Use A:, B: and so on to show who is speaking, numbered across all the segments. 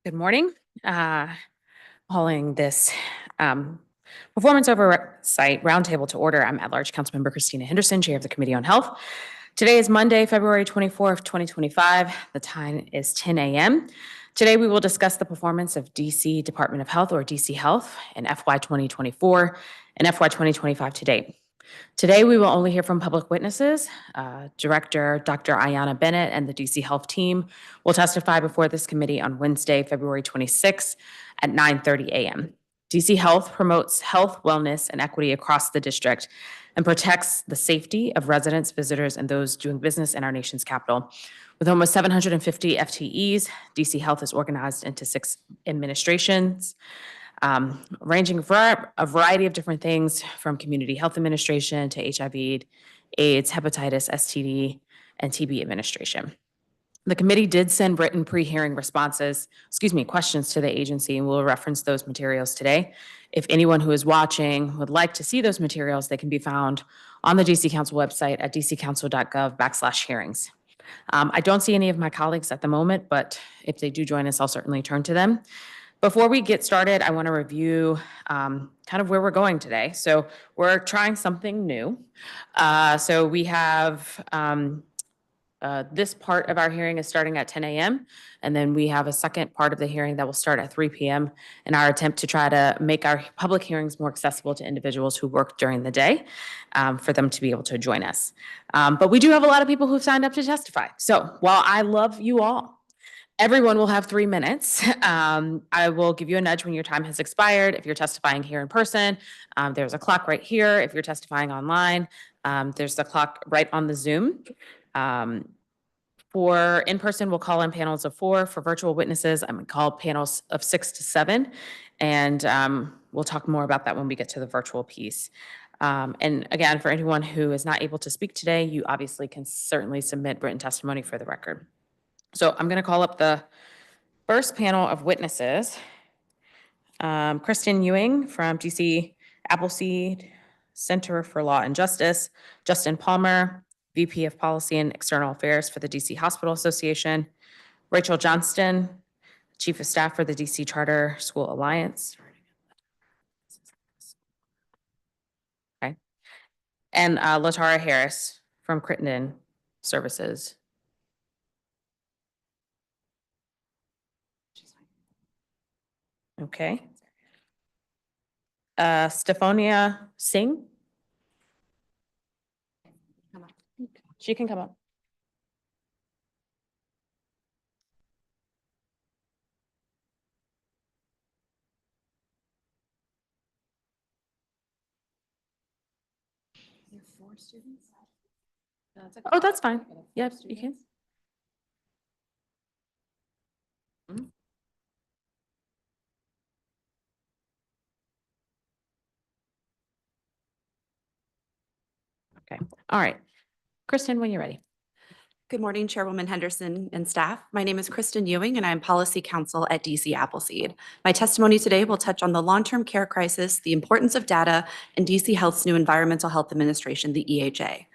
A: Good morning. Calling this Performance Oversight Roundtable to order. I'm at-large Councilmember Christina Henderson, Chair of the Committee on Health. Today is Monday, February 24th, 2025. The time is 10 a.m. Today, we will discuss the performance of DC Department of Health, or DC Health, in FY 2024 and FY 2025 to date. Today, we will only hear from public witnesses. Director Dr. Ayanna Bennett and the DC Health team will testify before this committee on Wednesday, February 26th at 9:30 a.m. DC Health promotes health, wellness, and equity across the district and protects the safety of residents, visitors, and those doing business in our nation's capital. With almost 750 FTEs, DC Health is organized into 6 administrations, ranging for a variety of different things from community health administration to HIV, AIDS, hepatitis, STD, and TB administration. The committee did send written pre-hearing questions to the agency, and we'll reference those materials today. If anyone who is watching would like to see those materials, they can be found on the DC Council website at dccouncil.gov/hearings. I don't see any of my colleagues at the moment, but if they do join us, I'll certainly turn to them. Before we get started, I want to review kind of where we're going today. So we're trying something new. So we have this part of our hearing is starting at 10 a.m. And then we have a second part of the hearing that will start at 3 p.m. in our attempt to try to make our public hearings more accessible to individuals who work during the day, for them to be able to join us. But we do have a lot of people who've signed up to testify. So while I love you all, everyone will have 3 minutes. I will give you a nudge when your time has expired. If you're testifying here in person, there's a clock right here. If you're testifying online, there's the clock right on the Zoom. For in-person, we'll call in panels of 4. For virtual witnesses, I'm going to call panels of 6 to 7. And we'll talk more about that when we get to the virtual piece. And again, for anyone who is not able to speak today, you obviously can certainly submit written testimony for the record. So I'm going to call up the first panel of witnesses. Kristen Ewing from DC Appleseed Center for Law and Justice, Justin Palmer, VP of Policy and External Affairs for the DC Hospital Association, Rachel Johnston, Chief of Staff for the DC Charter School Alliance. Okay. And Latara Harris from Crittenton Services. Okay. Stephania Singh. She can come up. You have 4 students? Oh, that's fine. Yep, you can. Okay. All right. Kristen, when you're ready.
B: Good morning, Chairwoman Henderson and staff. My name is Kristen Ewing, and I'm Policy Counsel at DC Appleseed. My testimony today will touch on the long-term care crisis, the importance of data, and DC Health's new Environmental Health Administration, the EHA.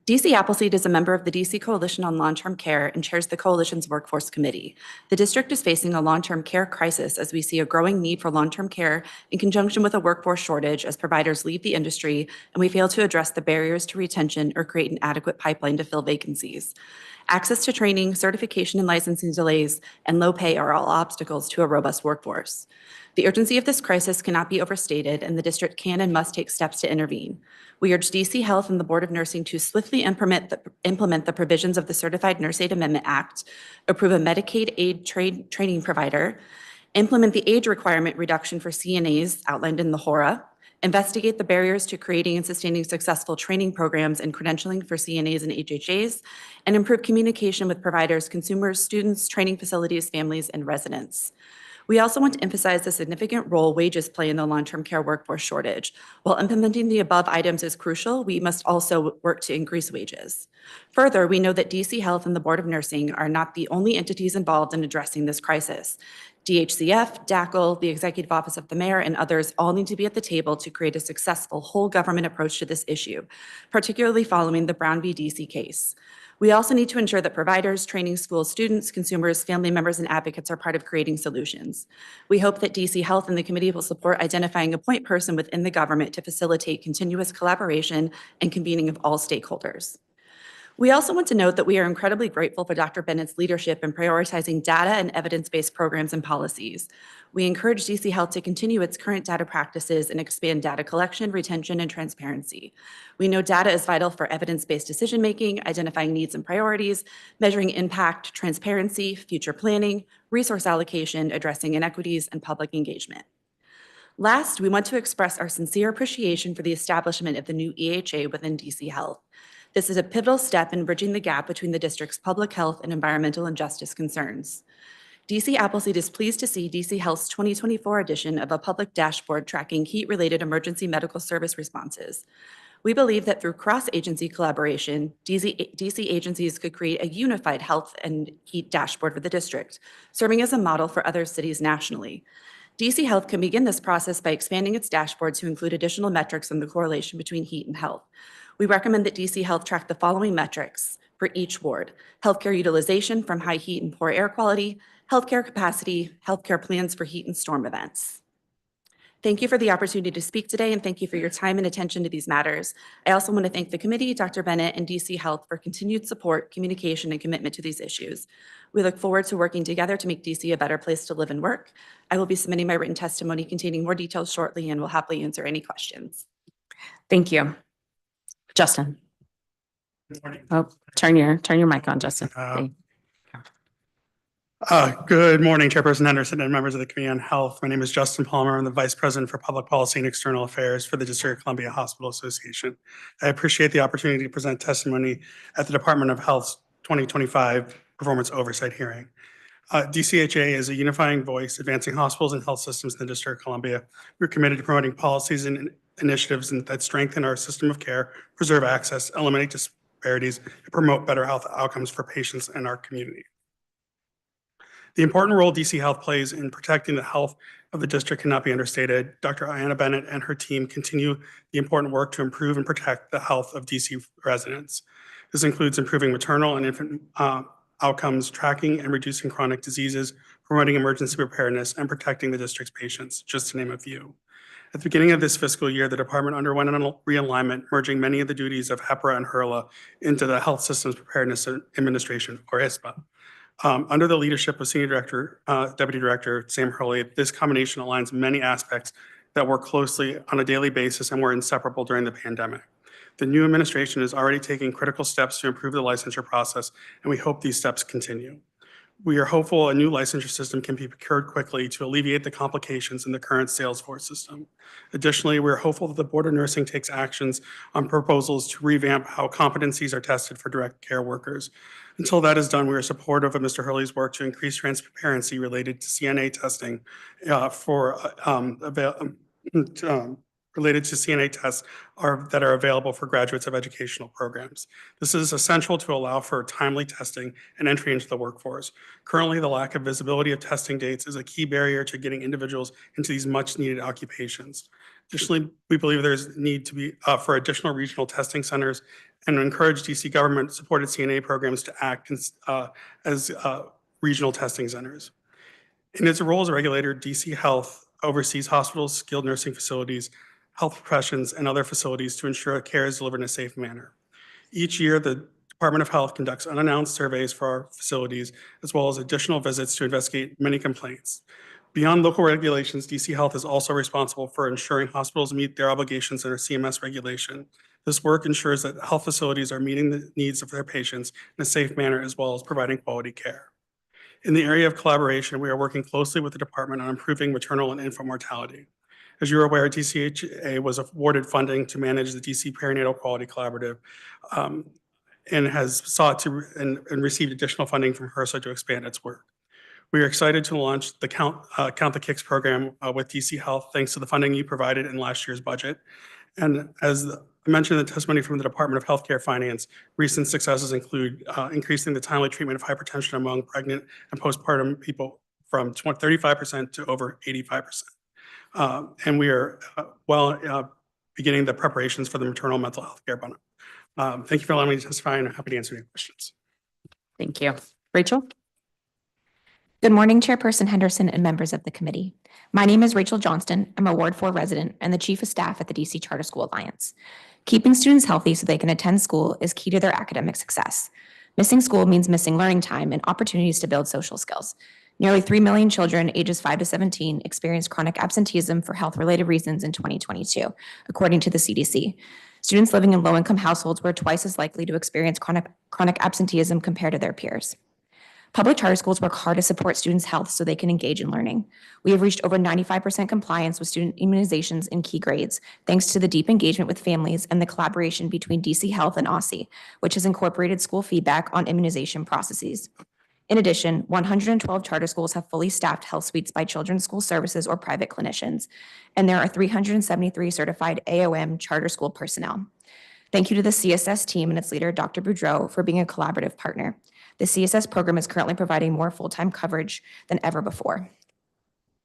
B: DC Appleseed is a member of the DC Coalition on Long-Term Care and chairs the coalition's workforce committee. The district is facing a long-term care crisis as we see a growing need for long-term care in conjunction with a workforce shortage as providers leave the industry and we fail to address the barriers to retention or create an adequate pipeline to fill vacancies. Access to training, certification and licensing delays, and low pay are all obstacles to a robust workforce. The urgency of this crisis cannot be overstated, and the district can and must take steps to intervene. We urge DC Health and the Board of Nursing to swiftly implement the provisions of the Certified Nurse Aid Amendment Act, approve a Medicaid aid training provider, implement the age requirement reduction for CNAs outlined in the HORA, investigate the barriers to creating and sustaining successful training programs and credentialing for CNAs and HHAs, and improve communication with providers, consumers, students, training facilities, families, and residents. We also want to emphasize the significant role wages play in the long-term care workforce shortage. While implementing the above items is crucial, we must also work to increase wages. Further, we know that DC Health and the Board of Nursing are not the only entities involved in addressing this crisis. DHCF, DACL, the Executive Office of the Mayor, and others all need to be at the table to create a successful whole government approach to this issue, particularly following the Brown v. DC case. We also need to ensure that providers, training schools, students, consumers, family members, and advocates are part of creating solutions. We hope that DC Health and the committee will support identifying a point person within the government to facilitate continuous collaboration and convening of all stakeholders. We also want to note that we are incredibly grateful for Dr. Bennett's leadership in prioritizing data and evidence-based programs and policies. We encourage DC Health to continue its current data practices and expand data collection, retention, and transparency. We know data is vital for evidence-based decision-making, identifying needs and priorities, measuring impact, transparency, future planning, resource allocation, addressing inequities, and public engagement. Last, we want to express our sincere appreciation for the establishment of the new EHA within DC Health. This is a pivotal step in bridging the gap between the district's public health and environmental and justice concerns. DC Appleseed is pleased to see DC Health's 2024 edition of a public dashboard tracking heat-related emergency medical service responses. We believe that through cross-agency collaboration, DC agencies could create a unified health and heat dashboard for the district, serving as a model for other cities nationally. DC Health can begin this process by expanding its dashboard to include additional metrics on the correlation between heat and health. We recommend that DC Health track the following metrics for each ward: healthcare utilization from high heat and poor air quality, healthcare capacity, healthcare plans for heat and storm events. Thank you for the opportunity to speak today, and thank you for your time and attention to these matters. I also want to thank the committee, Dr. Bennett, and DC Health for continued support, communication, and commitment to these issues. We look forward to working together to make DC a better place to live and work. I will be submitting my written testimony containing more details shortly and will happily answer any questions.
A: Thank you. Justin. Oh, turn your mic on, Justin.
C: Good morning, Chairperson Henderson and members of the Committee on Health. My name is Justin Palmer. I'm the Vice President for Public Policy and External Affairs for the District of Columbia Hospital Association. I appreciate the opportunity to present testimony at the Department of Health's 2025 Performance Oversight hearing. DCHA is a unifying voice advancing hospitals and health systems in the District of Columbia. We're committed to promoting policies and initiatives that strengthen our system of care, preserve access, eliminate disparities, and promote better health outcomes for patients and our community. The important role DC Health plays in protecting the health of the district cannot be understated. Dr. Anna Bennett and her team continue the important work to improve and protect the health of DC residents. This includes improving maternal and infant outcomes, tracking and reducing chronic diseases, promoting emergency preparedness, and protecting the district's patients, just to name a few. At the beginning of this fiscal year, the department underwent a realignment, merging many of the duties of HEPRA and HRLA into the Health Systems Preparedness Administration, or HISPA. Under the leadership of Deputy Director Sam Hurley, this combination aligns many aspects that work closely on a daily basis and were inseparable during the pandemic. The new administration is already taking critical steps to improve the licensure process, and we hope these steps continue. We are hopeful a new licensure system can be procured quickly to alleviate the complications in the current Salesforce system. Additionally, we're hopeful that the Board of Nursing takes actions on proposals to revamp how competencies are tested for direct care workers. Until that is done, we are supportive of Mr. Hurley's work to increase transparency related to CNA testing related to CNA tests that are available for graduates of educational programs. This is essential to allow for timely testing and entry into the workforce. Currently, the lack of visibility of testing dates is a key barrier to getting individuals into these much-needed occupations. Additionally, we believe there's need to be for additional regional testing centers and encourage DC government-supported CNA programs to act as regional testing centers. In its role as a regulator, DC Health oversees hospitals, skilled nursing facilities, health professions, and other facilities to ensure care is delivered in a safe manner. Each year, the Department of Health conducts unannounced surveys for our facilities, as well as additional visits to investigate many complaints. Beyond local regulations, DC Health is also responsible for ensuring hospitals meet their obligations under CMS regulation. This work ensures that health facilities are meeting the needs of their patients in a safe manner, as well as providing quality care. In the area of collaboration, we are working closely with the department on improving maternal and infant mortality. As you're aware, DCHA was awarded funding to manage the DC Perinatal Quality Collaborative and has sought to and received additional funding from HRSA to expand its work. We are excited to launch the Count the Kicks program with DC Health, thanks to the funding you provided in last year's budget. And as I mentioned in the testimony from the Department of Healthcare Finance, recent successes include increasing the timely treatment of hypertension among pregnant and postpartum people from 35% to over 85%. And we are beginning the preparations for the maternal mental health care Thank you for allowing me to testify, and I'm happy to answer any questions.
A: Thank you. Rachel?
D: Good morning, Chairperson Henderson and members of the committee. My name is Rachel Johnston. I'm a Ward 4 resident and the Chief of Staff at the DC Charter School Alliance. Keeping students healthy so they can attend school is key to their academic success. Missing school means missing learning time and opportunities to build social skills. Nearly 3 million children ages 5 to 17 experienced chronic absenteeism for health-related reasons in 2022, according to the CDC. Students living in low-income households were twice as likely to experience chronic absenteeism compared to their peers. Public charter schools work hard to support students' health so they can engage in learning. We have reached over 95% compliance with student immunizations in key grades, thanks to the deep engagement with families and the collaboration between DC Health and OSSI, which has incorporated school feedback on immunization processes. In addition, 112 charter schools have fully staffed health suites by Children's School Services or private clinicians, and there are 373 certified AOM charter school personnel. Thank you to the CSS team and its leader, Dr. Boudreau, for being a collaborative partner. The CSS program is currently providing more full-time coverage than ever before.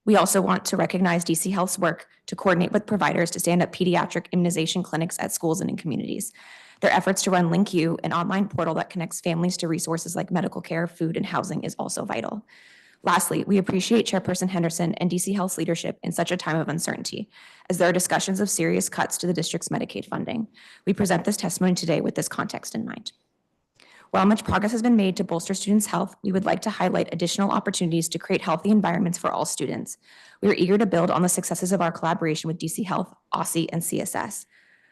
D: We also want to recognize DC Health's work to coordinate with providers to stand up pediatric immunization clinics at schools and in communities. Their efforts to run LinkU, an online portal that connects families to resources like medical care, food, and housing, is also vital. Lastly, we appreciate Chairperson Henderson and DC Health's leadership in such a time of uncertainty, as there are discussions of serious cuts to the district's Medicaid funding. We present this testimony today with this context in mind. While much progress has been made to bolster students' health, we would like to highlight additional opportunities to create healthy environments for all students. We are eager to build on the successes of our collaboration with DC Health, OSSI, and CSS.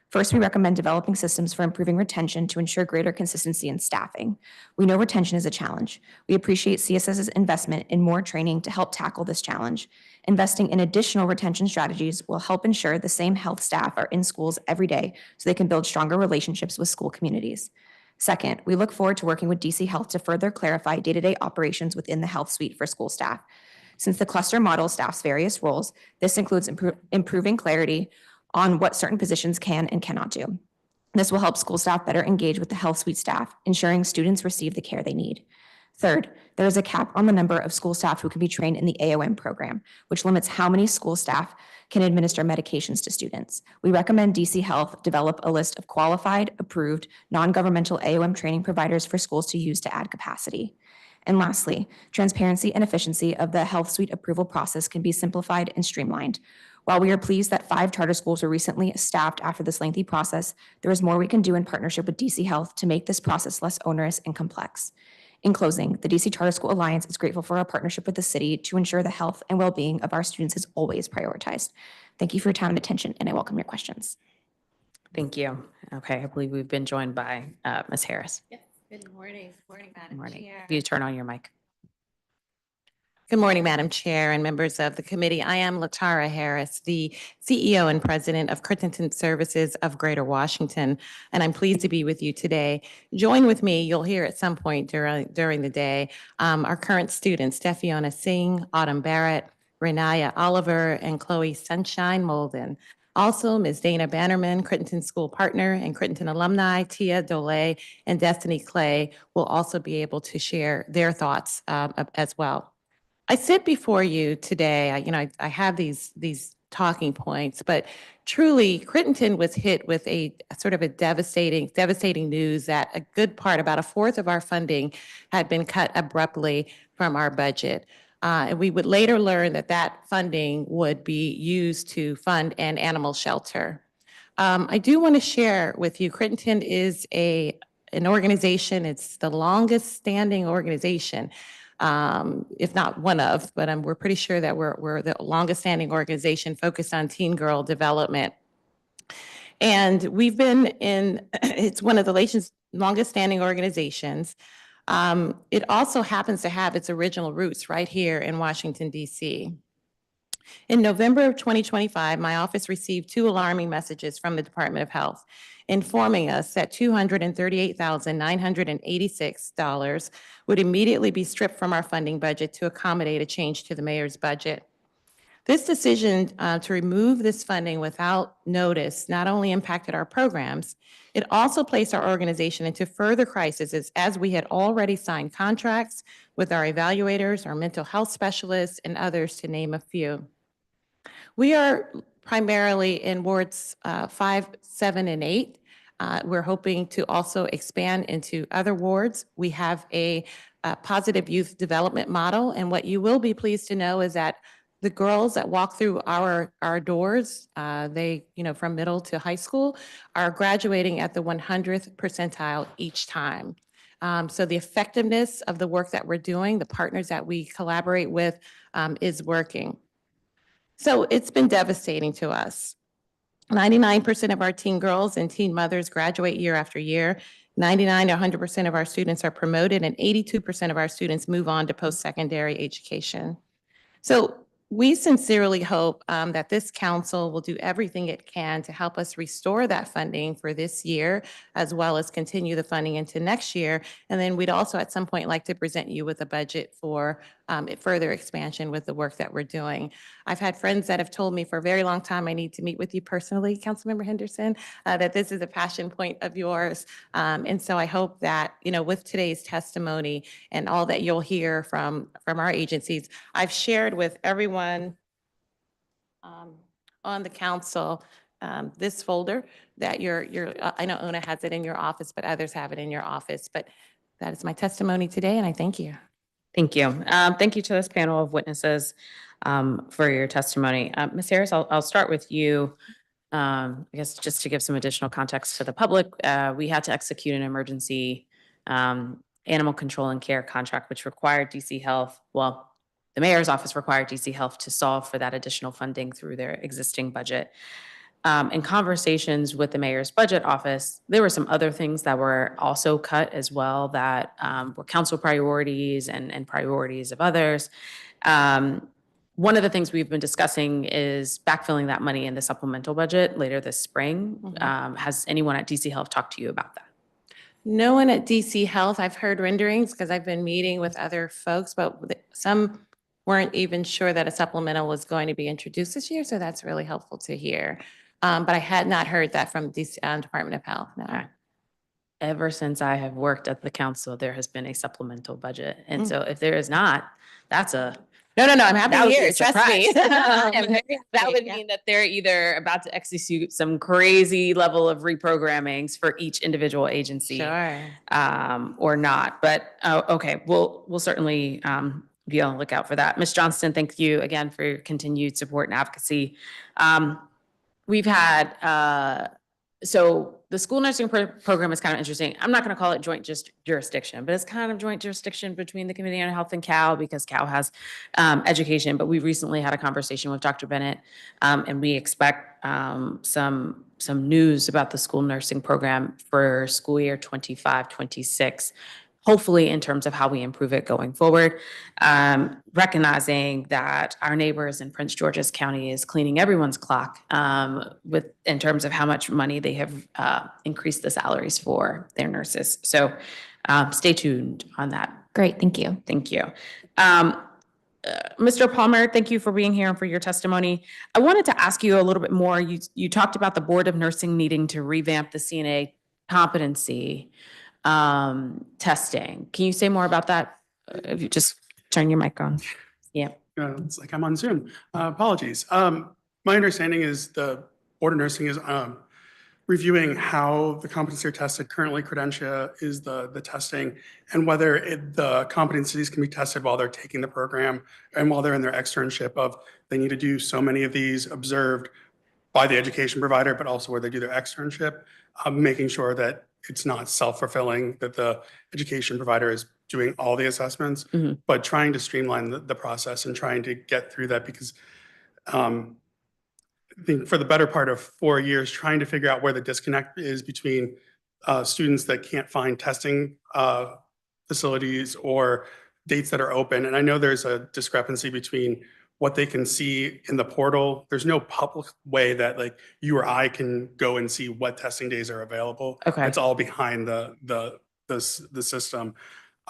D: First, we recommend developing systems for improving retention to ensure greater consistency in staffing. We know retention is a challenge. We appreciate CSS's investment in more training to help tackle this challenge. Investing in additional retention strategies will help ensure the same health staff are in schools every day so they can build stronger relationships with school communities. Second, we look forward to working with DC Health to further clarify day-to-day operations within the health suite for school staff. Since the cluster model staffs various roles, this includes improving clarity on what certain positions can and cannot do. This will help school staff better engage with the health suite staff, ensuring students receive the care they need. Third, there is a cap on the number of school staff who can be trained in the AOM program, which limits how many school staff can administer medications to students. We recommend DC Health develop a list of qualified, approved, non-governmental AOM training providers for schools to use to add capacity. And lastly, transparency and efficiency of the health suite approval process can be simplified and streamlined. While we are pleased that 5 charter schools were recently staffed after this lengthy process, there is more we can do in partnership with DC Health to make this process less onerous and complex. In closing, the DC Charter School Alliance is grateful for our partnership with the city to ensure the health and well-being of our students is always prioritized. Thank you for your time and attention, and I welcome your questions.
A: Thank you. Okay, I believe we've been joined by Ms. Harris.
E: Yes, good morning. Good morning,
A: Good
E: Madam
A: morning.
E: Chair.
A: If you turn on your mic.
E: Good morning, Madam Chair and members of the committee. I am Latara Harris, the CEO and President of Crittenton Services of Greater Washington, and I'm pleased to be with you today. Join with me, you'll hear at some point during the day, our current students, Stefiona Singh, Autumn Barrett, Renaya Oliver, and Chloe Sunshine Molden. Also, Ms. Dana Bannerman, Crittenton School Partner and Crittenton alumni, Tia Dole and Destiny Clay will also be able to share their thoughts as well. I sit before you today, I have these talking points, but truly Crittenton was hit with a sort of a devastating news that a good part, about a fourth of our funding had been cut abruptly from our budget. And we would later learn that that funding would be used to fund an animal shelter. I do want to share with you, Crittenton is an organization, it's the longest standing organization, if not one of, but we're pretty sure that we're the longest standing organization focused on teen girl development. And we've been it's one of the nation's longest standing organizations. It also happens to have its original roots right here in Washington, D.C. In November of 2025, my office received 2 alarming messages from the Department of Health informing us that $238,986 would immediately be stripped from our funding budget to accommodate a change to the mayor's budget. This decision to remove this funding without notice not only impacted our programs, it also placed our organization into further crises as we had already signed contracts with our evaluators, our mental health specialists, and others, to name a few. We are primarily in wards 5, 7, and 8. We're hoping to also expand into other wards. We have a positive youth development model, and what you will be pleased to know is that the girls that walk through our doors, they, from middle to high school, are graduating at the 100th percentile each time. So the effectiveness of the work that we're doing, the partners that we collaborate with, is working. So it's been devastating to us. 99% of our teen girls and teen mothers graduate year after year. 99 to 100% of our students are promoted, and 82% of our students move on to post-secondary education. So we sincerely hope that this council will do everything it can to help us restore that funding for this year, as well as continue the funding into next year. And then we'd also at some point like to present you with a budget for further expansion with the work that we're doing. I've had friends that have told me for a very long time, I need to meet with you personally, Councilmember Henderson, that this is a passion point of yours. And so I hope that, with today's testimony and all that you'll hear from our agencies, I've shared with everyone on the council this folder that I know Una has it in your office, but others have it in your office. But that is my testimony today, and I thank you.
A: Thank you. Thank you to this panel of witnesses for your testimony. Ms. Harris, I'll start with you. I guess just to give some additional context to the public, we had to execute an emergency animal control and care contract, which required DC Health, well, the mayor's office required DC Health to solve for that additional funding through their existing budget. In conversations with the mayor's budget office, there were some other things that were also cut as well that were council priorities and priorities of others. One of the things we've been discussing is backfilling that money in the supplemental budget later this spring.
E: Mm-hmm.
A: Has anyone at DC Health talked to you about that?
E: No one at DC Health. I've heard renderings because I've been meeting with other folks, but some weren't even sure that a supplemental was going to be introduced this year. So that's really helpful to hear. But I had not heard that from DC Department of Health. No.
A: Okay. Ever since I have worked at the council, there has been a supplemental budget. And so if there is not, that's a
E: No, I'm happy
A: that
E: to
A: would
E: hear
A: be a
E: it. Trust me.
A: surprise. That would mean that they're either about to execute some crazy level of reprogrammings for each individual agency,
E: Sure.
A: or not. But okay, we'll certainly be on the lookout for that. Ms. Johnston, thank you again for your continued support and advocacy. We've had so the school nursing program is kind of interesting. I'm not going to call it joint jurisdiction, but it's kind of joint jurisdiction between the Committee on Health and Cal because Cal has education. But we recently had a conversation with Dr. Bennett, and we expect some news about the school nursing program for school year 25-26. Hopefully in terms of how we improve it going forward, recognizing that our neighbors in Prince George's County is cleaning everyone's clock in terms of how much money they have increased the salaries for their nurses. So stay tuned on that.
D: Great, thank you.
A: Thank you. Mr. Palmer, thank you for being here and for your testimony. I wanted to ask you a little bit more. You talked about the Board of Nursing needing to revamp the CNA competency testing. Can you say more about that? If you just turn your mic on. Yeah.
C: It's like I'm on Zoom. Apologies. My understanding is the Board of Nursing is reviewing how the competency are tested. Currently, Credential is the testing, and whether the competencies can be tested while they're taking the program and while they're in their externship of they need to do so many of these observed by the education provider, but also where they do their externship, making sure that it's not self-fulfilling, that the education provider is doing all the assessments, but trying to streamline the process and trying to get through that because I think for the better part of 4 years, trying to figure out where the disconnect is between students that can't find testing facilities or dates that are open. And I know there's a discrepancy between what they can see in the portal. There's no public way that like you or I can go and see what testing days are available.
A: Okay.
C: It's all behind the system.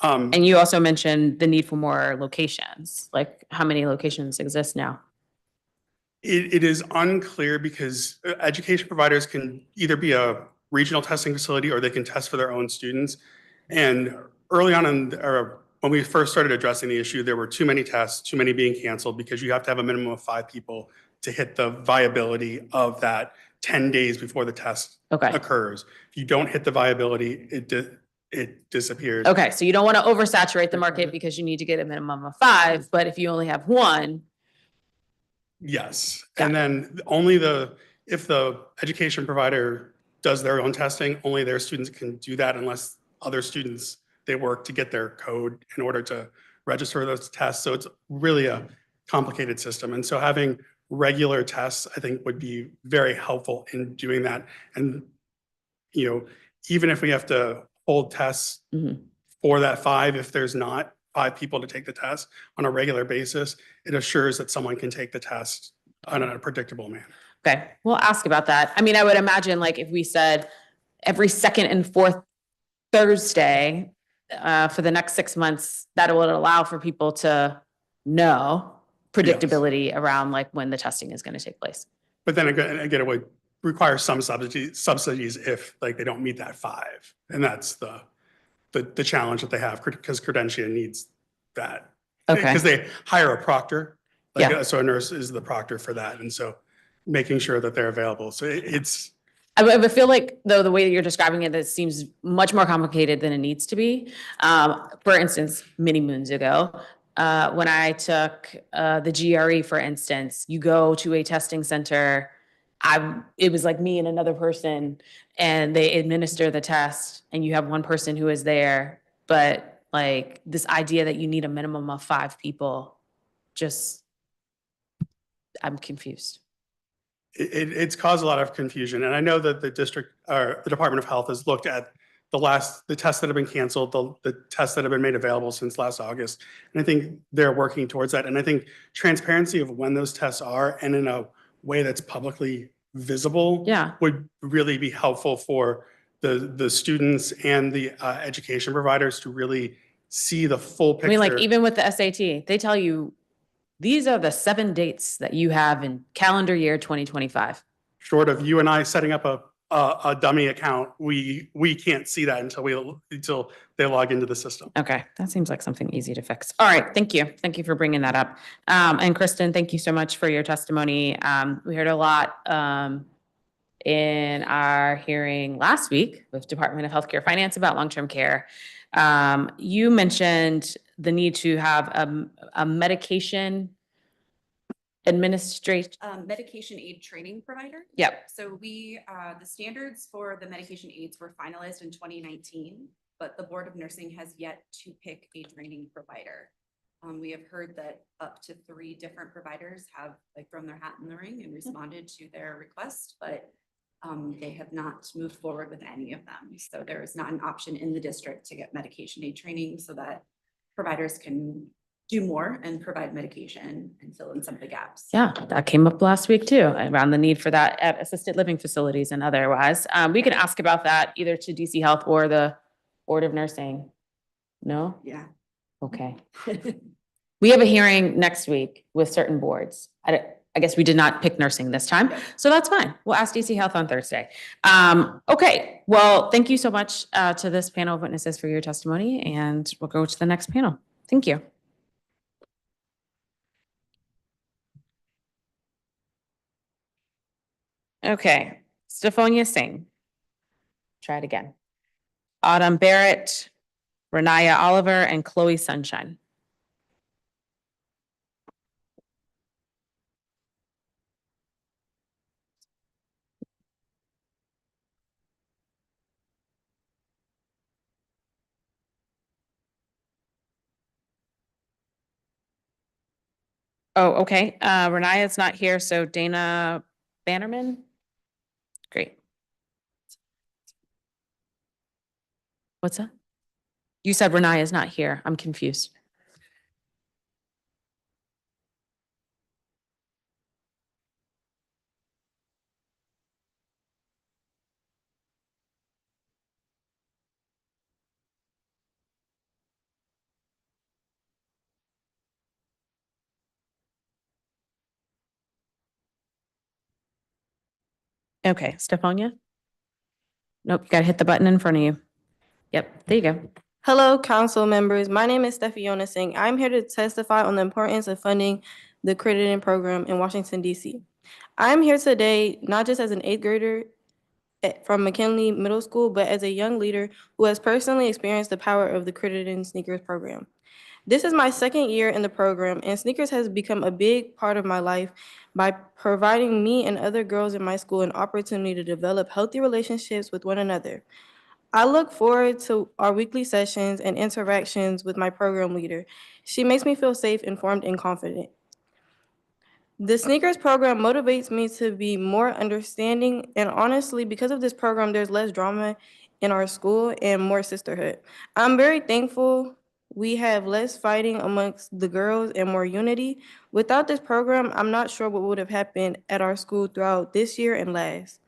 A: And you also mentioned the need for more locations. Like how many locations exist now?
C: It is unclear because education providers can either be a regional testing facility or they can test for their own students. And early on when we first started addressing the issue, there were too many tests, too many being canceled because you have to have a minimum of 5 people to hit the viability of that 10 days before the test
A: Okay.
C: occurs. If you don't hit the viability, it disappears.
A: Okay, so you don't want to oversaturate the market because you need to get a minimum of 5, but if you only have 1,
C: Yes,
A: Got
C: and then if the education provider does their own testing, only their students can do that unless other students, they work to get their code in order to register those tests. So it's really a complicated system. And so having regular tests, I think, would be very helpful in doing that. And, even if we have to hold tests
A: Mhm.
C: for that 5, if there's not 5 people to take the test on a regular basis, it assures that someone can take the test on a predictable manner.
A: Okay, we'll ask about that. I mean, I would imagine like if we said every second and fourth Thursday for the next 6 months, that would allow for people to know predictability around like when the testing is going to take place.
C: But then again, it would require some subsidies if like they don't meet that 5. And that's the challenge that they have, because Credential needs that.
A: Okay.
C: Because they hire a proctor,
A: Yeah.
C: so a nurse is the proctor for that. And so making sure that they're available. So it's,
A: I feel like though the way that you're describing it, that seems much more complicated than it needs to be. For instance, many moons ago, when I took the GRE, for instance, you go to a testing center. It was like me and another person, and they administer the test, and you have one person who is there. But like this idea that you need a minimum of 5 people, just I'm confused.
C: it's caused a lot of confusion. And I know that the district or the Department of Health has looked at the tests that have been canceled, the tests that have been made available since last August. And I think they're working towards that. And I think transparency of when those tests are and in a way that's publicly visible
A: Yeah.
C: would really be helpful for the students and the education providers to really see the full picture.
A: I mean, like even with the SAT, they tell you these are the 7 dates that you have in calendar year 2025.
C: Short of you and I setting up a dummy account, we can't see that until they log into the system.
A: Okay, that seems like something easy to fix. All right, thank you. Thank you for bringing that up. And Kristen, thank you so much for your testimony. We heard a lot in our hearing last week with Department of Healthcare Finance about long-term care. You mentioned the need to have a medication
B: Medication aid training provider.
A: Yep.
B: So the standards for the medication aids were finalized in 2019, but the Board of Nursing has yet to pick a training provider. We have heard that up to 3 different providers have like thrown their hat in the ring and responded to their request, but they have not moved forward with any of them. So there is not an option in the district to get medication aid training so that providers can do more and provide medication and fill in some of the gaps.
A: Yeah, that came up last week too, around the need for that at assisted living facilities and otherwise. We can ask about that either to DC Health or the Board of Nursing. No?
B: Yeah.
A: Okay. We have a hearing next week with certain boards. I guess we did not pick nursing this time, so that's fine. We'll ask DC Health on Thursday. Okay, well, thank you so much to this panel of witnesses for your testimony, and we'll go to the next panel. Thank you. Okay, Stephonia Singh. Try it again. Autumn Barrett, Renaya Oliver, and Chloe Sunshine. Oh, okay. Renaya's not here, so Dana Bannerman? Great. What's that? You said Renaya's not here. I'm confused. Okay, Stephonia? Nope, you gotta hit the button in front of you. Yep, there you go.
F: Hello, council members. My name is Stephiona Singh. I'm here to testify on the importance of funding the Crittenton program in Washington, D.C. I am here today not just as an eighth grader from McKinley Middle School, but as a young leader who has personally experienced the power of the Crittenton Sneakers program. This is my second year in the program, and sneakers has become a big part of my life by providing me and other girls in my school an opportunity to develop healthy relationships with one another. I look forward to our weekly sessions and interactions with my program leader. She makes me feel safe, informed, and confident. The sneakers program motivates me to be more understanding, and honestly, because of this program, there's less drama in our school and more sisterhood. I'm very thankful we have less fighting amongst the girls and more unity. Without this program, I'm not sure what would have happened at our school throughout this year and last.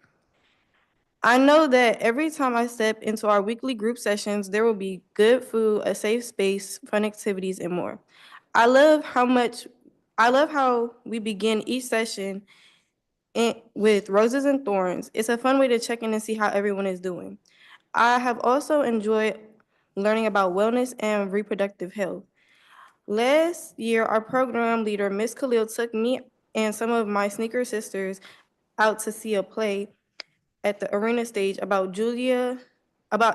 F: I know that every time I step into our weekly group sessions, there will be good food, a safe space, fun activities, and more. I love how much I love how we begin each session with roses and thorns. It's a fun way to check in and see how everyone is doing. I have also enjoyed learning about wellness and reproductive health. Last year, our program leader, Miss Khalil, took me and some of my sneaker sisters out to see a play at the arena stage about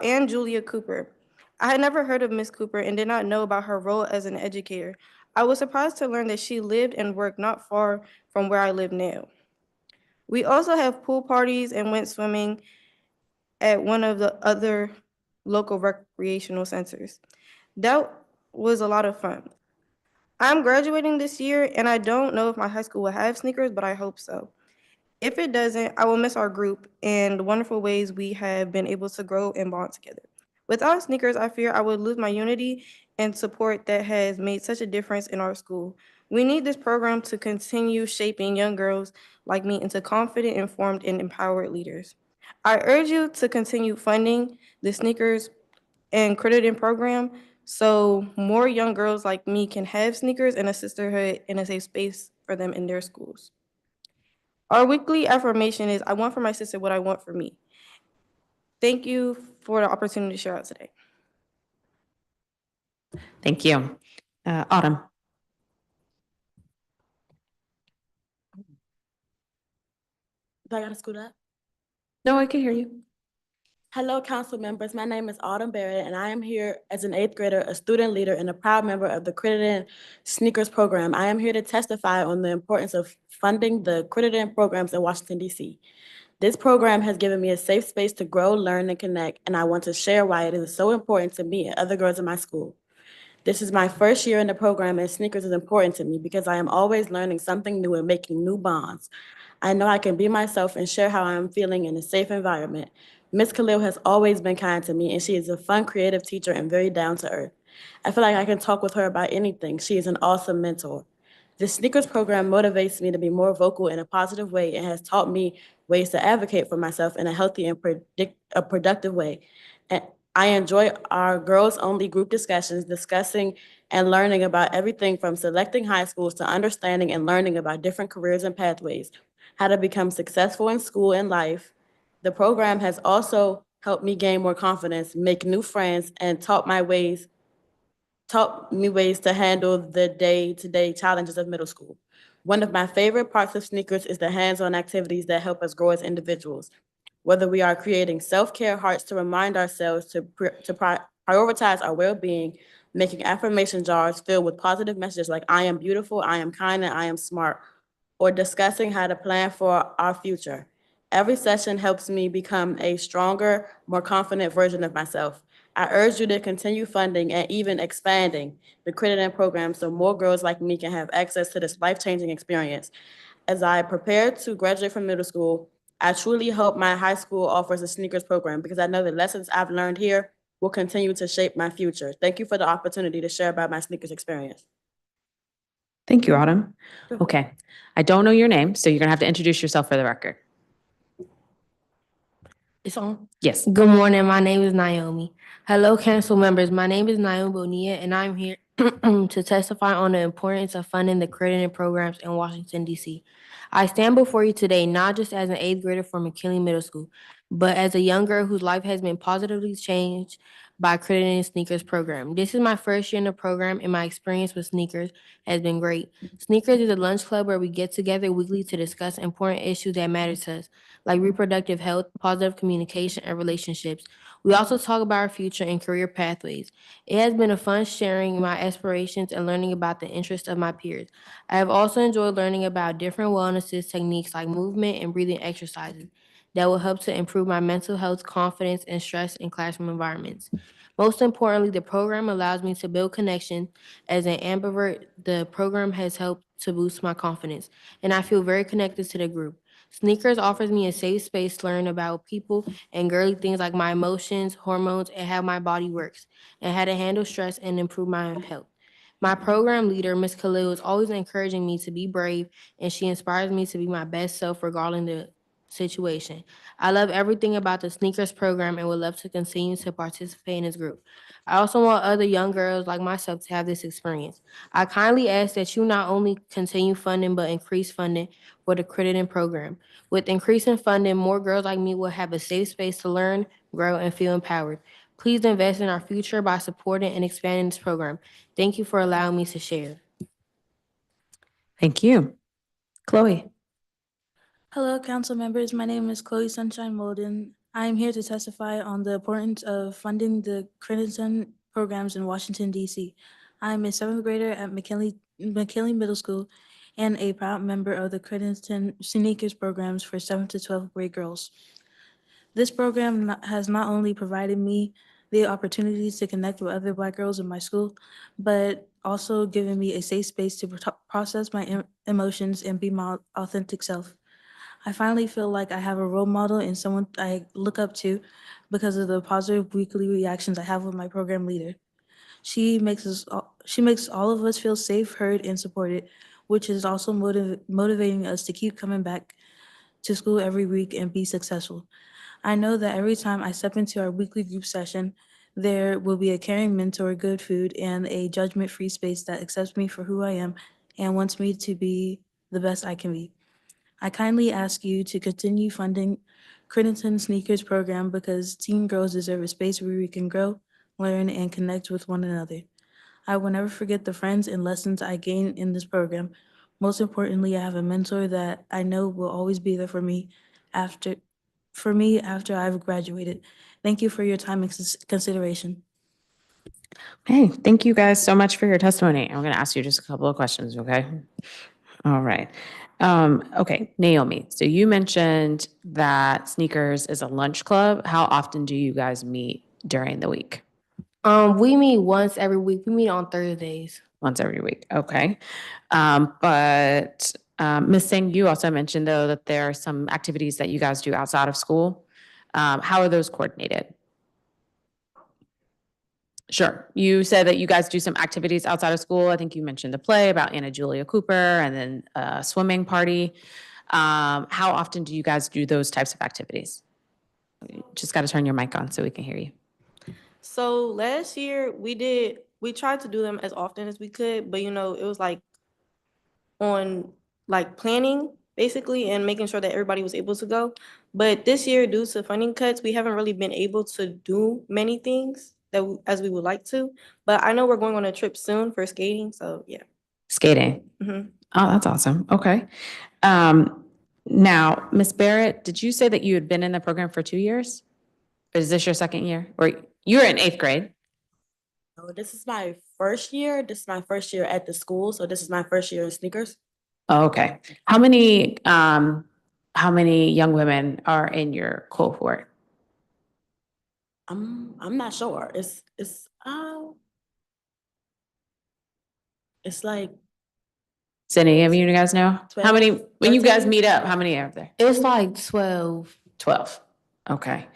F: Ann Julia Cooper. I had never heard of Miss Cooper and did not know about her role as an educator. I was surprised to learn that she lived and worked not far from where I live now. We also have pool parties and went swimming at one of the other local recreational centers. That was a lot of fun. I'm graduating this year, and I don't know if my high school will have sneakers, but I hope so. If it doesn't, I will miss our group and the wonderful ways we have been able to grow and bond together. Without sneakers, I fear I would lose my unity and support that has made such a difference in our school. We need this program to continue shaping young girls like me into confident, informed, and empowered leaders. I urge you to continue funding the sneakers and crediting program so more young girls like me can have sneakers and a sisterhood and a safe space for them in their schools. Our weekly affirmation is I want for my sister what I want for me. Thank you for the opportunity to share out today.
A: Thank you. Autumn.
G: Do I gotta scoot up?
A: No, I can hear you.
G: Hello, council members. My name is Autumn Barrett, and I am here as an eighth grader, a student leader, and a proud member of the Crittenton Sneakers Program. I am here to testify on the importance of funding the Crittenton programs in Washington, D.C. This program has given me a safe space to grow, learn, and connect, and I want to share why it is so important to me and other girls in my school. This is my first year in the program, and sneakers is important to me because I am always learning something new and making new bonds. I know I can be myself and share how I am feeling in a safe environment. Miss Khalil has always been kind to me, and she is a fun, creative teacher and very down to earth. I feel like I can talk with her about anything. She is an awesome mentor. The sneakers program motivates me to be more vocal in a positive way and has taught me ways to advocate for myself in a healthy and productive way. And I enjoy our girls-only group discussions, discussing and learning about everything from selecting high schools to understanding and learning about different careers and pathways, how to become successful in school and life. The program has also helped me gain more confidence, make new friends, and taught me ways to handle the day-to-day challenges of middle school. One of my favorite parts of sneakers is the hands-on activities that help us grow as individuals. Whether we are creating self-care hearts to remind ourselves to prioritize our well-being, making affirmation jars filled with positive messages like I am beautiful, I am kind, and I am smart, or discussing how to plan for our future. Every session helps me become a stronger, more confident version of myself. I urge you to continue funding and even expanding the credit program so more girls like me can have access to this life-changing experience. As I prepare to graduate from middle school, I truly hope my high school offers a sneakers program because I know the lessons I've learned here will continue to shape my future. Thank you for the opportunity to share about my sneakers experience.
A: Thank you, Autumn. Okay. I don't know your name, so you're going to have to introduce yourself for the record.
F: It's on.
A: Yes.
F: Good morning. My name is Naomi. Hello, council members. My name is Naomi Bonilla, and I'm here to testify on the importance of funding the credit programs in Washington, D.C. I stand before you today not just as an eighth grader from McKinley Middle School, but as a young girl whose life has been positively changed by Crittenton Sneakers program. This is my first year in the program, and my experience with sneakers has been great. Sneakers is a lunch club where we get together weekly to discuss important issues that matter to us, like reproductive health, positive communication, and relationships. We also talk about our future and career pathways. It has been a fun sharing my aspirations and learning about the interests of my peers. I have also enjoyed learning about different wellness techniques like movement and breathing exercises that will help to improve my mental health, confidence, and stress in classroom environments. Most importantly, the program allows me to build connection. As an ambivert, the program has helped to boost my confidence, and I feel very connected to the group. Sneakers offers me a safe space to learn about people and girly things like my emotions, hormones, and how my body works, and how to handle stress and improve my health. My program leader, Ms. Khalil, is always encouraging me to be brave, and she inspires me to be my best self regarding the situation. I love everything about the sneakers program and would love to continue to participate in this group. I also want other young girls like myself to have this experience. I kindly ask that you not only continue funding but increase funding for the Crittenton program. With increasing funding, more girls like me will have a safe space to learn, grow, and feel empowered. Please invest in our future by supporting and expanding this program. Thank you for allowing me to share.
A: Thank you. Chloe.
G: Hello, council members. My name is Chloe Sunshine Molden. I am here to testify on the importance of funding the Crittenton programs in Washington, D.C. I am a seventh grader at McKinley Middle School and a proud member of the Crittenton Sneakers programs for 7th to 12th grade girls. This program has not only provided me the opportunities to connect with other Black girls in my school, but also given me a safe space to process my emotions and be my authentic self. I finally feel like I have a role model and someone I look up to because of the positive weekly reactions I have with my program leader. She makes all of us feel safe, heard, and supported, which is also motivating us to keep coming back to school every week and be successful. I know that every time I step into our weekly group session, there will be a caring mentor, good food, and a judgment-free space that accepts me for who I am and wants me to be the best I can be. I kindly ask you to continue funding Crittenton Sneakers program because teen girls deserve a space where we can grow, learn, and connect with one another. I will never forget the friends and lessons I gained in this program. Most importantly, I have a mentor that I know will always be there after after I've graduated. Thank you for your time and consideration.
A: Hey, thank you guys so much for your testimony. I'm going to ask you just a couple of questions, okay? All right. Okay, Naomi, so you mentioned that Sneakers is a lunch club. How often do you guys meet during the week?
F: We meet once every week. We meet on Thursdays.
A: Once every week, okay. But Ms. Singh, you also mentioned though that there are some activities that you guys do outside of school. How are those coordinated? Sure. You said that you guys do some activities outside of school. I think you mentioned the play about Anna Julia Cooper and then a swimming party. How often do you guys do those types of activities? Just got to turn your mic on so we can hear you.
F: So last year we tried to do them as often as we could, but it was like on like planning basically and making sure that everybody was able to go. But this year, due to funding cuts, we haven't really been able to do many things as we would like to. But I know we're going on a trip soon for skating, so yeah.
A: Skating.
F: Mhm.
A: Oh, that's awesome. Okay. Now, Ms. Barrett, did you say that you had been in the program for 2 years? Or is this your second year? Or you were in 8th grade?
G: Oh, this is my first year. This is my first year at the school, so this is my first year in sneakers.
A: Oh, okay. How many young women are in your cohort?
G: I'm not sure. It's like
A: Does any of you guys know? How
G: 12,
A: many, when you guys
G: 13?
A: meet up, how many are there?
F: It's like 12.
A: 12. Okay.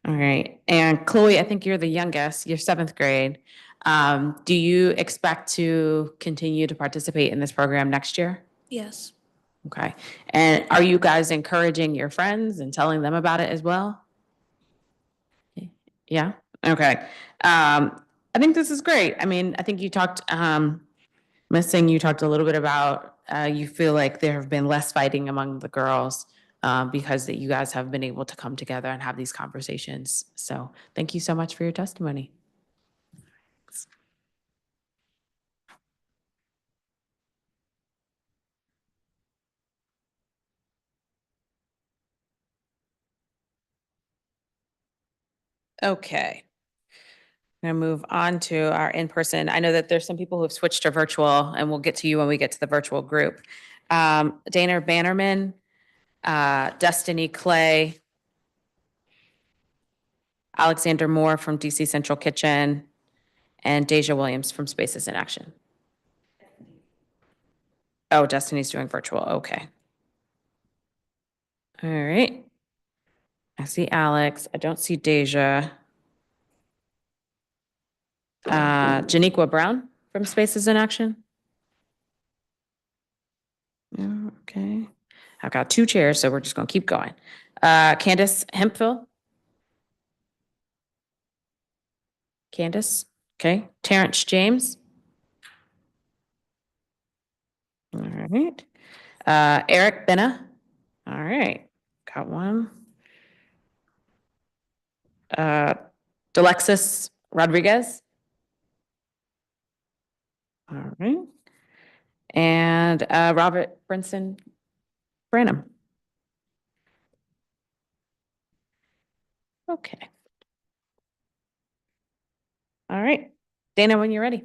A: All right. And Chloe, I think you're the youngest. You're 7th grade. Do you expect to continue to participate in this program next year?
G: Yes.
A: Okay. And are you guys encouraging your friends and telling them about it as well? Yeah. Okay. I think this is great. I mean, I think you talked, Ms. Singh, you talked a little bit about you feel like there have been less fighting among the girls because that you guys have been able to come together and have these conversations. So thank you so much for your testimony. Okay. I'm going to move on to our in-person. I know that there's some people who have switched to virtual, and we'll get to you when we get to the virtual group. Dana Bannerman, Destiny Clay, Alexander Moore from DC Central Kitchen, and Deja Williams from Spaces in Action. Oh, Destiny's doing virtual. Okay. All right. I see Alex. I don't see Deja. Janiqua Brown from Spaces in Action. Yeah, okay. I've got 2 chairs, so we're just going to keep going. Candace Hemphill. Candace. Okay. Terrence James. All right. Eric Benna. All right. Got one. Delexis Rodriguez. All right. And Robert Brinson Branham. Okay. All right. Dana, when you're ready.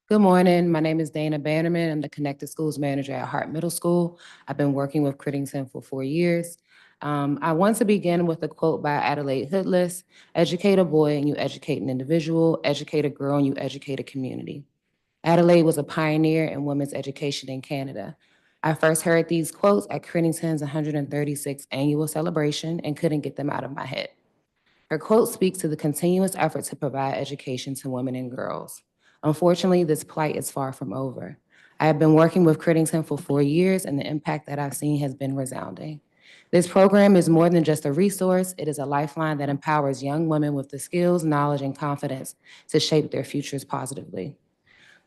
H: Good morning. My name is Dana Bannerman. I'm the Connected Schools Manager at Hart Middle School. I've been working with Crittenton for 4 years. I want to begin with a quote by Adelaide Hoodless: "Educate a boy and you educate an individual, educate a girl and you educate a community." Adelaide was a pioneer in women's education in Canada. I first heard these quotes at Crittenton's 136th annual celebration and couldn't get them out of my head. Her quote speaks to the continuous effort to provide education to women and girls. Unfortunately, this plight is far from over. I have been working with Crittenton for 4 years, and the impact that I've seen has been resounding. This program is more than just a resource. It is a lifeline that empowers young women with the skills, knowledge, and confidence to shape their futures positively.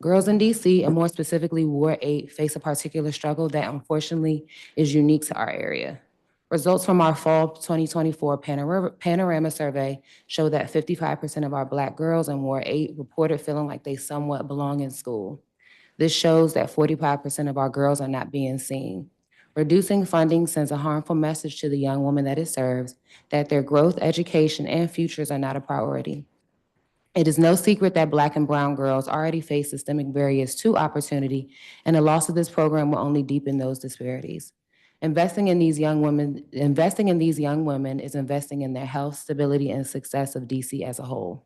H: Girls in DC, and more specifically Ward 8, face a particular struggle that unfortunately is unique to our area. Results from our fall 2024 panorama survey show that 55% of our Black girls in Ward 8 reported feeling like they somewhat belong in school. This shows that 45% of our girls are not being seen. Reducing funding sends a harmful message to the young women that it serves that their growth, education, and futures are not a priority. It is no secret that Black and brown girls already face systemic barriers to opportunity, and the loss of this program will only deepen those disparities. Investing in these young women is investing in their health, stability, and success of DC as a whole.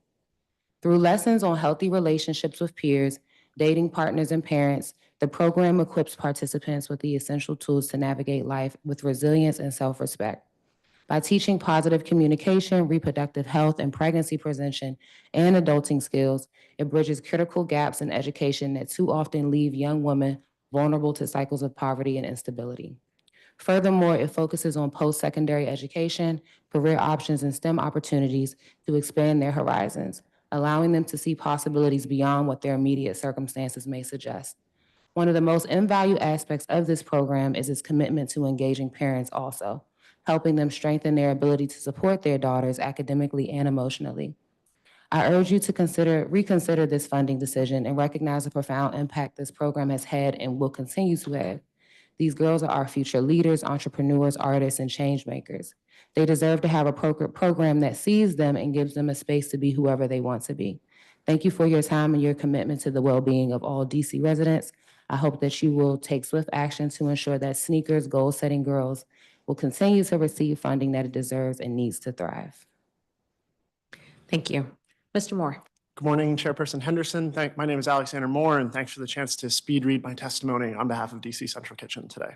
H: Through lessons on healthy relationships with peers, dating partners, and parents, the program equips participants with the essential tools to navigate life with resilience and self-respect. By teaching positive communication, reproductive health, and pregnancy prevention, and adulting skills, it bridges critical gaps in education that too often leave young women vulnerable to cycles of poverty and instability. Furthermore, it focuses on post-secondary education, career options, and STEM opportunities to expand their horizons, allowing them to see possibilities beyond what their immediate circumstances may suggest. One of the most invaluable aspects of this program is its commitment to engaging parents also, helping them strengthen their ability to support their daughters academically and emotionally. I urge you to reconsider this funding decision and recognize the profound impact this program has had and will continue to have. These girls are our future leaders, entrepreneurs, artists, and change makers. They deserve to have a program that sees them and gives them a space to be whoever they want to be. Thank you for your time and your commitment to the well-being of all DC residents. I hope that you will take swift action to ensure that Sneakers goal-setting girls will continue to receive funding that it deserves and needs to thrive.
A: Thank you. Mr. Moore.
I: Good morning, Chairperson Henderson. My name is Alexander Moore, and thanks for the chance to speed read my testimony on behalf of DC Central Kitchen today.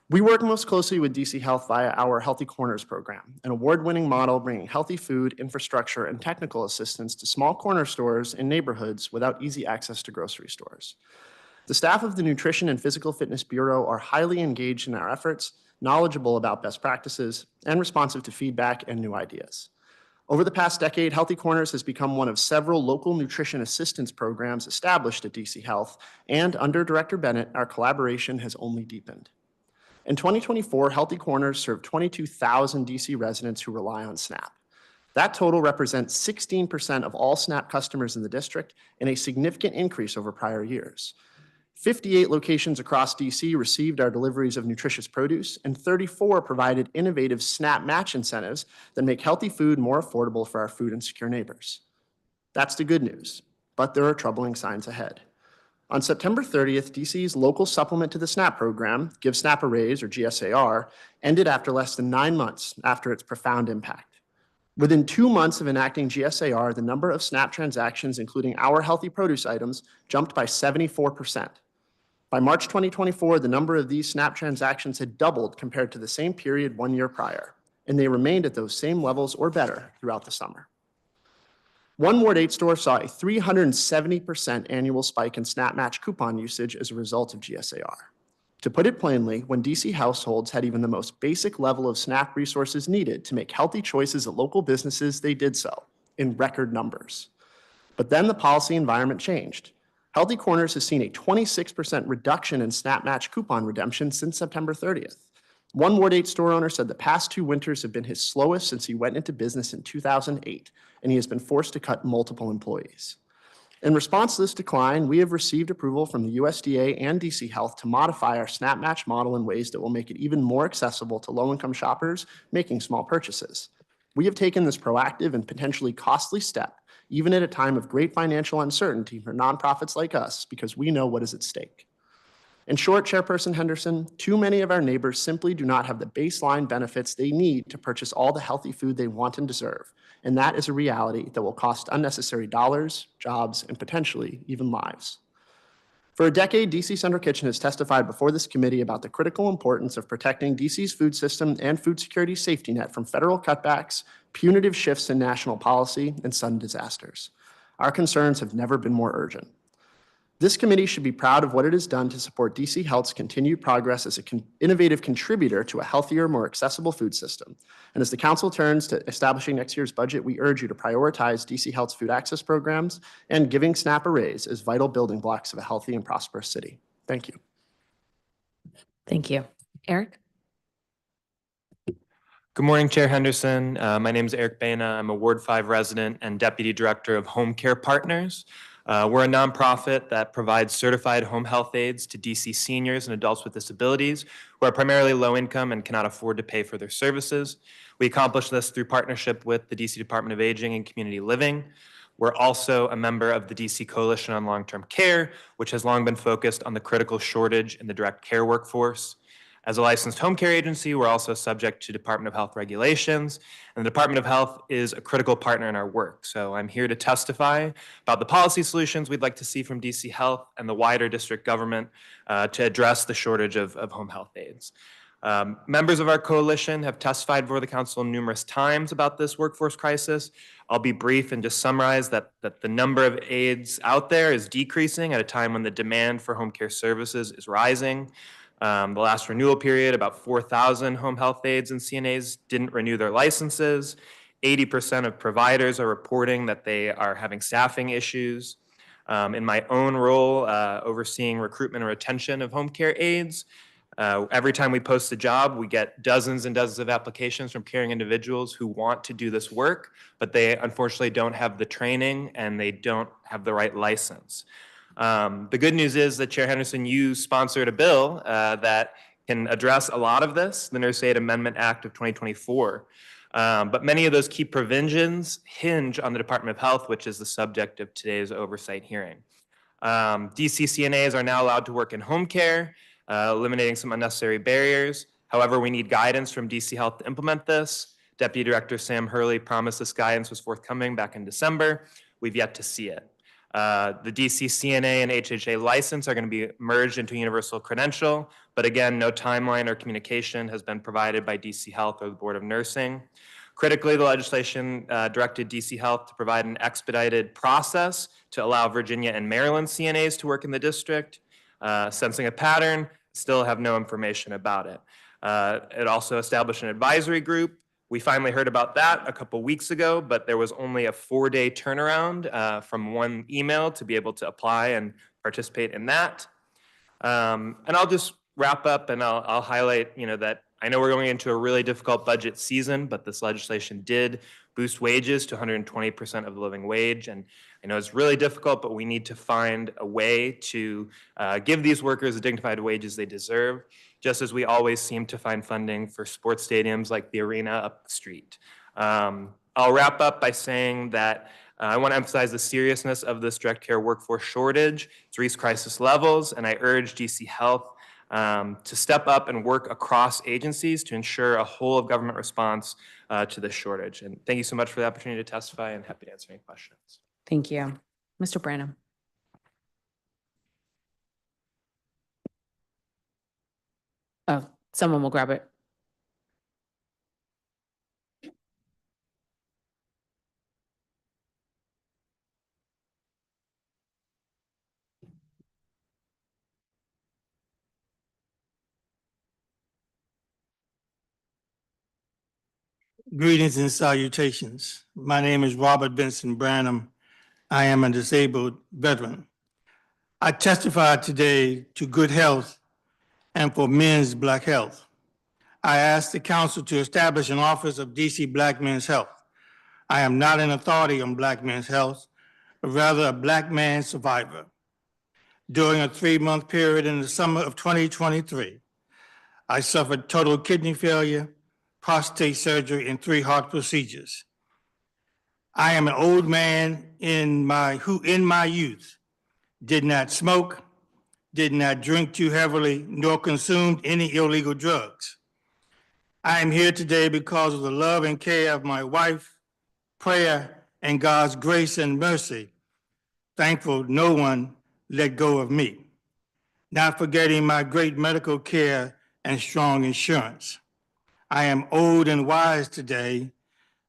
I: We work most closely with DC Health via our Healthy Corners program, an award-winning model bringing healthy food, infrastructure, and technical assistance to small corner stores in neighborhoods without easy access to grocery stores. The staff of the Nutrition and Physical Fitness Bureau are highly engaged in our efforts, knowledgeable about best practices, and responsive to feedback and new ideas. Over the past decade, Healthy Corners has become one of several local nutrition assistance programs established at DC Health, and under Director Bennett, our collaboration has only deepened. In 2024, Healthy Corners served 22,000 DC residents who rely on SNAP. That total represents 16% of all SNAP customers in the district and a significant increase over prior years. 58 locations across DC received our deliveries of nutritious produce, and 34 provided innovative SNAP match incentives that make healthy food more affordable for our food insecure neighbors. That's the good news, but there are troubling signs ahead. On September 30th, DC's local supplement to the SNAP program, Give SNAP a Raise, or GSAR, ended after less than 9 months after its profound impact. Within 2 months of enacting GSAR, the number of SNAP transactions, including our healthy produce items, jumped by 74%. By March 2024, the number of these SNAP transactions had doubled compared to the same period 1 year prior, and they remained at those same levels or better throughout the summer. One Ward 8 store saw a 370% annual spike in SNAP Match coupon usage as a result of GSAR. To put it plainly, when DC households had even the most basic level of SNAP resources needed to make healthy choices at local businesses, they did so in record numbers. But then the policy environment changed. Healthy Corners has seen a 26% reduction in SNAP Match coupon redemption since September 30th. One Ward 8 store owner said the past 2 winters have been his slowest since he went into business in 2008, and he has been forced to cut multiple employees. In response to this decline, we have received approval from the USDA and DC Health to modify our SNAP Match model in ways that will make it even more accessible to low-income shoppers making small purchases. We have taken this proactive and potentially costly step, even at a time of great financial uncertainty for nonprofits like us, because we know what is at stake. In short, Chairperson Henderson, too many of our neighbors simply do not have the baseline benefits they need to purchase all the healthy food they want and deserve, and that is a reality that will cost unnecessary dollars, jobs, and potentially even lives. For a decade, DC Central Kitchen has testified before this committee about the critical importance of protecting DC's food system and food security safety net from federal cutbacks, punitive shifts in national policy, and sudden disasters. Our concerns have never been more urgent. This committee should be proud of what it has done to support DC Health's continued progress as an innovative contributor to a healthier, more accessible food system. And as the council turns to establishing next year's budget, we urge you to prioritize DC Health's food access programs and giving SNAP a raise as vital building blocks of a healthy and prosperous city. Thank you.
A: Thank you. Eric?
J: Good morning, Chair Henderson. My name is Eric Baina. I'm a Ward 5 resident and Deputy Director of Home Care Partners. We're a nonprofit that provides certified home health aides to DC seniors and adults with disabilities who are primarily low income and cannot afford to pay for their services. We accomplish this through partnership with the DC Department of Aging and Community Living. We're also a member of the DC Coalition on Long-Term Care, which has long been focused on the critical shortage in the direct care workforce. As a licensed home care agency, we're also subject to Department of Health regulations, and the Department of Health is a critical partner in our work. So I'm here to testify about the policy solutions we'd like to see from DC Health and the wider district government to address the shortage of home health aides. Members of our coalition have testified before the council numerous times about this workforce crisis. I'll be brief and just summarize that the number of aides out there is decreasing at a time when the demand for home care services is rising. The last renewal period, about 4,000 home health aides and CNAs didn't renew their licenses. 80% of providers are reporting that they are having staffing issues. In my own role, overseeing recruitment and retention of home care aides, every time we post a job, we get dozens and dozens of applications from caring individuals who want to do this work, but they unfortunately don't have the training and they don't have the right license. The good news is that Chair Henderson, you sponsored a bill that can address a lot of this, the Nurse Aid Amendment Act of 2024. But many of those key provisions hinge on the Department of Health, which is the subject of today's oversight hearing. DC CNAs are now allowed to work in home care, eliminating some unnecessary barriers. However, we need guidance from DC Health to implement this. Deputy Director Sam Hurley promised this guidance was forthcoming back in December. We've yet to see it. The DC CNA and HHA license are going to be merged into a universal credential, but again, no timeline or communication has been provided by DC Health or the Board of Nursing. Critically, the legislation directed DC Health to provide an expedited process to allow Virginia and Maryland CNAs to work in the district. Sensing a pattern, still have no information about it. It also established an advisory group. We finally heard about that a couple weeks ago, but there was only a 4-day turnaround from one email to be able to apply and participate in that. And I'll just wrap up and I'll highlight, that I know we're going into a really difficult budget season, but this legislation did boost wages to 120% of the living wage. And I know it's really difficult, but we need to find a way to give these workers the dignified wages they deserve, just as we always seem to find funding for sports stadiums like the arena up the street. I'll wrap up by saying that I want to emphasize the seriousness of this direct care workforce shortage. It's reached crisis levels, and I urge DC Health to step up and work across agencies to ensure a whole of government response to this shortage. And thank you so much for the opportunity to testify, and happy to answer any questions.
A: Thank you. Mr. Branham. Oh, someone will grab it.
K: Greetings and salutations. My name is Robert Benson Branham. I am a disabled veteran. I testify today to good health and for men's Black health. I ask the council to establish an office of DC Black Men's Health. I am not an authority on Black men's health, but rather a Black man survivor. During a 3-month period in the summer of 2023, I suffered total kidney failure, prostate surgery, and 3 heart procedures. I am an old man who in my youth did not smoke, did not drink too heavily, nor consumed any illegal drugs. I am here today because of the love and care of my wife, prayer, and God's grace and mercy. Thankful no one let go of me. Not forgetting my great medical care and strong insurance. I am old and wise today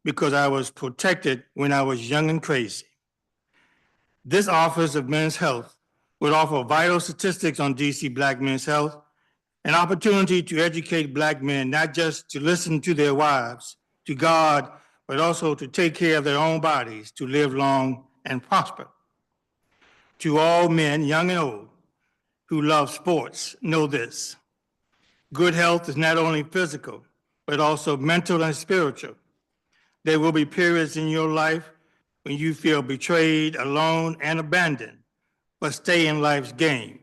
K: because I was protected when I was young and crazy. This Office of Men's Health would offer vital statistics on DC Black men's health, an opportunity to educate Black men, not just to listen to their wives, to God, but also to take care of their own bodies, to live long and prosper. To all men, young and old, who love sports, know this. Good health is not only physical, but also mental and spiritual. There will be periods in your life when you feel betrayed, alone, and abandoned, but stay in life's game.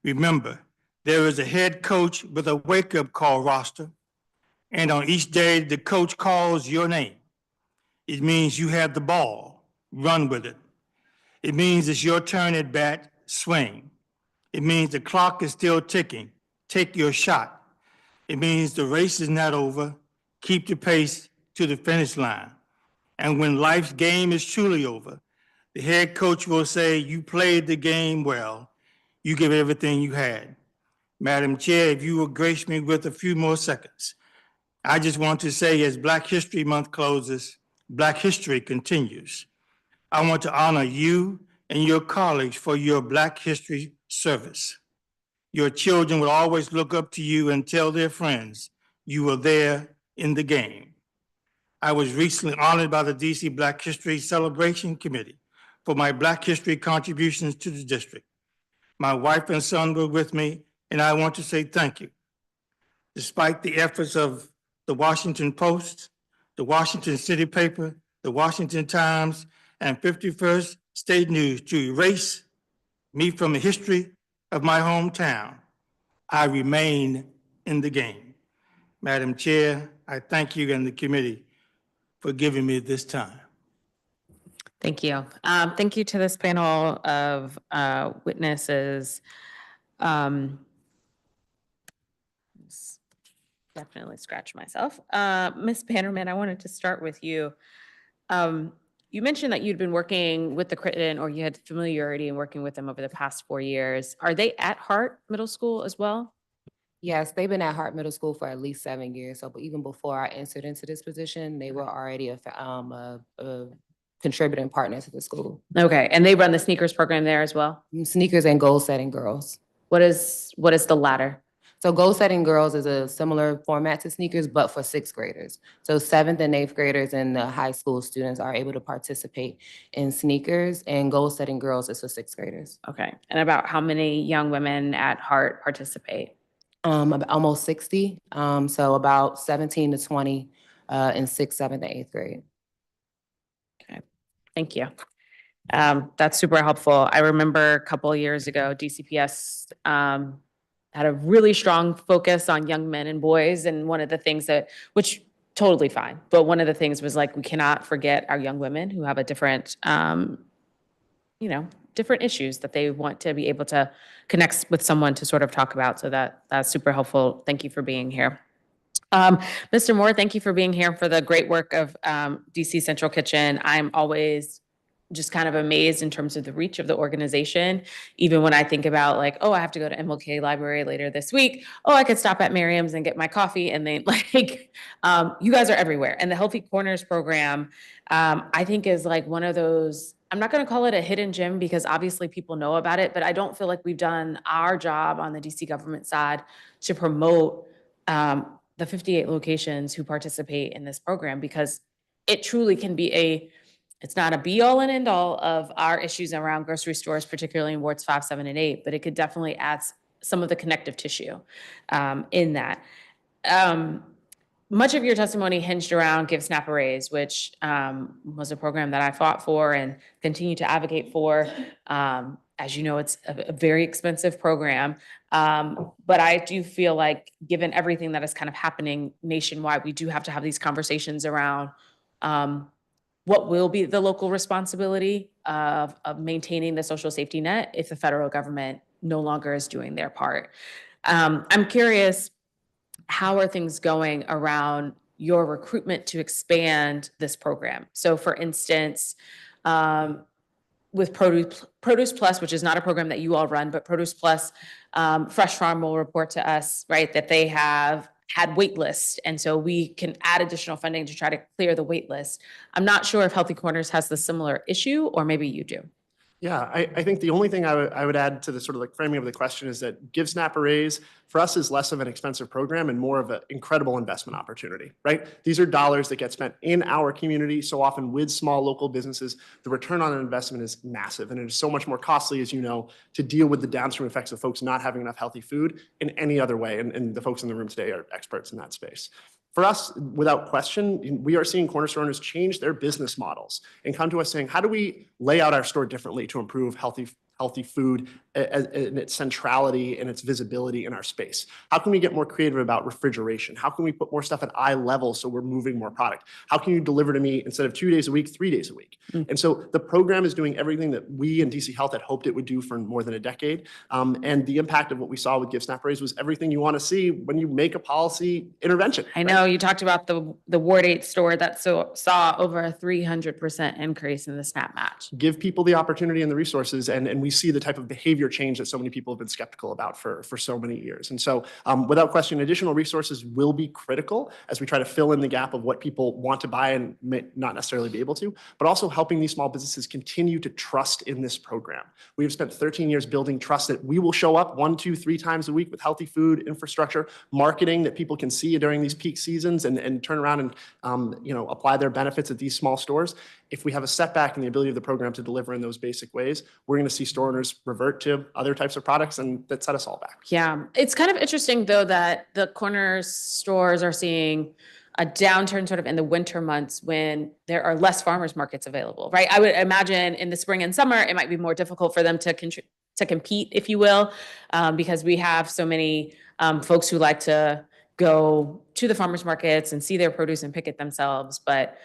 K: Remember, there is a head coach with a wake-up call roster, and on each day, the coach calls your name. It means you have the ball, run with it. It means it's your turn at bat, swing. It means the clock is still ticking, take your shot. It means the race is not over, keep the pace to the finish line. And when life's game is truly over, the head coach will say, you played the game well, you give everything you had. Madam Chair, if you will grace me with a few more seconds, I just want to say as Black History Month closes, Black history continues. I want to honor you and your colleagues for your Black history service. Your children will always look up to you and tell their friends you were there in the game. I was recently honored by the DC Black History Celebration Committee for my Black history contributions to the district. My wife and son were with me, and I want to say thank you. Despite the efforts of the Washington Post, the Washington City Paper, the Washington Times, and 51st State News to erase me from the history of my hometown, I remain in the game. Madam Chair, I thank you and the committee for giving me this time.
A: Thank you. Thank you to this panel of witnesses. Definitely scratch myself. Ms. Bannerman, I wanted to start with you. You mentioned that you'd been working with the Crittenton, or you had familiarity in working with them over the past 4 years. Are they at Hart Middle School as well?
H: Yes, they've been at Hart Middle School for at least 7 years. So even before I entered into this position, they were already a contributing partner to the school.
A: Okay, and they run the sneakers program there as well?
H: Sneakers and goal setting girls.
A: What is the latter?
H: So goal setting girls is a similar format to sneakers, but for 6th graders. So 7th and 8th graders and the high school students are able to participate in sneakers, and goal setting girls is for 6th graders.
A: Okay, and about how many young women at Hart participate?
H: Almost 60. So about 17 to 20 in 6th, 7th, and 8th grade.
A: Thank you. That's super helpful. I remember a couple of years ago, DCPS had a really strong focus on young men and boys. And one of the things which totally fine, but one of the things was like, we cannot forget our young women who have a different, different issues that they want to be able to connect with someone to sort of talk about. So that's super helpful. Thank you for being here. Mr. Moore, thank you for being here, for the great work of DC Central Kitchen. I'm always just kind of amazed in terms of the reach of the organization. Even when I think about like, oh, I have to go to MLK Library later this week. Oh, I could stop at Miriam's and get my coffee. And then like, you guys are everywhere. And the Healthy Corners program, I think is like one of those, I'm not gonna call it a hidden gem because obviously people know about it, but I don't feel like we've done our job on the DC government side to promote the 58 locations who participate in this program, because it truly can be it's not a be all and end all of our issues around grocery stores, particularly in wards 5, 7, and 8, but it could definitely add some of the connective tissue in that. Much of your testimony hinged around Give SNAP a Raise, which was a program that I fought for and continue to advocate for. As you know, it's a very expensive program. But I do feel like, given everything that is kind of happening nationwide, we do have to have these conversations around what will be the local responsibility of maintaining the social safety net if the federal government no longer is doing their part. I'm curious, how are things going around your recruitment to expand this program? So for instance, with Produce Plus, which is not a program that you all run, but Produce Plus, Fresh Farm will report to us, right, that they have had wait lists. And so we can add additional funding to try to clear the wait list. I'm not sure if Healthy Corners has the similar issue, or maybe you do.
I: Yeah, I think the only thing I would add to the sort of like framing of the question is that Give SNAP a Raise for us is less of an expensive program and more of an incredible investment opportunity, right? These are dollars that get spent in our community, so often with small local businesses. The return on an investment is massive, and it is so much more costly, as you know, to deal with the downstream effects of folks not having enough healthy food in any other way. And the folks in the room today are experts in that space. For us, without question, we are seeing corner store owners change their business models and come to us saying, how do we lay out our store differently to improve healthy food in its centrality and its visibility in our space? How can we get more creative about refrigeration? How can we put more stuff at eye level so we're moving more product? How can you deliver to me instead of 2 days a week, 3 days a week? And so the program is doing everything that we in DC Health had hoped it would do for more than a decade. And the impact of what we saw with Give SNAP Raise was everything you want to see when you make a policy intervention.
A: I know you talked about the Ward 8 store that saw over a 300% increase in the SNAP match.
I: Give people the opportunity and the resources, and we see the type of behavior change that so many people have been skeptical about for so many years. And so without question, additional resources will be critical as we try to fill in the gap of what people want to buy and may not necessarily be able to, but also helping these small businesses continue to trust in this program. We have spent 13 years building trust that we will show up 1, 2, 3 times a week with healthy food, infrastructure, marketing that people can see during these peak seasons and turn around and apply their benefits at these small stores. If we have a setback in the ability of the program to deliver in those basic ways, we're going to see store owners revert to other types of products, and that set us all back.
A: Yeah, it's kind of interesting though that the corner stores are seeing a downturn sort of in the winter months when there are less farmers markets available, right? I would imagine in the spring and summer, it might be more difficult for them to compete, if you will, because we have so many folks who like to go to the farmers markets and see their produce and pick it themselves. But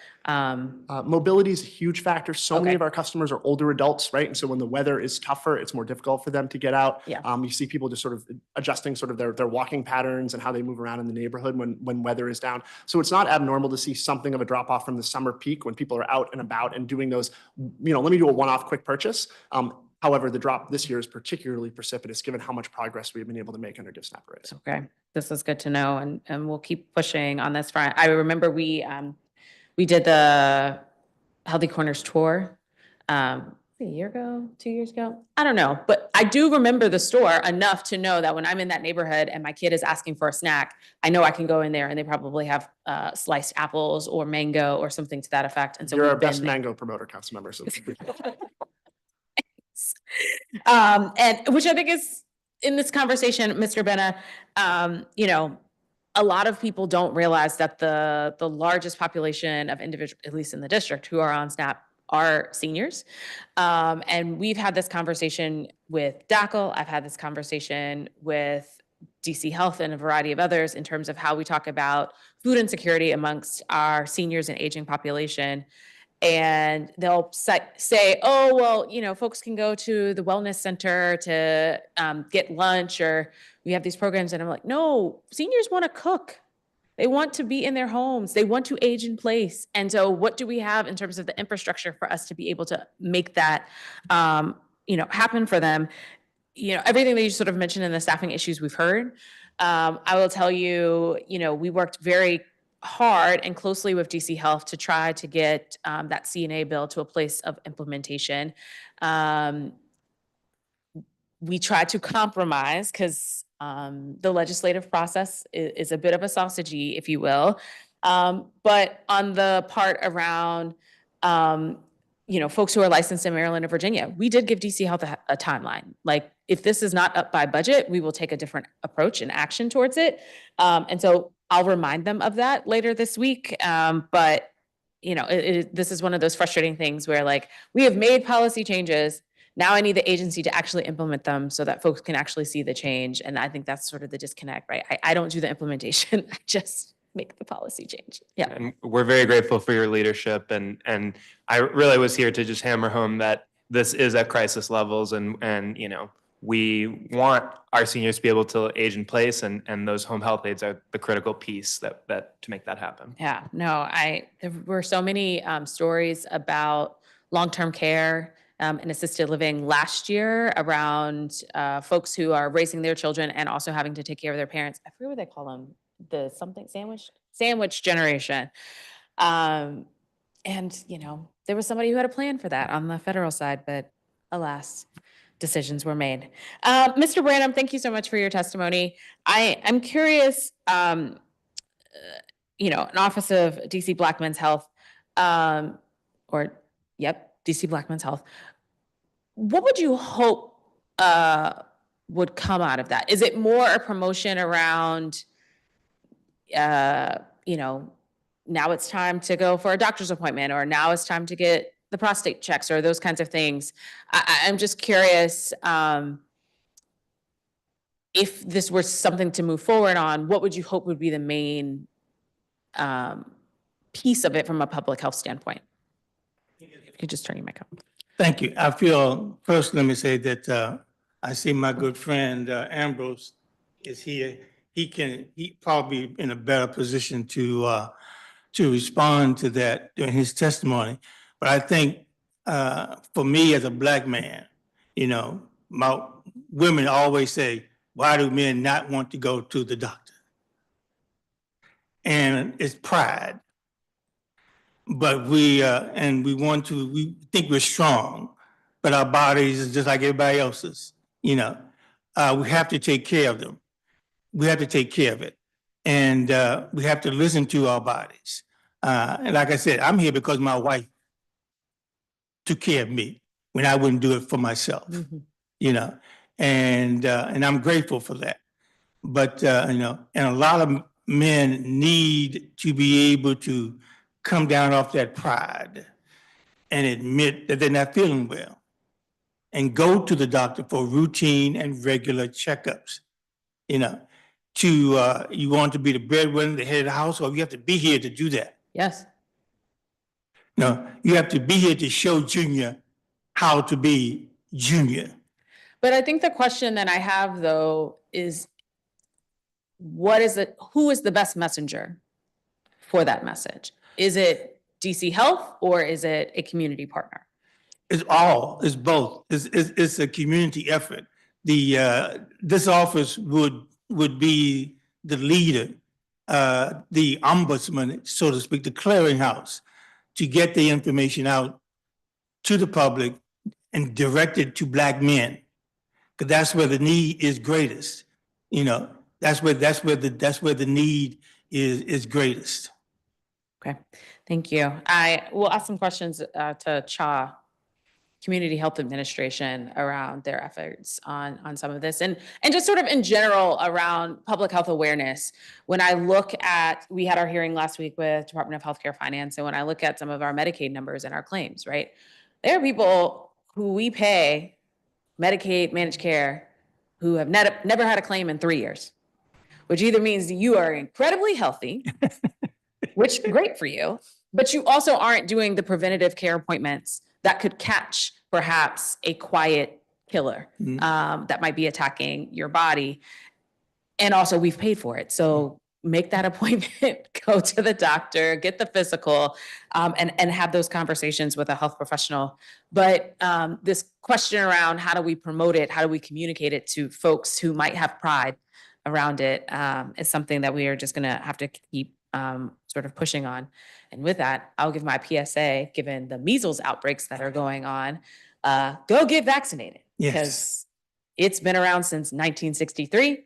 I: mobility is a huge factor. So many
A: Okay.
I: of our customers are older adults, right? And so when the weather is tougher, it's more difficult for them to get out.
A: Yeah.
I: You see people just sort of adjusting sort of their walking patterns and how they move around in the neighborhood when weather is down. So it's not abnormal to see something of a drop off from the summer peak when people are out and about and doing those, let me do a one-off quick purchase. However, the drop this year is particularly precipitous given how much progress we've been able to make under Give SNAP a Raise.
A: Okay, this is good to know, and we'll keep pushing on this front. I remember we did the Healthy Corners tour a year ago, 2 years ago. I don't know, but I do remember the store enough to know that when I'm in that neighborhood and my kid is asking for a snack, I know I can go in there and they probably have sliced apples or mango or something to that effect. And so
I: You're
A: we've
I: our best
A: been there.
I: mango promoter, council member. So
A: And which I think is in this conversation, Mr. Benna, a lot of people don't realize that the largest population of individuals, at least in the district, who are on SNAP our seniors. And we've had this conversation with DACL. I've had this conversation with DC Health and a variety of others in terms of how we talk about food insecurity amongst our seniors and aging population. And they'll say, oh, well, you know, folks can go to the wellness center to get lunch, or we have these programs. And I'm like, no, seniors want to cook. They want to be in their homes. They want to age in place. And so what do we have in terms of the infrastructure for us to be able to make that, happen for them? You know, everything that you sort of mentioned in the staffing issues we've heard. I will tell you, we worked very hard and closely with DC Health to try to get that CNA bill to a place of implementation. We tried to compromise because the legislative process is a bit of a sausagey, if you will. But on the part around, folks who are licensed in Maryland and Virginia, we did give DC Health a timeline. Like, if this is not up by budget, we will take a different approach and action towards it. And so I'll remind them of that later this week. But this is one of those frustrating things where, like, we have made policy changes. Now I need the agency to actually implement them so that folks can actually see the change. And I think that's sort of the disconnect, right? I don't do the implementation. I just make the policy change. Yeah.
J: And we're very grateful for your leadership. And I really was here to just hammer home that this is at crisis levels, and we want our seniors to be able to age in place, and those home health aides are the critical piece that to make that happen.
A: Yeah, no, there were so many stories about long-term care and assisted living last year around folks who are raising their children and also having to take care of their parents. I forget what they call them, the something sandwich generation. And there was somebody who had a plan for that on the federal side, but alas, decisions were made. Mr. Branham, thank you so much for your testimony. I'm curious, an Office of DC Black Men's Health, DC Black Men's Health. What would you hope would come out of that? Is it more a promotion around, now it's time to go for a doctor's appointment, or now it's time to get the prostate checks, or those kinds of things? I'm just curious, if this were something to move forward on, what would you hope would be the main piece of it from a public health standpoint? If you could just turn your mic on.
K: Thank you. I feel, first, let me say that I see my good friend Ambrose is here. He probably in a better position to respond to that during his testimony. But I think for me as a Black man, my women always say, why do men not want to go to the doctor? And it's pride. But we think we're strong, but our bodies is just like everybody else's, we have to take care of them. We have to take care of it. And we have to listen to our bodies. And like I said, I'm here because my wife took care of me when I wouldn't do it for myself, and I'm grateful for that. But, and a lot of men need to be able to come down off that pride and admit that they're not feeling well and go to the doctor for routine and regular checkups. You want to be the breadwinner, the head of the household, you have to be here to do that.
A: Yes.
K: No, you have to be here to show Junior how to be Junior.
A: But I think the question that I have, though, is who is the best messenger for that message? Is it DC Health, or is it a community partner?
K: It's both. It's a community effort. This office would be the leader, the ombudsman, so to speak, the clearinghouse, to get the information out to the public and direct it to Black men, because that's where the need is greatest. That's where the need is greatest.
A: Okay, thank you. I will ask some questions to Cha. Community Health Administration around their efforts on some of this, and just sort of in general around public health awareness. When I look at, we had our hearing last week with Department of Healthcare Finance, and when I look at some of our Medicaid numbers and our claims, right? There are people who we pay Medicaid managed care who have never had a claim in 3 years, which either means you are incredibly healthy, which great for you, but you also aren't doing the preventative care appointments that could catch perhaps a quiet killer that might be attacking your body. And also we've paid for it. So make that appointment, go to the doctor, get the physical, and have those conversations with a health professional. But this question around how do we promote it? How do we communicate it to folks who might have pride around it is something that we are just gonna have to keep sort of pushing on. And with that, I'll give my PSA, given the measles outbreaks that are going on, go get vaccinated.
K: Yes.
A: Because it's been around since 1963.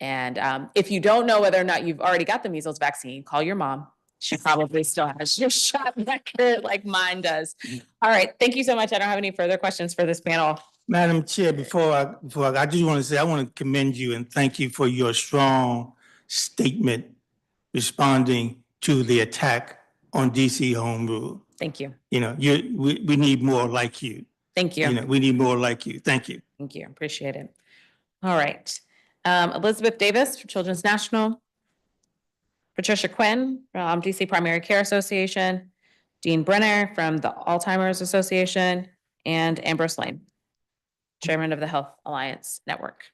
A: And if you don't know whether or not you've already got the measles vaccine, call your mom. She probably still has your shot record like mine does. All right, thank you so much. I don't have any further questions for this panel.
K: Madam Chair, before I just want to say, I want to commend you and thank you for your strong statement responding to the attack on DC Home Rule.
A: Thank you.
K: You know, we need more like you.
A: Thank you.
K: You know, we need more like you. Thank you.
A: Thank you. Appreciate it. All right. Elizabeth Davis from Children's National, Patricia Quinn from DC Primary Care Association, Dean Brenner from the Alzheimer's Association, and Ambrose Lane, Chairman of the Health Alliance Network.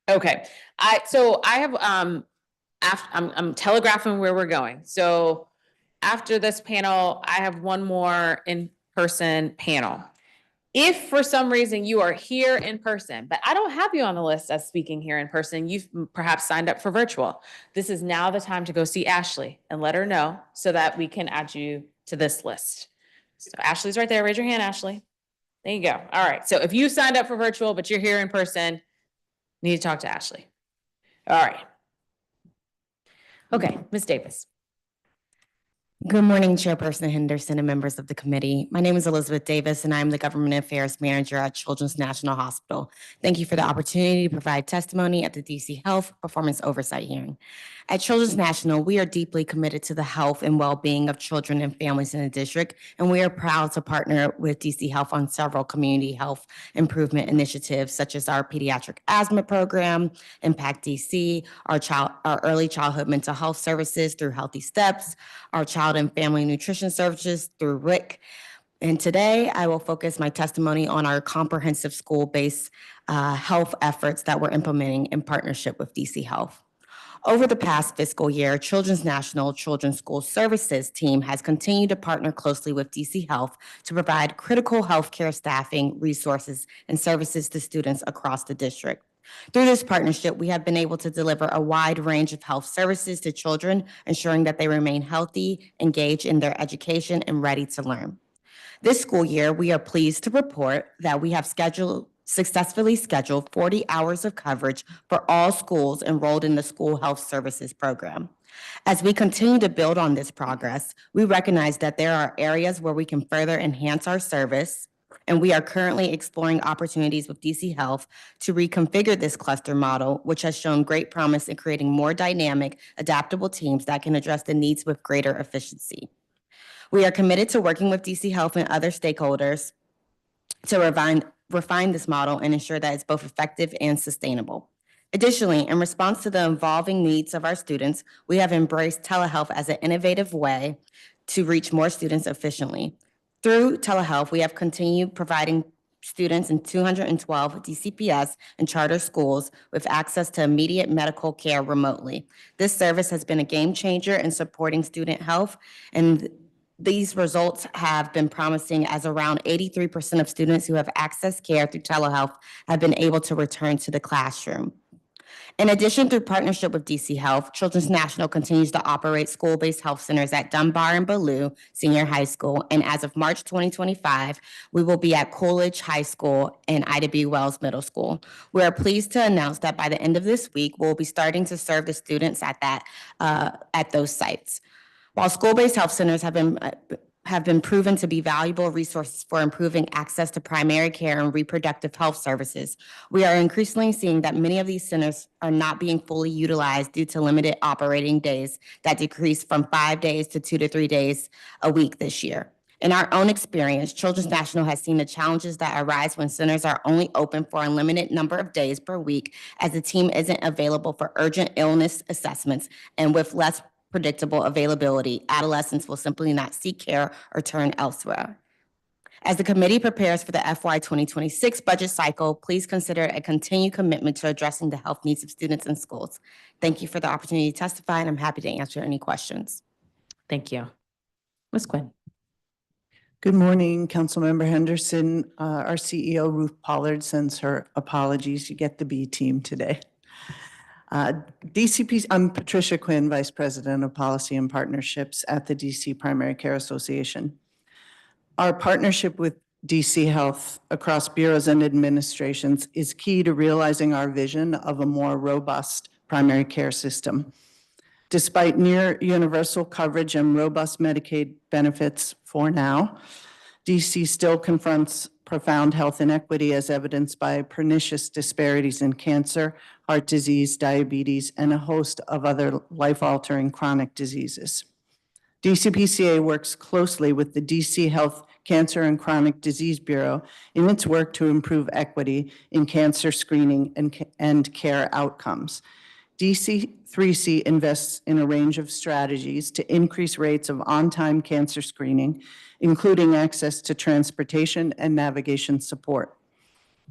A: Okay, I'm telegraphing where we're going. So after this panel, I have one more in-person panel. If for some reason you are here in person, but I don't have you on the list as speaking here in person, you've perhaps signed up for virtual. This is now the time to go see Ashley and let her know so that we can add you to this list. So Ashley's right there. Raise your hand, Ashley. There you go. All right. So if you signed up for virtual, but you're here in person, need to talk to Ashley. All right. Okay, Ms. Davis.
L: Good morning, Chairperson Henderson and members of the committee. My name is Elizabeth Davis, and I'm the Government Affairs Manager at Children's National Hospital. Thank you for the opportunity to provide testimony at the DC Health Performance Oversight hearing. At Children's National, we are deeply committed to the health and well-being of children and families in the district, and we are proud to partner with DC Health on several community health improvement initiatives, such as our pediatric asthma program, Impact DC, our early childhood mental health services through Healthy Steps, our child and family nutrition services through WIC. And today I will focus my testimony on our comprehensive school-based health efforts that we're implementing in partnership with DC Health. Over the past fiscal year, Children's National Children's School Services team has continued to partner closely with DC Health to provide critical healthcare staffing, resources, and services to students across the district. Through this partnership, we have been able to deliver a wide range of health services to children, ensuring that they remain healthy, engaged in their education, and ready to learn. This school year, we are pleased to report that we have successfully scheduled 40 hours of coverage for all schools enrolled in the School Health Services program. As we continue to build on this progress, we recognize that there are areas where we can further enhance our service, and we are currently exploring opportunities with DC Health to reconfigure this cluster model, which has shown great promise in creating more dynamic, adaptable teams that can address the needs with greater efficiency. We are committed to working with DC Health and other stakeholders to refine this model and ensure that it's both effective and sustainable. Additionally, in response to the evolving needs of our students, we have embraced telehealth as an innovative way to reach more students efficiently. Through telehealth, we have continued providing students in 212 DCPS and charter schools with access to immediate medical care remotely. This service has been a game changer in supporting student health, and these results have been promising, as around 83% of students who have accessed care through telehealth have been able to return to the classroom. In addition, through partnership with DC Health, Children's National continues to operate school-based health centers at Dunbar and Ballou Senior High School, and as of March 2025, we will be at Coolidge High School and Ida B. Wells Middle School. We are pleased to announce that by the end of this week, we'll be starting to serve the students at those sites. While school-based health centers have been proven to be valuable resources for improving access to primary care and reproductive health services, we are increasingly seeing that many of these centers are not being fully utilized due to limited operating days that decreased from 5 days to 2 to 3 days a week this year. In our own experience, Children's National has seen the challenges that arise when centers are only open for a limited number of days per week, as the team isn't available for urgent illness assessments, and with less predictable availability, adolescents will simply not seek care or turn elsewhere. As the committee prepares for the FY 2026 budget cycle, please consider a continued commitment to addressing the health needs of students in schools. Thank you for the opportunity to testify, and I'm happy to answer any questions.
A: Thank you. Ms. Quinn.
M: Good morning, Councilmember Henderson. Our CEO, Ruth Pollard, sends her apologies. You get the B team today. I'm Patricia Quinn, Vice President of Policy and Partnerships at the DC Primary Care Association. Our partnership with DC Health across bureaus and administrations is key to realizing our vision of a more robust primary care system. Despite near universal coverage and robust Medicaid benefits for now, DC still confronts profound health inequity as evidenced by pernicious disparities in cancer, heart disease, diabetes, and a host of other life-altering chronic diseases. DCPCA works closely with the DC Health Cancer and Chronic Disease Bureau in its work to improve equity in cancer screening and care outcomes. DC3C invests in a range of strategies to increase rates of on-time cancer screening, including access to transportation and navigation support.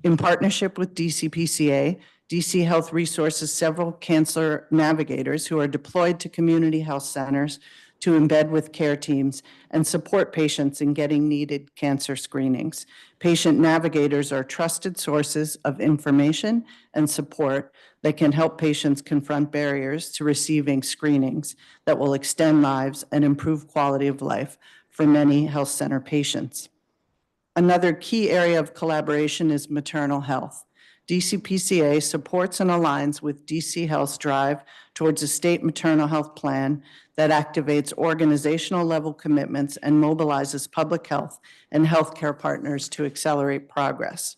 M: In partnership with DCPCA, DC Health resources several cancer navigators who are deployed to community health centers to embed with care teams and support patients in getting needed cancer screenings. Patient navigators are trusted sources of information and support that can help patients confront barriers to receiving screenings that will extend lives and improve quality of life for many health center patients. Another key area of collaboration is maternal health. DCPCA supports and aligns with DC Health's drive towards a state maternal health plan that activates organizational level commitments and mobilizes public health and healthcare partners to accelerate progress.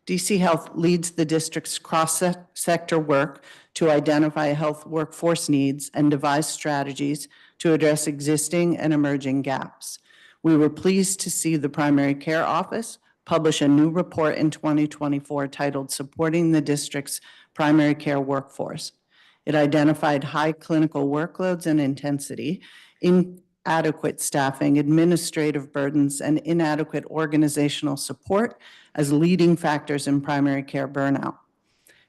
M: DC Health leads the district's cross-sector work to identify health workforce needs and devise strategies to address existing and emerging gaps. We were pleased to see the Primary Care Office publish a new report in 2024 titled Supporting the District's Primary Care Workforce. It identified high clinical workloads and intensity, inadequate staffing, administrative burdens, and inadequate organizational support as leading factors in primary care burnout.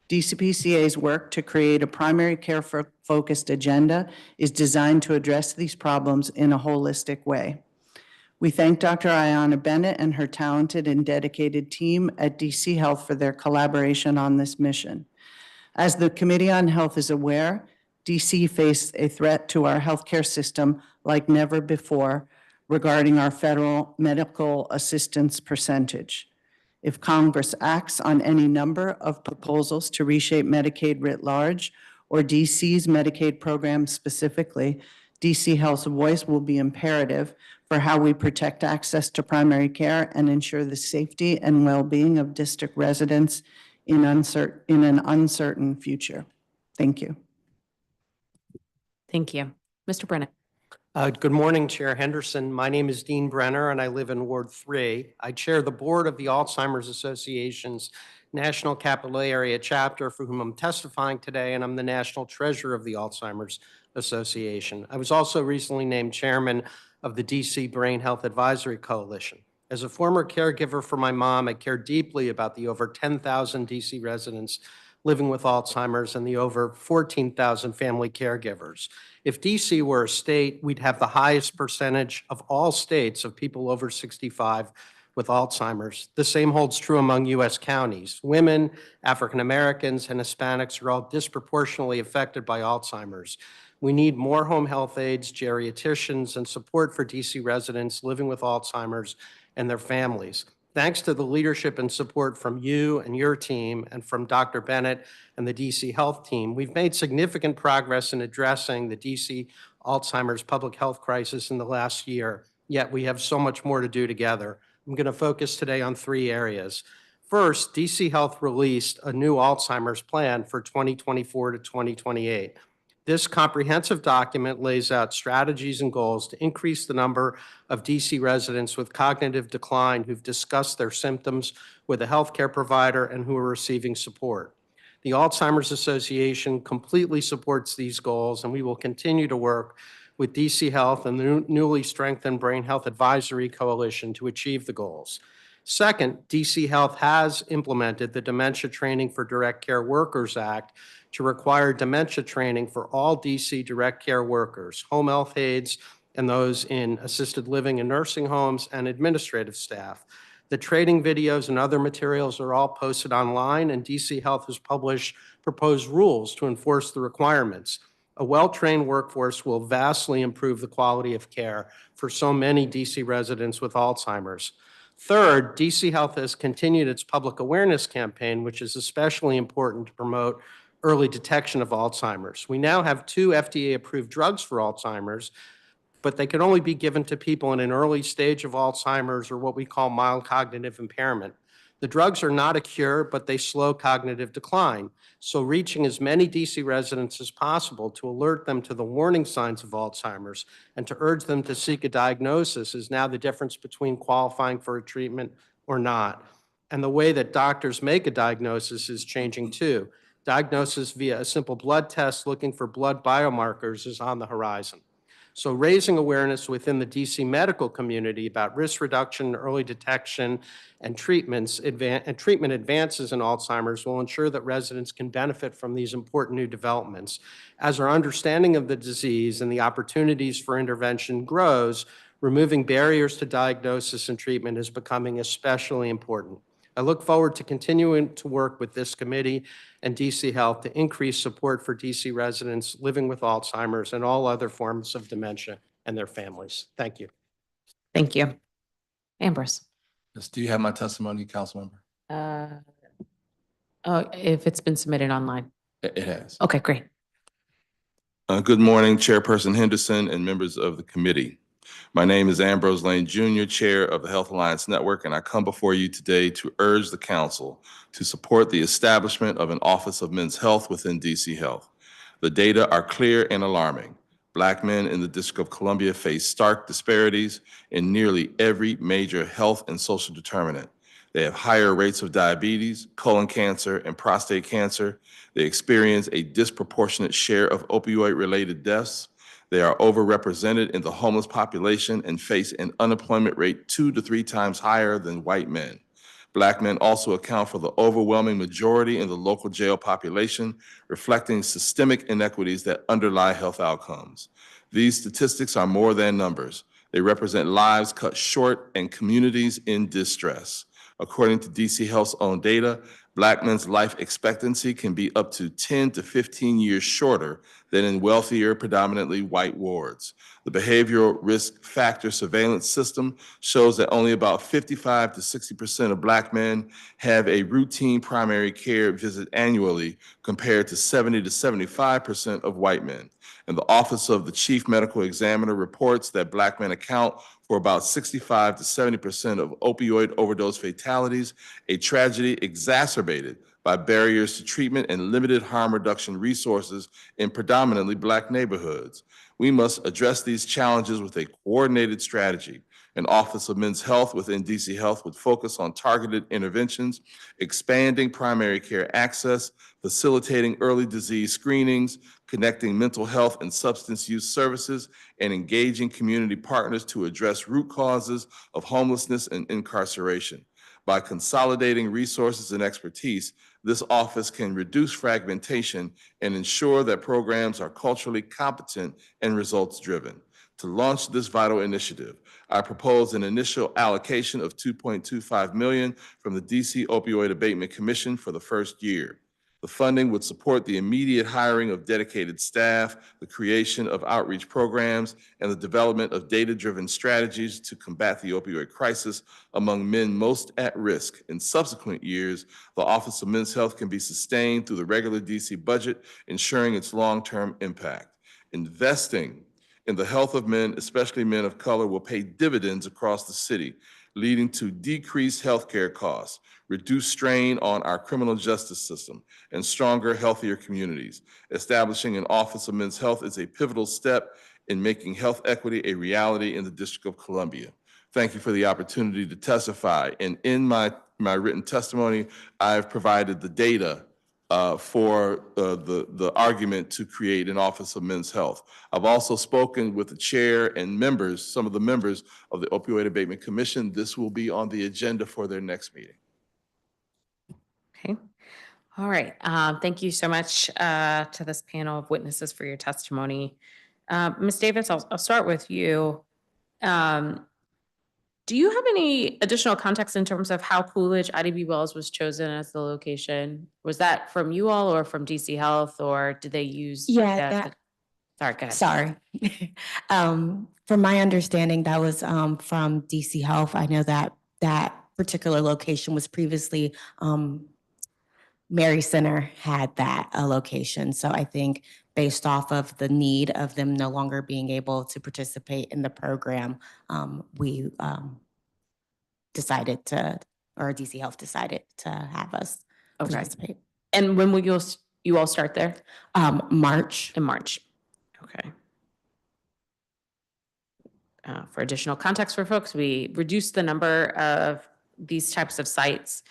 M: DCPCA's work to create a primary care focused agenda is designed to address these problems in a holistic way. We thank Dr. Ayanna Bennett and her talented and dedicated team at DC Health for their collaboration on this mission. As the Committee on Health is aware, DC faced a threat to our healthcare system like never before regarding our federal medical assistance percentage. If Congress acts on any number of proposals to reshape Medicaid writ large or DC's Medicaid program specifically, DC Health's voice will be imperative for how we protect access to primary care and ensure the safety and well-being of district residents in an uncertain future. Thank you.
A: Thank you. Mr. Brennan.
N: Good morning, Chair Henderson. My name is Dean Brenner, and I live in Ward 3. I chair the board of the Alzheimer's Association's National Capital Area chapter, for whom I'm testifying today, and I'm the national treasurer of the Alzheimer's Association. I was also recently named chairman of the DC Brain Health Advisory Coalition. As a former caregiver for my mom, I care deeply about the over 10,000 DC residents living with Alzheimer's and the over 14,000 family caregivers. If DC were a state, we'd have the highest percentage of all states of people over 65 with Alzheimer's. The same holds true among U.S. counties. Women, African Americans, and Hispanics are all disproportionately affected by Alzheimer's. We need more home health aides, geriatricians, and support for DC residents living with Alzheimer's and their families. Thanks to the leadership and support from you and your team and from Dr. Bennett and the DC Health team, we've made significant progress in addressing the DC Alzheimer's public health crisis in the last year, yet we have so much more to do together. I'm going to focus today on 3 areas. First, DC Health released a new Alzheimer's plan for 2024 to 2028. This comprehensive document lays out strategies and goals to increase the number of DC residents with cognitive decline who've discussed their symptoms with a healthcare provider and who are receiving support. The Alzheimer's Association completely supports these goals, and we will continue to work with DC Health and the newly strengthened Brain Health Advisory Coalition to achieve the goals. Second, DC Health has implemented the Dementia Training for Direct Care Workers Act to require dementia training for all DC direct care workers, home health aides, and those in assisted living and nursing homes and administrative staff. The training videos and other materials are all posted online, and DC Health has published proposed rules to enforce the requirements. A well-trained workforce will vastly improve the quality of care for so many DC residents with Alzheimer's. Third, DC Health has continued its public awareness campaign, which is especially important to promote early detection of Alzheimer's. We now have 2 FDA-approved drugs for Alzheimer's, but they can only be given to people in an early stage of Alzheimer's or what we call mild cognitive impairment. The drugs are not a cure, but they slow cognitive decline. So reaching as many DC residents as possible to alert them to the warning signs of Alzheimer's and to urge them to seek a diagnosis is now the difference between qualifying for a treatment or not. And the way that doctors make a diagnosis is changing too. Diagnosis via a simple blood test looking for blood biomarkers is on the horizon. So raising awareness within the DC medical community about risk reduction, early detection, and treatment advances in Alzheimer's will ensure that residents can benefit from these important new developments. As our understanding of the disease and the opportunities for intervention grows, removing barriers to diagnosis and treatment is becoming especially important. I look forward to continuing to work with this committee and DC Health to increase support for DC residents living with Alzheimer's and all other forms of dementia and their families. Thank you.
A: Thank you. Ambrose.
O: Yes, do you have my testimony, Councilmember?
A: If it's been submitted online.
O: It has.
A: Okay, great.
O: Good morning, Chairperson Henderson and members of the committee. My name is Ambrose Lane Jr., Chair of the Health Alliance Network, and I come before you today to urge the Council to support the establishment of an Office of Men's Health within DC Health. The data are clear and alarming. Black men in the District of Columbia face stark disparities in nearly every major health and social determinant. They have higher rates of diabetes, colon cancer, and prostate cancer. They experience a disproportionate share of opioid-related deaths. They are overrepresented in the homeless population and face an unemployment rate 2 to 3 times higher than white men. Black men also account for the overwhelming majority in the local jail population, reflecting systemic inequities that underlie health outcomes. These statistics are more than numbers. They represent lives cut short and communities in distress. According to DC Health's own data, Black men's life expectancy can be up to 10 to 15 years shorter than in wealthier, predominantly white wards. The behavioral risk factor surveillance system shows that only about 55 to 60% of Black men have a routine primary care visit annually, compared to 70 to 75% of white men. And the Office of the Chief Medical Examiner reports that Black men account for about 65 to 70% of opioid overdose fatalities, a tragedy exacerbated by barriers to treatment and limited harm reduction resources in predominantly Black neighborhoods. We must address these challenges with a coordinated strategy. An Office of Men's Health within DC Health would focus on targeted interventions, expanding primary care access, facilitating early disease screenings, connecting mental health and substance use services, and engaging community partners to address root causes of homelessness and incarceration. By consolidating resources and expertise, this office can reduce fragmentation and ensure that programs are culturally competent and results-driven. To launch this vital initiative, I propose an initial allocation of $2.25 million from the DC Opioid Abatement Commission for the first year. The The funding would support the immediate hiring of dedicated staff, the creation of outreach programs, and the development of data-driven strategies to combat the opioid crisis among men most at risk. In subsequent years, the Office of Men's Health can be sustained through the regular DC budget, ensuring its long-term impact. Investing in the health of men, especially men of color, will pay dividends across the city, leading to decreased healthcare costs, reduced strain on our criminal justice system, and stronger, healthier communities. Establishing an Office of Men's Health is a pivotal step in making health equity a reality in the District of Columbia. Thank you for the opportunity to testify. And in my written testimony, I've provided the data for the argument to create an Office of Men's Health. I've also spoken with the chair and members, some of the members of the Opioid Abatement Commission. This will be on the agenda for their next meeting.
A: Okay. All right. Thank you so much to this panel of witnesses for your testimony. Ms. Davis, I'll start with you. Do you have any additional context in terms of how Coolidge IDB Wells was chosen as the location? Was that from you all or from DC Health, or did they use?
L: Yeah,
A: Sorry, go ahead.
L: sorry. From my understanding, that was from DC Health. I know that that particular location was previously, Mary Center had that location. So I think based off of the need of them no longer being able to participate in the program, we decided to, or DC Health decided to have us participate.
A: And when will you all start there?
L: March.
A: In March. Okay. For additional context for folks, we reduced the number of these types of sites,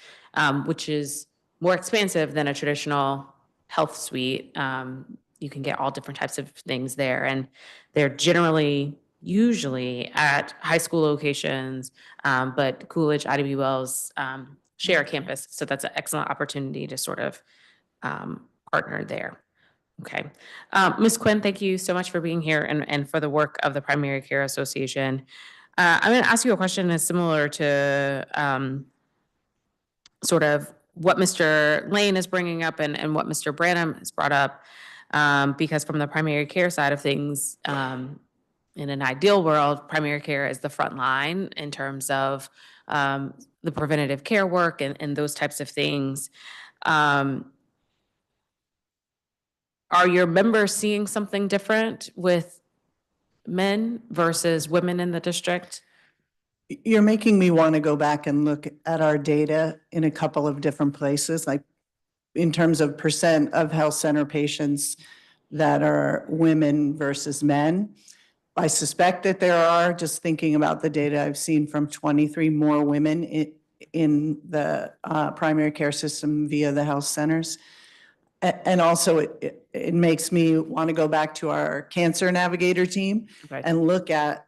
A: which is more expansive than a traditional health suite. You can get all different types of things there, and they're usually at high school locations, but Coolidge, IDB Wells share a campus, so that's an excellent opportunity to sort of partner there. Okay. Ms. Quinn, thank you so much for being here and for the work of the Primary Care Association. I'm going to ask you a question that's similar to sort of what Mr. Lane is bringing up and what Mr. Branham has brought up, because from the primary care side of things, in an ideal world, primary care is the front line in terms of the preventative care work and those types of things. Are your members seeing something different with men versus women in the district?
M: You're making me want to go back and look at our data in a couple of different places, like in terms of percent of health center patients that are women versus men. I suspect that there are, just thinking about the data I've seen, from 23 more women in the primary care system via the health centers. And also it makes me want to go back to our cancer navigator team and look at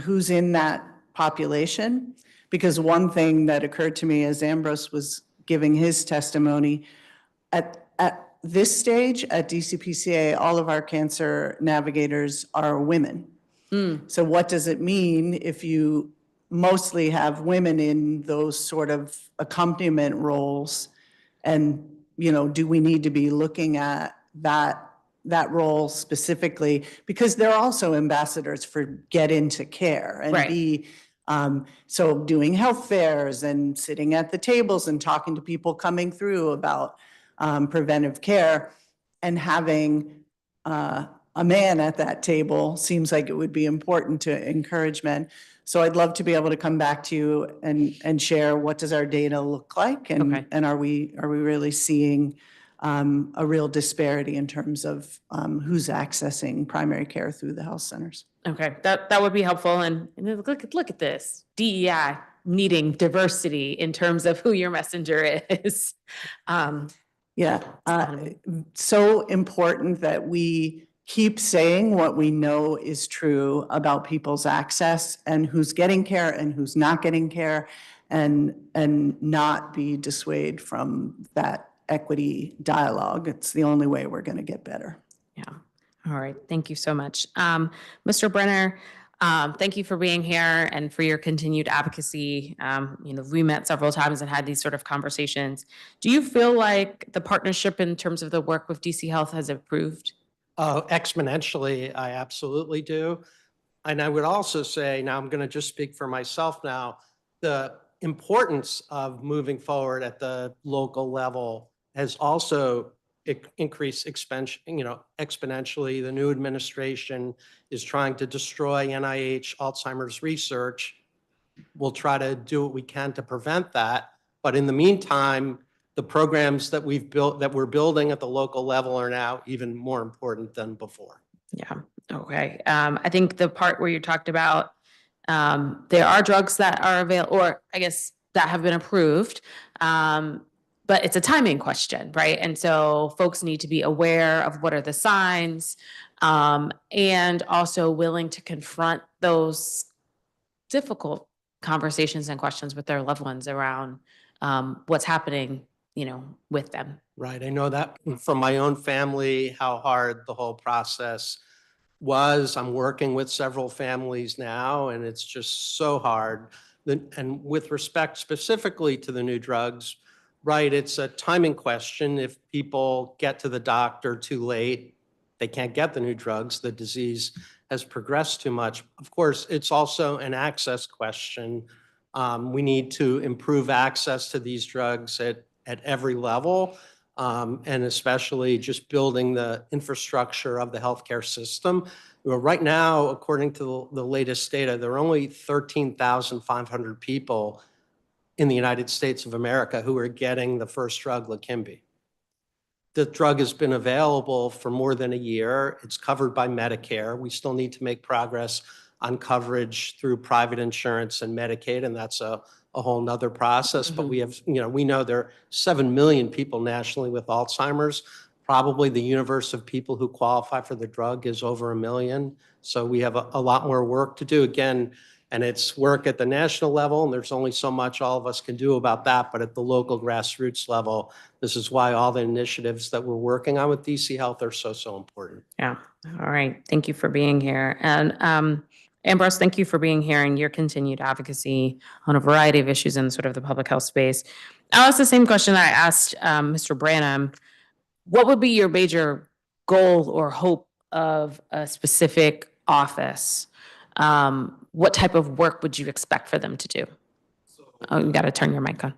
M: who's in that population. Because one thing that occurred to me as Ambrose was giving his testimony, at this stage at DCPCA, all of our cancer navigators are women. So what does it mean if you mostly have women in those sort of accompaniment roles? And, you know, do we need to be looking at that role specifically? Because they're also ambassadors for Get Into Care and so doing health fairs and sitting at the tables and talking to people coming through about preventive care, and having a man at that table seems like it would be important to encourage men. So I'd love to be able to come back to you and share what does our data look like, and are we really seeing a real disparity in terms of who's accessing primary care through the health centers.
A: Okay, that would be helpful. And look at this, DEI needing diversity in terms of who your messenger is.
M: So important that we keep saying what we know is true about people's access and who's getting care and who's not getting care, and not be dissuaded from that equity dialogue. It's the only way we're going to get better.
A: Yeah. All right. Thank you so much. Mr. Brenner, Thank you for being here and for your continued advocacy. We met several times and had these sort of conversations. Do you feel like the partnership in terms of the work with DC Health has improved?
N: Exponentially, I absolutely do. And I would also say, now I'm going to just speak for myself now, the importance of moving forward at the local level has also increased exponentially. The new administration is trying to destroy NIH Alzheimer's research. We'll try to do what we can to prevent that. But in the meantime, the programs that we've built, that we're building at the local level are now even more important than before.
A: Yeah, okay. I think the part where you talked about there are drugs that are available, or I guess that have been approved, but it's a timing question, right? And so folks need to be aware of what are the signs, and also willing to confront those difficult conversations and questions with their loved ones around what's happening, with them.
N: Right. I know that from my own family, how hard the whole process was. I'm working with several families now, and it's just so hard. And with respect specifically to the new drugs, right, it's a timing question. If people get to the doctor too late, they can't get the new drugs. The disease has progressed too much. Of course, it's also an access question. We need to improve access to these drugs at every level, and especially just building the infrastructure of the healthcare system. Right now, according to the latest data, there are only 13,500 people in the United States of America who are getting the first drug, Leqembi. The drug has been available for more than a year. It's covered by Medicare. We still need to make progress on coverage through private insurance and Medicaid, and that's a whole nother process. But we have, we know there are 7 million people nationally with Alzheimer's. Probably the universe of people who qualify for the drug is over 1 million. So we have a lot more work to do. Again, and it's work at the national level, and there's only so much all of us can do about that. But at the local grassroots level, this is why all the initiatives that we're working on with DC Health are so important.
A: Yeah. All right. Thank you for being here. And Ambrose, thank you for being here and your continued advocacy on a variety of issues in sort of the public health space. I'll ask the same question that I asked Mr. Branham. What would be your major goal or hope of a specific office? What type of work would you expect for them to do? Oh, you got to turn your mic on.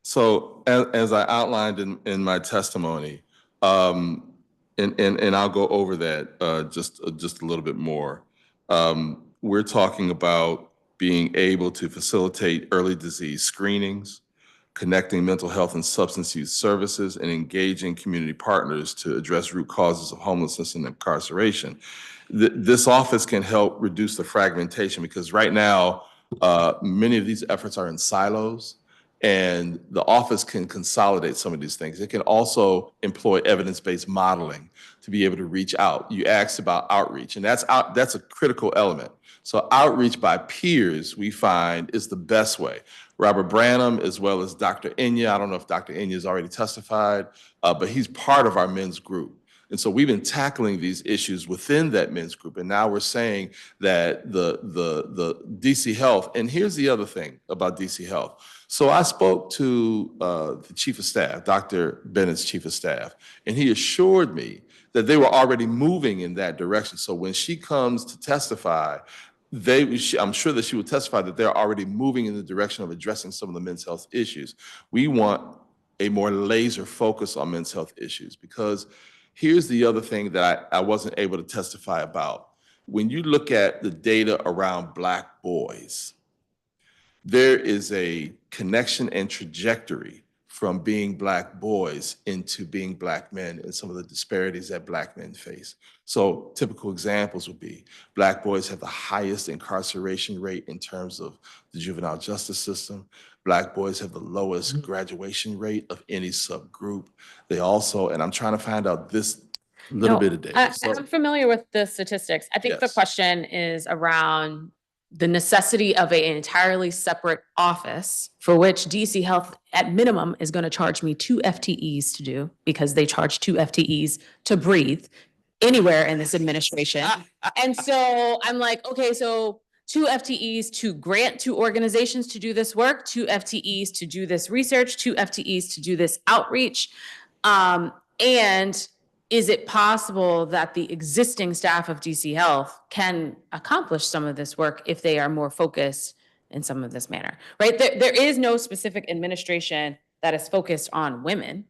O: So as I outlined in my testimony, and I'll go over that just a little bit more. We're talking about being able to facilitate early disease screenings, connecting mental health and substance use services, and engaging community partners to address root causes of homelessness and incarceration. This office can help reduce the fragmentation because right now, many of these efforts are in silos, and the office can consolidate some of these things. It can also employ evidence-based modeling to be able to reach out. You asked about outreach, and that's a critical element. So outreach by peers, we find, is the best way. Robert Branham, as well as Dr. Enya. I don't know if Dr. Enya has already testified, but he's part of our men's group. And so we've been tackling these issues within that men's group. And now we're saying that the DC Health, and here's the other thing about DC Health. So I spoke to the chief of staff, Dr. Bennett's chief of staff, and he assured me that they were already moving in that direction. So when she comes to testify, I'm sure that she will testify that they're already moving in the direction of addressing some of the men's health issues. We want a more laser focus on men's health issues because here's the other thing that I wasn't able to testify about. When you look at the data around Black boys, there is a connection and trajectory from being Black boys into being Black men and some of the disparities that Black men face. So typical examples would be Black boys have the highest incarceration rate in terms of the juvenile justice system. Black boys have the lowest graduation rate of any subgroup. They also, and I'm trying to find out this little bit of data.
A: I'm familiar with the statistics. I think the
O: Yes.
A: question is around the necessity of an entirely separate office for which DC Health at minimum is going to charge me 2 FTEs to do because they charge 2 FTEs to breathe. anywhere in this administration. And so I'm like, okay, so 2 FTEs to grant to organizations to do this work, 2 FTEs to do this research, 2 FTEs to do this outreach. And is it possible that the existing staff of DC Health can accomplish some of this work if they are more focused in some of this manner, right? There is no specific administration that is focused on women.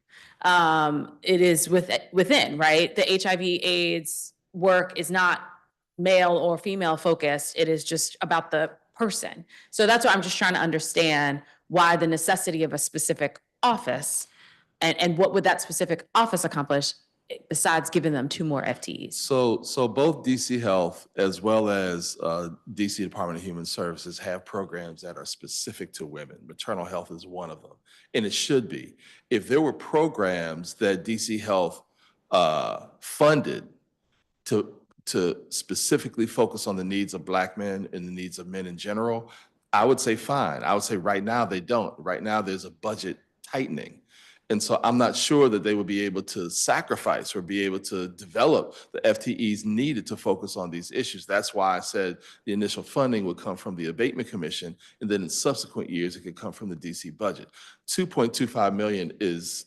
A: It is within, right? The HIV/AIDS work is not male or female focused. It is just about the person. So that's why I'm just trying to understand why the necessity of a specific office and what would that specific office accomplish besides giving them 2 more FTEs?
O: So both DC Health as well as DC Department of Human Services have programs that are specific to women. Maternal health is one of them, and it should be. If there were programs that DC Health funded to specifically focus on the needs of Black men and the needs of men in general, I would say fine. I would say right now they don't. Right now there's a budget tightening. And so I'm not sure that they would be able to sacrifice or be able to develop the FTEs needed to focus on these issues. That's why I said the initial funding would come from the Abatement Commission, and then in subsequent years, it could come from the DC budget. $2.25 million is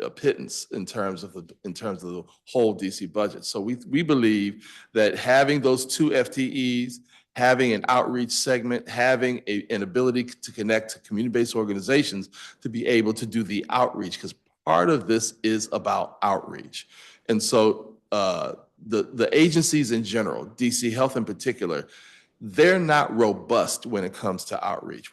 O: a pittance in terms of the whole DC budget. So we believe that having those 2 FTEs, having an outreach segment, having an ability to connect to community-based organizations to be able to do the outreach, because part of this is about outreach. And so the agencies in general, DC Health in particular, they're not robust when it comes to outreach,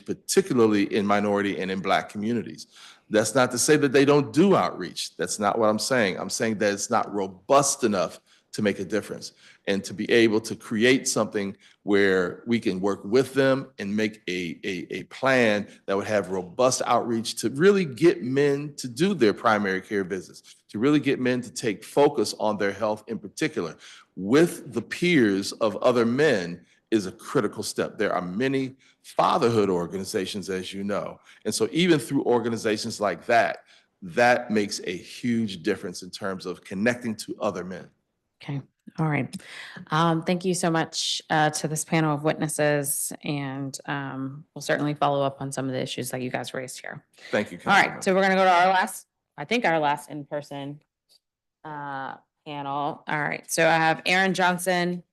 O: particularly in minority and in Black communities. That's not to say that they don't do outreach. That's not what I'm saying. I'm saying that it's not robust enough to make a difference, and to be able to create something where we can work with them and make a plan that would have robust outreach to really get men to do their primary care visits, to really get men to take focus on their health in particular with the peers of other men is a critical step. There are many fatherhood organizations, as you know. And so even through organizations like that, that makes a huge difference in terms of connecting to other men.
A: Okay, all right. Thank you so much to this panel of witnesses, and we'll certainly follow up on some of the issues that you guys raised here.
O: Thank you,
A: All
O: Councilwoman.
A: right, so we're gonna go to our last in-person panel. All right, so I have Aaron Johnson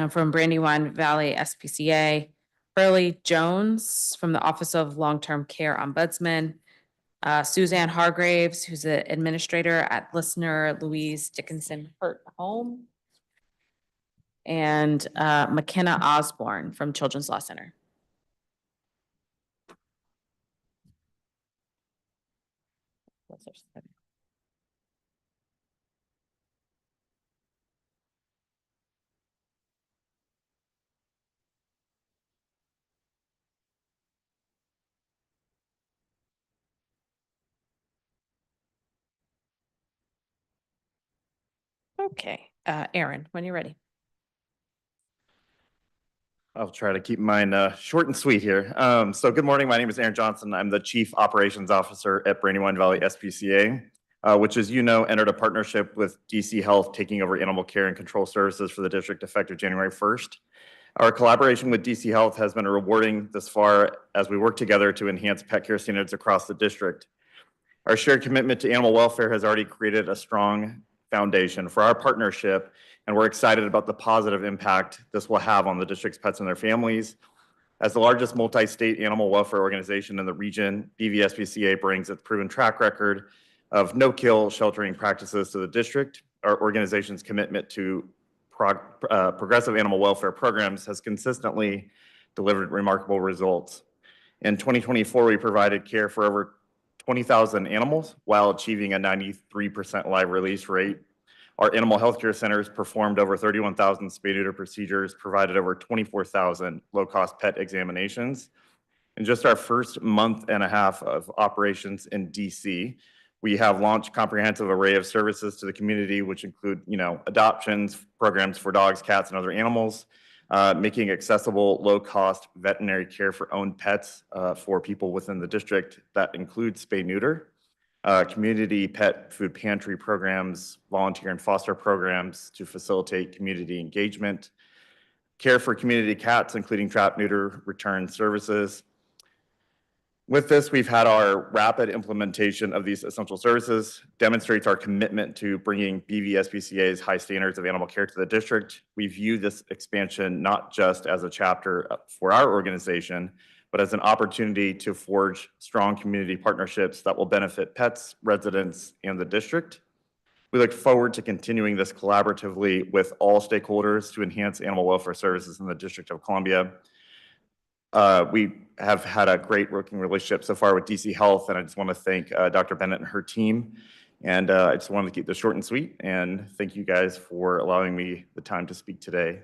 A: from Brandywine Valley SPCA, Pearlie Jones from the Office of Long-Term Care Ombudsman, Suzanne Hargraves, who's the administrator at Listener Louise Dickinson Hurt Home, and McKenna Osborne from Children's Law Center. Okay, Aaron, when you're ready.
P: I'll try to keep mine short and sweet here. So good morning, my name is Aaron Johnson. I'm the Chief Operations Officer at Brandywine Valley SPCA, which, as you know, entered a partnership with DC Health, taking over animal care and control services for the district effective January 1st. Our collaboration with DC Health has been rewarding thus far as we work together to enhance pet care standards across the district. Our shared commitment to animal welfare has already created a strong foundation for our partnership, and we're excited about the positive impact this will have on the district's pets and their families. As the largest multi-state animal welfare organization in the region, BVSPCA brings its proven track record of no-kill sheltering practices to the district. Our organization's commitment to progressive animal welfare programs has consistently delivered remarkable results. In 2024, we provided care for over 20,000 animals while achieving a 93% live release rate. Our animal healthcare centers performed over 31,000 spay-neuter procedures, provided over 24,000 low-cost pet examinations. In just our first month and a half of operations in DC, we have launched a comprehensive array of services to the community, which include, adoptions, programs for dogs, cats, and other animals, making accessible, low-cost veterinary care for owned pets for people within the district. That includes spay-neuter. community pet food pantry programs, volunteer and foster programs to facilitate community engagement, care for community cats, including trap, neuter, return services. With this, we've had our rapid implementation of these essential services, demonstrates our commitment to bringing BVSPCA's high standards of animal care to the district. We view this expansion not just as a chapter for our organization, but as an opportunity to forge strong community partnerships that will benefit pets, residents, and the district. We look forward to continuing this collaboratively with all stakeholders to enhance animal welfare services in the District of Columbia. We have had a great working relationship so far with DC Health, and I just want to thank Dr. Bennett and her team. And I just wanted to keep this short and sweet, and thank you guys for allowing me the time to speak today.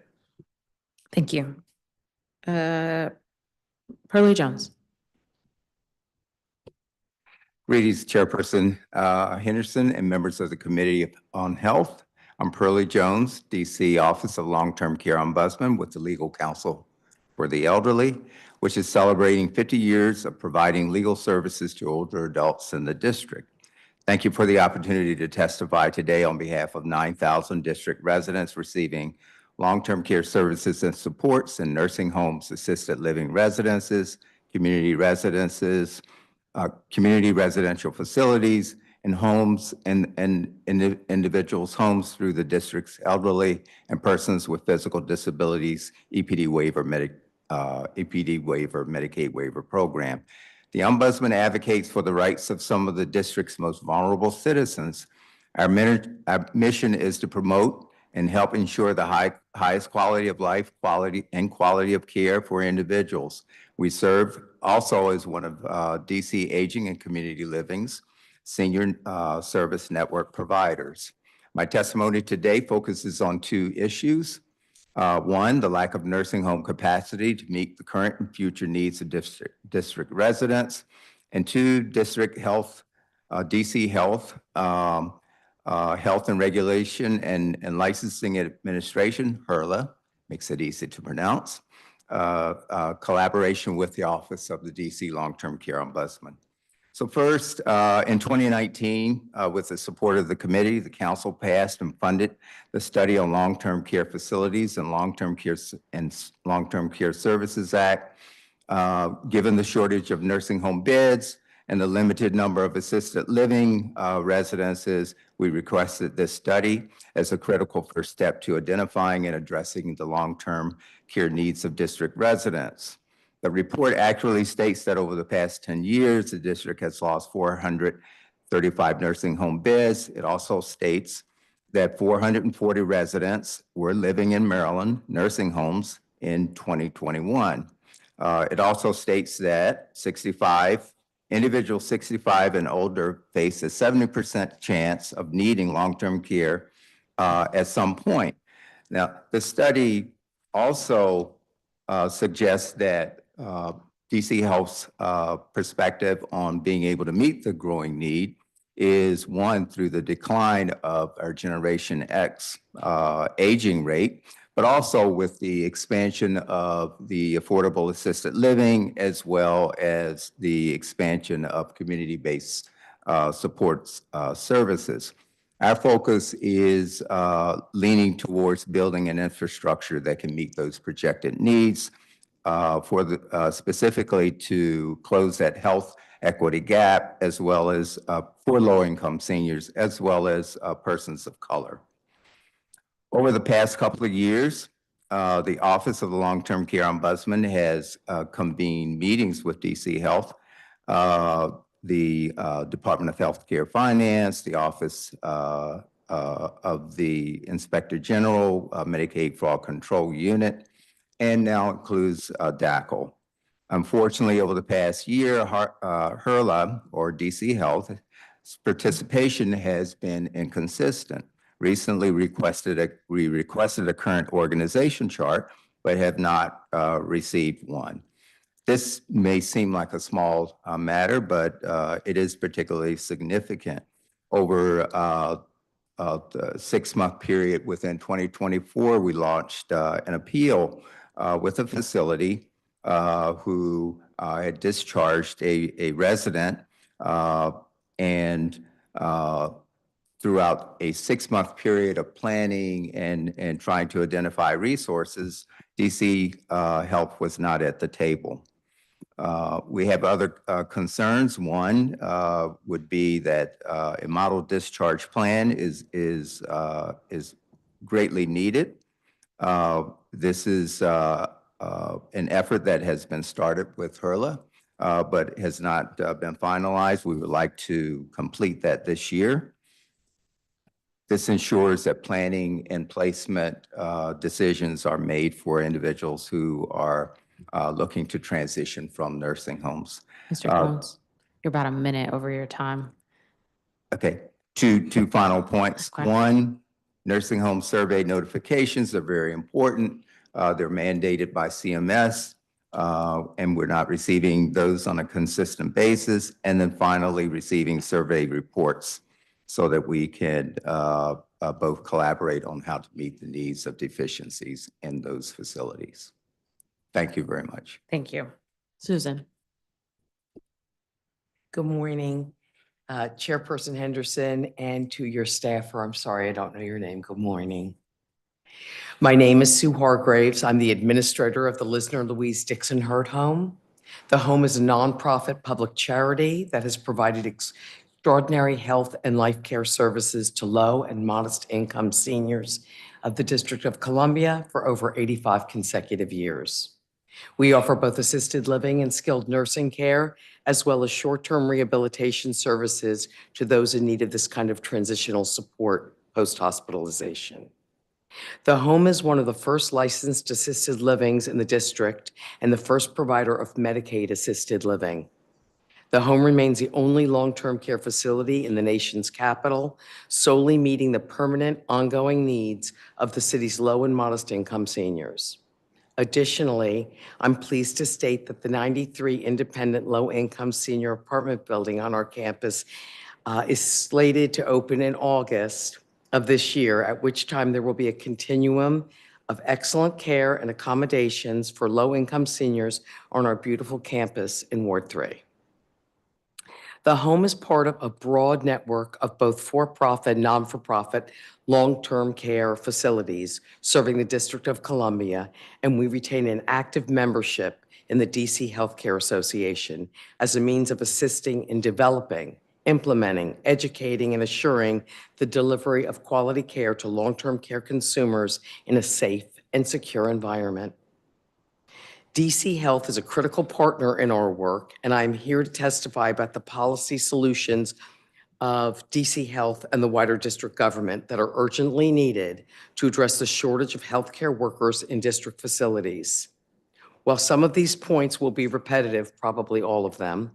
A: Thank you. Pearlie Jones.
Q: Greetings, Chairperson Henderson and members of the Committee on Health. I'm Pearlie Jones, DC Office of Long-Term Care Ombudsman with the Legal Counsel for the Elderly, which is celebrating 50 years of providing legal services to older adults in the district. Thank you for the opportunity to testify today on behalf of 9,000 district residents receiving long-term care services and supports in nursing homes, assisted living residences, community residences, community residential facilities, and homes and individuals' homes through the district's elderly and persons with physical disabilities EPD waiver, Medicaid waiver program. The Ombudsman advocates for the rights of some of the district's most vulnerable citizens. Our mission is to promote and help ensure the highest quality of life, quality of care for individuals. We serve also as one of DC Aging and Community Living's senior service network providers. My testimony today focuses on two issues. One, the lack of nursing home capacity to meet the current and future needs of district residents. And two, district health, DC Health, Health and Regulation and Licensing Administration, HRLA, makes it easy to pronounce, collaboration with the Office of the DC Long-Term Care Ombudsman. So first, in 2019, with the support of the committee, the council passed and funded the Study on Long-Term Care Facilities and Long-Term Care Services Act. Given the shortage of nursing home beds and the limited number of assisted living residences, we requested this study as a critical first step to identifying and addressing the long-term care needs of district residents. The report accurately states that over the past 10 years, the district has lost 435 nursing home beds. It also states that 440 residents were living in Maryland nursing homes in 2021. It also states that individuals 65 and older face a 70% chance of needing long-term care at some point. Now, the study also suggests that DC Health's perspective on being able to meet the growing need is one, through the decline of our Generation X aging rate, but also with the expansion of the affordable assisted living, as well as the expansion of community-based support services. Our focus is leaning towards building an infrastructure that can meet those projected needs, specifically to close that health equity gap, as well as for low-income seniors, as well as persons of color. Over the past couple of years, the Office of the Long-Term Care Ombudsman has convened meetings with DC Health, the Department of Healthcare Finance, the Office of the Inspector General, Medicaid Fraud Control Unit, and now includes DACL. Unfortunately, over the past year, HRLA, or DC Health's participation has been inconsistent. Recently we requested a current organization chart, but have not received one. This may seem like a small matter, but it is particularly significant. Over the 6-month period within 2024, we launched an appeal with a facility who had discharged a resident And throughout a 6-month period of planning and trying to identify resources, DC Health was not at the table. We have other concerns. One would be that a model discharge plan is greatly needed. This is an effort that has been started with HRLA, but has not been finalized. We would like to complete that this year. This ensures that planning and placement decisions are made for individuals who are looking to transition from nursing homes.
A: Mr. Jones, you're about a minute over your time.
Q: Okay, two final points.
A: Okay.
Q: One, nursing home survey notifications are very important. They're mandated by CMS, and we're not receiving those on a consistent basis. And then finally, receiving survey reports so that we can both collaborate on how to meet the needs of deficiencies in those facilities. Thank you very much.
A: Thank you. Susan.
R: Good morning, Chairperson Henderson, and to your staff, or I'm sorry, I don't know your name. Good morning. My name is Sue Hargraves. I'm the administrator of the Lisner Louise Dixon Hurt Home. The home is a nonprofit public charity that has provided extraordinary health and life care services to low and modest income seniors of the District of Columbia for over 85 consecutive years. We offer both assisted living and skilled nursing care, as well as short-term rehabilitation services to those in need of this kind of transitional support post-hospitalization. The home is one of the first licensed assisted livings in the district and the first provider of Medicaid assisted living. The home remains the only long-term care facility in the nation's capital, solely meeting the permanent, ongoing needs of the city's low and modest income seniors. Additionally, I'm pleased to state that the 93 independent low-income senior apartment building on our campus is slated to open in August of this year, at which time there will be a continuum of excellent care and accommodations for low-income seniors on our beautiful campus in Ward 3. The home is part of a broad network of both for-profit and non-for-profit long-term care facilities serving the District of Columbia, and we retain an active membership in the DC Healthcare Association as a means of assisting in developing, implementing, educating, and assuring the delivery of quality care to long-term care consumers in a safe and secure environment. DC Health is a critical partner in our work, and I'm here to testify about the policy solutions of DC Health and the wider district government that are urgently needed to address the shortage of healthcare workers in district facilities. While some of these points will be repetitive, probably all of them,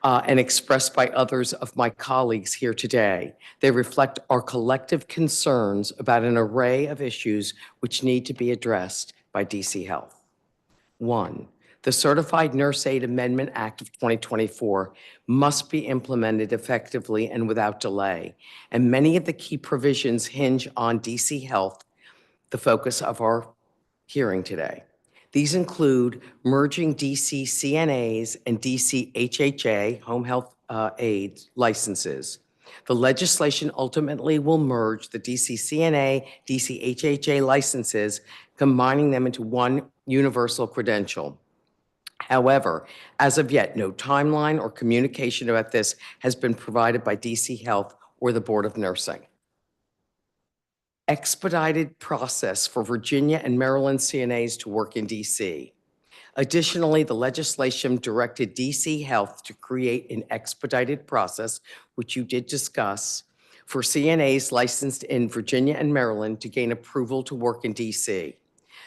R: and expressed by others of my colleagues here today, they reflect our collective concerns about an array of issues which need to be addressed by DC Health. One, the Certified Nurse Aide Amendment Act of 2024 must be implemented effectively and without delay, and many of the key provisions hinge on DC Health, the focus of our hearing today. These include merging DC CNAs and DC HHA, home health aide licenses. The legislation ultimately will merge the DC CNA, DC HHA licenses, combining them into one universal credential. However, as of yet, no timeline or communication about this has been provided by DC Health or the Board of Nursing. Expedited process for Virginia and Maryland CNAs to work in DC. Additionally, the legislation directed DC Health to create an expedited process, which you did discuss, for CNAs licensed in Virginia and Maryland to gain approval to work in DC,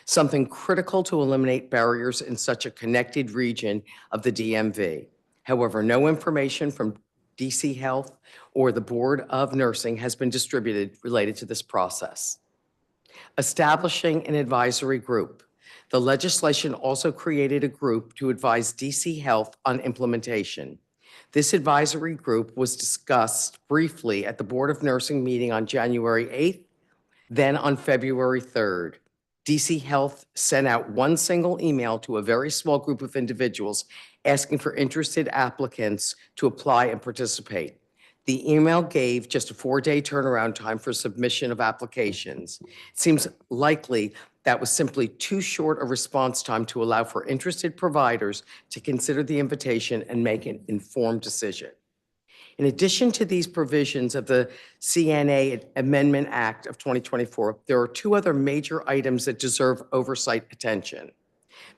R: something critical to eliminate barriers in such a connected region of the DMV. However, no information from DC Health or the Board of Nursing has been distributed related to this process. Establishing an advisory group. The legislation also created a group to advise DC Health on implementation. This advisory group was discussed briefly at the Board of Nursing meeting on January 8th, then on February 3rd. DC Health sent out one single email to a very small group of individuals asking for interested applicants to apply and participate. The email gave just a 4-day turnaround time for submission of applications. It seems likely that was simply too short a response time to allow for interested providers to consider the invitation and make an informed decision. In addition to these provisions of the CNA Amendment Act of 2024, there are 2 other major items that deserve oversight attention.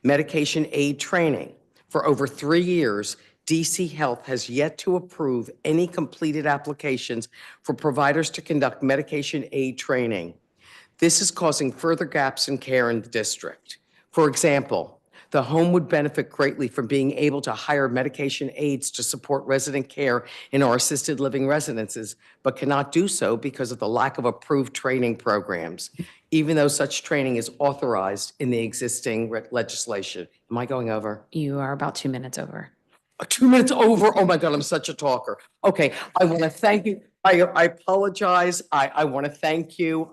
R: Medication aid training. For over 3 years, DC Health has yet to approve any completed applications for providers to conduct medication aid training. This is causing further gaps in care in the district. For example, the home would benefit greatly from being able to hire medication aides to support resident care in our assisted living residences, but cannot do so because of the lack of approved training programs, even though such training is authorized in the existing legislation. Am I going over?
A: You are about 2 minutes over.
R: 2 minutes over. Oh my God, I'm such a talker. Okay, I want to thank you. I apologize. I want to thank you.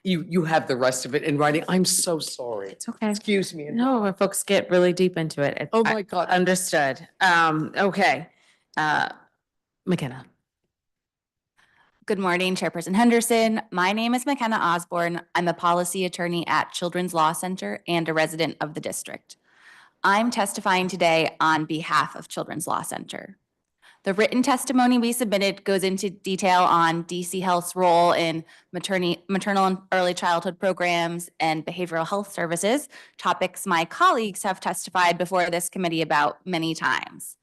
R: You have the rest of it in writing. I'm so sorry.
A: It's okay.
R: Excuse me.
A: No, when folks get really deep into it.
R: Oh my God.
A: Understood. Okay. McKenna.
S: Good morning, Chairperson Henderson. My name is McKenna Osborne. I'm a policy attorney at Children's Law Center and a resident of the district. I'm testifying today on behalf of Children's Law Center. The written testimony we submitted goes into detail on DC Health's role in maternal and early childhood programs and behavioral health services, topics my colleagues have testified before this committee about many times.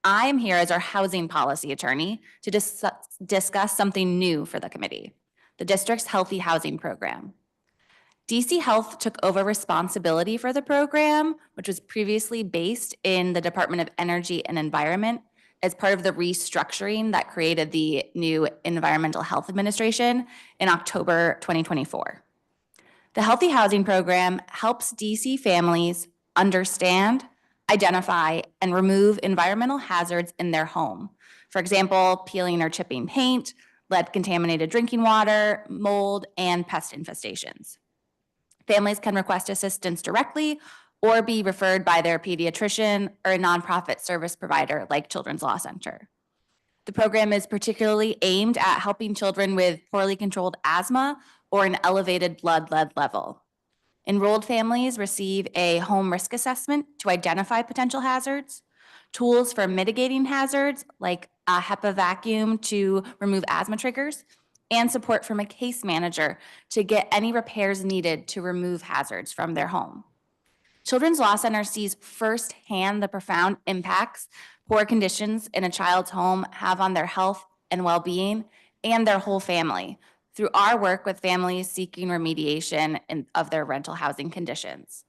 S: I am here as our housing policy attorney to discuss something new for the committee, the district's healthy housing program. DC Health took over responsibility for the program, which was previously based in the Department of Energy and Environment, as part of the restructuring that created the new Environmental Health Administration in October 2024. The Healthy Housing Program helps DC families understand, identify, and remove environmental hazards in their home. For example, peeling or chipping paint, lead-contaminated drinking water, mold, and pest infestations. Families can request assistance directly or be referred by their pediatrician or a nonprofit service provider like Children's Law Center. The program is particularly aimed at helping children with poorly controlled asthma or an elevated blood lead level. Enrolled families receive a home risk assessment to identify potential hazards, tools for mitigating hazards like a HEPA vacuum to remove asthma triggers, and support from a case manager to get any repairs needed to remove hazards from their home. Children's Law Center sees firsthand the profound impacts poor conditions in a child's home have on their health and well-being and their whole family through our work with families seeking remediation of their rental housing conditions.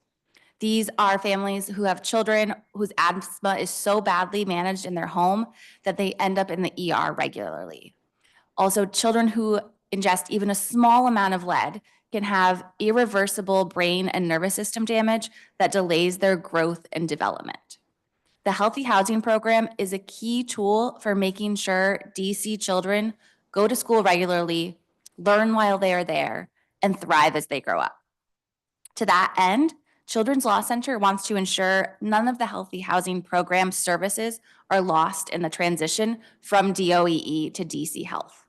S: These are families who have children whose asthma is so badly managed in their home that they end up in the ER regularly. Also, children who ingest even a small amount of lead can have irreversible brain and nervous system damage that delays their growth and development. The Healthy Housing Program is a key tool for making sure DC children go to school regularly, learn while they are there, and thrive as they grow up. To that end, Children's Law Center wants to ensure none of the Healthy Housing Program services are lost in the transition from DOEE to DC Health.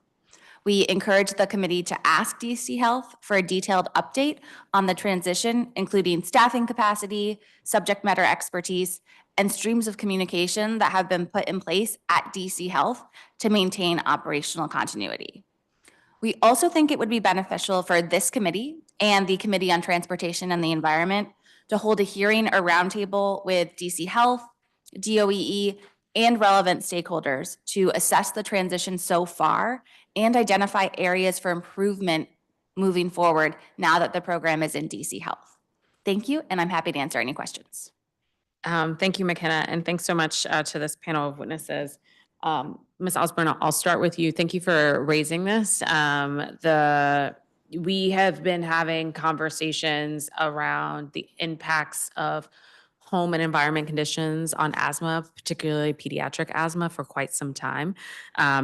S: We encourage the committee to ask DC Health for a detailed update on the transition, including staffing capacity, subject matter expertise, and streams of communication that have been put in place at DC Health to maintain operational continuity. We also think it would be beneficial for this committee and the Committee on Transportation and the Environment to hold a hearing or roundtable with DC Health, DOEE, and relevant stakeholders to assess the transition so far and identify areas for improvement moving forward now that the program is in DC Health. Thank you, and I'm happy to answer any questions.
A: Thank you, McKenna, and thanks so much to this panel of witnesses. Ms. Osborne, I'll start with you. Thank you for raising this. We have been having conversations around the impacts of home and environment conditions on asthma, particularly pediatric asthma, for quite some time.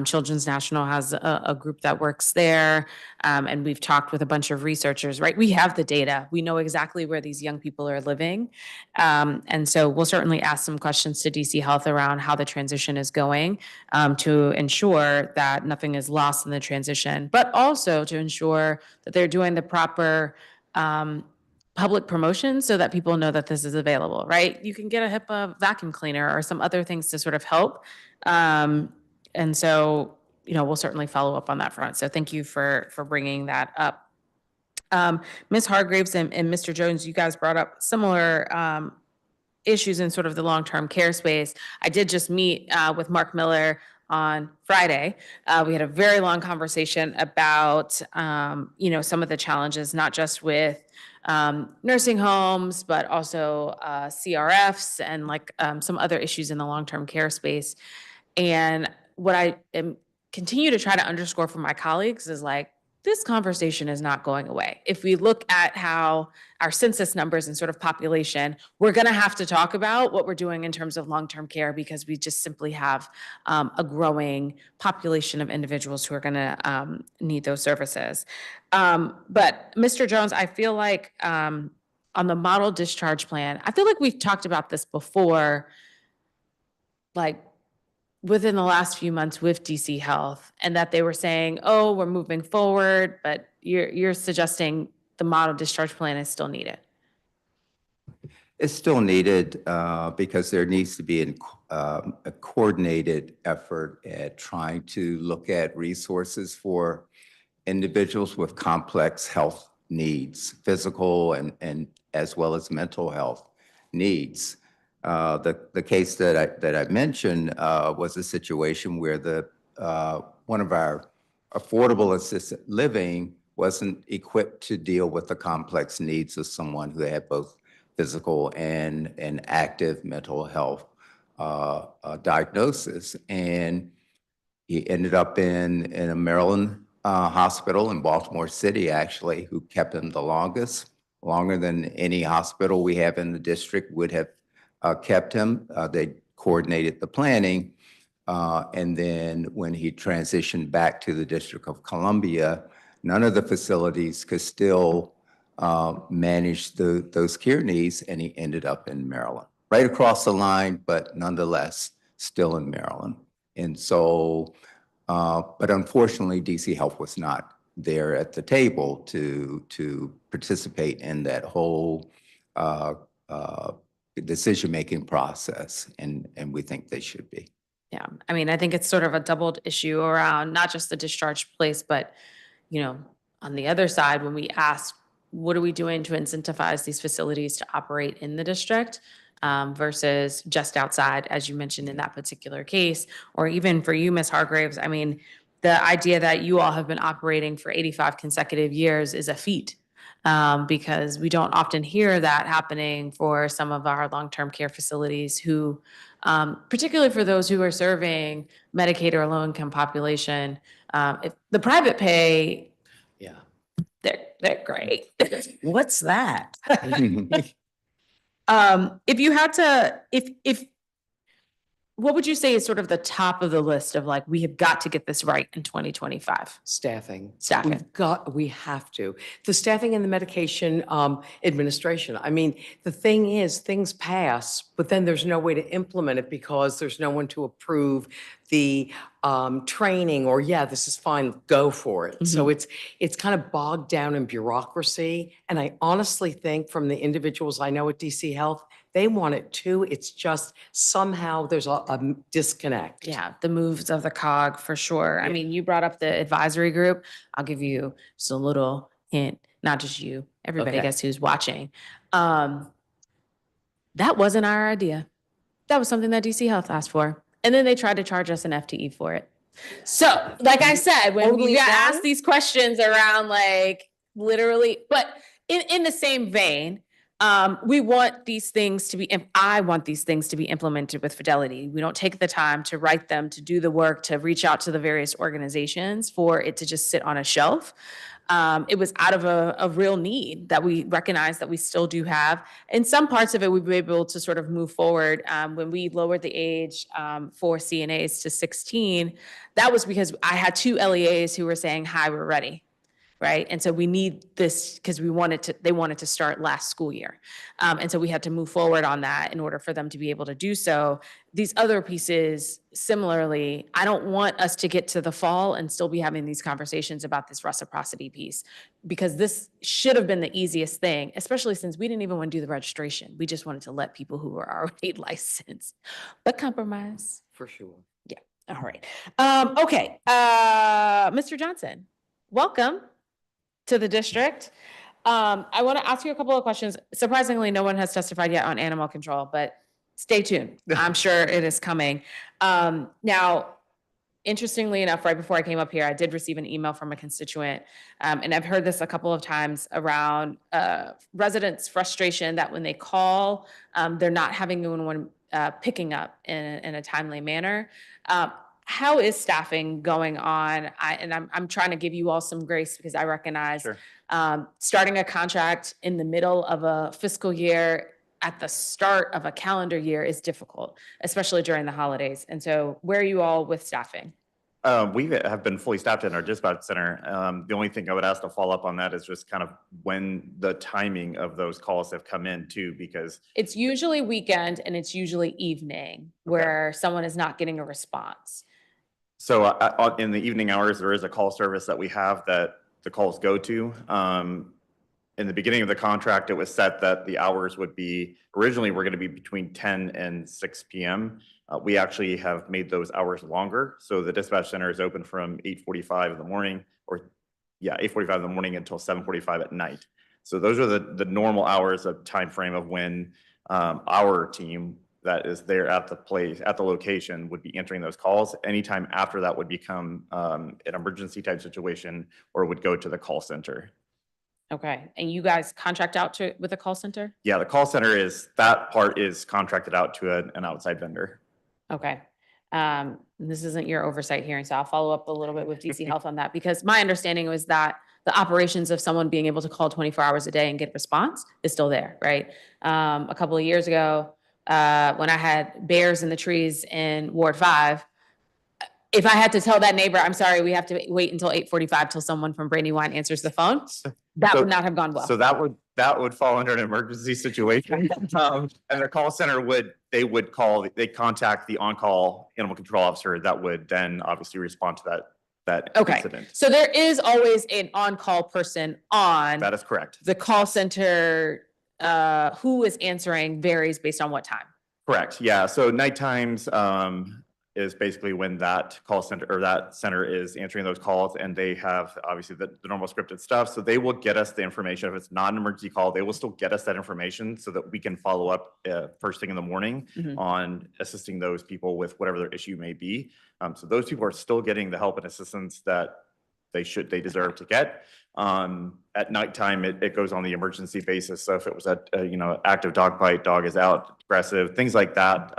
A: Children's National has a group that works there, and we've talked with a bunch of researchers, right? We have the data. We know exactly where these young people are living. And so we'll certainly ask some questions to DC Health around how the transition is going, to ensure that nothing is lost in the transition, but also to ensure that they're doing the proper public promotion so that people know that this is available, right? You can get a HIPAA vacuum cleaner or some other things to sort of help. And so, we'll certainly follow up on that front. So thank you for bringing that up. Ms. Hargraves and Mr. Jones, you guys brought up similar issues in sort of the long-term care space. I did just meet with Mark Miller on Friday. We had a very long conversation about, some of the challenges, not just with nursing homes, but also CRFs and some other issues in the long-term care space. And what I continue to try to underscore for my colleagues is this conversation is not going away. If we look at how our census numbers and sort of population, we're going to have to talk about what we're doing in terms of long-term care because we just simply have a growing population of individuals who are going to need those services. But Mr. Jones, I feel like on the model discharge plan, I feel like we've talked about this before, within the last few months with DC Health, and that they were saying, oh, we're moving forward, but you're suggesting the model discharge plan is still needed.
Q: It's still needed because there needs to be a coordinated effort at trying to look at resources for individuals with complex health needs, physical and as well as mental health needs. The case that I mentioned was a situation where one of our affordable assisted living wasn't equipped to deal with the complex needs of someone who had both physical and active mental health diagnosis. And he ended up in a Maryland hospital in Baltimore City, actually, who kept him the longest, longer than any hospital we have in the district would have kept him. They coordinated the planning. And then when he transitioned back to the District of Columbia, none of the facilities could still manage those care needs, and he ended up in Maryland. Right across the line, but nonetheless, still in Maryland. And so, but unfortunately, DC Health was not there at the table to participate in that whole decision-making process, and we think they should be.
A: Yeah, I mean, I think it's sort of a doubled issue around not just the discharge place, but, on the other side, when we ask, what are we doing to incentivize these facilities to operate in the district versus just outside, as you mentioned in that particular case, or even for you, Ms. Hargraves, I mean, the idea that you all have been operating for 85 consecutive years is a feat. Because we don't often hear that happening for some of our long-term care facilities who, particularly for those who are serving Medicaid or low-income population, if the private pay,
R: Yeah.
A: they're great.
R: What's that?
A: If you had to, what would you say is sort of the top of the list of we have got to get this right in 2025?
R: Staffing.
A: Staffing.
R: We have to. The staffing and the medication administration. I mean, the thing is, things pass, but then there's no way to implement it because there's no one to approve the training or, yeah, this is fine, go for it. So it's kind of bogged down in bureaucracy. And I honestly think from the individuals I know at DC Health, they want it too. It's just somehow there's a disconnect.
A: Yeah, the moves of the cog for sure. I mean, you brought up the advisory group. I'll give you just a little hint, not just you, everybody, I guess, who's watching. That wasn't our idea. That was something that DC Health asked for. And then they tried to charge us an FTE for it. So, like I said, when you got asked these questions around literally, but in the same vein, We want these things to be, I want these things to be implemented with fidelity. We don't take the time to write them, to do the work, to reach out to the various organizations for it to just sit on a shelf. It was out of a real need that we recognize that we still do have. In some parts of it, we've been able to sort of move forward. When we lowered the age for CNAs to 16, that was because I had 2 LEAs who were saying, hi, we're ready. Right. And so we need this because they wanted to start last school year. And so we had to move forward on that in order for them to be able to do so. These other pieces, similarly, I don't want us to get to the fall and still be having these conversations about this reciprocity piece, because this should have been the easiest thing, especially since we didn't even want to do the registration. We just wanted to let people who were already licensed, but compromise.
R: For sure.
A: Yeah. All right. Okay. Mr. Johnson, welcome to the district. I want to ask you a couple of questions. Surprisingly, no one has testified yet on animal control, but stay tuned. I'm sure it is coming. Now, interestingly enough, right before I came up here, I did receive an email from a constituent, and I've heard this a couple of times around residents' frustration that when they call, they're not having anyone picking up in a timely manner. How is staffing going on? I'm trying to give you all some grace because I recognize starting a contract in the middle of a fiscal year at the start of a calendar year is difficult, especially during the holidays. And so where are you all with staffing?
P: We have been fully staffed in our dispatch center. The only thing I would ask to follow up on that is just kind of when the timing of those calls have come in too, because
A: It's usually weekend and it's usually evening where someone is not getting a response.
P: so in the evening hours, there is a call service that we have that the calls go to. In the beginning of the contract, it was set that the hours would be, originally were going to be between 10 and 6 p.m. We actually have made those hours longer. So the dispatch center is open from 8:45 in the morning, or 8:45 in the morning until 7:45 at night. So those are the normal hours of time frame of when our team that is there at the place, at the location, would be answering those calls. Anytime after that would become an emergency type situation, or would go to the call center.
A: Okay. And you guys contract out with a call center?
P: Yeah, the call center that part is contracted out to an outside vendor.
A: Okay. This isn't your oversight hearing, so I'll follow up a little bit with DC Health on that, because my understanding was that the operations of someone being able to call 24 hours a day and get response is still there, right? A couple of years ago, when I had bears in the trees in Ward 5, if I had to tell that neighbor, I'm sorry, we have to wait until 8:45 till someone from Brandywine answers the phone, that would not have gone well.
P: So that would fall under an emergency situation. And the call center they contact the on-call animal control officer that would then obviously respond to that incident.
A: So there is always an on-call person on.
P: That is correct.
A: The call center, who is answering varies based on what time.
P: Correct. Yeah. So night times is basically when that call center or that center is answering those calls, and they have obviously the normal scripted stuff. So they will get us the information. If it's not an emergency call, they will still get us that information so that we can follow up first thing in the morning on assisting those people with whatever their issue may be. So those people are still getting the help and assistance that they deserve to get. At nighttime, it goes on the emergency basis. So if it was active dog bite, dog is out, aggressive, things like that,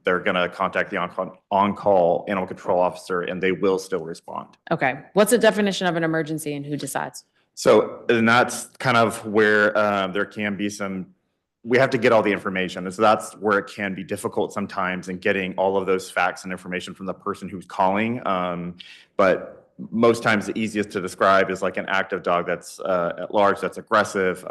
P: they're going to contact the on-call animal control officer, and they will still respond.
A: Okay. What's the definition of an emergency and who decides?
P: So, and that's kind of where there can be we have to get all the information. And so that's where it can be difficult sometimes in getting all of those facts and information from the person who's calling. But most times the easiest to describe is like an active dog that's at large, that's aggressive,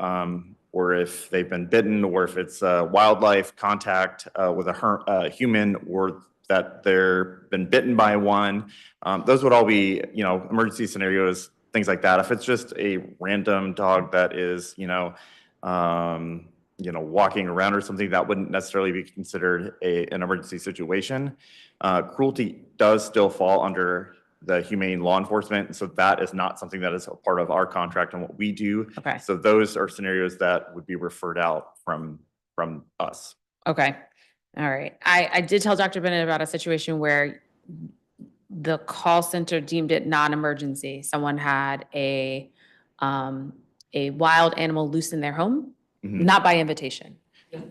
P: or if they've been bitten, or if it's wildlife contact with a human, or that they've been bitten by one. Those would all be, emergency scenarios, things like that. If it's just a random dog that is, walking around or something, that wouldn't necessarily be considered an emergency situation. Cruelty does still fall under the humane law enforcement. So that is not something that is a part of our contract and what we do.
A: Okay.
P: So those are scenarios that would be referred out from us.
A: Okay. All right. I did tell Dr. Bennett about a situation where the call center deemed it non-emergency. Someone had a wild animal loose in their home. not by invitation.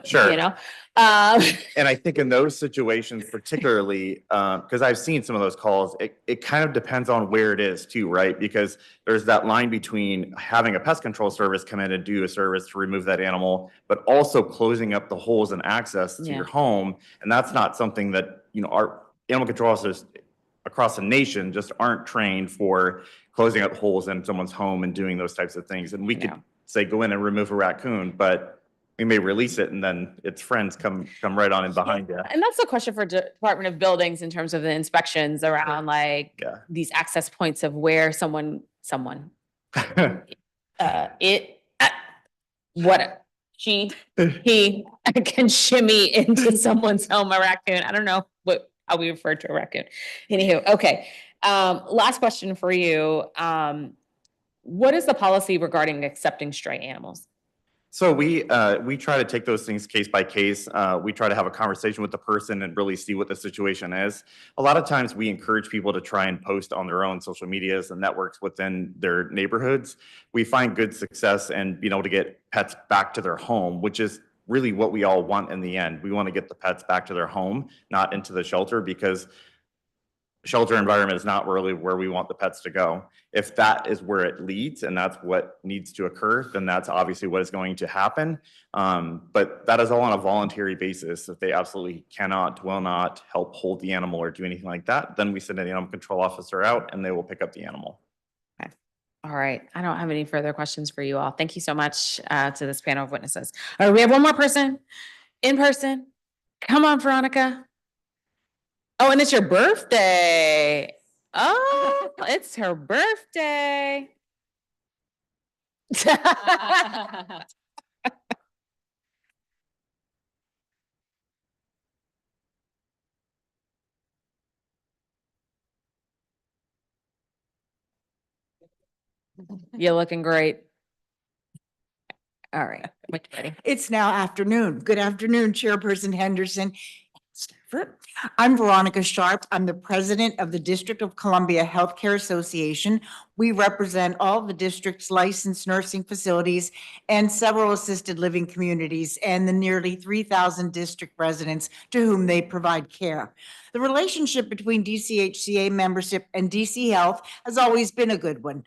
P: Sure.
A: You know?
P: And I think in those situations particularly, because I've seen some of those calls, it kind of depends on where it is too, right? Because there's that line between having a pest control service come in and do a service to remove that animal, but also closing up the holes in access to
A: Yeah.
P: your home. And that's not something that, our animal control officers across the nation just aren't trained for closing up holes in someone's home and doing those types of things. And we could say, go in and remove a raccoon, but we may release it and then its friends come right on in behind you.
A: And that's the question for Department of Buildings in terms of the inspections around these access points of where he can shimmy into someone's home, a raccoon. I don't know how we refer to a raccoon. Anywho, okay. Last question for you. What is the policy regarding accepting stray animals?
P: So we try to take those things case by case. We try to have a conversation with the person and really see what the situation is. A lot of times we encourage people to try and post on their own social medias and networks within their neighborhoods. We find good success in being able to get pets back to their home, which is really what we all want in the end. We want to get the pets back to their home, not into the shelter, because shelter environment is not really where we want the pets to go. If that is where it leads and that's what needs to occur, then that's obviously what is going to happen. But that is all on a voluntary basis. If they absolutely cannot, will not help hold the animal or do anything like that, then we send an animal control officer out and they will pick up the animal.
A: Okay. All right. I don't have any further questions for you all. Thank you so much to this panel of witnesses. All right, we have one more person in person. Come on, Veronica. Oh, and it's your birthday. Oh, it's her birthday. You're looking great. All right.
T: It's now afternoon. Good afternoon, Chairperson Henderson. I'm Veronica Sharp. I'm the president of the District of Columbia Healthcare Association. We represent all the district's licensed nursing facilities and several assisted living communities and the nearly 3,000 district residents to whom they provide care. The relationship between DCHCA membership and DC Health has always been a good one.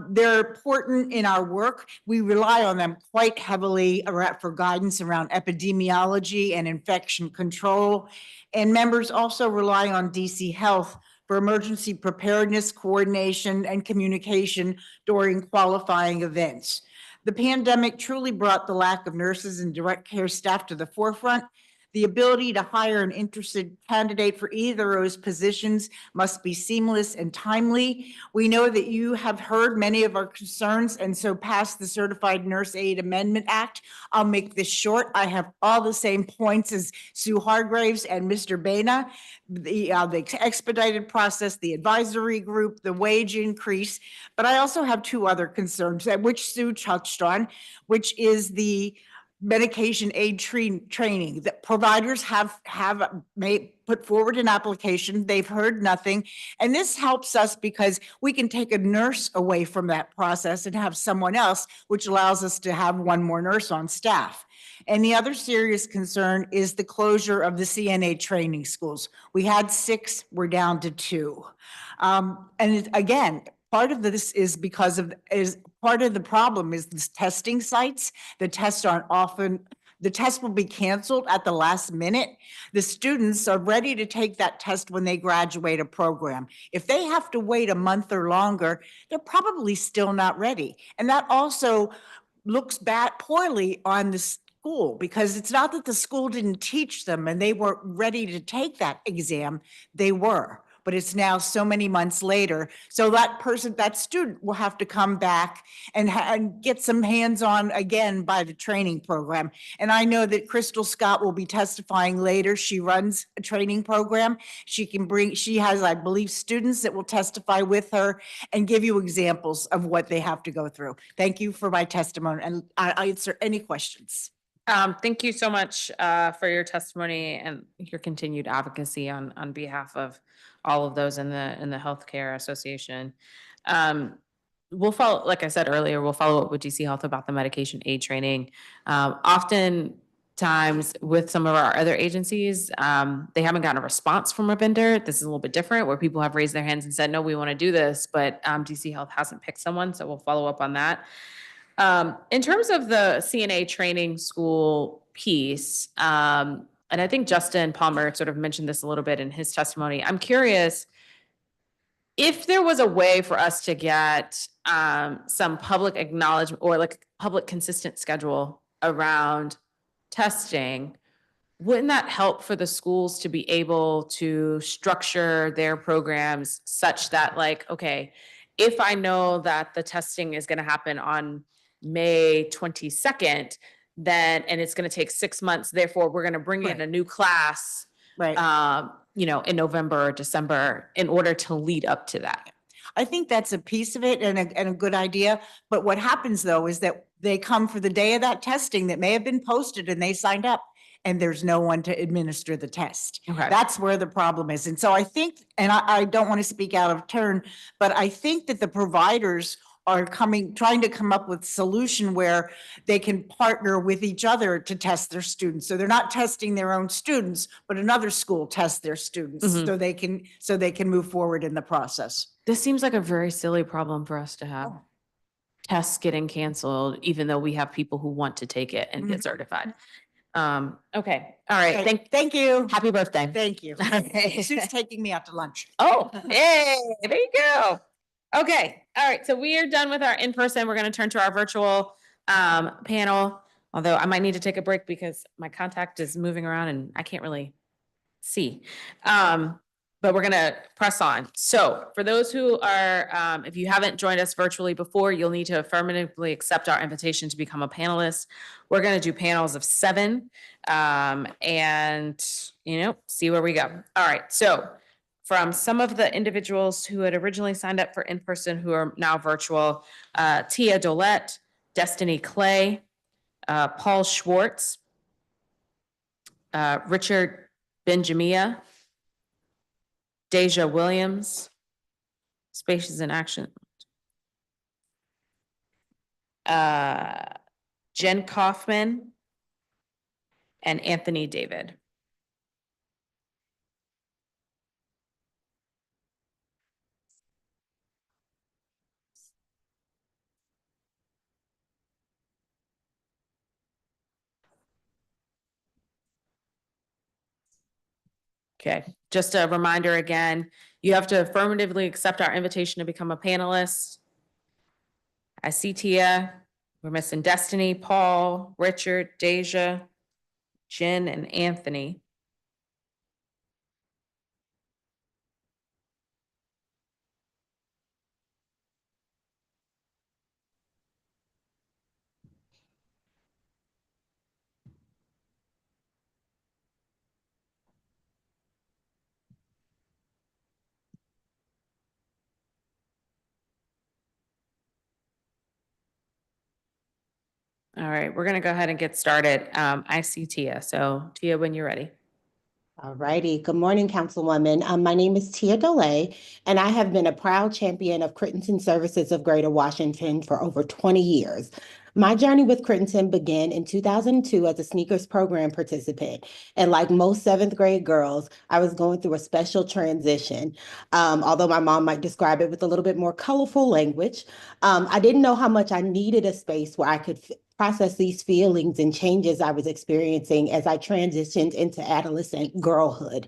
T: They're important in our work. We rely on them quite heavily for guidance around epidemiology and infection control. And members also rely on DC Health for emergency preparedness, coordination, and communication during qualifying events. The pandemic truly brought the lack of nurses and direct care staff to the forefront. The ability to hire an interested candidate for either of those positions must be seamless and timely. We know that you have heard many of our concerns and so passed the Certified Nurse Aide Amendment Act. I'll make this short. I have all the same points as Sue Hargraves and Mr. Baina. The expedited process, the advisory group, the wage increase, but I also have two other concerns that which Sue touched on, which is the medication aid training that providers have put forward an application. They've heard nothing. And this helps us because we can take a nurse away from that process and have someone else, which allows us to have one more nurse on staff. And the other serious concern is the closure of the CNA training schools. We had 6, we're down to 2. And again, part of this is because of part of the problem is the testing sites. The tests aren't often, the test will be canceled at the last minute. The students are ready to take that test when they graduate a program. If they have to wait a month or longer, they're probably still not ready. And that also looks poorly on the school, because it's not that the school didn't teach them and they weren't ready to take that exam, they were. But it's now so many months later. So that student will have to come back and get some hands-on again by the training program. And I know that Crystal Scott will be testifying later. She runs a training program. She has, I believe, students that will testify with her and give you examples of what they have to go through. Thank you for my testimony, and I'll answer any questions.
A: Thank you so much for your testimony and your continued advocacy on behalf of all of those in the Healthcare Association. we'll follow, like I said earlier, we'll follow up with DC Health about the medication aid training. Oftentimes with some of our other agencies, they haven't gotten a response from a vendor. This is a little bit different where people have raised their hands and said, no, we want to do this, but DC Health hasn't picked someone, so we'll follow up on that. In terms of the CNA training school piece, and I think Justin Palmer sort of mentioned this a little bit in his testimony, I'm curious if there was a way for us to get some public acknowledgement or like public consistent schedule around testing, wouldn't that help for the schools to be able to structure their programs such that like, okay, if I know that the testing is going to happen on May 22nd, then, and it's going to take 6 months, therefore we're going to bring in a new class, in November or December in order to lead up to that.
T: I think that's a piece of it and a good idea. But what happens though is that they come for the day of that testing that may have been posted and they signed up and there's no one to administer the test.
A: Okay.
T: That's where the problem is. And so I think, and I don't want to speak out of turn, but I think that the providers are trying to come up with a solution where they can partner with each other to test their students. So they're not testing their own students, but another school tests their students so they can move forward in the process.
A: This seems like a very silly problem for us to have. Tests getting canceled, even though we have people who want to take it and get certified. Okay. All right.
T: Thank you.
A: Happy birthday.
T: Thank you. Sue's taking me out to lunch.
A: Oh, hey, there you go. Okay. All right. So we are done with our in-person. We're going to turn to our virtual panel, although I might need to take a break because my contact is moving around and I can't really see. But we're going to press on. So for those who are, if you haven't joined us virtually before, you'll need to affirmatively accept our invitation to become a panelist. We're going to do panels of 7 and, see where we go. All right. So from some of the individuals who had originally signed up for in-person who are now virtual, Tia Dolette, Destiny Clay, Paul Schwartz, Richard Benjamia, Deja Williams, Spaces in Action, Jen Kaufman, and Anthony David. Okay, just a reminder again, you have to affirmatively accept our invitation to become a panelist. I see Tia, we're missing Destiny, Paul, Richard, Deja, Jen, and Anthony. All right, we're gonna go ahead and get started. I see Tia, so Tia, when you're ready.
U: All righty. Good morning, Councilwoman. My name is Tia Dolay, and I have been a proud champion of Crittenton Services of Greater Washington for over 20 years. My journey with Crittenton began in 2002 as a sneakers program participant. And like most 7th grade girls, I was going through a special transition. Although my mom might describe it with a little bit more colorful language, I didn't know how much I needed a space where I could process these feelings and changes I was experiencing as I transitioned into adolescent girlhood.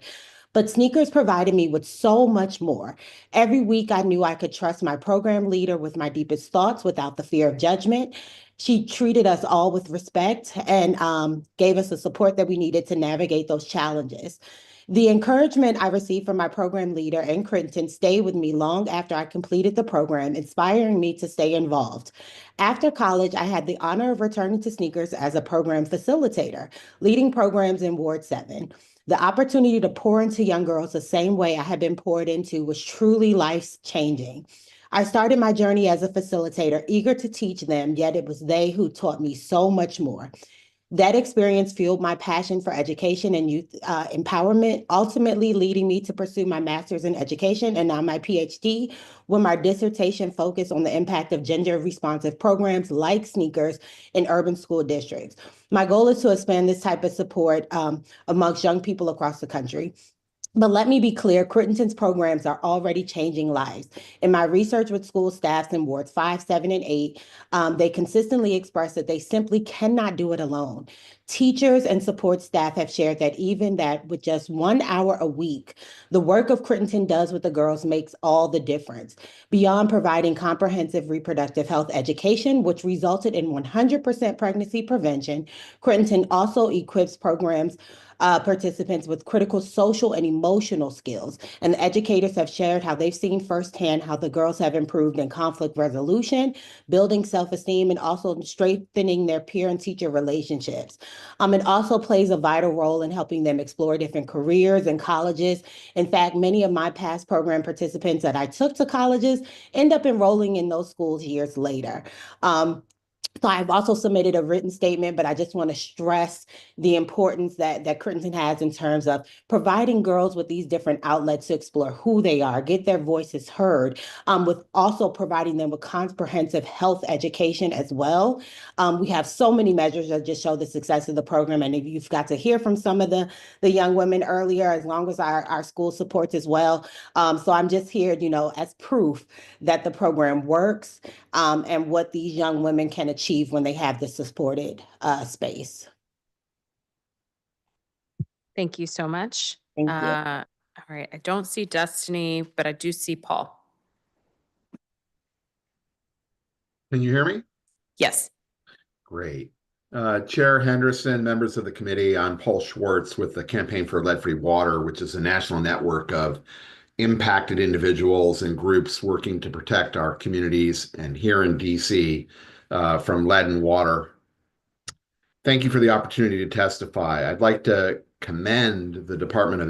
U: But sneakers provided me with so much more. Every week, I knew I could trust my program leader with my deepest thoughts without the fear of judgment. She treated us all with respect and gave us the support that we needed to navigate those challenges. The encouragement I received from my program leader and Crittenton stayed with me long after I completed the program, inspiring me to stay involved. After college, I had the honor of returning to sneakers as a program facilitator, leading programs in Ward 7. The opportunity to pour into young girls the same way I had been poured into was truly life-changing. I started my journey as a facilitator, eager to teach them, yet it was they who taught me so much more. That experience fueled my passion for education and youth empowerment, ultimately leading me to pursue my master's in education and now my PhD, where my dissertation focused on the impact of gender-responsive programs like sneakers in urban school districts. My goal is to expand this type of support amongst young people across the country. But let me be clear, Crittenton's programs are already changing lives. In my research with school staffs in wards 5, 7, and 8, they consistently express that they simply cannot do it alone. Teachers and support staff have shared that even that with just 1 hour a week, the work of Crittenton does with the girls makes all the difference. Beyond providing comprehensive reproductive health education, which resulted in 100% pregnancy prevention, Crittenton also equips programs participants with critical social and emotional skills. And the educators have shared how they've seen firsthand how the girls have improved in conflict resolution, building self-esteem, and also strengthening their peer and teacher relationships. It also plays a vital role in helping them explore different careers and colleges. In fact, many of my past program participants that I took to colleges end up enrolling in those schools years later. So I've also submitted a written statement, but I just want to stress the importance that Crittenton has in terms of providing girls with these different outlets to explore who they are, get their voices heard, with also providing them with comprehensive health education as well. We have so many measures that just show the success of the program. And if you've got to hear from some of the young women earlier, as long as our school supports as well. So I'm just here, as proof that the program works and what these young women can achieve when they have the supported space.
A: Thank you so much.
U: Thank you.
A: All right, I don't see Destiny, but I do see Paul.
E: Can you hear me?
A: Yes.
E: Great. Chair Henderson, members of the committee, I'm Paul Schwartz with the Campaign for Lead-Free Water, which is a national network of impacted individuals and groups working to protect our communities and here in DC from lead and water. Thank you for the opportunity to testify. I'd like to commend the Department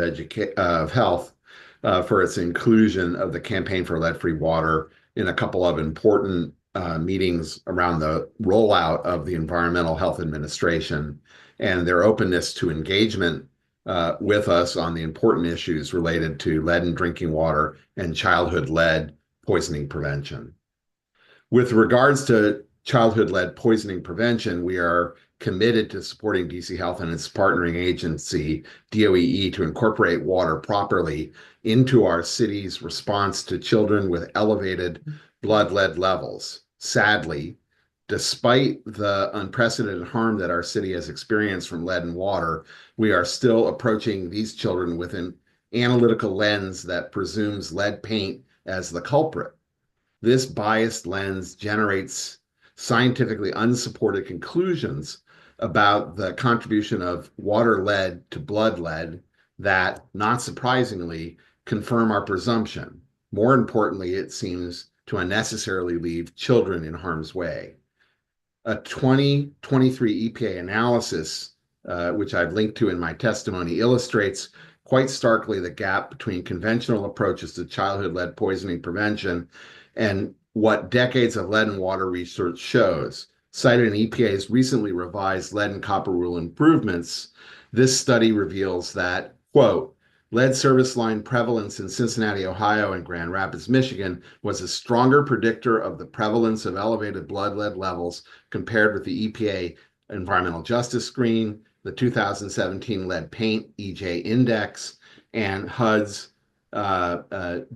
E: of Health for its inclusion of the Campaign for Lead-Free Water in a couple of important meetings around the rollout of the Environmental Health Administration and their openness to engagement with us on the important issues related to lead in drinking water and childhood lead poisoning prevention. With regards to childhood lead poisoning prevention, we are committed to supporting DC Health and its partnering agency, DOEE, to incorporate water properly into our city's response to children with elevated blood lead levels. Sadly, despite the unprecedented harm that our city has experienced from lead and water, we are still approaching these children with an analytical lens that presumes lead paint as the culprit. This biased lens generates scientifically unsupported conclusions about the contribution of water lead to blood lead that, not surprisingly, confirm our presumption. More importantly, it seems to unnecessarily leave children in harm's way. A 2023 EPA analysis, which I've linked to in my testimony, illustrates quite starkly the gap between conventional approaches to childhood lead poisoning prevention and what decades of lead and water research shows. Cited in EPA's recently revised lead and copper rule improvements, this study reveals that, quote, lead service line prevalence in Cincinnati, Ohio, and Grand Rapids, Michigan was a stronger predictor of the prevalence of elevated blood lead levels compared with the EPA Environmental Justice Screen, the 2017 Lead Paint EJ Index, and HUD's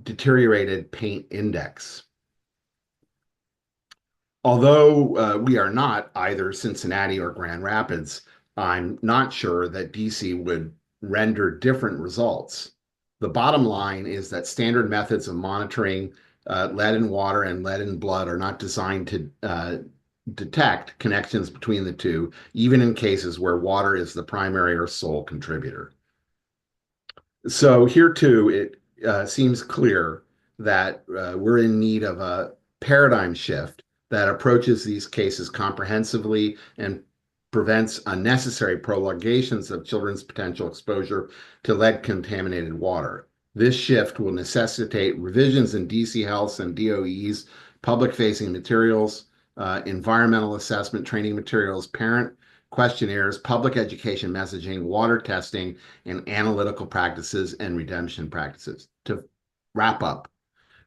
E: Deteriorated Paint Index. Although we are not either Cincinnati or Grand Rapids, I'm not sure that DC would render different results. The bottom line is that standard methods of monitoring lead in water and lead in blood are not designed to detect connections between the two, even in cases where water is the primary or sole contributor. So here too, it seems clear that we're in need of a paradigm shift that approaches these cases comprehensively and prevents unnecessary prolongations of children's potential exposure to lead-contaminated water. This shift will necessitate revisions in DC Health's and DOE's public-facing materials, environmental assessment training materials, parent questionnaires, public education messaging, water testing, and analytical practices and redemption practices. To wrap up,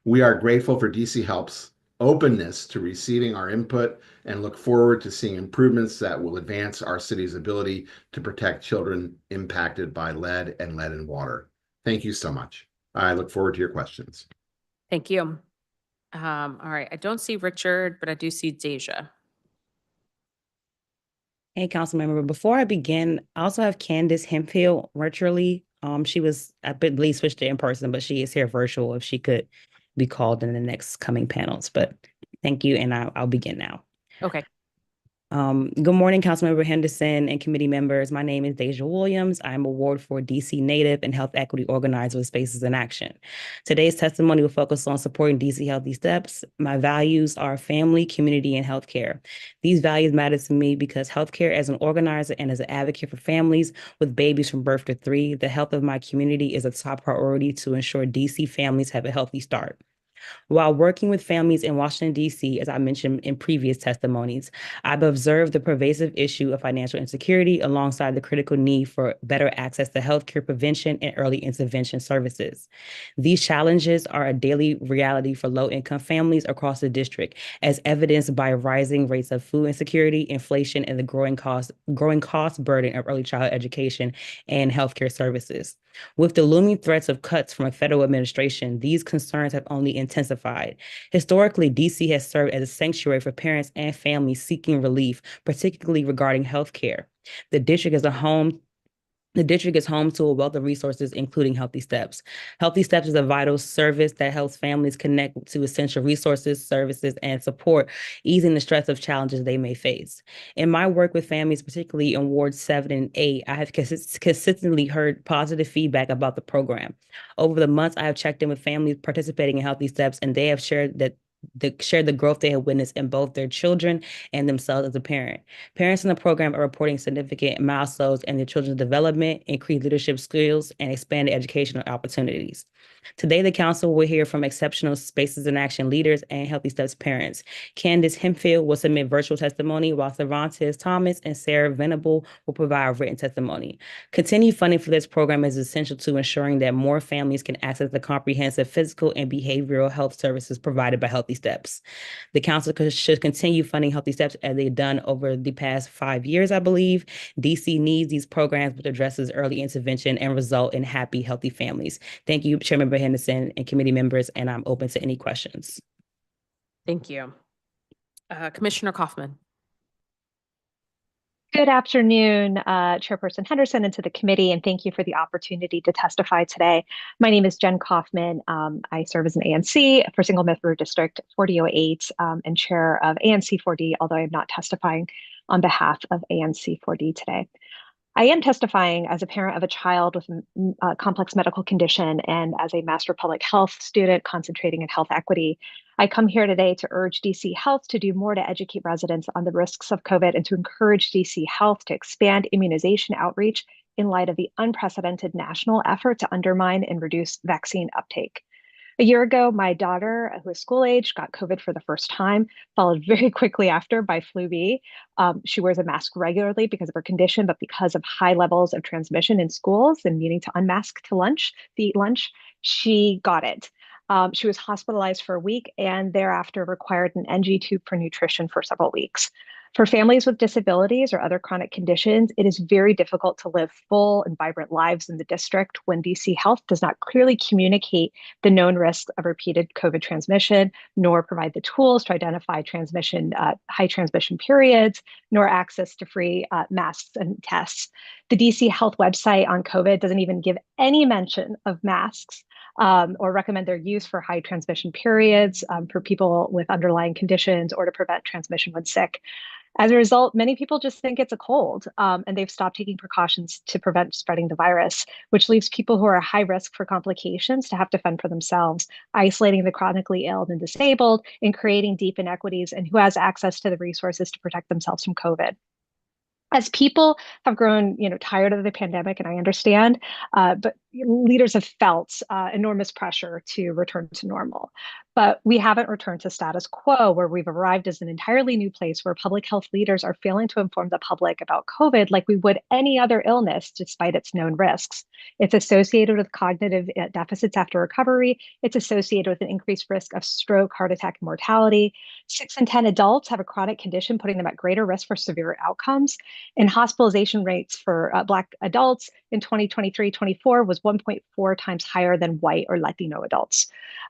E: we are grateful for DC Help's openness to receiving our input and look forward to seeing improvements that will advance our city's ability to protect children impacted by lead and lead in water. Thank you so much. I look forward to your questions.
A: Thank you. All right, I don't see Richard, but I do see Deja.
D: Hey, council member, before I begin, I also have Candace Hemphill virtually. She was, I believe, switched to in person, but she is here virtual if she could be called in the next coming panels. But thank you, and I'll begin now.
A: Okay.
D: Good morning, Councilmember Henderson and committee members. My name is Deja Williams. I'm a Ward 4 DC native and health equity organizer with Spaces in Action. Today's testimony will focus on supporting DC Healthy Steps. My values are family, community, and healthcare. These values matter to me because healthcare as an organizer and as an advocate for families with babies from birth to 3, the health of my community is a top priority to ensure DC families have a healthy start. While working with families in Washington, D.C., as I mentioned in previous testimonies, I've observed the pervasive issue of financial insecurity alongside the critical need for better access to healthcare prevention and early intervention services. These challenges are a daily reality for low-income families across the district, as evidenced by rising rates of food insecurity, inflation, and the growing cost burden of early childhood education and healthcare services. With the looming threats of cuts from a federal administration, these concerns have only intensified. Historically, DC has served as a sanctuary for parents and families seeking relief, particularly regarding health care. The district is home to a wealth of resources, including Healthy Steps. Healthy Steps is a vital service that helps families connect to essential resources, services, and support, easing the stress of challenges they may face. In my work with families, particularly in Wards 7 and 8, I have consistently heard positive feedback about the program. Over the months, I have checked in with families participating in Healthy Steps, and they have shared the growth they have witnessed in both their children and themselves as a parent. Parents in the program are reporting significant milestones in their children's development, increased leadership skills, and expanded educational opportunities. Today, the council will hear from exceptional Spaces in Action leaders and Healthy Steps parents. Candace Hemphill will submit virtual testimony, while Cervantes Thomas and Sarah Venable will provide written testimony. Continued funding for this program is essential to ensuring that more families can access the comprehensive physical and behavioral health services provided by Healthy Steps. The council should continue funding Healthy Steps as they've done over the past 5 years, I believe. DC needs these programs which addresses early intervention and result in happy, healthy families. Thank you, Chairman Henderson and committee members, and I'm open to any questions.
A: Thank you. Commissioner Kaufman.
V: Good afternoon, Chairperson Henderson and to the committee, and thank you for the opportunity to testify today. My name is Jen Kaufman. I serve as an ANC for Single Member District 4008 and chair of ANC 4D, although I'm not testifying on behalf of ANC 4D today. I am testifying as a parent of a child with a complex medical condition and as a Master Public Health student concentrating in health equity. I come here today to urge DC Health to do more to educate residents on the risks of COVID and to encourage DC Health to expand immunization outreach in light of the unprecedented national effort to undermine and reduce vaccine uptake. A year ago, my daughter, who is school age, got COVID for the first time, followed very quickly after by flu B. She wears a mask regularly because of her condition, but because of high levels of transmission in schools and needing to unmask to eat lunch, she got it. She was hospitalized for a week and thereafter required an NG tube for nutrition for several weeks. For families with disabilities or other chronic conditions, it is very difficult to live full and vibrant lives in the district when DC Health does not clearly communicate the known risks of repeated COVID transmission, nor provide the tools to identify high transmission periods, nor access to free masks and tests. The DC Health website on COVID doesn't even give any mention of masks or recommend their use for high transmission periods for people with underlying conditions or to prevent transmission when sick. As a result, many people just think it's a cold and they've stopped taking precautions to prevent spreading the virus, which leaves people who are high risk for complications to have to fend for themselves, isolating the chronically ill and disabled and creating deep inequities in who has access to the resources to protect themselves from COVID. As people have grown, tired of the pandemic, and I understand, but leaders have felt enormous pressure to return to normal. But we haven't returned to status quo, where we've arrived as an entirely new place where public health leaders are failing to inform the public about COVID like we would any other illness, despite its known risks. It's associated with cognitive deficits after recovery. It's associated with an increased risk of stroke, heart attack, and mortality. 6 in 10 adults have a chronic condition, putting them at greater risk for severe outcomes. And hospitalization rates for Black adults in 2023-24 was 1.4 times higher than white or Latino adults.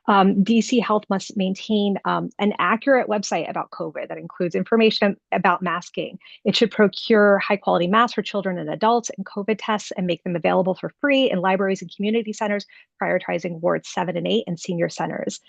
V: DC Health must maintain an accurate website about COVID that includes information about masking. It should procure high quality masks for children and adults and COVID tests and make them available for free in libraries and community centers, prioritizing wards 7 and 8 and senior centers.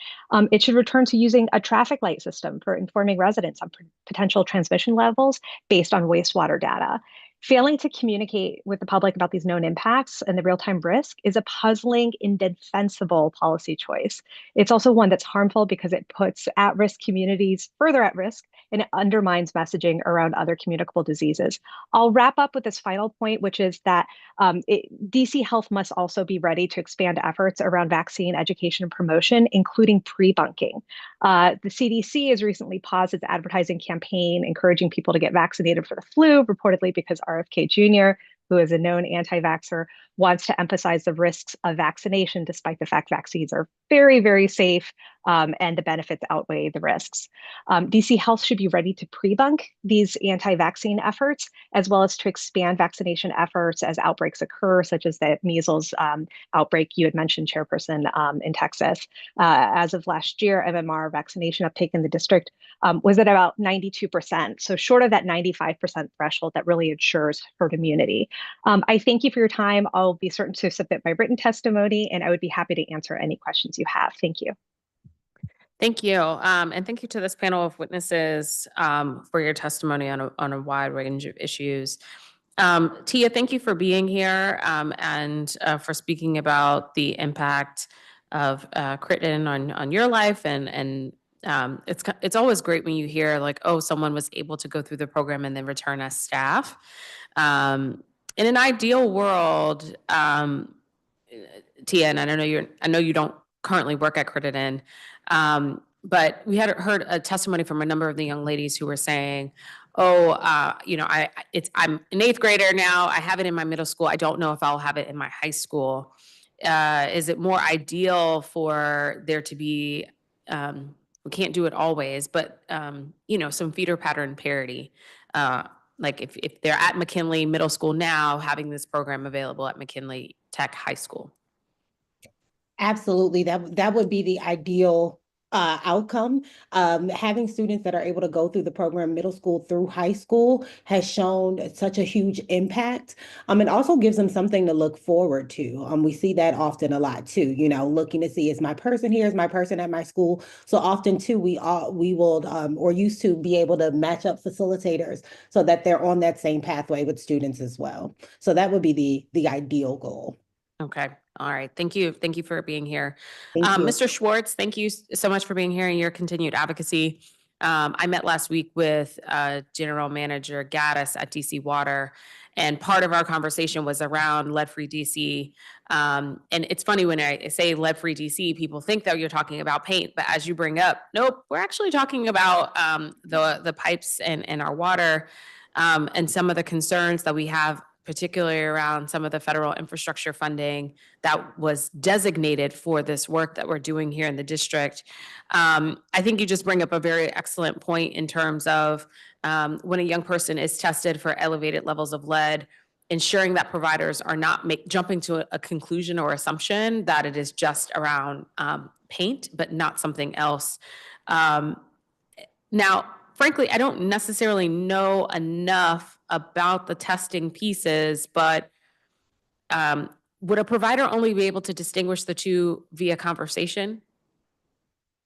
V: It should return to using a traffic light system for informing residents on potential transmission levels based on wastewater data. Failing to communicate with the public about these known impacts and the real-time risk is a puzzling, indefensible policy choice. It's also one that's harmful because it puts at-risk communities further at risk and it undermines messaging around other communicable diseases. I'll wrap up with this final point, which is that DC Health must also be ready to expand efforts around vaccine education and promotion, including pre-bunking. The CDC has recently paused its advertising campaign encouraging people to get vaccinated for the flu, reportedly because RFK Jr., who is a known anti-vaxxer, wants to emphasize the risks of vaccination, despite the fact vaccines are very, very safe and the benefits outweigh the risks. DC Health should be ready to pre-bunk these anti-vaccine efforts, as well as to expand vaccination efforts as outbreaks occur, such as the measles outbreak you had mentioned, Chairperson, in Texas. As of last year, MMR vaccination uptake in the district was at about 92%, so short of that 95% threshold that really ensures herd immunity. I thank you for your time. I'll be certain to submit my written testimony, and I would be happy to answer any questions you have. Thank you.
A: Thank you. And thank you to this panel of witnesses for your testimony on a wide range of issues. Tia, thank you for being here and for speaking about the impact of Crittenton on your life. And it's always great when you hear like, oh, someone was able to go through the program and then return as staff. In an ideal world, Tia, and I know you don't currently work at Crittenton, but we had heard a testimony from a number of the young ladies who were saying, "Oh, I'm an 8th grader now. I have it in my middle school. I don't know if I'll have it in my high school. Is it more ideal for there to be? We can't do it always, but some feeder pattern parity." Like if they're at McKinley Middle School now, having this program available at McKinley Tech High School.
U: Absolutely. That would be the ideal outcome. Having students that are able to go through the program middle school through high school has shown such a huge impact. It also gives them something to look forward to. We see that often a lot too, looking to see, is my person here, is my person at my school? So often too, we will or used to be able to match up facilitators so that they're on that same pathway with students as well. So that would be the ideal goal.
A: Okay. All right. Thank you. Thank you for being here.
U: Thank you.
A: Mr. Schwartz, thank you so much for being here and your continued advocacy. I met last week with General Manager Gaddis at DC Water, and part of our conversation was around lead-free DC. And it's funny when I say lead-free DC, people think that you're talking about paint, but as you bring up, nope, we're actually talking about the pipes in our water and some of the concerns that we have, particularly around some of the federal infrastructure funding that was designated for this work that we're doing here in the district. I think you just bring up a very excellent point in terms of when a young person is tested for elevated levels of lead, ensuring that providers are not jumping to a conclusion or assumption that it is just around paint, but not something else. Now, frankly, I don't necessarily know enough about the testing pieces, but would a provider only be able to distinguish the two via conversation?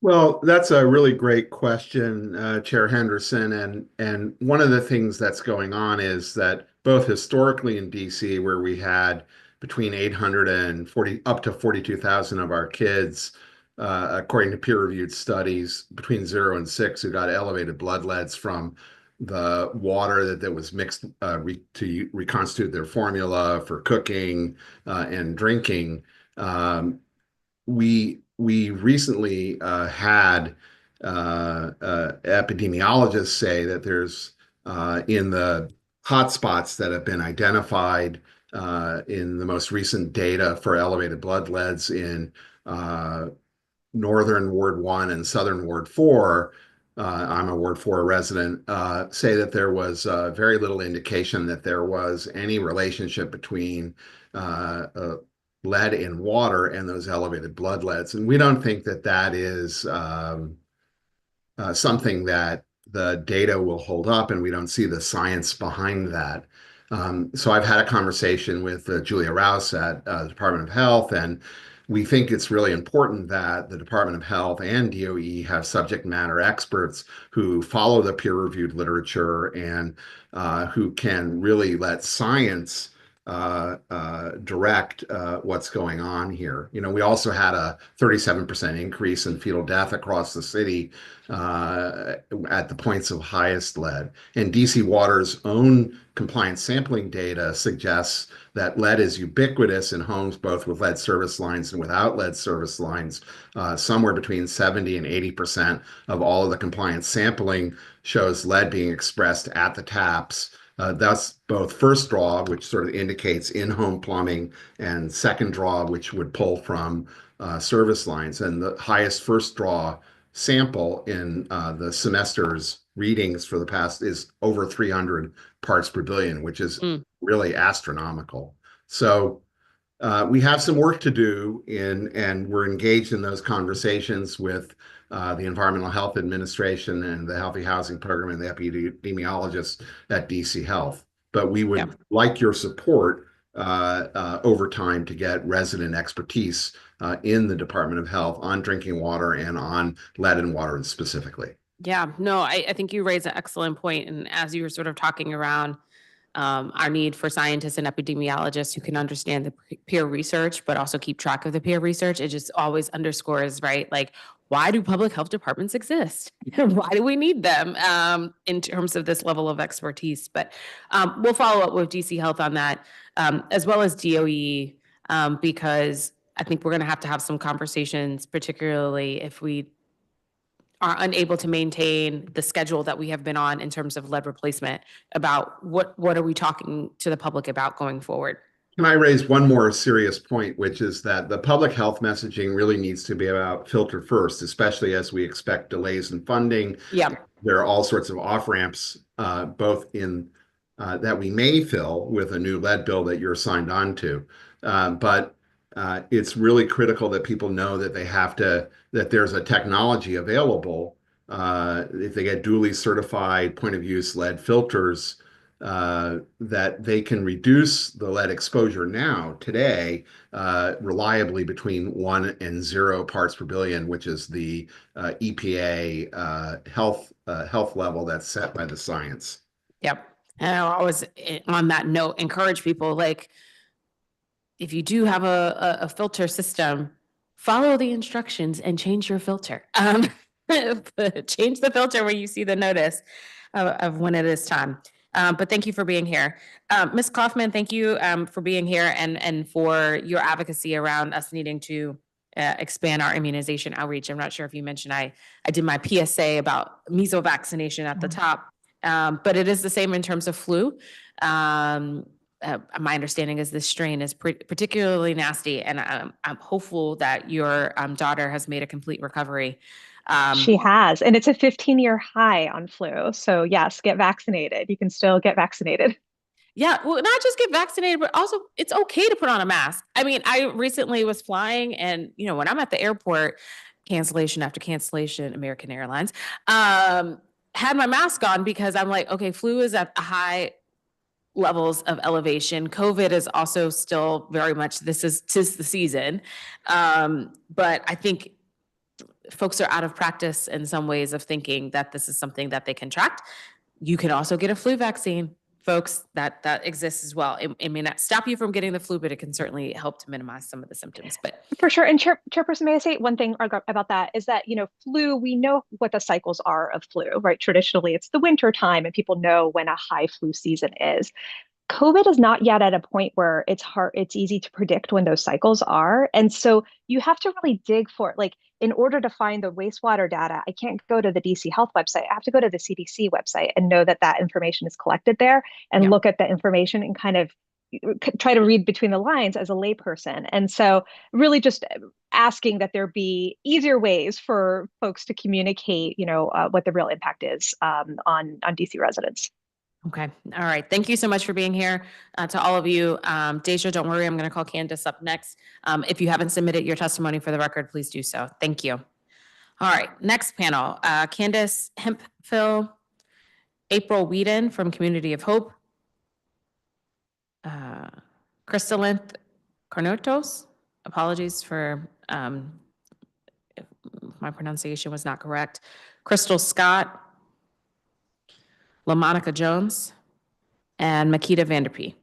E: Well, that's a really great question, Chair Henderson. And one of the things that's going on is that both historically in DC, where we had between 800 and up to 42,000 of our kids, according to peer-reviewed studies, between 0 and 6 who got elevated blood leads from the water that was mixed to reconstitute their formula for cooking and drinking. We we recently had epidemiologists say that there's in the hotspots that have been identified in the most recent data for elevated blood leads in Northern Ward 1 and Southern Ward 4, I'm a Ward 4 resident, say that there was very little indication that there was any relationship between lead in water and those elevated blood leads. And we don't think that that is something that the data will hold up, and we don't see the science behind that. So I've had a conversation with Julia Rouse at the Department of Health, and we think it's really important that the Department of Health and DOE have subject matter experts who follow the peer-reviewed literature and who can really let science direct what's going on here. You know, we also had a 37% increase in fetal death across the city at the points of highest lead. And DC Water's own compliance sampling data suggests that lead is ubiquitous in homes, both with lead service lines and without lead service lines. Somewhere between 70 and 80% of all of the compliance sampling shows lead being expressed at the taps. That's both first draw, which sort of indicates in-home plumbing, and second draw, which would pull from service lines. And the highest first draw sample in the semester's readings for the past is over 300 parts per billion, which is really astronomical. So we have some work to do and we're engaged in those conversations with the Environmental Health Administration and the Healthy Housing Program and the epidemiologists at DC Health. But we would like your support over time to get resident expertise in the Department of Health on drinking water and on lead in water specifically.
A: Yeah, no, I think you raise an excellent point. And as you were sort of talking around our need for scientists and epidemiologists who can understand the peer research, but also keep track of the peer research, it just always underscores, right? Like, why do public health departments exist? Why do we need them in terms of this level of expertise? But we'll follow up with DC Health on that, as well as DOE, because I think we're going to have some conversations, particularly if we are unable to maintain the schedule that we have been on in terms of lead replacement, about what are we talking to the public about going forward?
E: Can I raise one more serious point, which is that the public health messaging really needs to be about filter first, especially as we expect delays in funding.
A: Yeah.
E: There are all sorts of off-ramps, both in that we may fill with a new lead bill that you're signed on to. But it's really critical that people know that that there's a technology available if they get duly certified point of use lead filters, that they can reduce the lead exposure now today reliably between 1 and 0 parts per billion, which is the EPA health level that's set by the science.
A: Yep. And I always, on that note, encourage people, like, if you do have a filter system, follow the instructions and change your filter. Change the filter when you see the notice of when it is time. But thank you for being here. Ms. Kaufman, thank you for being here and for your advocacy around us needing to expand our immunization outreach. I'm not sure if you mentioned I did my PSA about measles vaccination at the top, but it is the same in terms of flu. My understanding is this strain is particularly nasty, and I'm hopeful that your daughter has made a complete recovery.
V: She has, and it's a 15-year high on flu. So yes, get vaccinated. You can still get vaccinated.
A: Yeah, well, not just get vaccinated, but also it's okay to put on a mask. I mean, I recently was flying, and when I'm at the airport, cancellation after cancellation, American Airlines, had my mask on because I'm like, okay, flu is at a high levels of elevation. COVID is also still very much, tis the season. But I think folks are out of practice in some ways of thinking that this is something that they can track. You can also get a flu vaccine, folks, that exists as well. It may not stop you from getting the flu, but it can certainly help to minimize some of the symptoms. But
V: for sure. And Chairperson, may I say one thing about that is that, flu, we know what the cycles are of flu, right? Traditionally, it's the winter time and people know when a high flu season is. COVID is not yet at a point where it's easy to predict when those cycles are. And so you have to really dig for it. Like, in order to find the wastewater data, I can't go to the DC Health website. I have to go to the CDC website and know that that information is collected there and look at the information and kind of try to read between the lines as a layperson. And so really just asking that there be easier ways for folks to communicate, what the real impact is on DC residents.
A: Okay. All right. Thank you so much for being here. To all of you, Deja, don't worry. I'm going to call Candace up next. If you haven't submitted your testimony for the record, please do so. Thank you. All right. Next panel, Candace Hemphill, April Whedon from Community of Hope, Crystalinth Carnotos. Apologies for if my pronunciation was not correct. Crystal Scott, LaMonica Jones, and Makita Vanderpee.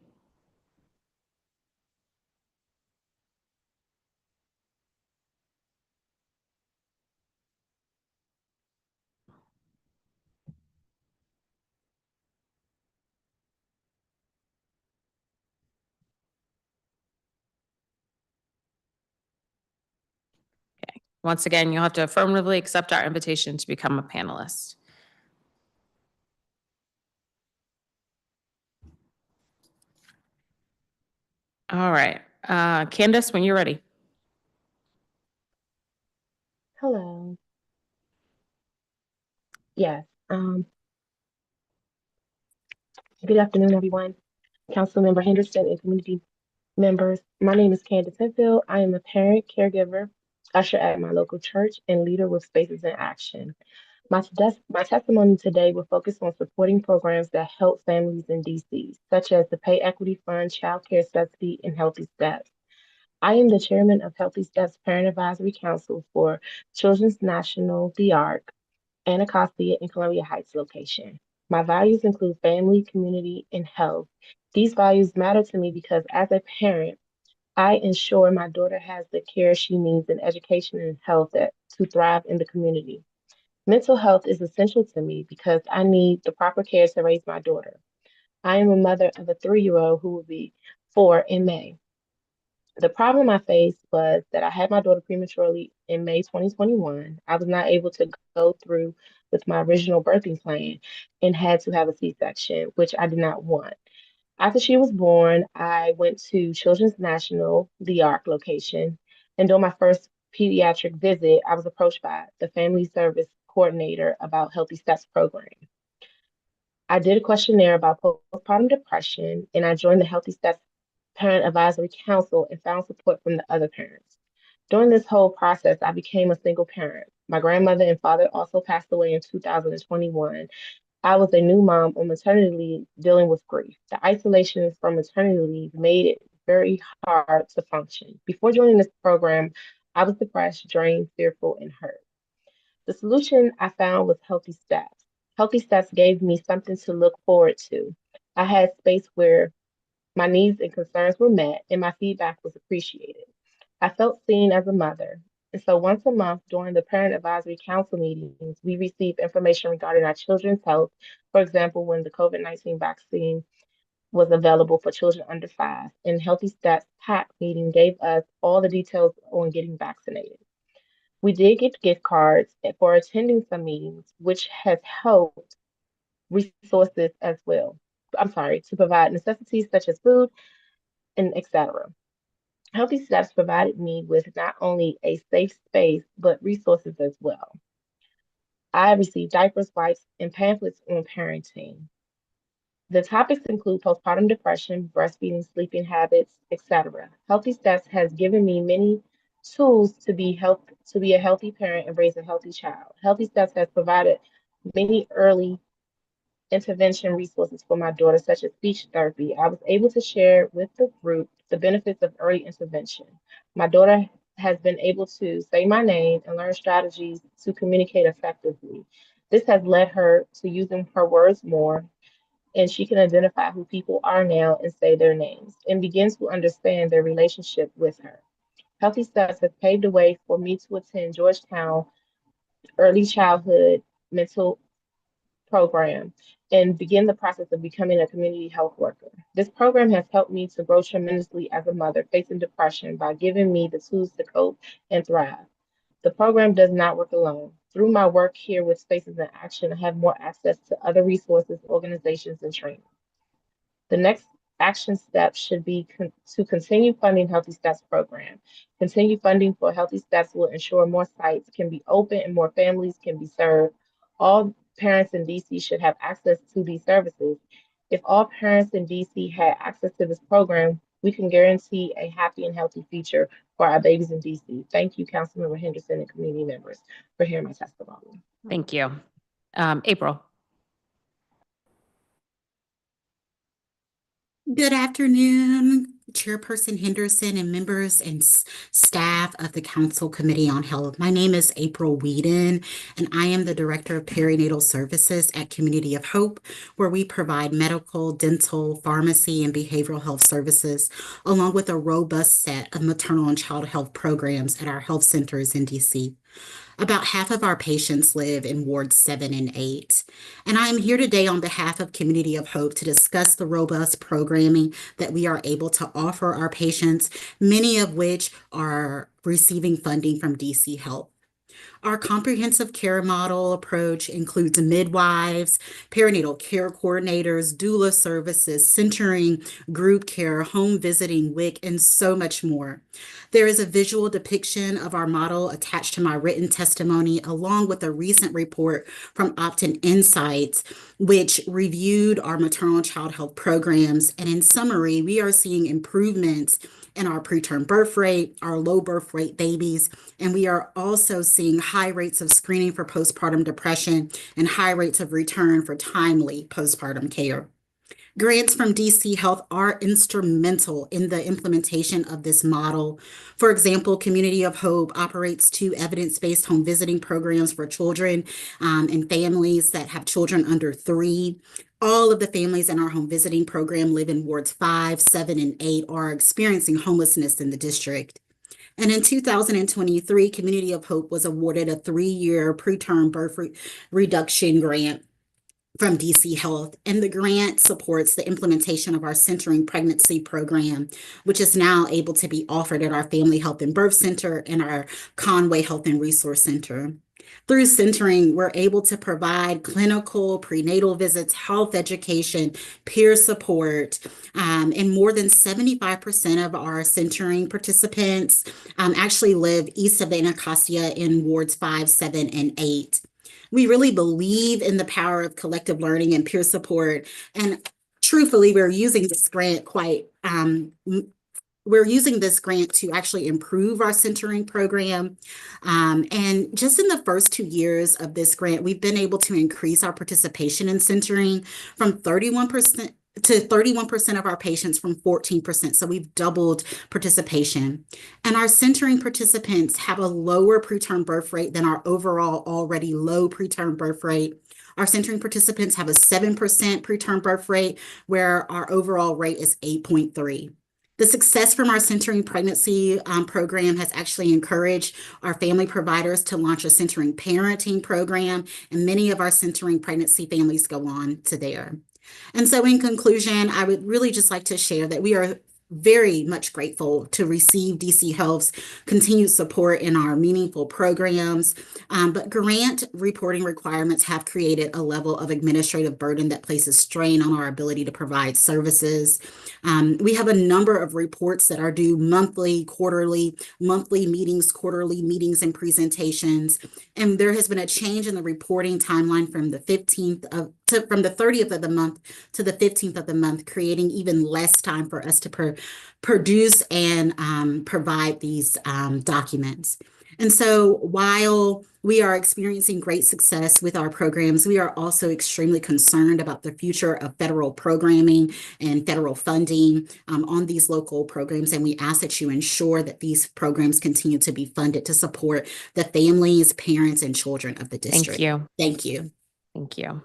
A: Okay. Once again, you'll have to affirmatively accept our invitation to become a panelist. All right. Candace, when you're ready.
B: Hello. Yes. Good afternoon, everyone. Councilmember Henderson and community members. My name is Candace Hemphill. I am a parent, caregiver, usher at my local church, and leader with Spaces in Action. My testimony today will focus on supporting programs that help families in DC, such as the Pay Equity Fund, Child Care Subsidy, and Healthy Steps. I am the chairman of Healthy Steps Parent Advisory Council for Children's National, the ARC, Anacostia, and Columbia Heights location. My values include family, community, and health. These values matter to me because as a parent, I ensure my daughter has the care she needs in education and health to thrive in the community. Mental health is essential to me because I need the proper care to raise my daughter. I am a mother of a 3-year-old who will be 4 in May. The problem I faced was that I had my daughter prematurely in May 2021. I was not able to go through with my original birthing plan and had to have a C-section, which I did not want. After she was born, I went to Children's National, the ARC location, and during my first pediatric visit, I was approached by the family service coordinator about Healthy Steps program. I did a questionnaire about postpartum depression, and I joined the Healthy Steps Parent Advisory Council and found support from the other parents. During this whole process, I became a single parent. My grandmother and father also passed away in 2021. I was a new mom on maternity leave dealing with grief. The isolation from maternity leave made it very hard to function. Before joining this program, I was depressed, drained, fearful, and hurt. The solution I found was Healthy Steps. Healthy Steps gave me something to look forward to. I had space where my needs and concerns were met, and my feedback was appreciated. I felt seen as a mother. And so once a month during the Parent Advisory Council meetings, we receive information regarding our children's health. For example, when the COVID-19 vaccine was available for children under 5, and Healthy Steps PAC meeting gave us all the details on getting vaccinated. We did get gift cards for attending some meetings, which has helped resources as well. To provide necessities such as food and etc. Healthy Steps provided me with not only a safe space, but resources as well. I received diapers, wipes, and pamphlets on parenting. The topics include postpartum depression, breastfeeding, sleeping habits, etc. Healthy Steps has given me many tools to be a healthy parent and raise a healthy child. Healthy Steps has provided many early intervention resources for my daughter, such as speech therapy. I was able to share with the group the benefits of early intervention. My daughter has been able to say my name and learn strategies to communicate effectively. This has led her to using her words more, and she can identify who people are now and say their names and begin to understand their relationship with her. Healthy Steps has paved the way for me to attend Georgetown Early Childhood Mental program and begin the process of becoming a community health worker. This program has helped me to grow tremendously as a mother facing depression by giving me the tools to cope and thrive. The program does not work alone. Through my work here with Spaces in Action, I have more access to other resources, organizations, and training. The next action step should be to continue funding Healthy Steps program. Continue funding for Healthy Steps will ensure more sites can be open and more families can be served. All parents in DC should have access to these services. If all parents in DC had access to this program, we can guarantee a happy and healthy future for our babies in DC. Thank you, Councilmember Henderson and community members, for hearing my testimony.
A: Thank you. April.
C: Good afternoon, Chairperson Henderson and members and staff of the Council Committee on Health. My name is April Whedon, and I am the Director of Perinatal Services at Community of Hope, where we provide medical, dental, pharmacy, and behavioral health services, along with a robust set of maternal and child health programs at our health centers in DC. About half of our patients live in wards 7 and 8. And I am here today on behalf of Community of Hope to discuss the robust programming that we are able to offer our patients, many of which are receiving funding from DC Health. Our comprehensive care model approach includes midwives, perinatal care coordinators, doula services, centering, group care, home visiting, WIC, and so much more. There is a visual depiction of our model attached to my written testimony, along with a recent report from Optin Insights, which reviewed our maternal and child health programs. And in summary, we are seeing improvements in our preterm birth rate, our low birth rate babies, and we are also seeing high rates of screening for postpartum depression and high rates of return for timely postpartum care. Grants from DC Health are instrumental in the implementation of this model. For example, Community of Hope operates 2 evidence-based home visiting programs for children and families that have children under 3. All of the families in our home visiting program live in wards 5, 7, and 8 are experiencing homelessness in the district. And in 2023, Community of Hope was awarded a 3-year preterm birth reduction grant from DC Health, and the grant supports the implementation of our Centering Pregnancy program, which is now able to be offered at our Family Health and Birth Center and our Conway Health and Resource Center. Through centering, we're able to provide clinical, prenatal visits, health education, peer support, and more than 75% of our centering participants actually live east of the Anacostia in wards 5, 7, and 8. We really believe in the power of collective learning and peer support. And truthfully, we're using this grant to actually improve our centering program. And just in the first 2 years of this grant, we've been able to increase our participation in centering from 31% to 31% of our patients from 14%. So we've doubled participation. And our centering participants have a lower preterm birth rate than our overall already low preterm birth rate. Our centering participants have a 7% preterm birth rate, where our overall rate is 8.3. The success from our Centering Pregnancy program has actually encouraged our family providers to launch a Centering Parenting program, and many of our Centering Pregnancy families go on to there. And so in conclusion, I would really just like to share that we are very much grateful to receive DC Health's continued support in our meaningful programs, but grant reporting requirements have created a level of administrative burden that places strain on our ability to provide services. We have a number of reports that are due monthly, quarterly, monthly meetings, quarterly meetings, and presentations. And there has been a change in the reporting timeline from the 30th of the month to the 15th of the month, creating even less time for us to produce and provide these documents. And so while we are experiencing great success with our programs, we are also extremely concerned about the future of federal programming and federal funding on these local programs. And we ask that you ensure that these programs continue to be funded to support the families, parents, and children of the district.
A: Thank you.
C: Thank you.
A: Thank you.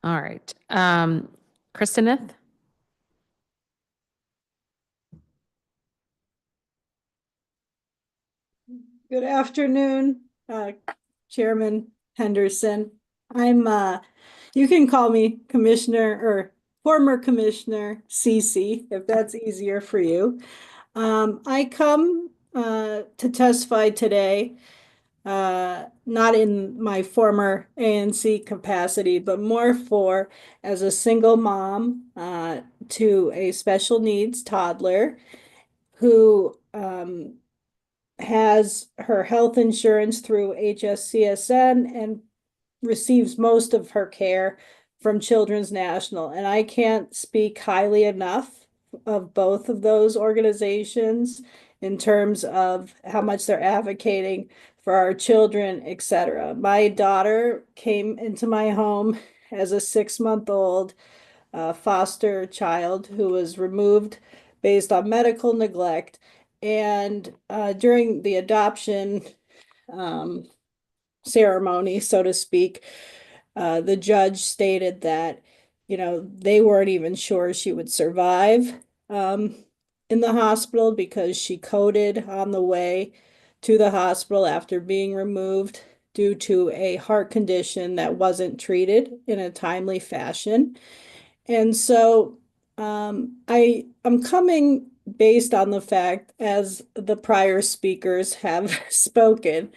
A: All right. Kristen.
F: Good afternoon, Chairman Henderson. You can call me Commissioner or former Commissioner Cece, if that's easier for you. I come to testify today, not in my former ANC capacity, but more for as a single mom to a special needs toddler who has her health insurance through HSCSN and receives most of her care from Children's National. And I can't speak highly enough of both of those organizations in terms of how much they're advocating for our children, etc. My daughter came into my home as a 6-month-old foster child who was removed based on medical neglect. And during the adoption ceremony, so to speak, the judge stated that, they weren't even sure she would survive in the hospital because she coded on the way to the hospital after being removed due to a heart condition that wasn't treated in a timely fashion. And so I'm coming based on the fact, as the prior speakers have spoken,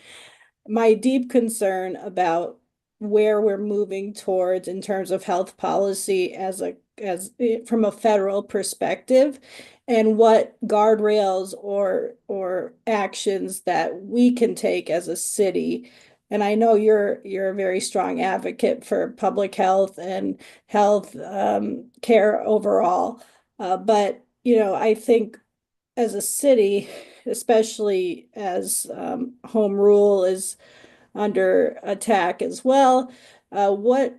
F: my deep concern about where we're moving towards in terms of health policy from a federal perspective, and what guardrails or actions that we can take as a city. And I know you're a very strong advocate for public health and health care overall. But I think as a city, especially as home rule is under attack as well, what,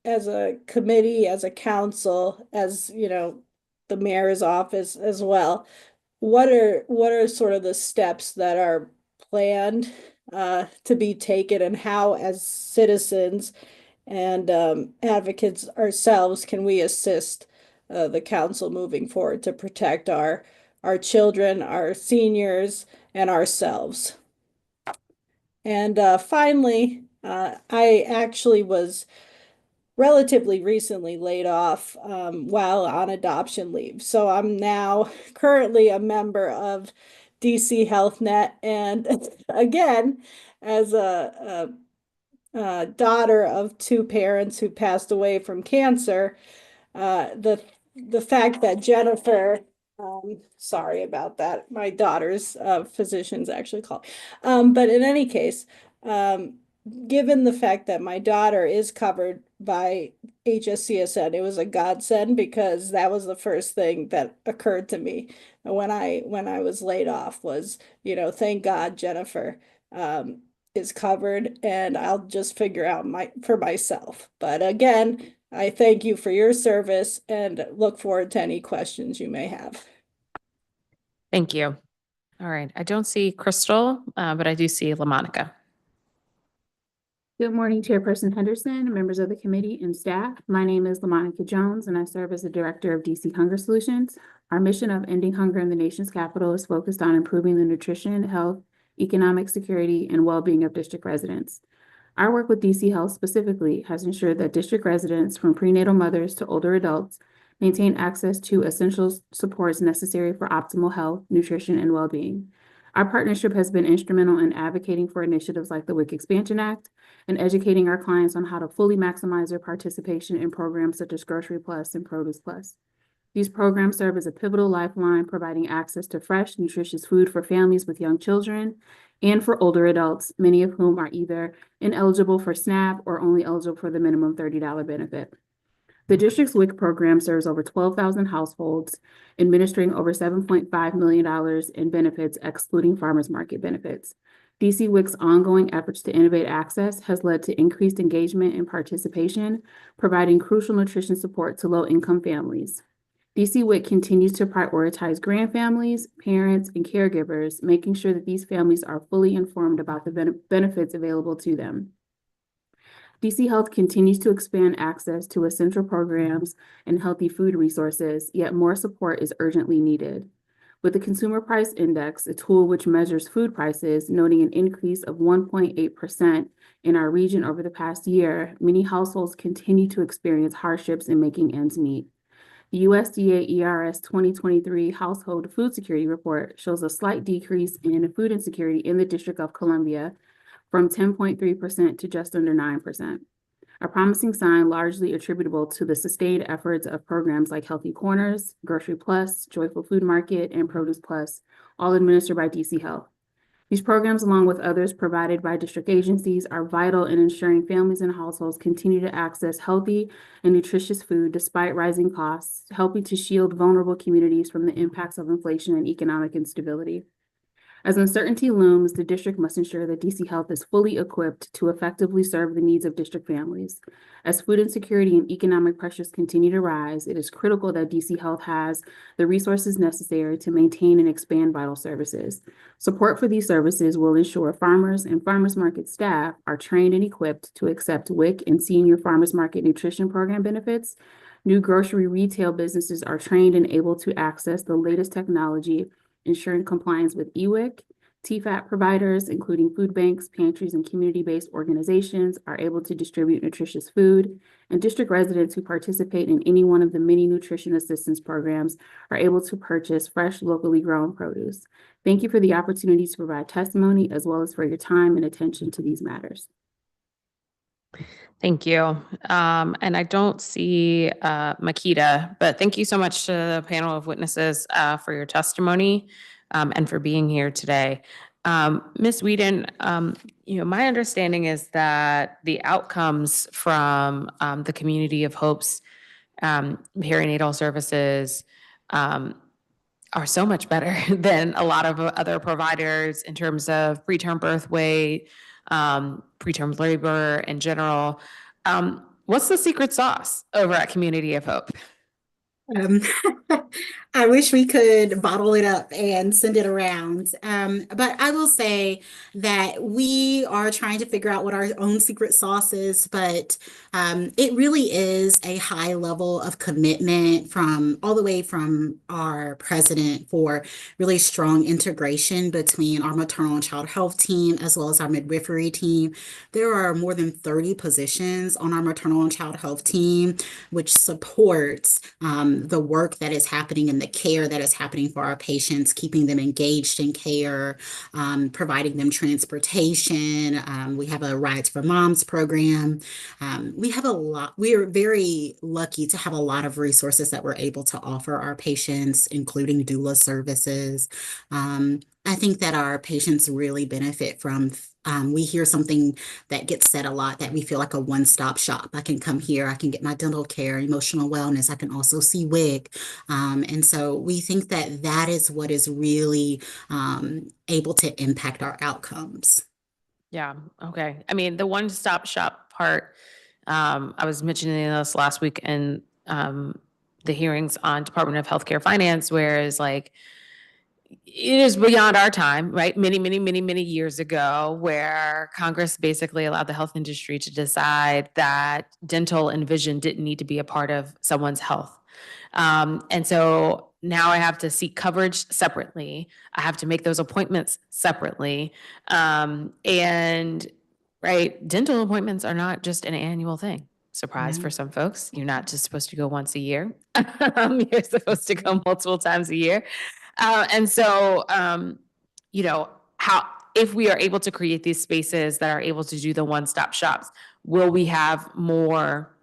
F: as a committee, as a council, as the mayor's office as well, what are sort of the steps that are planned to be taken, and how, as citizens and advocates ourselves, can we assist the council moving forward to protect our children, our seniors, and ourselves? And finally, I actually was relatively recently laid off while on adoption leave. So I'm now currently a member of DC HealthNet. And again, as a daughter of 2 parents who passed away from cancer, the fact that Jennifer, sorry about that, my daughter's physician's actually called. But in any case, given the fact that my daughter is covered by HSCSN, it was a godsend, because that was the first thing that occurred to me when I was laid off was, thank God Jennifer is covered, and I'll just figure out for myself. But again, I thank you for your service and look forward to any questions you may have.
A: Thank you. All right. I don't see Crystal, but I do see LaMonica.
G: Good morning, Chairperson Henderson, members of the committee, and staff. My name is LaMonica Jones, and I serve as the Director of DC Hunger Solutions. Our mission of ending hunger in the nation's capital is focused on improving the nutrition, health, economic security, and well-being of district residents. Our work with DC Health specifically has ensured that district residents, from prenatal mothers to older adults, maintain access to essential supports necessary for optimal health, nutrition, and well-being. Our partnership has been instrumental in advocating for initiatives like the WIC Expansion Act and educating our clients on how to fully maximize their participation in programs such as Grocery Plus and Produce Plus. These programs serve as a pivotal lifeline, providing access to fresh, nutritious food for families with young children and for older adults, many of whom are either ineligible for SNAP or only eligible for the minimum $30 benefit. The district's WIC program serves over 12,000 households, administering over $7.5 million in benefits, excluding farmers market benefits. DC WIC's ongoing efforts to innovate access has led to increased engagement and participation, providing crucial nutrition support to low-income families. DC WIC continues to prioritize grant families, parents, and caregivers, making sure that these families are fully informed about the benefits available to them. DC Health continues to expand access to essential programs and healthy food resources, yet more support is urgently needed. with the Consumer Price Index, a tool which measures food prices, noting an increase of 1.8% in our region over the past year, many households continue to experience hardships in making ends meet. The USDA ERS 2023 Household Food Security Report shows a slight decrease in food insecurity in the District of Columbia from 10.3% to just under 9%. A promising sign largely attributable to the sustained efforts of programs like Healthy Corners, Grocery Plus, Joyful Food Market, and Produce Plus, all administered by DC Health. These programs, along with others provided by district agencies, are vital in ensuring families and households continue to access healthy and nutritious food despite rising costs, helping to shield vulnerable communities from the impacts of inflation and economic instability. As uncertainty looms, the district must ensure that DC Health is fully equipped to effectively serve the needs of district families. As food insecurity and economic pressures continue to rise, it is critical that DC Health has the resources necessary to maintain and expand vital services. Support for these services will ensure farmers and farmers market staff are trained and equipped to accept WIC and senior farmers market nutrition program benefits. New grocery retail businesses are trained and able to access the latest technology, ensuring compliance with EWIC. TFAP providers, including food banks, pantries, and community-based organizations, are able to distribute nutritious food, and district residents who participate in any one of the many nutrition assistance programs are able to purchase fresh, locally grown produce. Thank you for the opportunity to provide testimony, as well as for your time and attention to these matters.
A: Thank you. And I don't see Makita, but thank you so much to the panel of witnesses for your testimony and for being here today. Ms. Whedon, my understanding is that the outcomes from the Community of Hope's perinatal services are so much better than a lot of other providers in terms of preterm birth weight, preterm labor in general. What's the secret sauce over at Community of Hope?
C: I wish we could bottle it up and send it around. But I will say that we are trying to figure out what our own secret sauce is, but it really is a high level of commitment from all the way from our president for really strong integration between our maternal and child health team as well as our midwifery team. There are more than 30 positions on our maternal and child health team, which supports the work that is happening and the care that is happening for our patients, keeping them engaged in care, providing them transportation. We have a Rides for Moms program. We are very lucky to have a lot of resources that we're able to offer our patients, including doula services. I think that our patients really benefit from we hear something that gets said a lot, that we feel like a one-stop shop. I can come here, I can get my dental care, emotional wellness. I can also see WIC. And so we think that that is what is really able to impact our outcomes.
A: Yeah, okay. I mean, the one-stop shop part, I was mentioning this last week in the hearings on Department of Healthcare Finance, whereas like, it is beyond our time, right? Many years ago, where Congress basically allowed the health industry to decide that dental and vision didn't need to be a part of someone's health. And so now I have to seek coverage separately. I have to make those appointments separately. And right, dental appointments are not just an annual thing. Surprise for some folks. You're not just supposed to go once a year. You're supposed to go multiple times a year. And so, if we are able to create these spaces that are able to do the one-stop shops, will we have more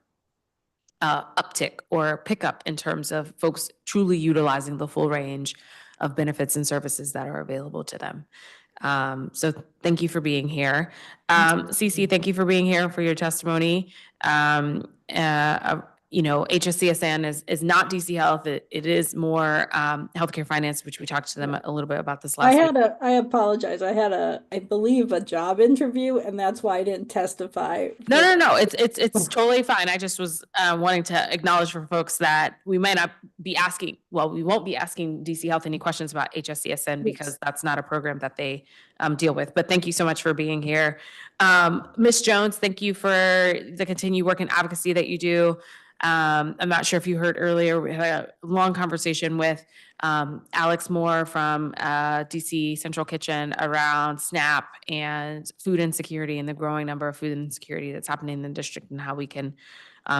A: uptick or pickup in terms of folks truly utilizing the full range of benefits and services that are available to them? So thank you for being here. Cece, thank you for being here for your testimony. HSCSN is not DC Health. It is more healthcare finance, which we talked to them a little bit about this last week.
F: I apologize. I believe a job interview, and that's why I didn't testify.
A: No. It's totally fine. I just was wanting to acknowledge for folks that we might not be asking, we won't be asking DC Health any questions about HSCSN because that's not a program that they deal with. But thank you so much for being here. Ms. Jones, thank you for the continued work and advocacy that you do. I'm not sure if you heard earlier, we had a long conversation with Alex Moore from DC Central Kitchen around SNAP and food insecurity and the growing number of food insecurity that's happening in the district and how we can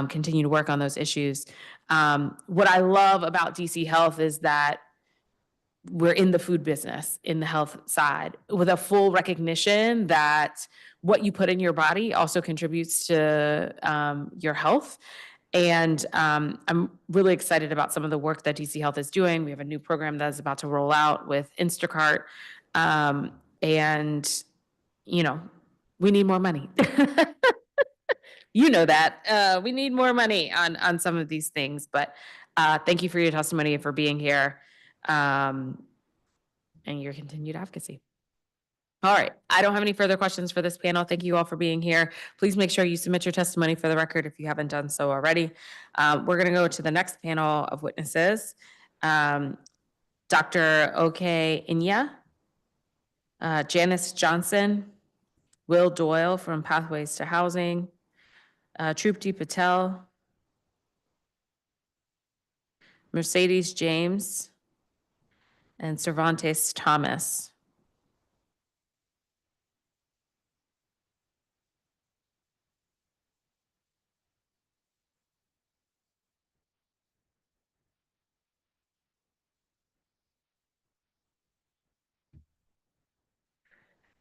A: continue to work on those issues. What I love about DC Health is that we're in the food business, in the health side, with a full recognition that what you put in your body also contributes to your health. And I'm really excited about some of the work that DC Health is doing. We have a new program that is about to roll out with Instacart. And, you know, we need more money. You know that. We need more money on some of these things. But thank you for your testimony and for being here and your continued advocacy. All right. I don't have any further questions for this panel. Thank you all for being here. Please make sure you submit your testimony for the record if you haven't done so already. We're going to go to the next panel of witnesses. Dr. Oke Inya, Janice Johnson, Will Doyle from Pathways to Housing, Trupti Patel, Mercedes James, and Cervantes Thomas.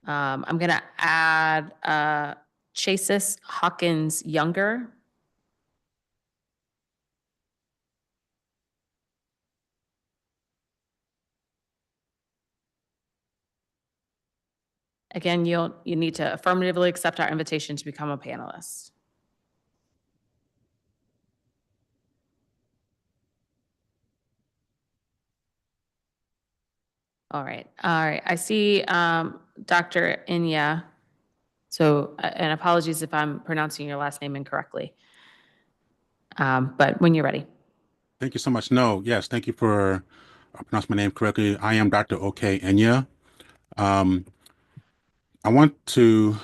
A: I'm going to add Chasis Hawkins Younger. Again, you need to affirmatively accept our invitation to become a panelist. All right. I see Dr. Inya. So, and apologies if I'm pronouncing your last name incorrectly. But when you're ready.
H: Thank you so much. No, yes, thank you for pronouncing my name correctly. I am Dr. Oke Inya. I want to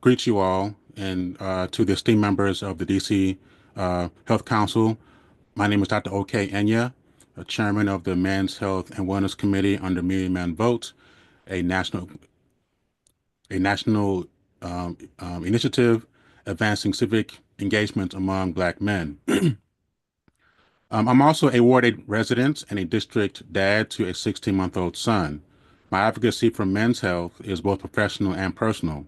H: greet you all and to the esteemed members of the DC Health Council. My name is Dr. Oke Inya, chairman of the Men's Health and Wellness Committee under Million Man Vote, a national initiative advancing civic engagement among Black men. I'm also a Ward 8 resident and a district dad to a 16-month-old son. My advocacy for men's health is both professional and personal.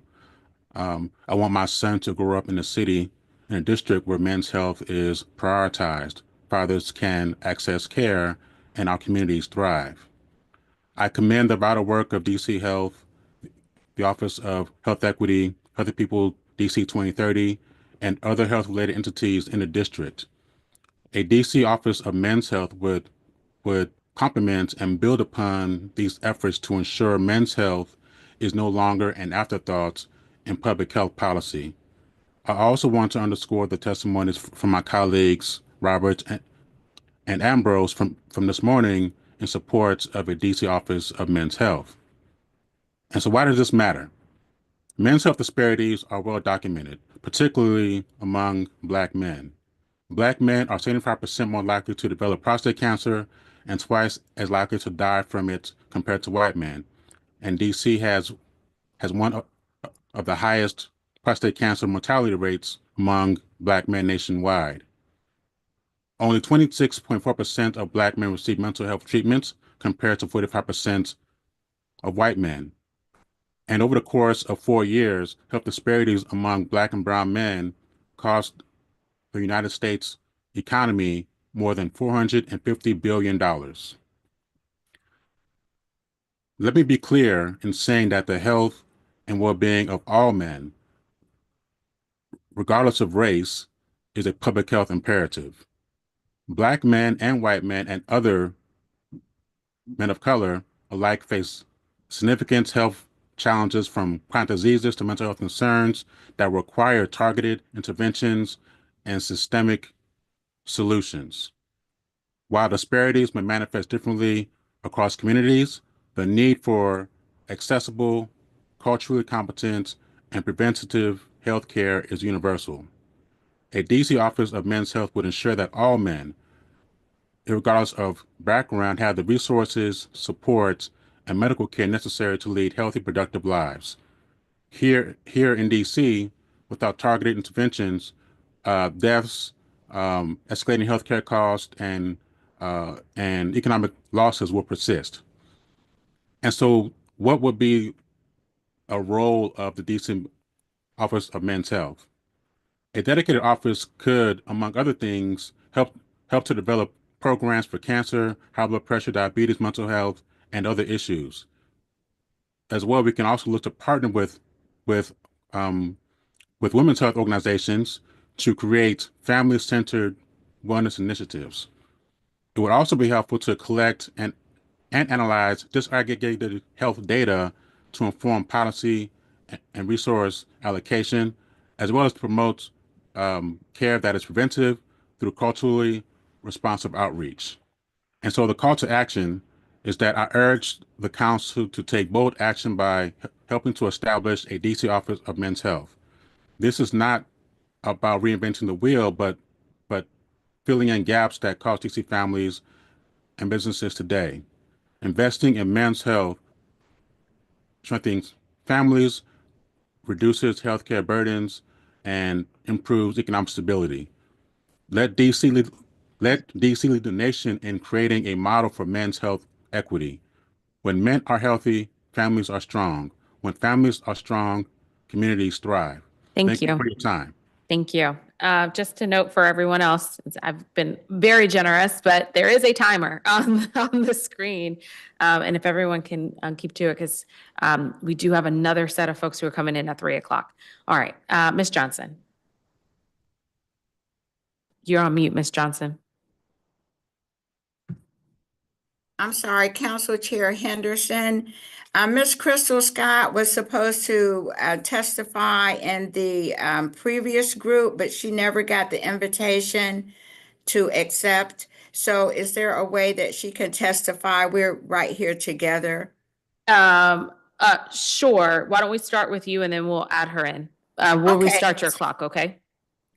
H: I want my son to grow up in a city, in a district where men's health is prioritized, fathers can access care, and our communities thrive. I commend the vital work of DC Health, the Office of Health Equity, Healthy People DC 2030, and other health-related entities in the district. A DC Office of Men's Health would complement and build upon these efforts to ensure men's health is no longer an afterthought in public health policy. I also want to underscore the testimonies from my colleagues, Robert and Ambrose from this morning in support of a DC Office of Men's Health. And so why does this matter? Men's health disparities are well documented, particularly among Black men. Black men are 75% more likely to develop prostate cancer and twice as likely to die from it compared to white men. And DC has one of the highest prostate cancer mortality rates among Black men nationwide. Only 26.4% of Black men receive mental health treatments compared to 45% of white men. And over the course of 4 years, health disparities among Black and brown men cost the United States economy more than $450 billion. Let me be clear in saying that the health and well-being of all men, regardless of race, is a public health imperative. Black men and white men and other men of color alike face significant health challenges from chronic diseases to mental health concerns that require targeted interventions and systemic solutions. While disparities may manifest differently across communities, the need for accessible, culturally competent, and preventative health care is universal. A DC Office of Men's Health would ensure that all men, regardless of background, have the resources, supports, and medical care necessary to lead healthy, productive lives. Here in DC, without targeted interventions, deaths, escalating healthcare costs, and economic losses will persist. And so, what would be a role of the DC Office of Men's Health? A dedicated office could, among other things, help to develop programs for cancer, high blood pressure, diabetes, mental health, and other issues. As well, we can also look to partner with women's health organizations to create family-centered wellness initiatives. It would also be helpful to collect and analyze disaggregated health data to inform policy and resource allocation, as well as to promote care that is preventive through culturally responsive outreach. And so the call to action is that I urge the council to take bold action by helping to establish a DC Office of Men's Health. This is not about reinventing the wheel, but filling in gaps that cost DC families and businesses today. Investing in men's health strengthens families, reduces healthcare burdens, and improves economic stability. Let DC lead the nation in creating a model for men's health equity. When men are healthy, families are strong. When families are strong, communities thrive.
A: Thank you
H: for your time.
A: Thank you. Just to note for everyone else, I've been very generous, but there is a timer on the screen. And if everyone can keep to it, because we do have another set of folks who are coming in at 3:00. All right, Ms. Johnson. You're on mute, Ms. Johnson.
I: I'm sorry, Council Chair Henderson. Ms. Crystal Scott was supposed to testify in the previous group, but she never got the invitation to accept. So is there a way that she can testify? We're right here together.
A: Sure. Why don't we start with you and then we'll add her in. We'll
I: Okay.
A: restart your clock, okay?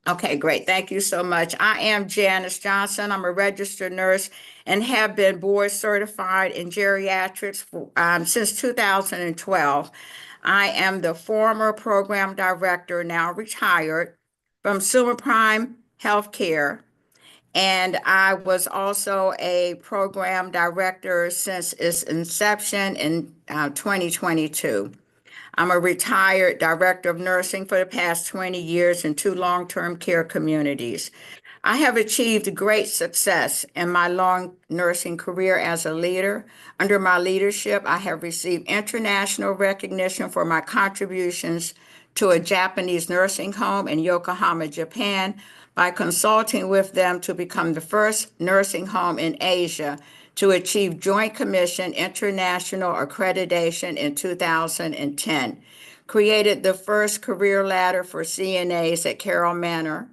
I: Okay, great. Thank you so much. I am Janice Johnson. I'm a registered nurse and have been board certified in geriatrics since 2012. I am the former program director, now retired, from Summa Prime Healthcare. And I was also a program director since its inception in 2022. I'm a retired director of nursing for the past 20 years in 2 long-term care communities. I have achieved great success in my long nursing career as a leader. Under my leadership, I have received international recognition for my contributions to a Japanese nursing home in Yokohama, Japan, by consulting with them to become the first nursing home in Asia to achieve Joint Commission International Accreditation in 2010, created the first career ladder for CNAs at Carroll Manor,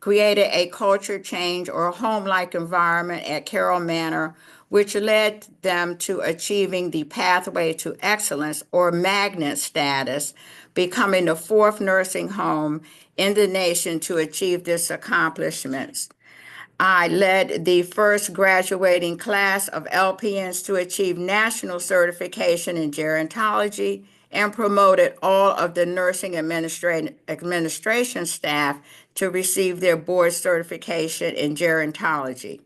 I: created a culture change or home-like environment at Carroll Manor, which led them to achieving the Pathway to Excellence or magnet status, becoming the 4th nursing home in the nation to achieve this accomplishment. I led the first graduating class of LPNs to achieve national certification in gerontology and promoted all of the nursing administration staff to receive their board certification in gerontology.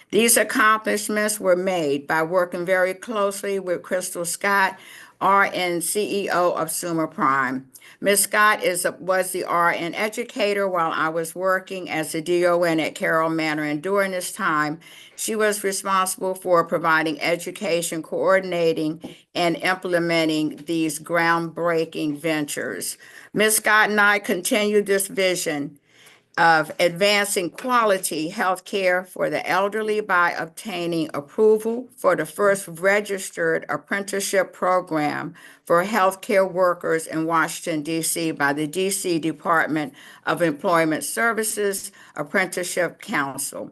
I: These accomplishments were made by working very closely with Crystal Scott, RN CEO of Summa Prime. Ms. Scott was the RN educator while I was working as a DON at Carroll Manor, and during this time, she was responsible for providing education, coordinating, and implementing these groundbreaking ventures. Ms. Scott and I continued this vision of advancing quality health care for the elderly by obtaining approval for the first registered apprenticeship program for healthcare workers in Washington, D.C. by the D.C. Department of Employment Services Apprenticeship Council.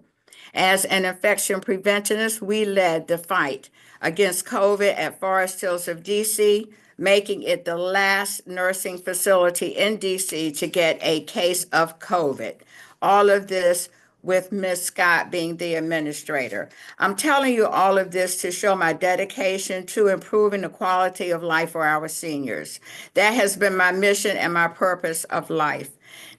I: As an infection preventionist, we led the fight against COVID at Forest Hills of D.C., making it the last nursing facility in D.C. to get a case of COVID. All of this with Ms. Scott being the administrator. I'm telling you all of this to show my dedication to improving the quality of life for our seniors. That has been my mission and my purpose of life.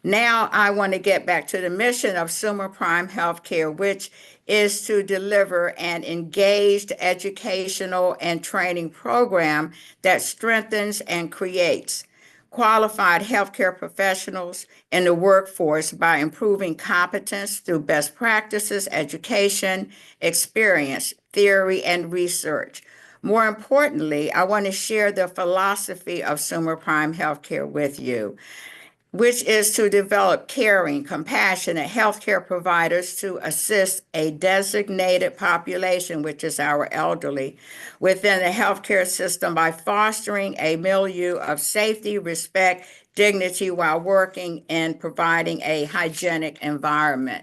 I: Now I want to get back to the mission of Summa Prime Healthcare, which is to deliver an engaged educational and training program that strengthens and creates qualified healthcare professionals in the workforce by improving competence through best practices, education, experience, theory, and research. More importantly, I want to share the philosophy of Summa Prime Healthcare with you, which is to develop caring, compassionate healthcare providers to assist a designated population, which is our elderly, within the healthcare system by fostering a milieu of safety, respect, dignity while working and providing a hygienic environment.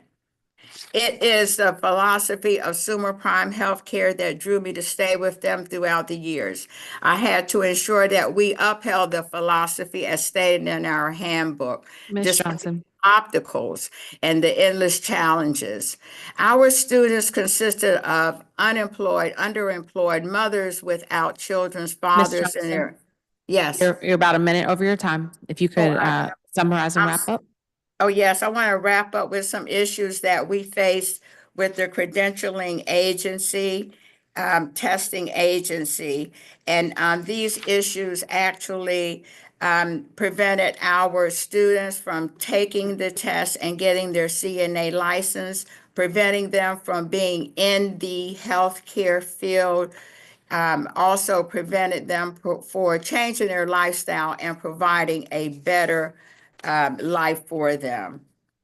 I: It is the philosophy of Summa Prime Healthcare that drew me to stay with them throughout the years. I had to ensure that we upheld the philosophy as stated in our handbook.
A: Ms. Johnson.
I: Obstacles and the endless challenges. Our students consisted of unemployed, underemployed, mothers without children's fathers in their. Yes.
A: You're about a minute over your time. If you could summarize and
I: I'm
A: wrap up.
I: Oh, yes, I want to wrap up with some issues that we faced with the credentialing agency, testing agency. And these issues actually prevented our students from taking the test and getting their CNA license, preventing them from being in the healthcare field, also prevented them for changing their lifestyle and providing a better life for them.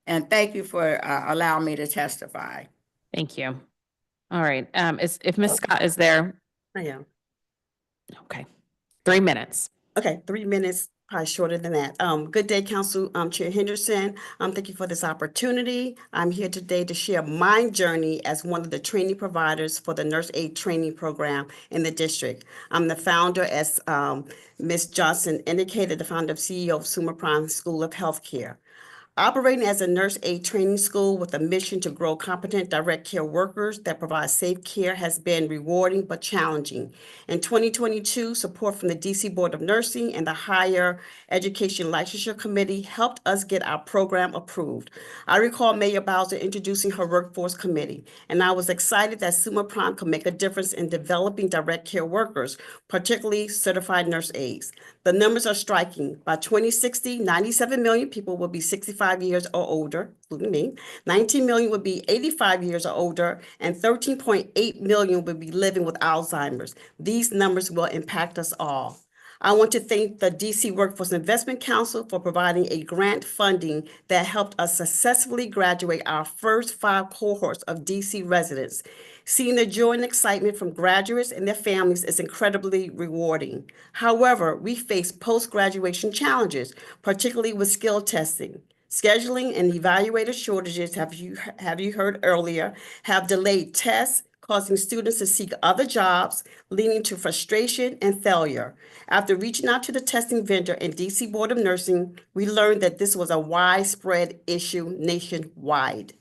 I: And thank you for allowing me to testify.
A: Thank you. All right. If Ms. Scott is there.
J: I am.
A: Okay. 3 minutes.
J: Okay, 3 minutes, probably shorter than that. Good day, Council Chair Henderson. Thank you for this opportunity. I'm here today to share my journey as one of the training providers for the Nurse Aide Training Program in the district. I'm the founder, as Ms. Johnson indicated, the founder of CEO of Summa Prime School of Healthcare. Operating as a nurse aide training school with a mission to grow competent direct care workers that provide safe care has been rewarding but challenging. In 2022, support from the DC Board of Nursing and the Higher Education Licensure Committee helped us get our program approved. I recall Mayor Bowser introducing her workforce committee, and I was excited that Summa Prime could make a difference in developing direct care workers, particularly certified nurse aides. The numbers are striking. By 2060, 97 million people will be 65 years or older, including me. 19 million would be 85 years or older, and 13.8 million would be living with Alzheimer's. These numbers will impact us all. I want to thank the DC Workforce Investment Council for providing a grant funding that helped us successfully graduate our first 5 cohorts of DC residents. Seeing the joy and excitement from graduates and their families is incredibly rewarding. However, we face post-graduation challenges, particularly with skill testing. Scheduling and evaluator shortages, have you heard earlier, have delayed tests, causing students to seek other jobs, leading to frustration and failure. After reaching out to the testing vendor and DC Board of Nursing, we learned that this was a widespread issue nationwide.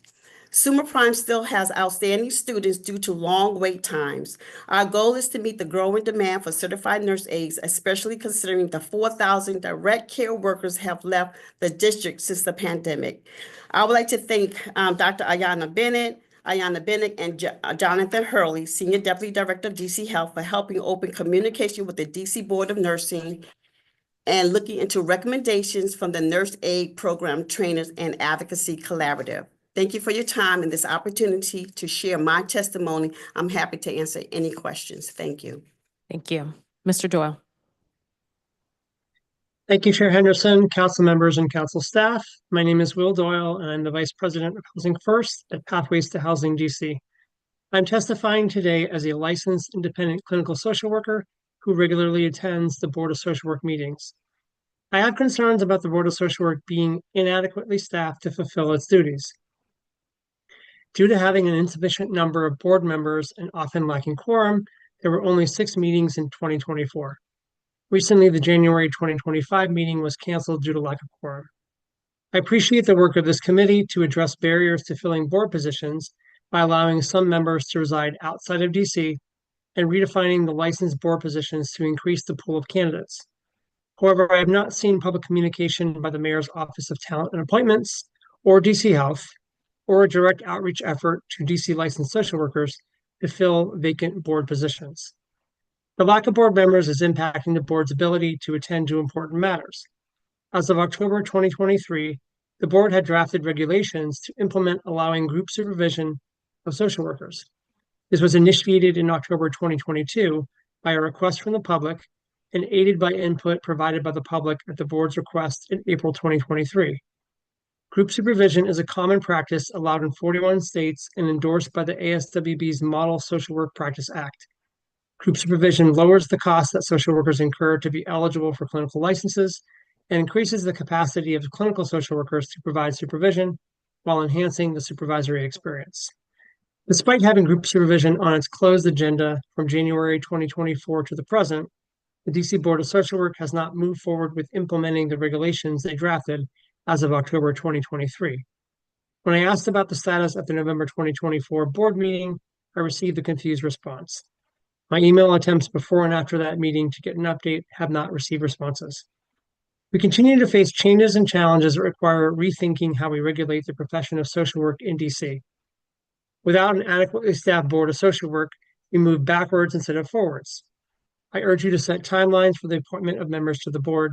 J: Summa Prime still has outstanding students due to long wait times. Our goal is to meet the growing demand for certified nurse aides, especially considering the 4,000 direct care workers have left the district since the pandemic. I would like to thank Dr. Ayana Bennett, and Jonathan Hurley, Senior Deputy Director of DC Health, for helping open communication with the DC Board of Nursing and looking into recommendations from the Nurse Aide Program Trainers and Advocacy Collaborative. Thank you for your time and this opportunity to share my testimony. I'm happy to answer any questions. Thank you.
A: Thank you. Mr. Doyle.
K: Thank you, Chair Henderson, council members, and council staff. My name is Will Doyle, and I'm the Vice President of Housing First at Pathways to Housing DC. I'm testifying today as a licensed independent clinical social worker who regularly attends the Board of Social Work meetings. I have concerns about the Board of Social Work being inadequately staffed to fulfill its duties. Due to having an insufficient number of board members and often lacking quorum, there were only 6 meetings in 2024. Recently, the January 2025 meeting was canceled due to lack of quorum. I appreciate the work of this committee to address barriers to filling board positions by allowing some members to reside outside of DC and redefining the licensed board positions to increase the pool of candidates. However, I have not seen public communication by the Mayor's Office of Talent and Appointments or DC Health, or a direct outreach effort to DC licensed social workers to fill vacant board positions. The lack of board members is impacting the board's ability to attend to important matters. As of October 2023, the board had drafted regulations to implement allowing group supervision of social workers. This was initiated in October 2022 by a request from the public and aided by input provided by the public at the board's request in April 2023. Group supervision is a common practice allowed in 41 states and endorsed by the ASWB's Model Social Work Practice Act. Group supervision lowers the cost that social workers incur to be eligible for clinical licenses and increases the capacity of clinical social workers to provide supervision while enhancing the supervisory experience. Despite having group supervision on its closed agenda from January 2024 to the present, the DC Board of Social Work has not moved forward with implementing the regulations they drafted as of October 2023. When I asked about the status at the November 2024 board meeting, I received a confused response. My email attempts before and after that meeting to get an update have not received responses. We continue to face changes and challenges that require rethinking how we regulate the profession of social work in DC. Without an adequately staffed board of social work, we move backwards instead of forwards. I urge you to set timelines for the appointment of members to the board,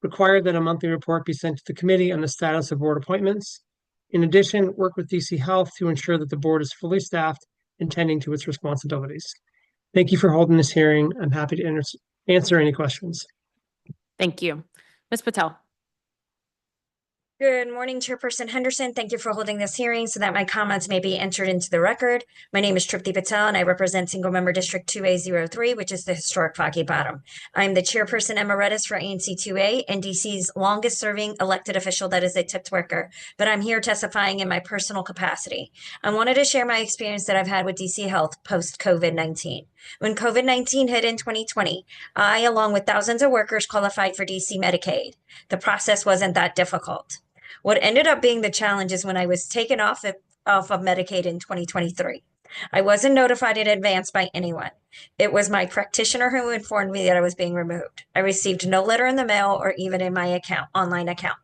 K: require that a monthly report be sent to the committee on the status of board appointments. In addition, work with DC Health to ensure that the board is fully staffed and tending to its responsibilities. Thank you for holding this hearing. I'm happy to answer any questions.
A: Thank you. Ms. Patel.
L: Good morning, Chairperson Henderson. Thank you for holding this hearing so that my comments may be entered into the record. My name is Tripti Patel, and I represent Single Member District 2A03, which is the historic Foggy Bottom. I'm the Chairperson Emeritus for ANC 2A and DC's longest-serving elected official that is a tipped worker, but I'm here testifying in my personal capacity. I wanted to share my experience that I've had with DC Health post-COVID-19. When COVID-19 hit in 2020, I, along with thousands of workers, qualified for DC Medicaid. The process wasn't that difficult. What ended up being the challenge is when I was taken off of Medicaid in 2023. I wasn't notified in advance by anyone. It was my practitioner who informed me that I was being removed. I received no letter in the mail or even in my online account.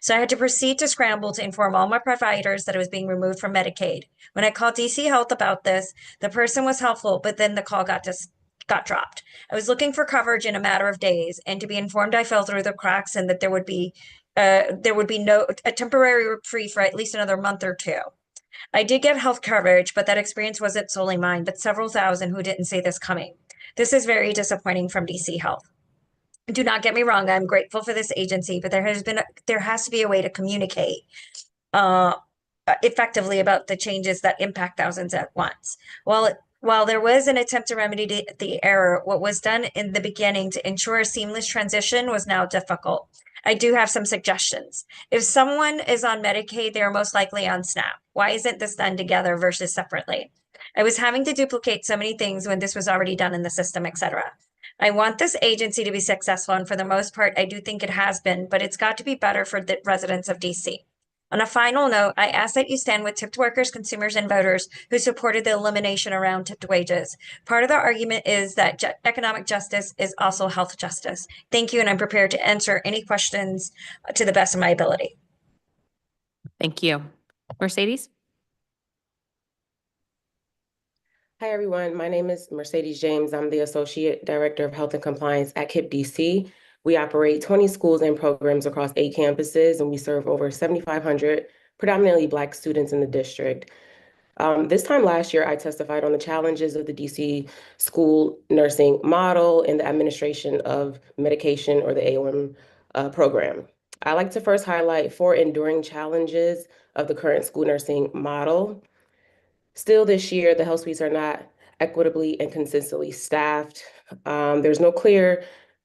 L: So I had to proceed to scramble to inform all my providers that I was being removed from Medicaid. When I called DC Health about this, the person was helpful, but then the call got dropped. I was looking for coverage in a matter of days, and to be informed I fell through the cracks and that there would be a temporary reprieve for at least another month or two. I did get health coverage, but that experience wasn't solely mine, but several thousand who didn't see this coming. This is very disappointing from DC Health. Do not get me wrong, I'm grateful for this agency, but there has to be a way to communicate effectively about the changes that impact thousands at once. While there was an attempt to remedy the error, what was done in the beginning to ensure a seamless transition was now difficult. I do have some suggestions. If someone is on Medicaid, they are most likely on SNAP. Why isn't this done together versus separately? I was having to duplicate so many things when this was already done in the system, etc. I want this agency to be successful, and for the most part, I do think it has been, but it's got to be better for the residents of DC. On a final note, I ask that you stand with tipped workers, consumers, and voters who supported the elimination around tipped wages. Part of the argument is that economic justice is also health justice. Thank you, and I'm prepared to answer any questions to the best of my ability.
A: Thank you. Mercedes?
M: Hi, everyone. My name is Mercedes James. I'm the Associate Director of Health and Compliance at KIPP DC. We operate 20 schools and programs across 8 campuses, and we serve over 7,500 predominantly Black students in the district. This time last year, I testified on the challenges of the DC school nursing model and the administration of medication, or the AOM program. I'd like to first highlight 4 enduring challenges of the current school nursing model. Still this year, the health suites are not equitably and consistently staffed. There's no clear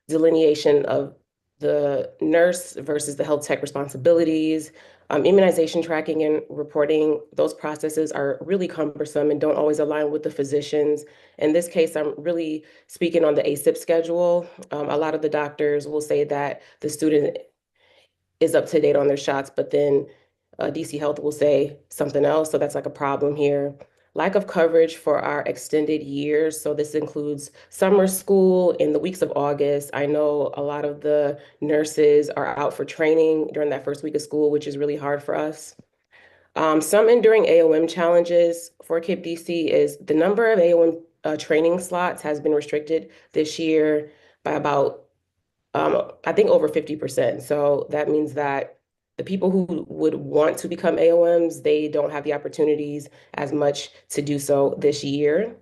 M: delineation of the nurse versus the health tech responsibilities. Immunization tracking and reporting, those processes are really cumbersome and don't always align with the physicians. In this case, I'm really speaking on the ASIP schedule. A lot of the doctors will say that the student is up to date on their shots, but then DC Health will say something else. So that's like a problem here. Lack of coverage for our extended years. So this includes summer school in the weeks of August. I know a lot of the nurses are out for training during that first week of school, which is really hard for us. Some enduring AOM challenges for KIPP DC is the number of AOM training slots has been restricted this year by about, I think over 50%. So that means that the people who would want to become AOMs, they don't have the opportunities as much to do so this year.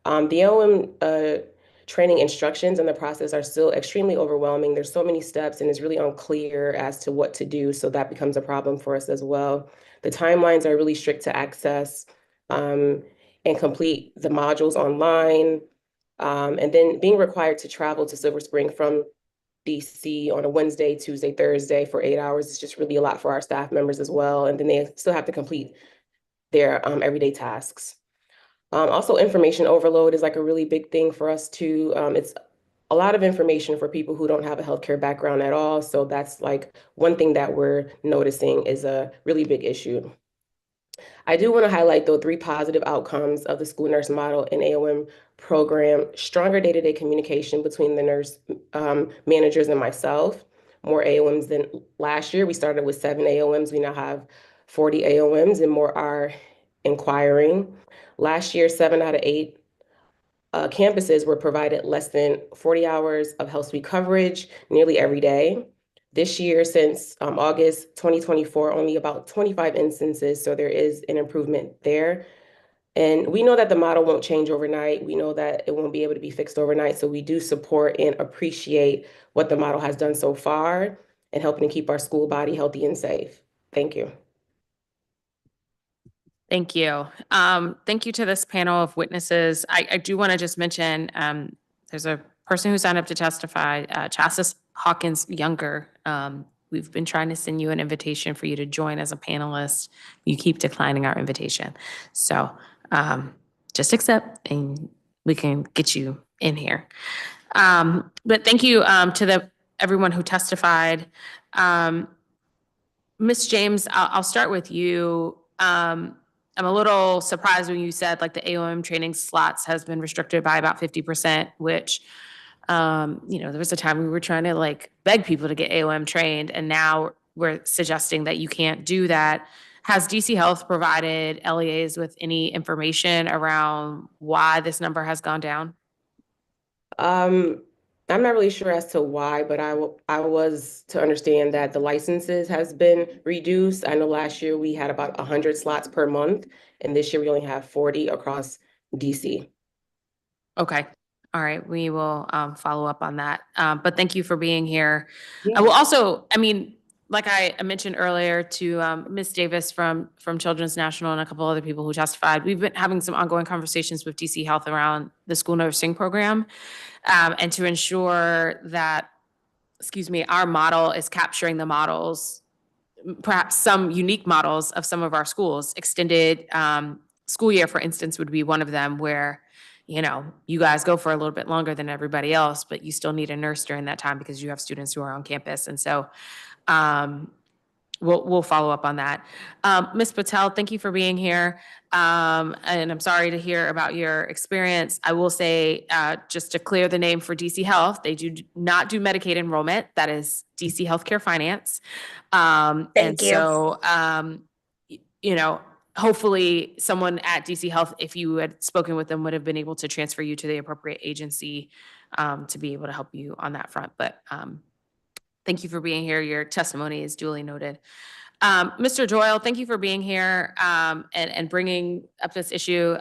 M: The AOM training instructions and the process are still extremely overwhelming. There's so many steps and it's really unclear as to what to do. So that becomes a problem for us as well. The timelines are really strict to access and complete the modules online. And then being required to travel to Silver Spring from DC on a Wednesday, Tuesday, Thursday for 8 hours is just really a lot for our staff members as well. And then they still have to complete their everyday tasks. Also, information overload is like a really big thing for us too. It's a lot of information for people who don't have a healthcare background at all. So that's like one thing that we're noticing is a really big issue. I do want to highlight, though, 3 positive outcomes of the school nurse model and AOM program: stronger day-to-day communication between the nurse managers and myself, more AOMs than last year. We started with 7 AOMs. We now have 40 AOMs and more are inquiring. Last year, 7 out of 8 campuses were provided less than 40 hours of health suite coverage nearly every day. This year, since August 2024, only about 25 instances, so there is an improvement there. And we know that the model won't change overnight. We know that it won't be able to be fixed overnight, so we do support and appreciate what the model has done so far and helping to keep our school body healthy and safe. Thank you.
A: Thank you. Thank you to this panel of witnesses. I do want to just mention there's a person who signed up to testify, Chassis Hawkins Younger. We've been trying to send you an invitation for you to join as a panelist. You keep declining our invitation. So just accept and we can get you in here. But thank you to everyone who testified. Ms. James, I'll start with you. I'm a little surprised when you said like the AOM training slots has been restricted by about 50%, which, there was a time we were trying to like beg people to get AOM trained, and now we're suggesting that you can't do that. Has DC Health provided LEAs with any information around why this number has gone down?
M: I'm not really sure as to why, but I was to understand that the licenses has been reduced. I know last year we had about 100 slots per month, and this year we only have 40 across DC.
A: Okay. All right. We will follow up on that. But thank you for being here.
M: Yeah.
A: I will also, like I mentioned earlier to Ms. Davis from Children's National and a couple other people who testified, we've been having some ongoing conversations with DC Health around the school nursing program and to ensure that, our model is capturing the models, perhaps some unique models of some of our schools. Extended school year, for instance, would be one of them where, you guys go for a little bit longer than everybody else, but you still need a nurse during that time because you have students who are on campus. And so we'll follow up on that. Ms. Patel, thank you for being here. And I'm sorry to hear about your experience. I will say, just to clear the name for DC Health, they do not do Medicaid enrollment. That is DC Healthcare Finance.
L: Thank you.
A: So, hopefully someone at DC Health, if you had spoken with them, would have been able to transfer you to the appropriate agency to be able to help you on that front. But thank you for being here. Your testimony is duly noted. Mr. Doyle, thank you for being here and bringing up this issue.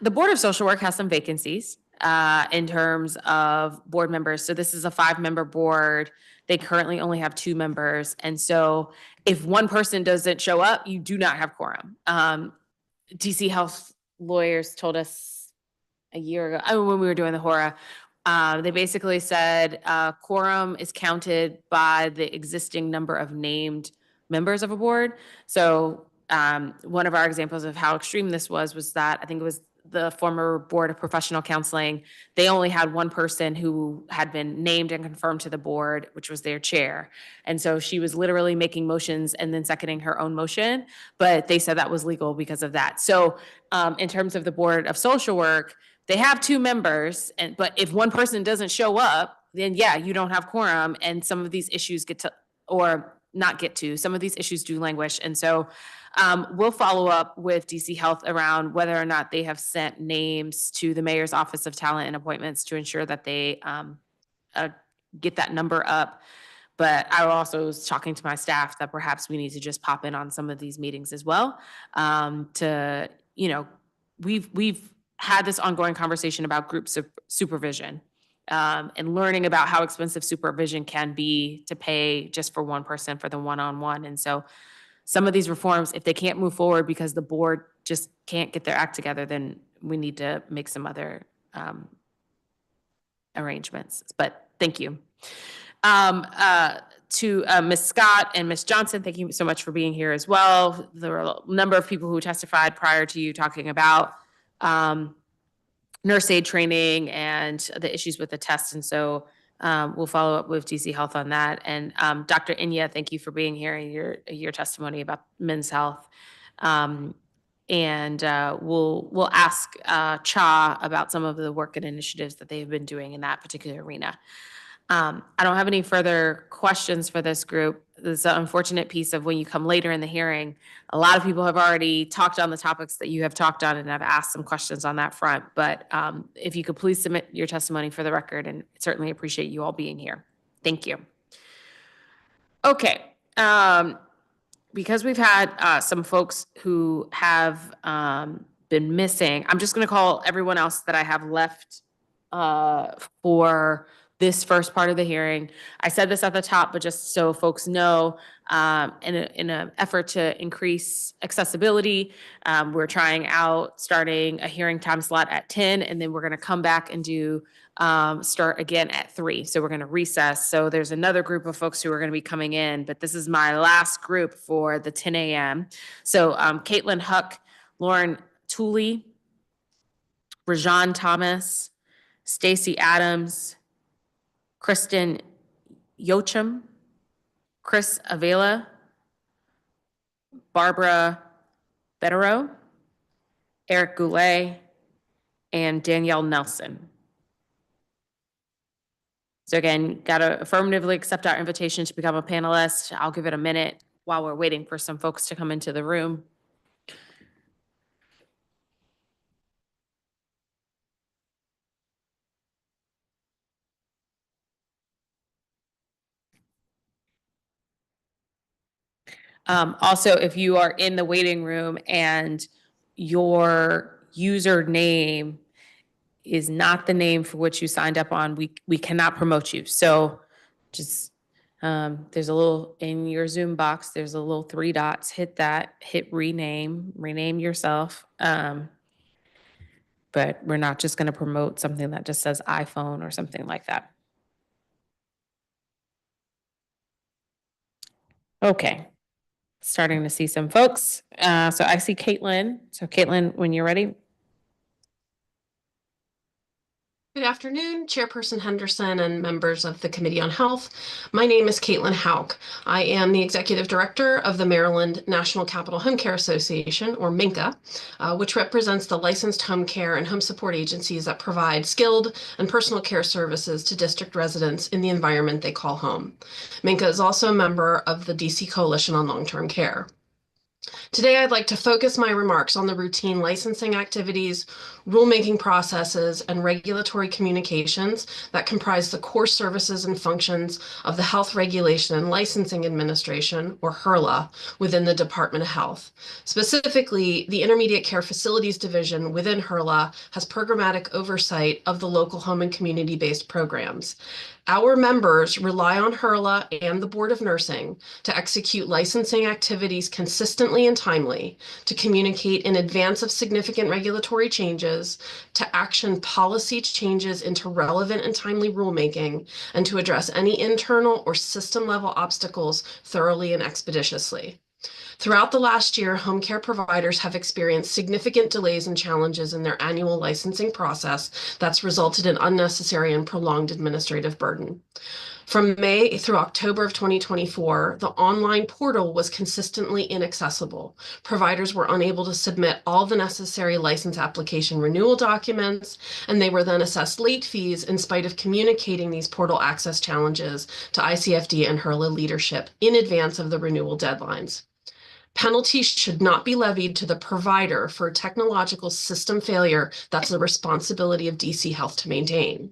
A: The Board of Social Work has some vacancies in terms of board members. So this is a 5-member board. They currently only have 2 members. And so if one person doesn't show up, you do not have quorum. DC Health lawyers told us a year ago, when we were doing the HORA, they basically said quorum is counted by the existing number of named members of a board. So one of our examples of how extreme this was that I think it was the former Board of Professional Counseling, they only had one person who had been named and confirmed to the board, which was their chair. And so she was literally making motions and then seconding her own motion, but they said that was legal because of that. So in terms of the Board of Social Work, they have 2 members, but if one person doesn't show up, then yeah, you don't have quorum, and some of these issues get to, or not get to, some of these issues do languish. And so we'll follow up with DC Health around whether or not they have sent names to the Mayor's Office of Talent and Appointments to ensure that they get that number up. But I also was talking to my staff that perhaps we need to just pop in on some of these meetings as well. To, you know, we've had this ongoing conversation about group supervision and learning about how expensive supervision can be to pay just for one person for the one-on-one. And so some of these reforms, if they can't move forward because the board just can't get their act together, then we need to make some other arrangements. But thank you. To Ms. Scott and Ms. Johnson, thank you so much for being here as well. There were a number of people who testified prior to you talking about nurse aide training and the issues with the test. And so we'll follow up with DC Health on that. And Dr. Inya, thank you for being here and your testimony about Men's Health. And we'll ask CHA about some of the work and initiatives that they have been doing in that particular arena. I don't have any further questions for this group. This is an unfortunate piece of when you come later in the hearing. A lot of people have already talked on the topics that you have talked on, and I've asked some questions on that front. But if you could please submit your testimony for the record, and certainly appreciate you all being here. Thank you. Okay. Because we've had some folks who have been missing, I'm just going to call everyone else that I have left for this first part of the hearing. I said this at the top, but just so folks know, in an effort to increase accessibility, we're trying out starting a hearing time slot at 10, and then we're going to come back and do start again at 3. So we're going to recess. So there's another group of folks who are going to be coming in, but this is my last group for the 10 a.m. So Caitlin Huck, Lauren Tooley, Rajan Thomas, Stacy Adams, Kristen Yochum, Chris Avila, Barbara Betterow, Eric Goulet, and Danielle Nelson. So again, got to affirmatively accept our invitation to become a panelist. I'll give it a minute while we're waiting for some folks to come into the room. Also, if you are in the waiting room and your username is not the name for which you signed up on, we cannot promote you. So just, there's a little, in your Zoom box, there's a little 3 dots, hit that, hit rename yourself. But we're not just gonna promote something that just says iPhone or something like that. Okay. Starting to see some folks. So I see Caitlin. So Caitlin, when you're ready.
N: Good afternoon, Chairperson Henderson and members of the Committee on Health. My name is Caitlin Hauk. I am the Executive Director of the Maryland National Capital Home Care Association, or MNCA, which represents the licensed home care and home support agencies that provide skilled and personal care services to district residents in the environment they call home. MNCA is also a member of the DC Coalition on Long-Term Care. Today, I'd like to focus my remarks on the routine licensing activities, rulemaking processes, and regulatory communications that comprise the core services and functions of the Health Regulation and Licensing Administration, or HRLA, within the Department of Health. Specifically, the Intermediate Care Facilities Division within HRLA has programmatic oversight of the local home and community-based programs. Our members rely on HRLA and the Board of Nursing to execute licensing activities consistently and timely, to communicate in advance of significant regulatory changes, to action policy changes into relevant and timely rulemaking, and to address any internal or system-level obstacles thoroughly and expeditiously. Throughout the last year, home care providers have experienced significant delays and challenges in their annual licensing process that's resulted in unnecessary and prolonged administrative burden. From May through October of 2024, the online portal was consistently inaccessible. Providers were unable to submit all the necessary license application renewal documents, and they were then assessed late fees in spite of communicating these portal access challenges to ICFD and HRLA leadership in advance of the renewal deadlines. Penalties should not be levied to the provider for technological system failure that's the responsibility of DC Health to maintain.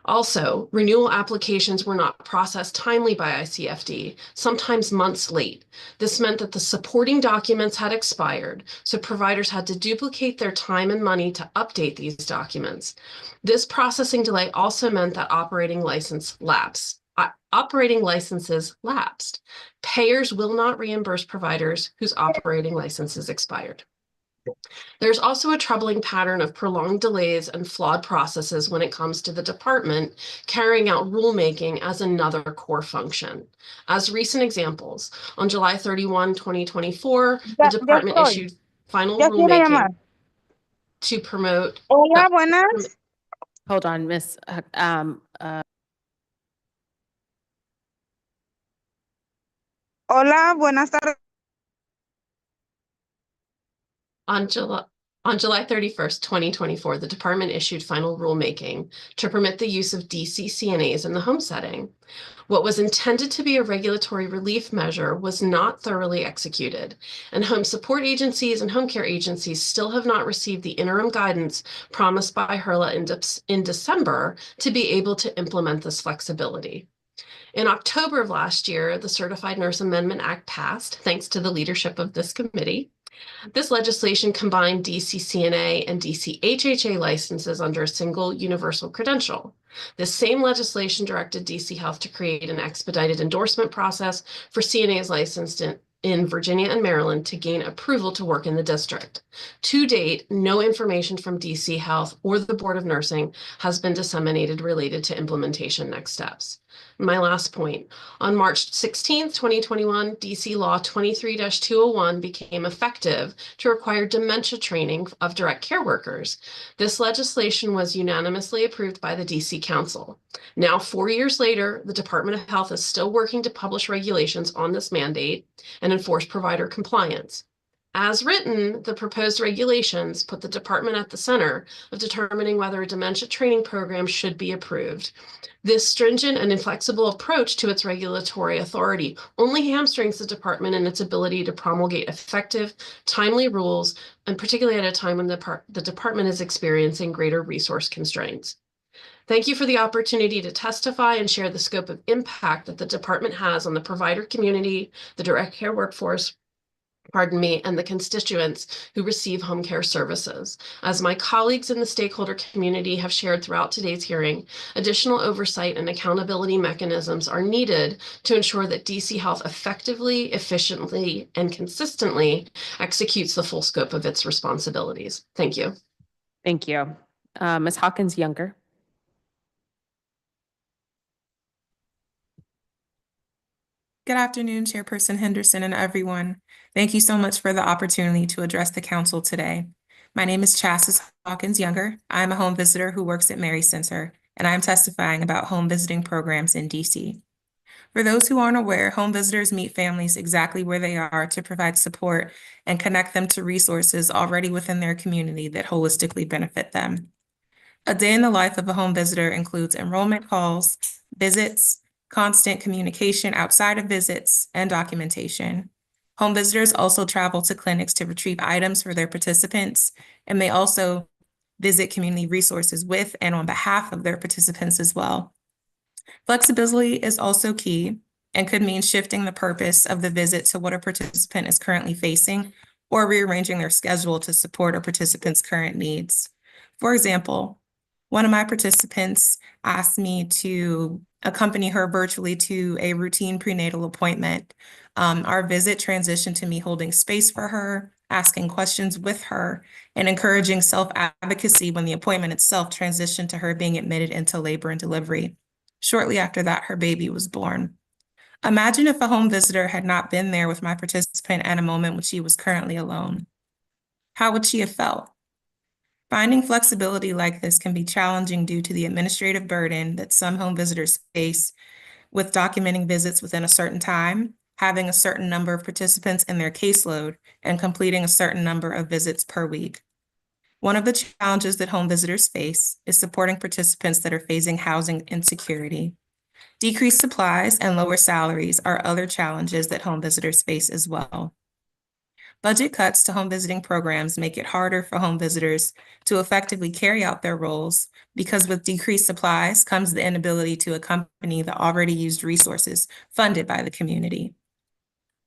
N: Also, renewal applications were not processed timely by ICFD, sometimes months late. This meant that the supporting documents had expired, so providers had to duplicate their time and money to update these documents. This processing delay also meant that operating licenses lapsed. Payers will not reimburse providers whose operating licenses expired. There's also a troubling pattern of prolonged delays and flawed processes when it comes to the department carrying out rulemaking as another core function. As recent examples, on July 31, 2024, the department issued final rulemaking to promote.
O: Hola, buenas.
A: Hold on, Miss.
O: Hola, buenas tardes.
N: On July 31st, 2024, the department issued final rulemaking to permit the use of DC CNAs in the home setting. What was intended to be a regulatory relief measure was not thoroughly executed, and home support agencies and home care agencies still have not received the interim guidance promised by HRLA in December to be able to implement this flexibility. In October of last year, the Certified Nurse Amendment Act passed, thanks to the leadership of this committee. This legislation combined DC CNA and DC HHA licenses under a single universal credential. This same legislation directed DC Health to create an expedited endorsement process for CNAs licensed in Virginia and Maryland to gain approval to work in the district. To date, no information from DC Health or the Board of Nursing has been disseminated related to implementation next steps. My last point, on March 16, 2021, DC Law 23-201 became effective to require dementia training of direct care workers. This legislation was unanimously approved by the DC Council. Now, 4 years later, the Department of Health is still working to publish regulations on this mandate and enforce provider compliance. As written, the proposed regulations put the department at the center of determining whether a dementia training program should be approved. This stringent and inflexible approach to its regulatory authority only hamstrings the department in its ability to promulgate effective, timely rules, and particularly at a time when the department is experiencing greater resource constraints. Thank you for the opportunity to testify and share the scope of impact that the department has on the provider community, the direct care workforce, and the constituents who receive home care services. As my colleagues in the stakeholder community have shared throughout today's hearing, additional oversight and accountability mechanisms are needed to ensure that DC Health effectively, efficiently, and consistently executes the full scope of its responsibilities. Thank you.
A: Thank you. Ms. Hawkins-Younger.
S: Good afternoon, Chairperson Henderson and everyone. Thank you so much for the opportunity to address the council today. My name is Chassis Hawkins-Younger. I'm a home visitor who works at Mary Center, and I'm testifying about home visiting programs in DC. For those who aren't aware, home visitors meet families exactly where they are to provide support and connect them to resources already within their community that holistically benefit them. A day in the life of a home visitor includes enrollment calls, visits, constant communication outside of visits, and documentation. Home visitors also travel to clinics to retrieve items for their participants, and may also visit community resources with and on behalf of their participants as well. Flexibility is also key and could mean shifting the purpose of the visit to what a participant is currently facing or rearranging their schedule to support a participant's current needs. For example, one of my participants asked me to accompany her virtually to a routine prenatal appointment. Our visit transitioned to me holding space for her, asking questions with her, and encouraging self-advocacy when the appointment itself transitioned to her being admitted into labor and delivery. Shortly after that, her baby was born. Imagine if a home visitor had not been there with my participant participant at a moment when she was currently alone? How would she have felt? Finding flexibility like this can be challenging due to the administrative burden that some home visitors face with documenting visits within a certain time, having a certain number of participants in their caseload, and completing a certain number of visits per week. One of the challenges that home visitors face is supporting participants that are facing housing insecurity. Decreased supplies and lower salaries are other challenges that home visitors face as well. Budget cuts to home visiting programs make it harder for home visitors to effectively carry out their roles because with decreased supplies comes the inability to accompany the already used resources funded by the community.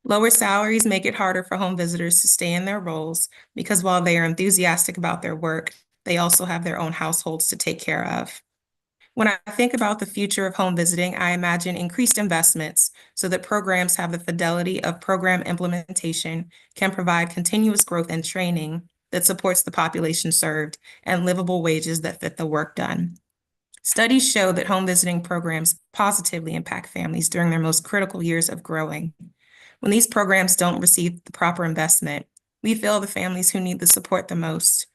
S: Lower salaries make it harder for home visitors to stay in their roles because while they are enthusiastic about their work, they also have their own households to take care of. When I think about the future of home visiting, I imagine increased investments so that programs have the fidelity of program implementation, can provide continuous growth and training that supports the population served, and livable wages that fit the work done. Studies show that home visiting programs positively impact families during their most critical years of growing. When these programs don't receive the proper investment, we fail the families who need the support the most.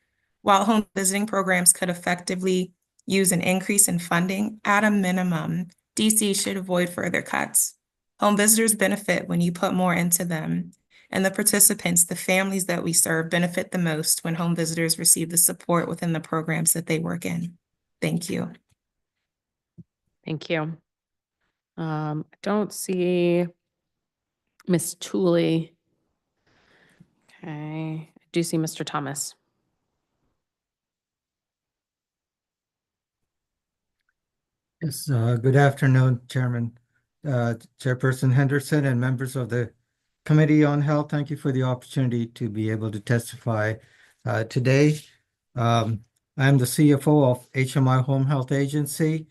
S: While home visiting programs could effectively use an increase in funding, at a minimum, DC should avoid further cuts. Home visitors benefit when you put more into them, and the participants, the families that we serve, benefit the most when home visitors receive the support within the programs that they work in. Thank you.
A: Thank you. I don't see Miss Tooley. Okay, I do see Mr. Thomas.
Q: Yes, good afternoon, Chairman, Chairperson Henderson, and members of the Committee on Health. Thank you for the opportunity to be able to testify today. I'm the CFO of HMI Home Health Agency,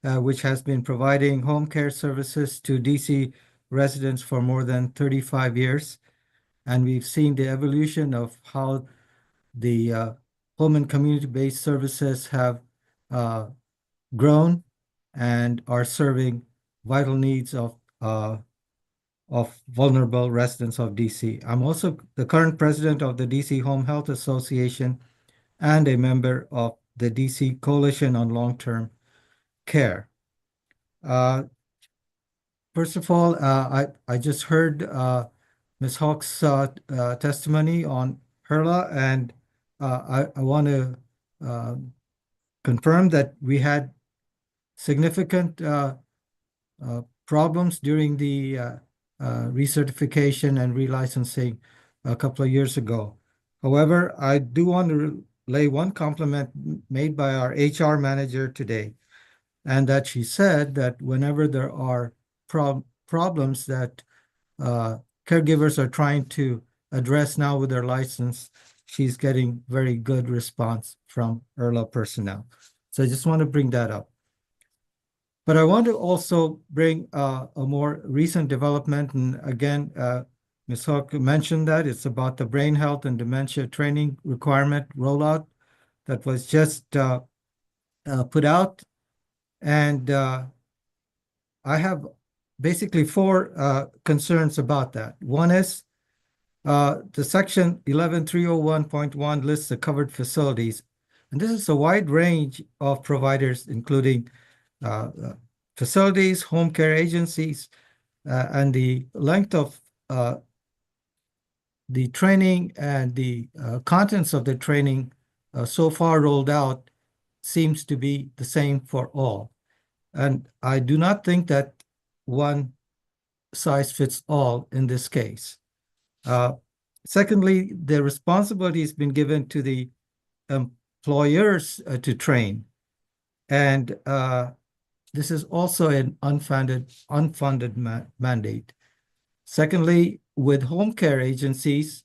Q: which has been providing home care services to DC residents for more than 35 years. And we've seen the evolution of how the home and community-based services have grown and are serving vital needs of vulnerable residents of DC. I'm also the current president of the DC Home Health Association and a member of the DC Coalition on Long-Term Care. First of all, I just heard Ms. Hawk's testimony on HERLA, and I want to confirm that we had significant problems during the recertification and relicensing a couple of years ago. However, I do want to relay one compliment made by our HR manager today, and that she said that whenever there are problems that caregivers are trying to address now with their license, she's getting very good response from HERLA personnel. So I just want to bring that up. But I want to also bring a more recent development. And again, Ms. Hawk mentioned that it's about the brain health and dementia training requirement rollout that was just put out. And I have basically four concerns about that. One is the section 11301.1 lists the covered facilities. And this is a wide range of providers, including facilities, home care agencies, and the length of the training and the contents of the training so far rolled out seems to be the same for all. And I do not think that one size fits all in this case. Secondly, the responsibility has been given to the employers to train. And this is also an unfunded mandate. Secondly, with home care agencies,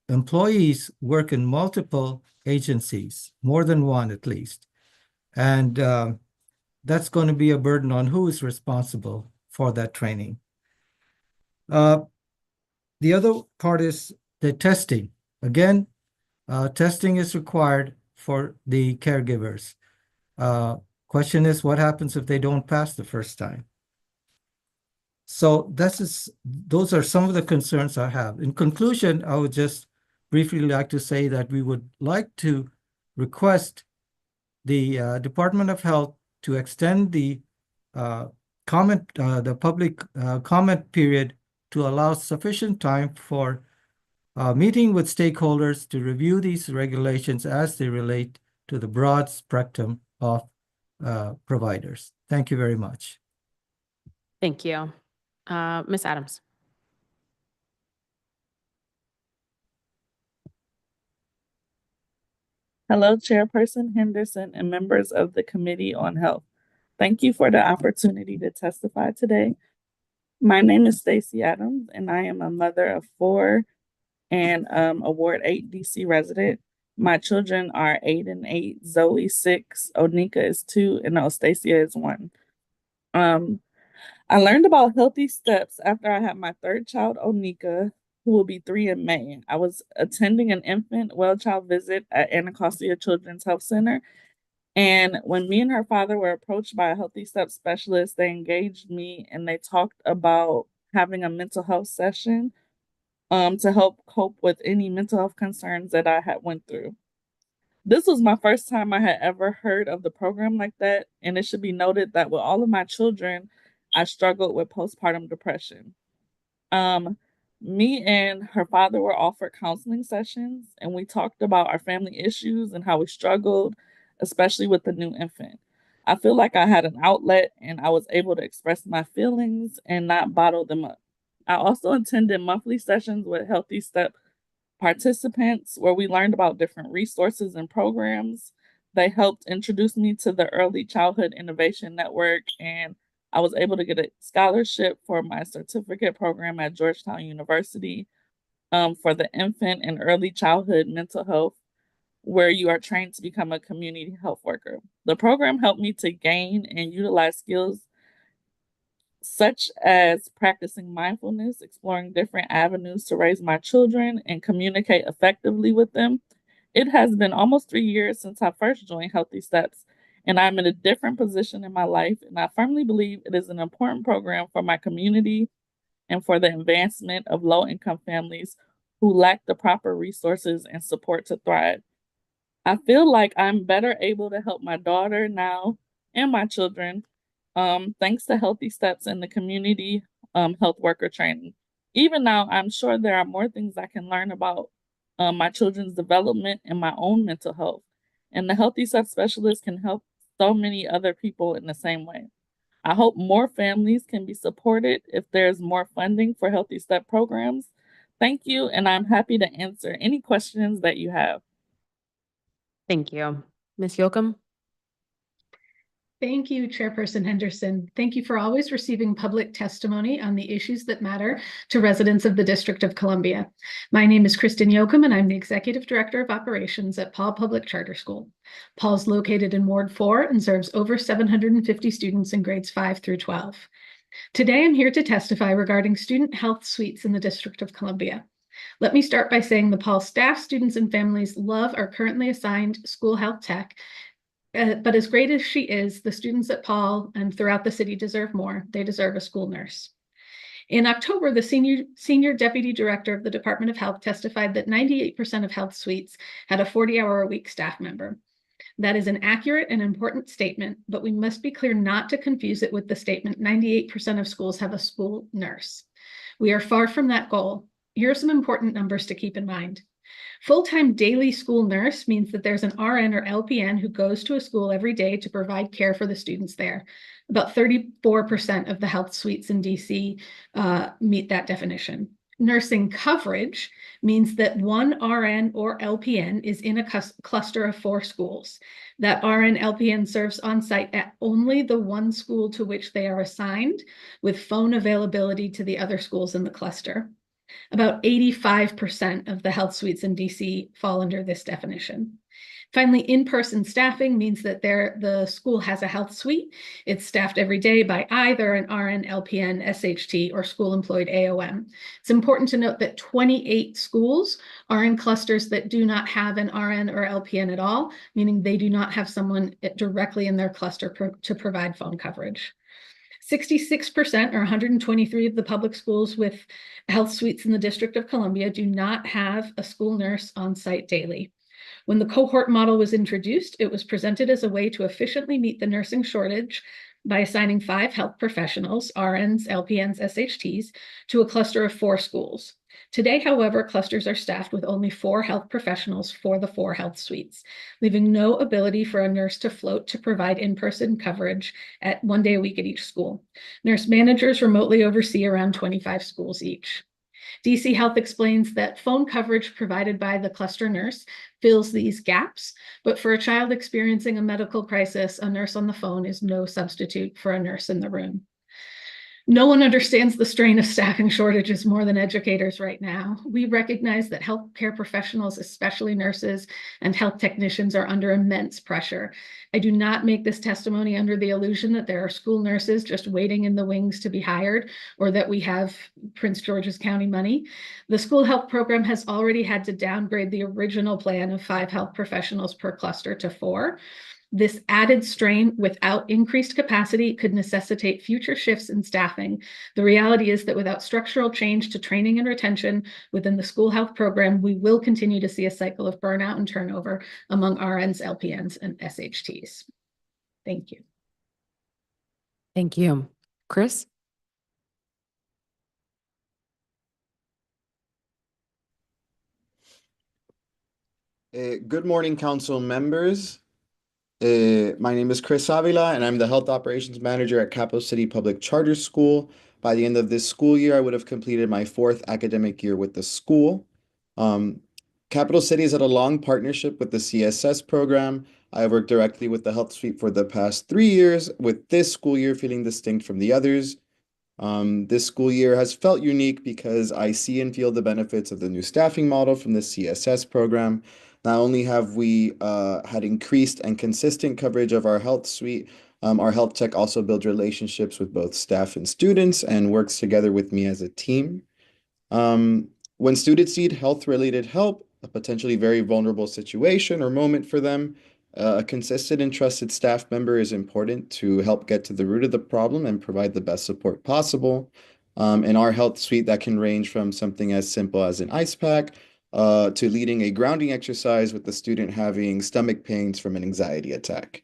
Q: employees work in multiple agencies, more than one at least. And that's going to be a burden on who is responsible for that training. The other part is the testing. Again, testing is required for the caregivers. Question is, what happens if they don't pass the first time? So those are some of the concerns I have. In conclusion, I would just briefly like to say that we would like to request the Department of Health to extend the public comment period to allow sufficient time for meeting with stakeholders to review these regulations as they relate to the broad spectrum of providers. Thank you very much.
A: Thank you. Ms. Adams.
P: Hello, Chairperson Henderson and members of the Committee on Health. Thank you for the opportunity to testify today. My name is Stacey Adams, and I am a mother of 4 and a Ward 8 DC resident. My children are Aiden 8, Zoe 6, Onika is 2, and Ostacia is 1. I learned about healthy steps after I had my 3rd child, Onika, who will be 3 in May. I was attending an infant well-child visit at Anacostia Children's Health Center. And when me and her father were approached by a Healthy Steps specialist, they engaged me and they talked about having a mental health session to help cope with any mental health concerns that I had went through. This was my first time I had ever heard of the program like that, and it should be noted that with all of my children, I struggled with postpartum depression. Me and her father were offered counseling sessions, and we talked about our family issues and how we struggled, especially with the new infant. I feel like I had an outlet and I was able to express my feelings and not bottle them up. I also attended monthly sessions with Healthy Step participants where we learned about different resources and programs. They helped introduce me to the Early Childhood Innovation Network, and I was able to get a scholarship for my certificate program at Georgetown University for the infant and early childhood mental health, where you are trained to become a community health worker. The program helped me to gain and utilize skills such as practicing mindfulness, exploring different avenues to raise my children, and communicate effectively with them. It has been almost 3 years since I first joined Healthy Steps, and I'm in a different position in my life, and I firmly believe it is an important program for my community and for the advancement of low-income families who lack the proper resources and support to thrive. I feel like I'm better able to help my daughter now and my children thanks to Healthy Steps and the community health worker training. Even now, I'm sure there are more things I can learn about my children's development and my own mental health. And the Healthy Steps specialist can help so many other people in the same way. I hope more families can be supported if there's more funding for Healthy Step programs. Thank you, and I'm happy to answer any questions that you have.
A: Thank you. Ms. Yocum?
R: Thank you, Chairperson Henderson. Thank you for always receiving public testimony on the issues that matter to residents of the District of Columbia. My name is Kristen Yocum, and I'm the Executive Director of Operations at Paul Public Charter School. Paul's located in Ward 4 and serves over 750 students in grades 5 through 12. Today, I'm here to testify regarding student health suites in the District of Columbia. Let me start by saying the Paul staff, students, and families love our currently assigned school health tech. But as great as she is, the students at Paul and throughout the city deserve more. They deserve a school nurse. In October, the senior deputy director of the Department of Health testified that 98% of health suites had a 40-hour-a-week staff member. That is an accurate and important statement, but we must be clear not to confuse it with the statement 98% of schools have a school nurse. We are far from that goal. Here are some important numbers to keep in mind. Full-time daily school nurse means that there's an RN or LPN who goes to a school every day to provide care for the students there. About 34% of the health suites in DC meet that definition. Nursing coverage means that one RN or LPN is in a cluster of 4 schools. That RN LPN serves on site at only the one school to which they are assigned, with phone availability to the other schools in the cluster. About 85% of the health suites in DC fall under this definition. Finally, in-person staffing means that the school has a health suite. It's staffed every day by either an RN, LPN, SHT, or school-employed AOM. It's important to note that 28 schools are in clusters that do not have an RN or LPN at all, meaning they do not have someone directly in their cluster to provide phone coverage. 66%, or 123 of the public schools with health suites in the District of Columbia, do not have a school nurse on site daily. When the cohort model was introduced, it was presented as a way to efficiently meet the nursing shortage by assigning 5 health professionals, RNs, LPNs, SHTs, to a cluster of 4 schools. Today, however, clusters are staffed with only 4 health professionals for the 4 health suites, leaving no ability for a nurse to float to provide in-person coverage at 1 day a week at each school. Nurse managers remotely oversee around 25 schools each. DC Health explains that phone coverage provided by the cluster nurse fills these gaps, but for a child experiencing a medical crisis, a nurse on the phone is no substitute for a nurse in the room. No one understands the strain of staffing shortages more than educators right now. We recognize that healthcare professionals, especially nurses and health technicians, are under immense pressure. I do not make this testimony under the illusion that there are school nurses just waiting in the wings to be hired, or that we have Prince George's County money. The school health program has already had to downgrade the original plan of 5 health professionals per cluster to 4. This added strain without increased capacity could necessitate future shifts in staffing. The reality is that without structural change to training and retention within the school health program, we will continue to see a cycle of burnout and turnover among RNs, LPNs, and SHTs. Thank you.
A: Thank you. Chris?
D: Good morning, council members. My name is Chris Avila, and I'm the Health Operations Manager at Capital City Public Charter School. By the end of this school year, I would have completed my 4th academic year with the school. Capital City has had a long partnership with the CSS program. I have worked directly with the Health Suite for the past 3 years, with this school year feeling distinct from the others. This school year has felt unique because I see and feel the benefits of the new staffing model from the CSS program. Not only have we had increased and consistent coverage of our health suite, our health tech also builds relationships with both staff and students and works together with me as a team. When students need health-related help, a potentially very vulnerable situation or moment for them, a consistent and trusted staff member is important to help get to the root of the problem and provide the best support possible. In our health suite, that can range from something as simple as an ice pack to leading a grounding exercise with the student having stomach pains from an anxiety attack.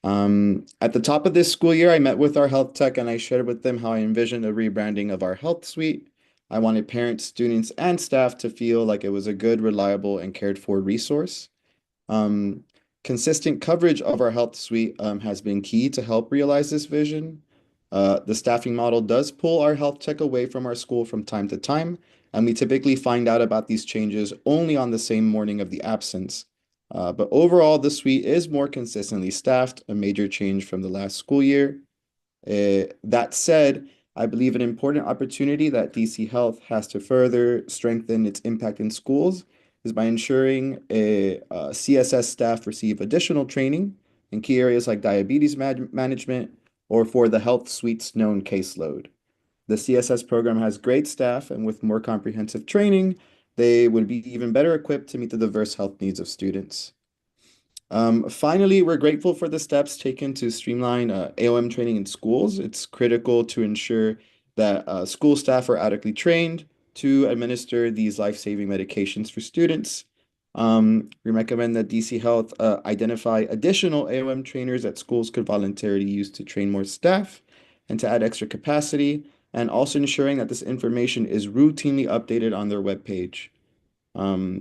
D: At the top of this school year, I met with our health tech and I shared with them how I envisioned a rebranding of our health suite. I wanted parents, students, and staff to feel like it was a good, reliable, and cared for resource. Consistent coverage of our health suite has been key to help realize this vision. The staffing model does pull our health tech away from our school from time to time, and we typically find out about these changes only on the same morning of the absence. But overall, the suite is more consistently staffed, a major change from the last school year. That said, I believe an important opportunity that DC Health has to further strengthen its impact in schools is by ensuring CSS staff receive additional training in key areas like diabetes management or for the health suite's known caseload. The CSS program has great staff, and with more comprehensive training, they would be even better equipped to meet the diverse health needs of students. Finally, we're grateful for the steps taken to streamline AOM training in schools. It's critical to ensure that school staff are adequately trained to administer these life-saving medications for students. We recommend that DC Health identify additional AOM trainers that schools could voluntarily use to train more staff and to add extra capacity, and also ensuring that this information is routinely updated on their webpage.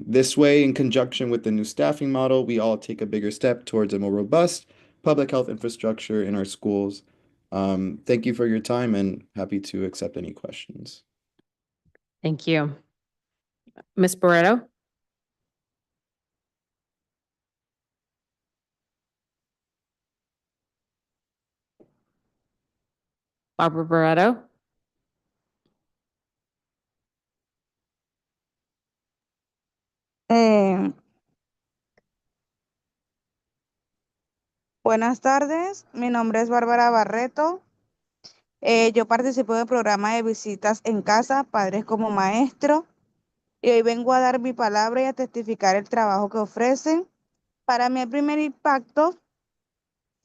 D: This way, in conjunction with the new staffing model, we all take a bigger step towards a more robust public health infrastructure in our schools. Thank you for your time and happy to accept any questions.
A: Thank you. Ms. Barreto? Barbara Barreto?
O: Buenas tardes, mi nombre es Bárbara Barreto. Yo participo del programa de visitas en casa, Padres como Maestro, y hoy vengo a dar mi palabra y a testificar el trabajo que ofrecen. Para mí el primer impacto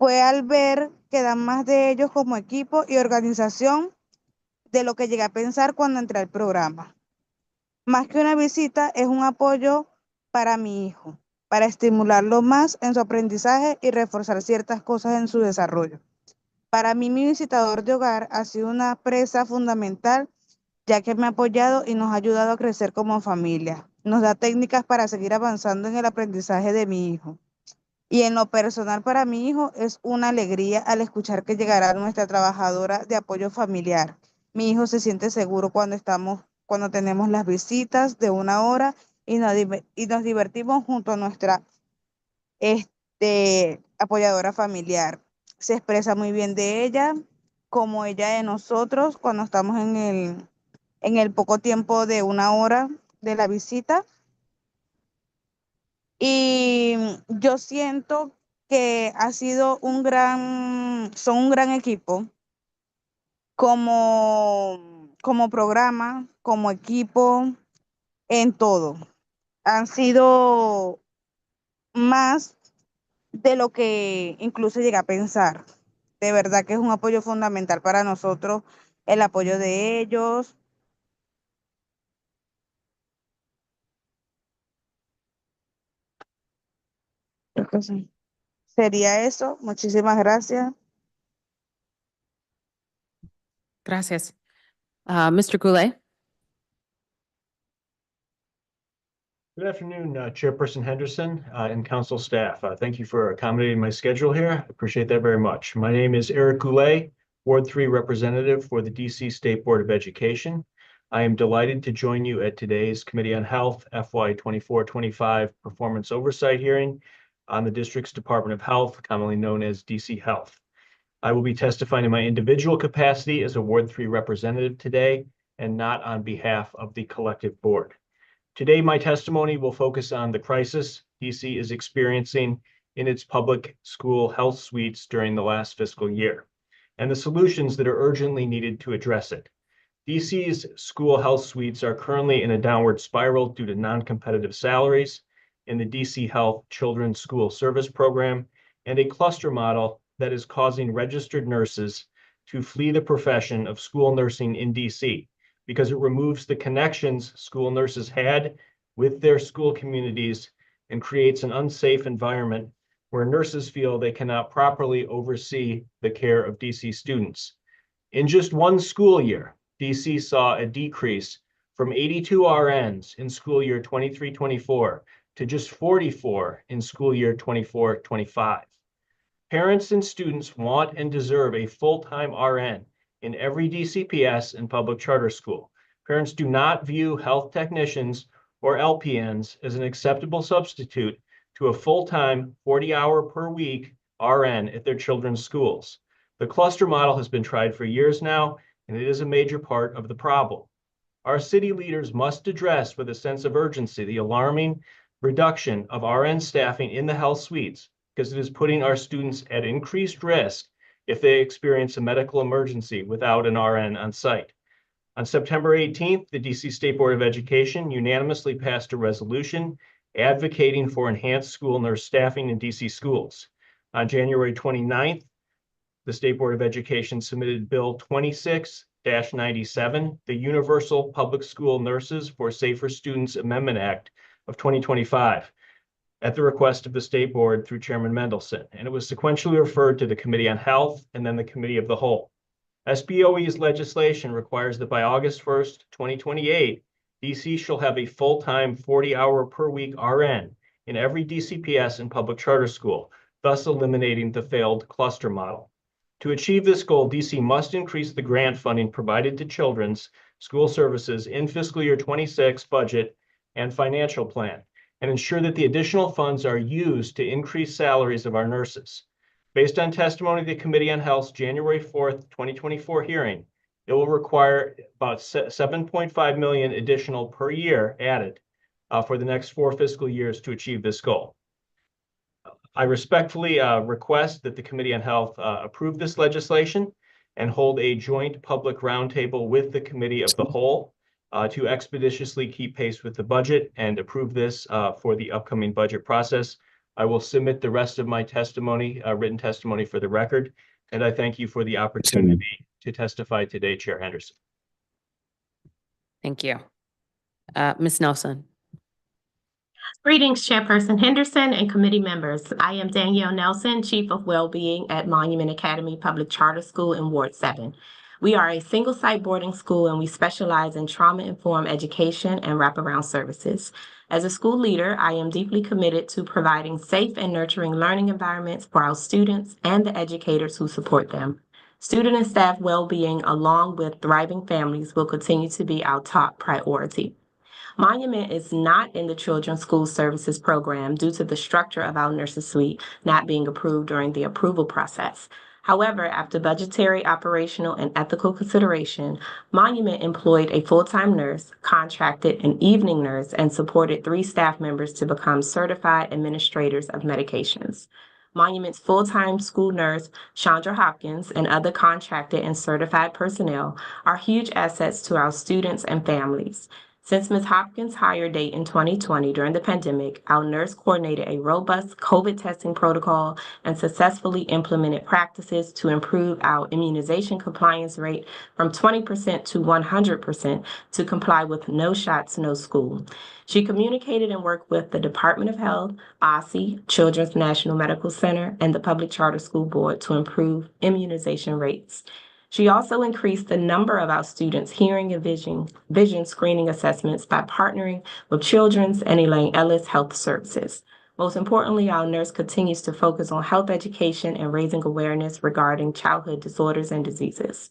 O: fue al ver que dan más de ellos como equipo y organización de lo que llegué a pensar cuando entré al programa. Más que una visita, es un apoyo para mi hijo, para estimularlo más en su aprendizaje y reforzar ciertas cosas en su desarrollo. Para mí, mi visitador de hogar ha sido una presa fundamental, ya que me ha apoyado y nos ha ayudado a crecer como familia. Nos da técnicas para seguir avanzando en el aprendizaje de mi hijo. Y en lo personal para mi hijo es una alegría al escuchar que llegará nuestra trabajadora de apoyo familiar. Mi hijo se siente seguro cuando tenemos las visitas de una hora y nos divertimos junto a nuestra apoyadora familiar. Se expresa muy bien de ella, como ella de nosotros cuando estamos en el poco tiempo de una hora de la visita. Y yo siento que son un gran equipo como programa, como equipo, en todo. Han sido más de lo que incluso llegué a pensar. De verdad que es un apoyo fundamental para nosotros, el apoyo de ellos. Creo que sí. Sería eso. Muchísimas gracias.
A: Gracias. Mr. Goulet?
T: Good afternoon, Chairperson Henderson and council staff. Thank you for accommodating my schedule here. I appreciate that very much. My name is Eric Goulet, Ward 3 representative for the DC State Board of Education. I am delighted to join you at today's Committee on Health FY 24-25 Performance Oversight hearing on the district's Department of Health, commonly known as DC Health. I will be testifying in my individual capacity as a Ward 3 representative today and not on behalf of the collective board. Today, my testimony will focus on the crisis DC is experiencing in its public school health suites during the last fiscal year, and the solutions that are urgently needed to address it. DC's school health suites are currently in a downward spiral due to non-competitive salaries in the DC Health Children's School Service Program and a cluster model that is causing registered nurses to flee the profession of school nursing in DC, because it removes the connections school nurses had with their school communities and creates an unsafe environment where nurses feel they cannot properly oversee the care of DC students. In just one school year, DC saw a decrease from 82 RNs in school year 23-24 to just 44 in school year 24-25. Parents and students want and deserve a full-time RN in every DCPS and public charter school. Parents do not view health technicians or LPNs as an acceptable substitute to a full-time 40-hour per week RN at their children's schools. The cluster model has been tried for years now, and it is a major part of the problem. Our city leaders must address with a sense of urgency the alarming reduction of RN staffing in the health suites, because it is putting our students at increased risk if they experience a medical emergency without an RN on site. On September 18th, the DC State Board of Education unanimously passed a resolution advocating for enhanced school nurse staffing in DC schools. On January 29th, the State Board of Education submitted Bill 26-97, the Universal Public School Nurses for Safer Students Amendment Act of 2025. At the request of the State Board through Chairman Mendelson, and it was sequentially referred to the Committee on Health and then the Committee of the Whole. SBOE's legislation requires that by August 1st, 2028, DC shall have a full-time 40-hour per week RN in every DCPS and public charter school, thus eliminating the failed cluster model. To achieve this goal, DC must increase the grant funding provided to children's school services in fiscal year 26 budget and financial plan, and ensure that the additional funds are used to increase salaries of our nurses. Based on testimony of the Committee on Health's January 4th, 2024 hearing, it will require about $7.5 million additional per year added for the next 4 fiscal years to achieve this goal. I respectfully request that the Committee on Health approve this legislation and hold a joint public roundtable with the Committee of the Whole to expeditiously keep pace with the budget and approve this for the upcoming budget process. I will submit the rest of my testimony, written testimony for the record, and I thank you for the opportunity to testify today, Chair Henderson.
A: Thank you. Ms. Nelson.
E: Greetings, Chairperson Henderson and committee members. I am Danielle Nelson, Chief of Wellbeing at Monument Academy Public Charter School in Ward 7. We are a single-site boarding school and we specialize in trauma-informed education and wraparound services. As a school leader, I am deeply committed to providing safe and nurturing learning environments for our students and the educators who support them. Student and staff well-being, along with thriving families, will continue to be our top priority. Monument is not in the Children's School Services program due to the structure of our nurses suite not being approved during the approval process. However, after budgetary, operational, and ethical consideration, Monument employed a full-time nurse, contracted an evening nurse, and supported 3 staff members to become certified administrators of medications. Monument's full-time school nurse, Chandra Hopkins, and other contracted and certified personnel are huge assets to our students and families. Since Ms. Hopkins' hire date in 2020 during the pandemic, our nurse coordinated a robust COVID testing protocol and successfully implemented practices to improve our immunization compliance rate from 20% to 100% to comply with no shots, no school. She communicated and worked with the Department of Health, OSSI, Children's National Medical Center, and the Public Charter School Board to improve immunization rates. She also increased the number of our students' hearing and vision screening assessments by partnering with Children's and Elaine Ellis Health Services. Most importantly, our nurse continues to focus on health education and raising awareness regarding childhood disorders and diseases.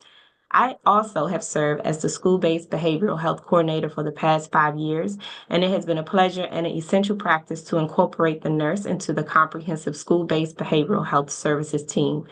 E: I also have served as the school-based behavioral health coordinator for the past 5 years, and it has been a pleasure and an essential practice to incorporate the nurse into the comprehensive school-based behavioral health services team.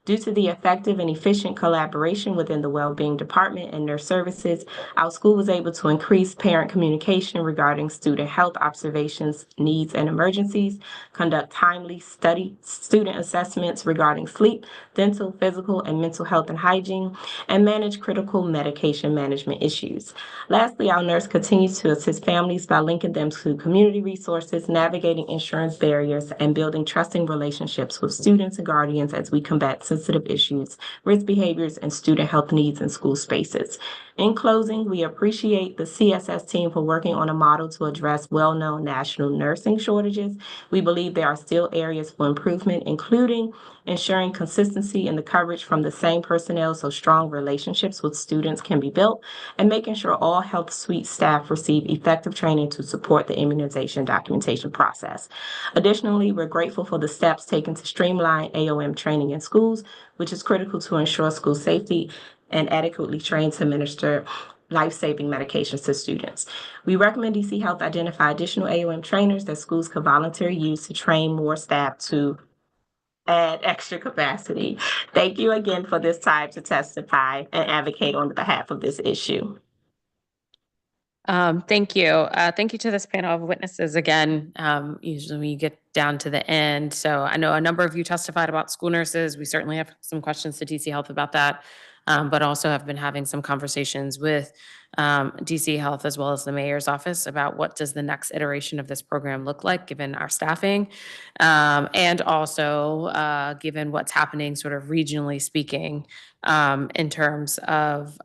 E: Due to the effective and efficient collaboration within the Wellbeing Department and Nurse Services, our school was able to increase parent communication regarding student health observations, needs, and emergencies, conduct timely student assessments regarding sleep, dental, physical, and mental health and hygiene, and manage critical medication management issues. Lastly, our nurse continues to assist families by linking them to community resources, navigating insurance barriers, and building trusting relationships with students and guardians as we combat sensitive issues, risk behaviors, and student health needs in school spaces. In closing, we appreciate the CSS team for working on a model to address well-known national nursing shortages. We believe there are still areas for improvement, including ensuring consistency in the coverage from the same personnel so strong relationships with students can be built, and making sure all health suite staff receive effective training to support the immunization documentation process. Additionally, we're grateful for the steps taken to streamline AOM training in schools, which is critical to ensure school safety and adequately trained to administer life-saving medications to students. We recommend DC Health identify additional AOM trainers that schools could voluntarily use to train more staff to add extra capacity. Thank you again for this time to testify and advocate on behalf of this issue.
A: Thank you. Thank you to this panel of witnesses again. Usually we get down to the end. So I know a number of you testified about school nurses. We certainly have some questions to DC Health about that, but also have been having some conversations with DC Health as well as the mayor's office about what does the next iteration of this program look like given our staffing, and also given what's happening sort of regionally speaking in terms of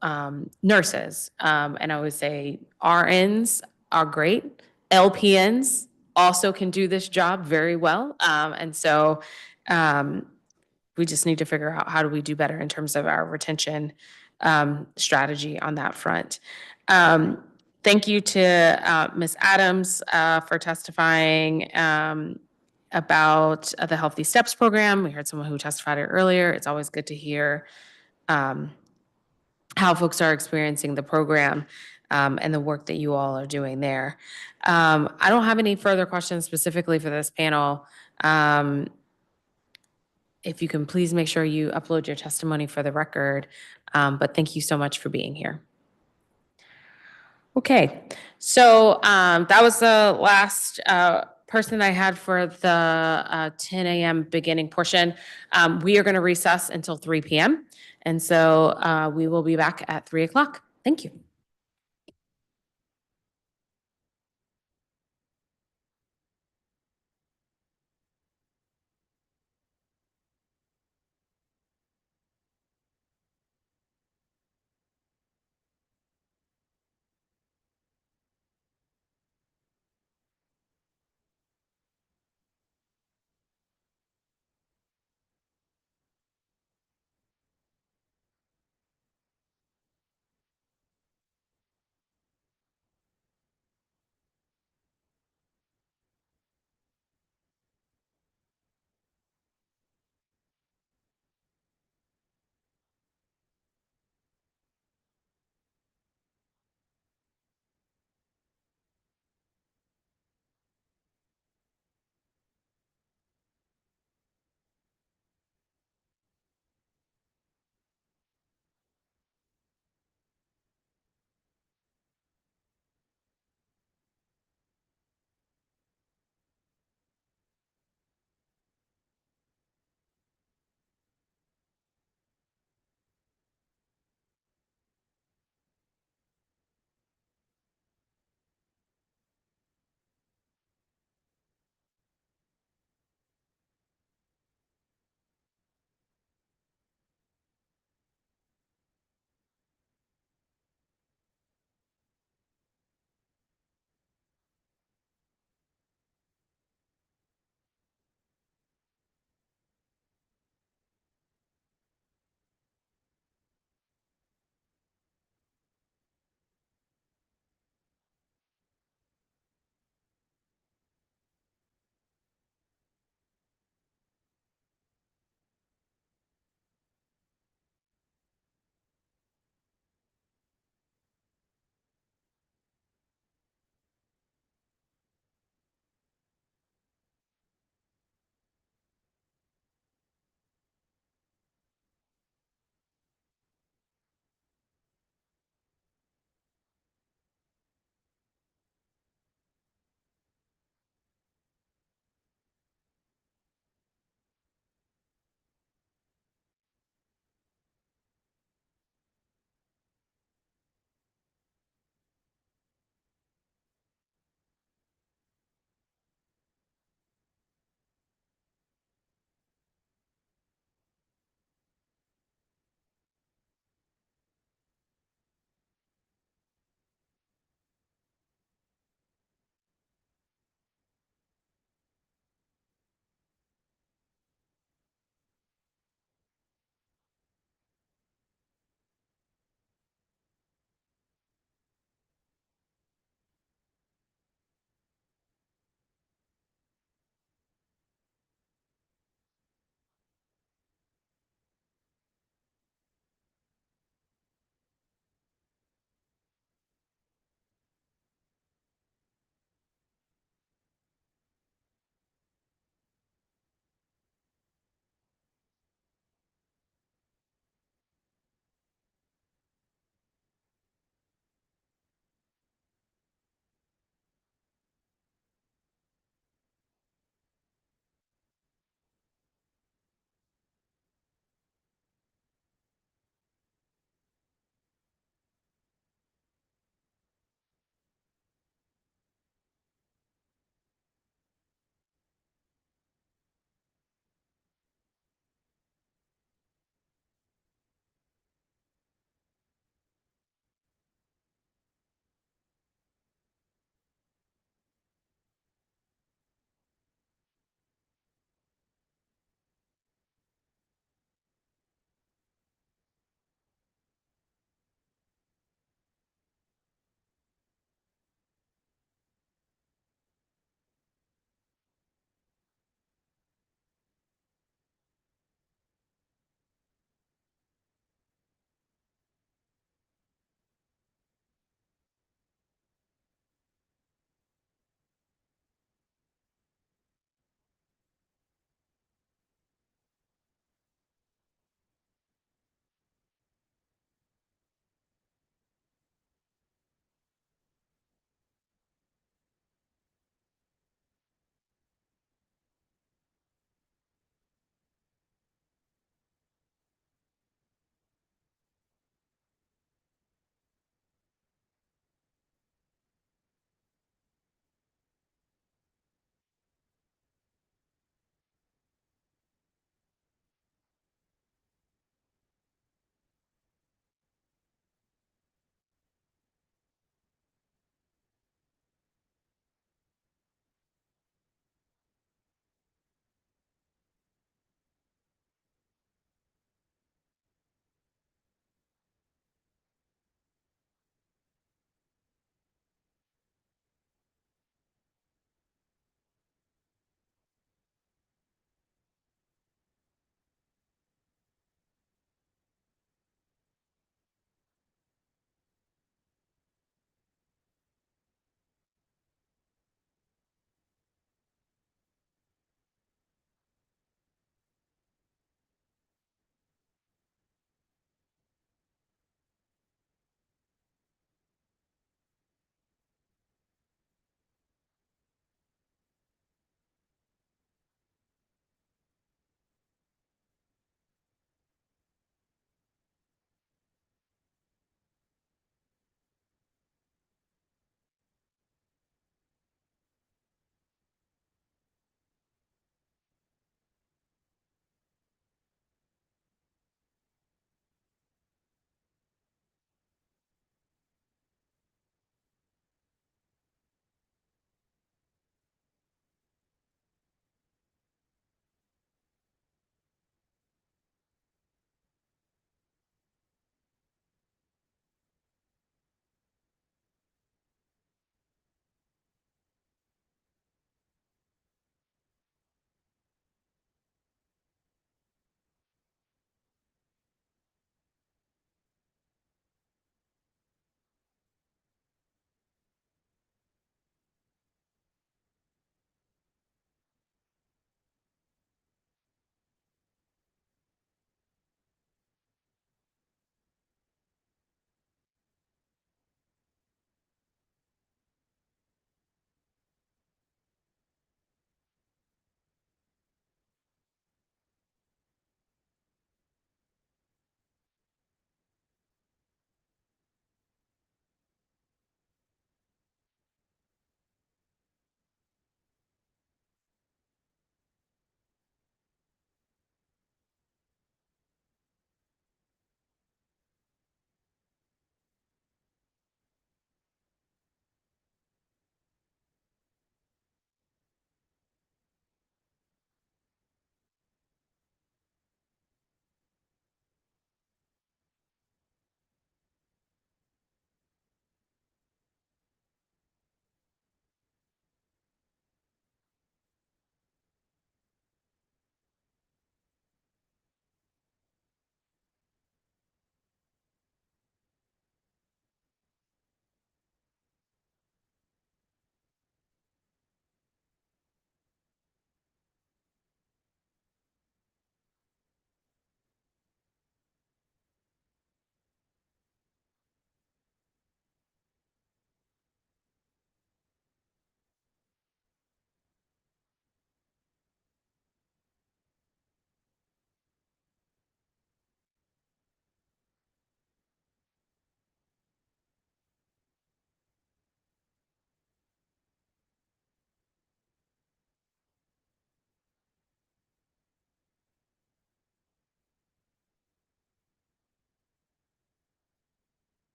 A: nurses. And I would say RNs are great. LPNs also can do this job very well. And so we just need to figure out how do we do better in terms of our retention strategy on that front. Thank you to Ms. Adams for testifying about the Healthy Steps program. We heard someone who testified earlier. It's always good to hear how folks are experiencing the program and the work that you all are doing there. I don't have any further questions specifically for this panel. If you can please make sure you upload your testimony for the record, but thank you so much for being here. Okay, so that was the last person I had for the 10 a.m. beginning portion. We are going to recess until 3 p.m. And so we will be back at 3 o'clock. Thank you.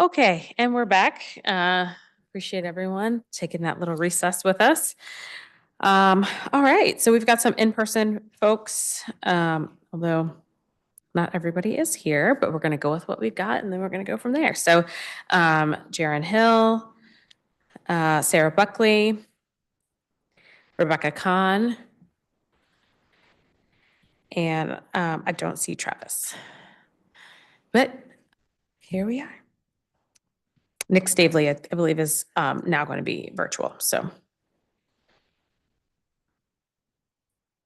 A: Okay, and we're back. Appreciate everyone taking that little recess with us. All right, so we've got some in-person folks, although not everybody is here, but we're going to go with what we've got, and then we're going to go from there. So, Jaron Hill, Sarah Buckley, Rebecca Kahn, and I don't see Travis. But here we are. Nick Stavely, I believe, is now going to be virtual. So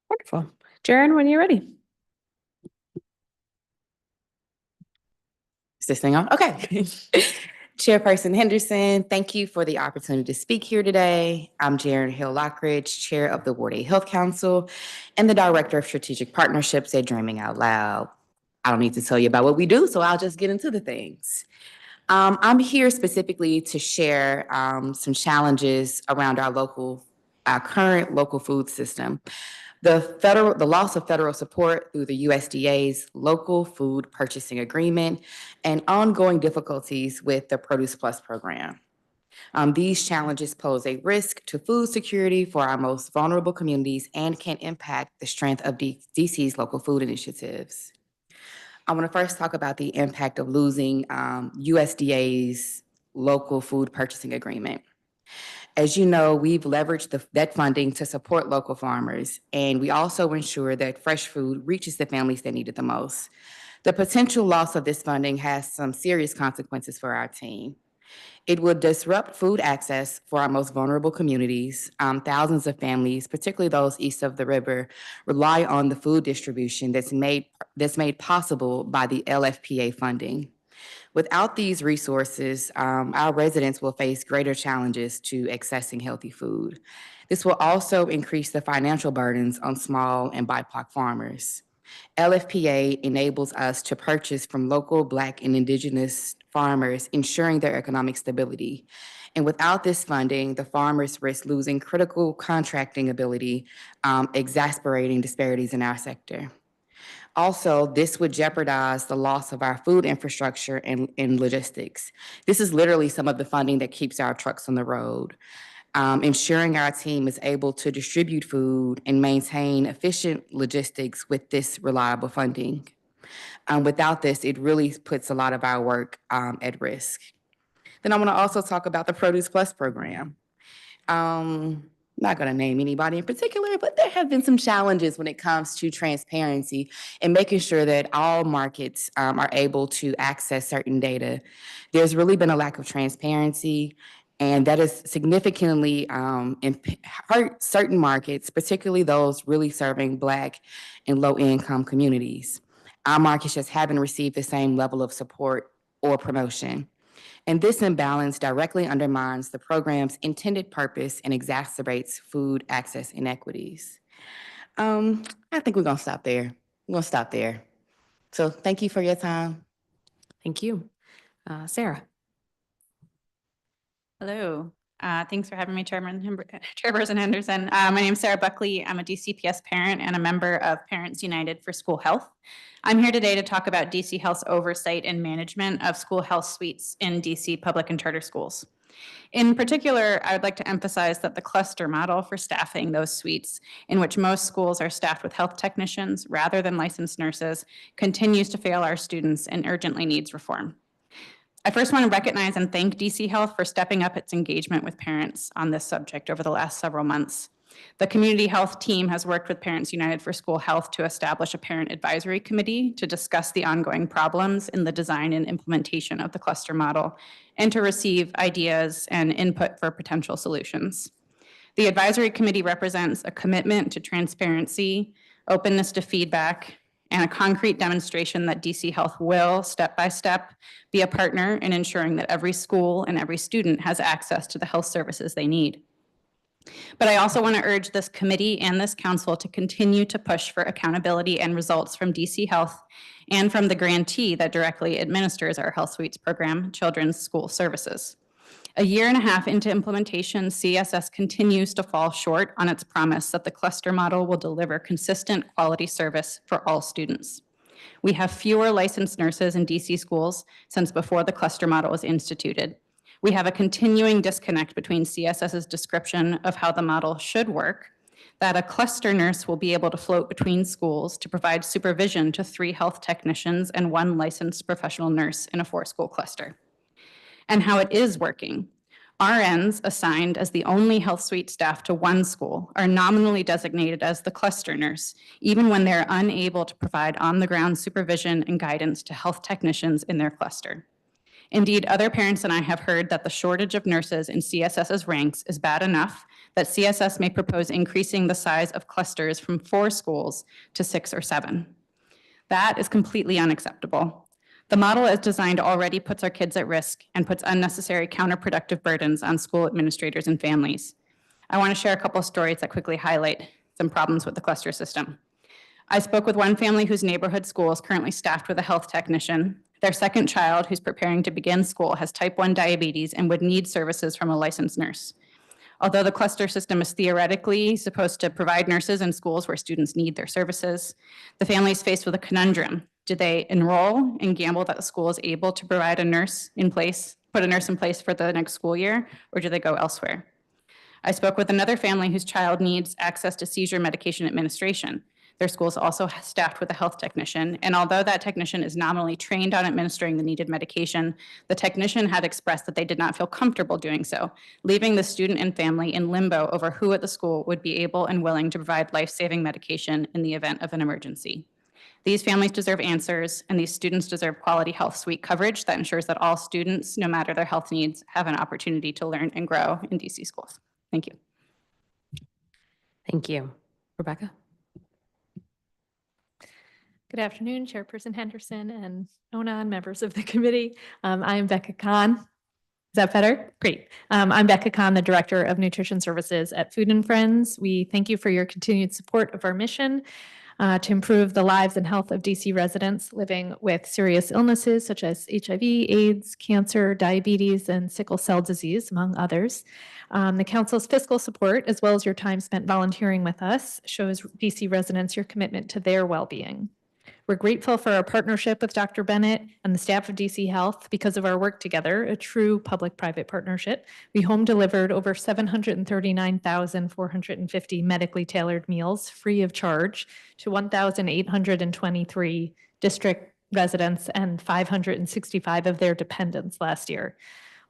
A: wonderful. Jaron, when you're ready.
U: Is this thing on? Okay. Chairperson Henderson, thank you for the opportunity to speak here today. I'm Jaron Hill Lockridge, Chair of the Ward 8 Health Council and the Director of Strategic Partnerships at Dreaming Out Loud. I don't need to tell you about what we do, so I'll just get into the things. I'm here specifically to share some challenges around our current local food system. The loss of federal support through the USDA's local food purchasing agreement and ongoing difficulties with the Produce Plus program. These challenges pose a risk to food security for our most vulnerable communities and can impact the strength of DC's local food initiatives. I want to first talk about the impact of losing USDA's local food purchasing agreement. As you know, we've leveraged that funding to support local farmers, and we also ensure that fresh food reaches the families that need it the most. The potential loss of this funding has some serious consequences for our team. It would disrupt food access for our most vulnerable communities. Thousands of families, particularly those east of the river, rely on the food distribution that's made possible by the LFPA funding. Without these resources, our residents will face greater challenges to accessing healthy food. This will also increase the financial burdens on small and BIPOC farmers. LFPA enables us to purchase from local Black and Indigenous farmers, ensuring their economic stability. And without this funding, the farmers risk losing critical contracting ability, exacerbating disparities in our sector. Also, this would jeopardize the loss of our food infrastructure and logistics. This is literally some of the funding that keeps our trucks on the road. Ensuring our team is able to distribute food and maintain efficient logistics with this reliable funding. Without this, it really puts a lot of our work at risk. Then I want to also talk about the Produce Plus program. Not going to name anybody in particular, but there have been some challenges when it comes to transparency and making sure that all markets are able to access certain data. There's really been a lack of transparency, and that has significantly hurt certain markets, particularly those really serving Black and low-income communities. Our markets just haven't received the same level of support or promotion. And this imbalance directly undermines the program's intended purpose and exacerbates food access inequities. I think we're going to stop there. We're going to stop there. So thank you for your time.
A: Thank you. Sarah.
V: Hello. Thanks for having me, Chairperson Henderson. My name is Sarah Buckley. I'm a DCPS parent and a member of Parents United for School Health. I'm here today to talk about DC Health's oversight and management of school health suites in DC public and charter schools. In particular, I would like to emphasize that the cluster model for staffing those suites, in which most schools are staffed with health technicians rather than licensed nurses, continues to fail our students and urgently needs reform. I first want to recognize and thank DC Health for stepping up its engagement with parents on this subject over the last several months. The community health team has worked with Parents United for School Health to establish a parent advisory committee to discuss the ongoing problems in the design and implementation of the cluster model and to receive ideas and input for potential solutions. The advisory committee represents a commitment to transparency, openness to feedback, and a concrete demonstration that DC Health will, step by step, be a partner in ensuring that every school and every student has access to the health services they need. But I also want to urge this committee and this council to continue to push for accountability and results from DC Health and from the grantee that directly administers our Health Suites program, Children's School Services. A year and a half into implementation, CSS continues to fall short on its promise that the cluster model will deliver consistent quality service for all students. We have fewer licensed nurses in DC schools since before the cluster model was instituted. We have a continuing disconnect between CSS's description of how the model should work, that a cluster nurse will be able to float between schools to provide supervision to 3 health technicians and 1 licensed professional nurse in a 4-school cluster, and how it is working. RNs assigned as the only health suite staff to 1 school are nominally designated as the cluster nurse, even when they're unable to provide on-the-ground supervision and guidance to health technicians in their cluster. Indeed, other parents and I have heard that the shortage of nurses in CSS's ranks is bad enough that CSS may propose increasing the size of clusters from 4 schools to 6 or 7. That is completely unacceptable. The model as designed already puts our kids at risk and puts unnecessary counterproductive burdens on school administrators and families. I want to share a couple of stories that quickly highlight some problems with the cluster system. I spoke with one family whose neighborhood school is currently staffed with a health technician. Their second child, who's preparing to begin school, has type 1 diabetes and would need services from a licensed nurse. Although the cluster system is theoretically supposed to provide nurses in schools where students need their services, the family is faced with a conundrum. Do they enroll and gamble that the school is able to provide a nurse in place, put a nurse in place for the next school year, or do they go elsewhere? I spoke with another family whose child needs access to seizure medication administration. Their school is also staffed with a health technician, and although that technician is nominally trained on administering the needed medication, the technician had expressed that they did not feel comfortable doing so, leaving the student and family in limbo over who at the school would be able and willing to provide life-saving medication in the event of an emergency. These families deserve answers, and these students deserve quality health suite coverage that ensures that all students, no matter their health needs, have an opportunity to learn and grow in DC schools. Thank you.
A: Thank you. Rebecca?
B: Good afternoon, Chairperson Henderson and Ona and members of the committee. I am Becca Kahn. Is that better? Great. I'm Becca Kahn, the Director of Nutrition Services at Food and Friends. We thank you for your continued support of our mission to improve the lives and health of DC residents living with serious illnesses such as HIV, AIDS, cancer, diabetes, and sickle cell disease, among others. The Council's fiscal support, as well as your time spent volunteering with us, shows DC residents your commitment to their well-being. We're grateful for our partnership with Dr. Bennett and the staff of DC Health. Because of our work together, a true public-private partnership, we home delivered over 739,450 medically tailored meals free of charge to 1,823 district residents and 565 of their dependents last year.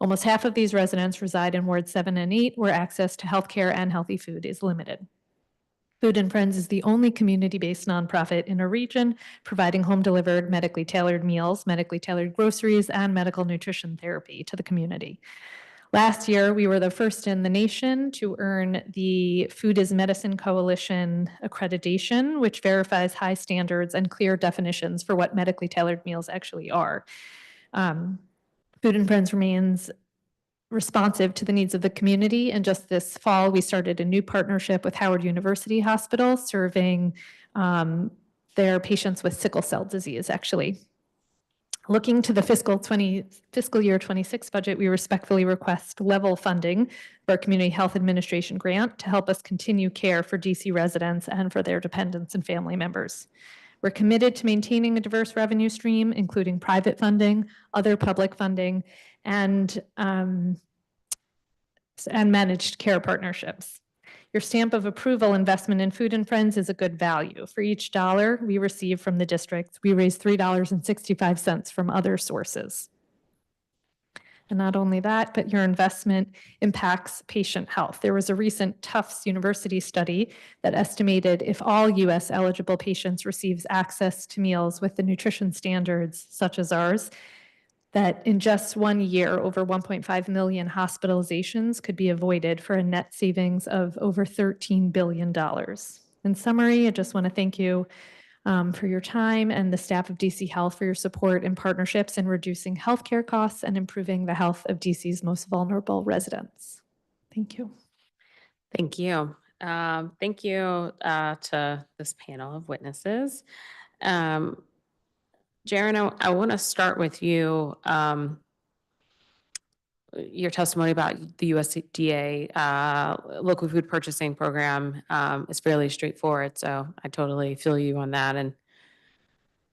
B: Almost half of these residents reside in Ward 7 and 8, where access to healthcare and healthy food is limited. Food and Friends is the only community-based nonprofit in a region providing home-delivered, medically tailored meals, medically tailored groceries, and medical nutrition therapy to the community. Last year, we were the first in the nation to earn the Food is Medicine Coalition accreditation, which verifies high standards and clear definitions for what medically tailored meals actually are. Food and Friends remains responsive to the needs of the community. And just this fall, we started a new partnership with Howard University Hospital, serving their patients with sickle cell disease, actually. Looking to the fiscal year 26 budget, we respectfully request level funding for our Community Health Administration grant to help us continue care for DC residents and for their dependents and family members. We're committed to maintaining a diverse revenue stream, including private funding, other public funding, and managed care partnerships. Your stamp of approval investment in Food and Friends is a good value. For each dollar we receive from the district, we raise $3.65 from other sources. And not only that, but your investment impacts patient health. There was a recent Tufts University study that estimated if all US eligible patients receives access to meals with the nutrition standards such as ours, that in just 1 year, over 1.5 million hospitalizations could be avoided for a net savings of over $13 billion. In summary, I just want to thank you for your time and the staff of DC Health for your support and partnerships in reducing healthcare costs and improving the health of DC's most vulnerable residents. Thank you.
A: Thank you. Thank you to this panel of witnesses. Jaren, I want to start with you. Your testimony about the USDA local food purchasing program is fairly straightforward, so I totally feel you on that. And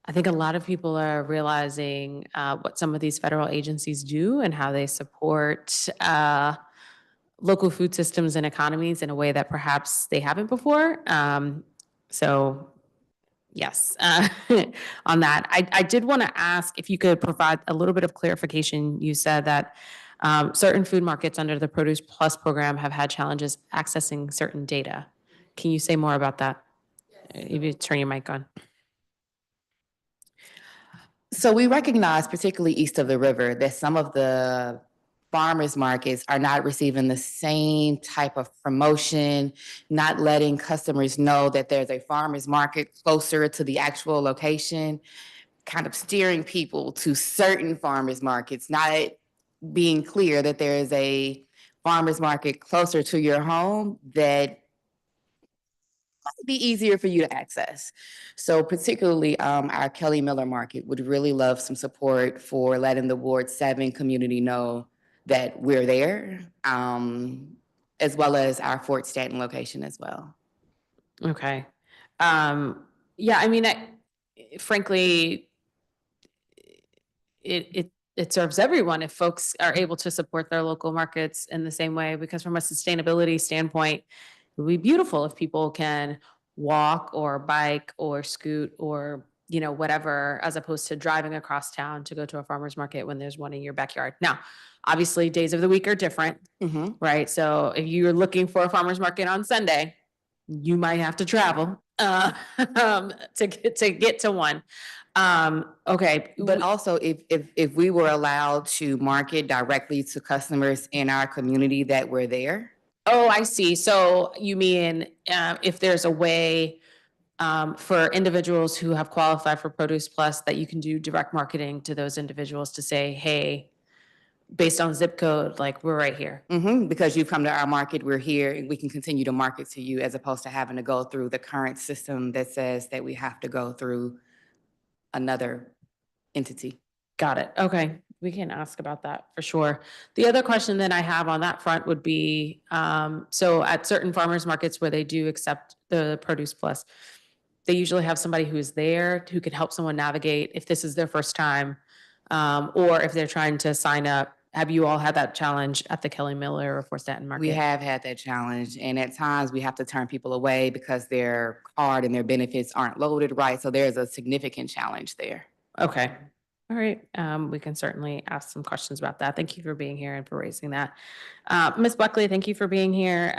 A: I think a lot of people are realizing what some of these federal agencies do and how they support local food systems and economies in a way that perhaps they haven't before. So yes, on that. I did want to ask if you could provide a little bit of clarification. You said that certain food markets under the Produce Plus program have had challenges accessing certain data. Can you say more about that? If you turn your mic on.
U: So we recognize, particularly east of the river, that some of the farmers markets are not receiving the same type of promotion, not letting customers know that there's a farmers market closer to the actual location, kind of steering people to certain farmers markets, not being clear that there is a farmers market closer to your home that might be easier for you to access. So particularly our Kelly Miller Market would really love some support for letting the Ward 7 community know that we're there, as well as our Fort Stanton location as well.
A: Okay. Yeah, I mean, frankly, it serves everyone if folks are able to support their local markets in the same way, because from a sustainability standpoint, it would be beautiful if people can walk or bike or scoot or, you know, whatever, as opposed to driving across town to go to a farmer's market when there's one in your backyard. Now, obviously, days of the week are different, right? So if you're looking for a farmer's market on Sunday, you might have to travel to get to one. Okay.
U: But also if we were allowed to market directly to customers in our community that were there.
A: Oh, I see. So you mean if there's a way for individuals who have qualified for Produce Plus that you can do direct marketing to those individuals to say, hey, based on zip code, like we're right here.
U: Because you've come to our market, we're here, and we can continue to market to you as opposed to having to go through the current system that says that we have to go through another entity.
A: Got it. Okay. We can ask about that for sure. The other question that I have on that front would be, so at certain farmers markets where they do accept the Produce Plus, they usually have somebody who's there who can help someone navigate if this is their first time, or if they're trying to sign up. Have you all had that challenge at the Kelly Miller or Fort Stanton market?
U: We have had that challenge, and at times we have to turn people away because their card and their benefits aren't loaded right. So there's a significant challenge there.
A: Okay. All right. We can certainly ask some questions about that. Thank you for being here and for raising that. Ms. Buckley, thank you for being here.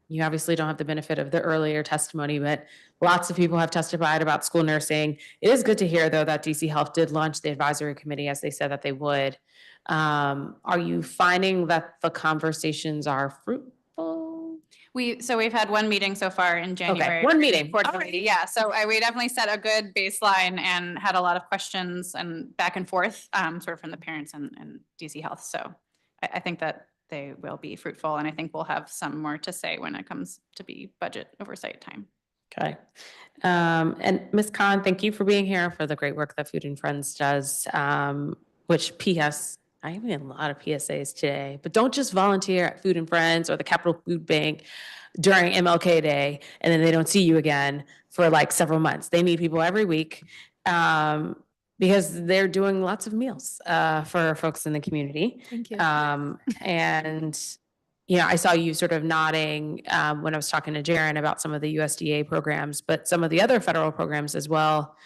A: You obviously don't have the benefit of the earlier testimony, but lots of people have testified about school nursing. It is good to hear, though, that DC Health did launch the advisory committee as they said that they would. Are you finding that the conversations are fruitful?
V: We've had one meeting so far in January.
A: Okay, one meeting.
V: Quarterly, yeah. So we definitely set a good baseline and had a lot of questions and back and forth, sort of from the parents and DC Health. So I think that they will be fruitful, and I think we'll have some more to say when it comes to be budget oversight time.
A: Okay. And Ms. Khan, thank you for being here, for the great work that Food and Friends does, which PS, I have a lot of PSAs today, but don't just volunteer at Food and Friends or the Capital Food Bank during MLK Day, and then they don't see you again for like several months. They need people every week because they're doing lots of meals for folks in the community.
B: Thank you.
A: And you know, I saw you sort of nodding when I was talking to Jaren about some of the USDA programs, but some of the other federal programs as well.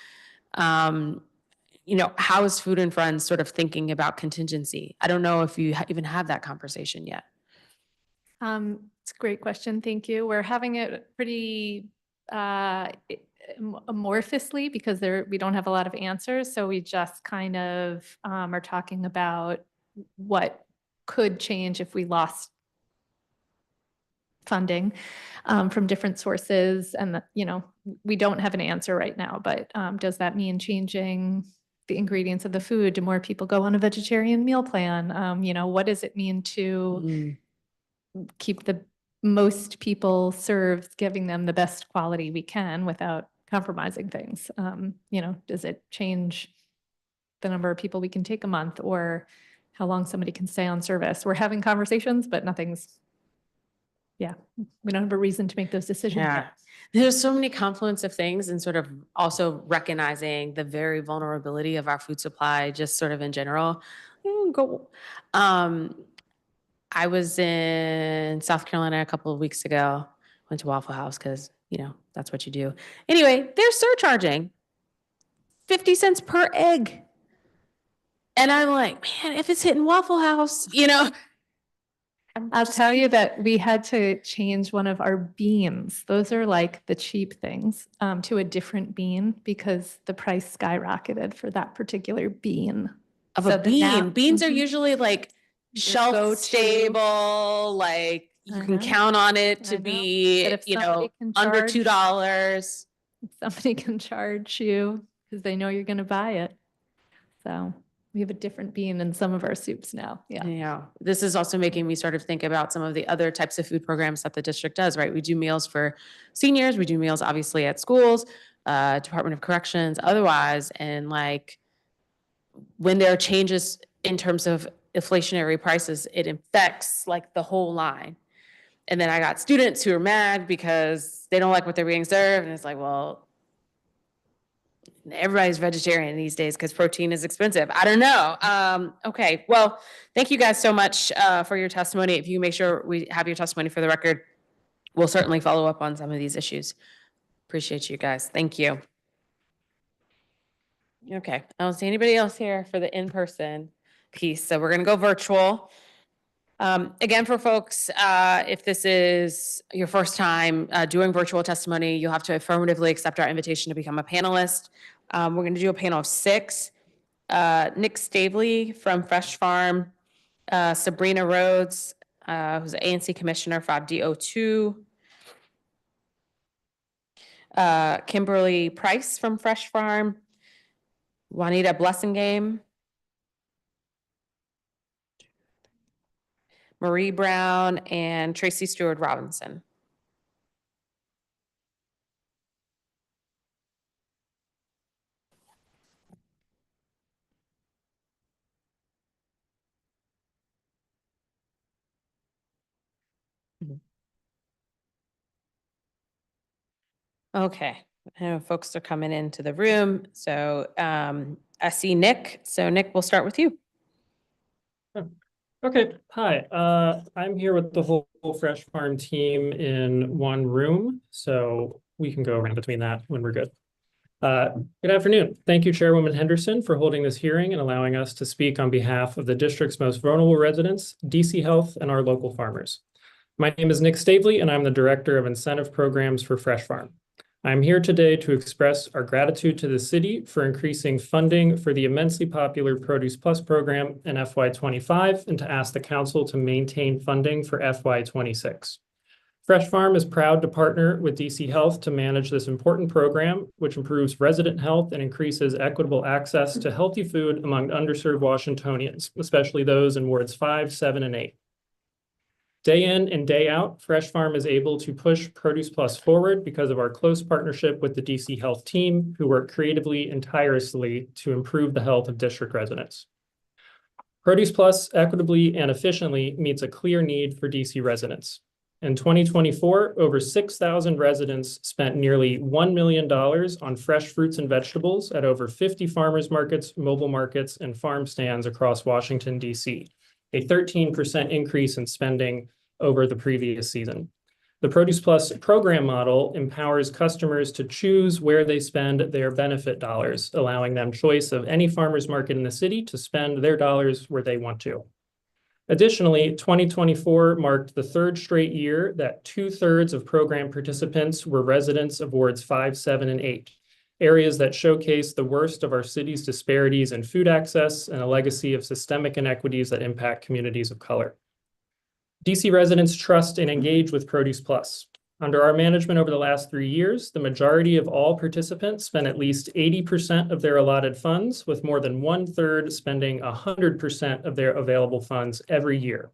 A: You know, how is Food and Friends sort of thinking about contingency? I don't know if you even have that conversation yet.
B: It's a great question. Thank you. We're having it pretty amorphously because we don't have a lot of answers. So we just kind of are talking about what could change if we lost funding from different sources. And, you know, we don't have an answer right now, but does that mean changing the ingredients of the food? Do more people go on a vegetarian meal plan? You know, what does it mean to keep the most people served, giving them the best quality we can without compromising things? You know, does it change the number of people we can take a month or how long somebody can stay on service? We're having conversations, but we don't have a reason to make those decisions
A: Yeah.
B: yet.
A: there's so many confluence of things, and sort of also recognizing the very vulnerability of our food supply, just sort of in general. I was in South Carolina a couple of weeks ago, went to Waffle House because, that's what you do. Anyway, they're surcharging 50 cents per egg. And I'm like, man, if it's hitting Waffle House,
B: I'll tell you that we had to change one of our beans. Those are like the cheap things, to a different bean because the price skyrocketed for that particular bean.
A: Of
B: So
A: a bean.
B: now-
A: Beans are
B: Mhm.
A: usually like
B: Your
A: shelf
B: go-to.
A: stable, like you can count on it to be,
B: But if somebody can
A: under
B: charge-
A: $2.
B: Somebody can charge you because they know you're going to buy it. So we have a different bean in some of our soups now. Yeah.
A: Yeah. This is also making me sort of think about some of the other types of food programs that the district does, right? We do meals for seniors. We do meals obviously at schools, Department of Corrections, otherwise. And like when there are changes in terms of inflationary prices, it affects like the whole line. And then I got students who are mad because they don't like what they're being served. And it's like, well, everybody's vegetarian these days because protein is expensive. I don't know. Okay. Well, thank you guys so much for your testimony. If you make sure we have your testimony for the record, we'll certainly follow up on some of these issues. Appreciate you guys. Thank you. Okay. I don't see anybody else here for the in-person piece. So we're going to go virtual. Again, for folks, if this is your first time doing virtual testimony, you'll have to affirmatively accept our invitation to become a panelist. We're going to do a panel of 6. Nick Stavely from Fresh Farm, Sabrina Rhodes, who's an ANC Commissioner for DO2, Kimberly Price from Fresh Farm, Juanita Blessingame, Marie Brown, and Tracy Stewart Robinson. Okay, I know folks are coming into the room. So I see Nick. So Nick, we'll start with you.
C: Okay, hi. I'm here with the whole Fresh Farm team in one room, so we can go around between that when we're good. Good afternoon. Thank you, Chairwoman Henderson, for holding this hearing and allowing us to speak on behalf of the district's most vulnerable residents, DC Health, and our local farmers. My name is Nick Stavely, and I'm the Director of Incentive Programs for Fresh Farm. I'm here today to express our gratitude to the city for increasing funding for the immensely popular Produce Plus program in FY25 and to ask the council to maintain funding for FY26. Fresh Farm is proud to partner with DC Health to manage this important program, which improves resident health and increases equitable access to healthy food among underserved Washingtonians, especially those in wards 5, 7, and 8. Day in and day out, Fresh Farm is able to push Produce Plus forward because of our close partnership with the DC Health team, who work creatively and tirelessly to improve the health of district residents. Produce Plus equitably and efficiently meets a clear need for DC residents. In 2024, over 6,000 residents spent nearly $1 million on fresh fruits and vegetables at over 50 farmers markets, mobile markets, and farm stands across Washington, D.C., a 13% increase in spending over the previous season. The Produce Plus program model empowers customers to choose where they spend their benefit dollars, allowing them choice of any farmer's market in the city to spend their dollars where they want to. Additionally, 2024 marked the 3rd straight year that 2/3 of program participants were residents of wards 5, 7, and 8, areas that showcase the worst of our city's disparities in food access and a legacy of systemic inequities that impact communities of color. DC residents trust and engage with Produce Plus. Under our management over the last 3 years, the majority of all participants spent at least 80% of their allotted funds, with more than 1/3 spending 100% of their available funds every year.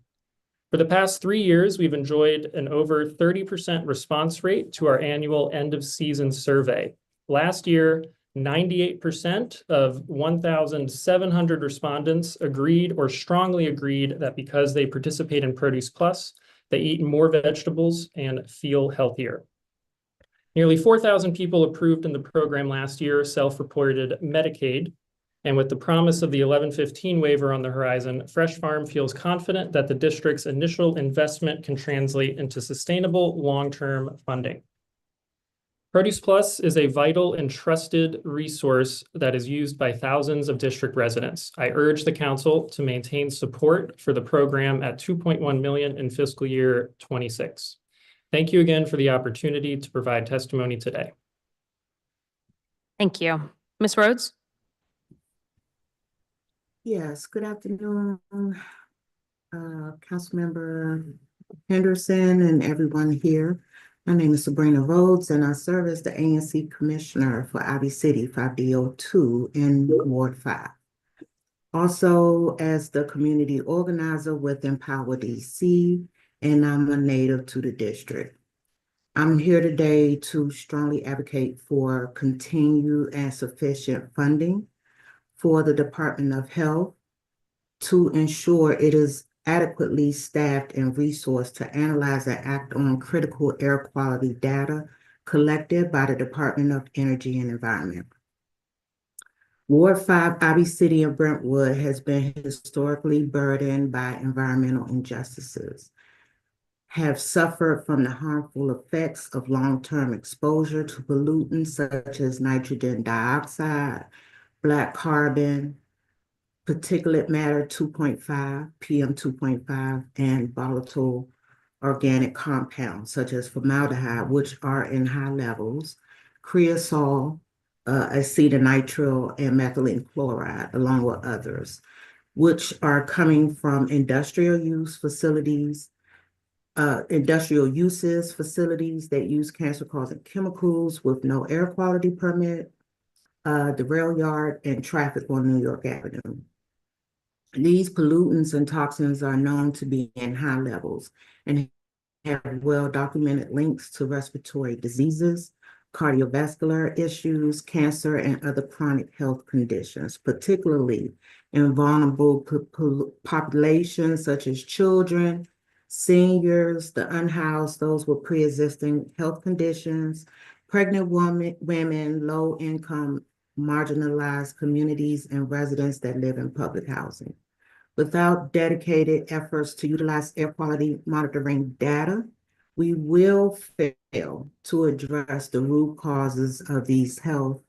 C: For the past 3 years, we've enjoyed an over 30% response rate to our annual end of season survey. Last year, 98% of 1,700 respondents agreed or strongly agreed that because they participate in Produce Plus, they eat more vegetables and feel healthier. Nearly 4,000 people approved in the program last year self-reported Medicaid. And with the promise of the 1115 waiver on the horizon, Fresh Farm feels confident that the district's initial investment can translate into sustainable long-term funding. Produce Plus is a vital and trusted resource that is used by thousands of district residents. I urge the council to maintain support for the program at $2.1 million in fiscal year 26. Thank you again for the opportunity to provide testimony today.
A: Thank you. Ms. Rhodes?
F: Yes, good afternoon, Councilmember Henderson and everyone here. My name is Sabrina Rhodes, and I serve as the ANC Commissioner for Ivy City 5D02 in Ward 5. Also as the community organizer with Empower DC, and I'm a native to the district. I'm here today to strongly advocate for continued and sufficient funding for the Department of Health to ensure it is adequately staffed and resourced to analyze and act on critical air quality data collected by the Department of Energy and Environment. Ward 5, Ivy City and Brentwood has been historically burdened by environmental injustices, have suffered from the harmful effects of long-term exposure to pollutants such as nitrogen dioxide, black carbon, particulate matter 2.5, PM 2.5, and volatile organic compounds such as formaldehyde, which are in high levels, creosol, acetonitrile, and methylene chloride, along with others, which are coming from industrial uses facilities that use cancer-causing chemicals with no air quality permit, the rail yard, and traffic on New York Avenue. These pollutants and toxins are known to be in high levels and have well-documented links to respiratory diseases, cardiovascular issues, cancer, and other chronic health conditions, particularly in vulnerable populations such as children, seniors, the unhoused, those with pre-existing health conditions, pregnant women, low-income, marginalized communities, and residents that live in public housing. Without dedicated efforts to utilize air quality monitoring data, we will fail to address the root causes of these health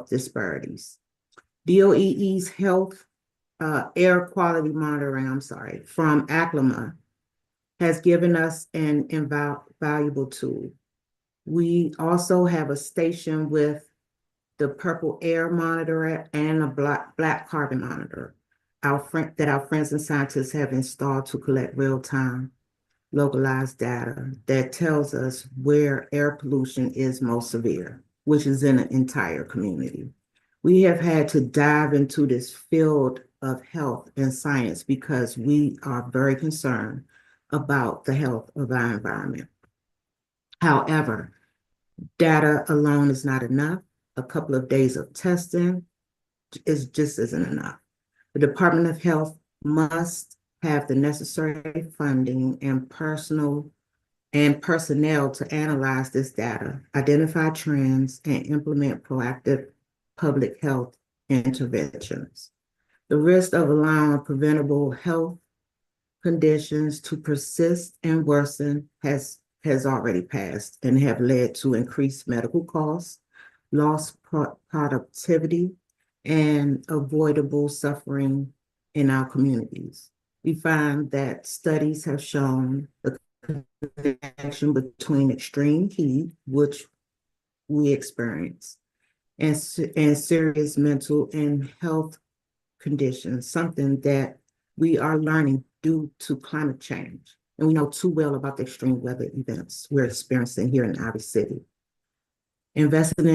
F: disparities. DOE's air quality monitoring, from ACLIMA has given us an invaluable tool. We also have a station with the purple air monitor and a black carbon monitor that our friends and scientists have installed to collect real-time localized data that tells us where air pollution is most severe, which is in an entire community. We have had to dive into this field of health and science because we are very concerned about the health of our environment. However, data alone is not enough. A couple of days of testing just isn't enough. The Department of Health must have the necessary funding and personnel to analyze this data, identify trends, and implement proactive public health interventions. The risk of allowing preventable health conditions to persist and worsen has already passed and have led to increased medical costs, lost productivity, and avoidable suffering in our communities. We find that studies have shown the connection between extreme heat, which we experience, and serious mental and health conditions, something that we are learning due to climate change. And we know too well about the extreme weather events we're experiencing here in Ivy City. Investing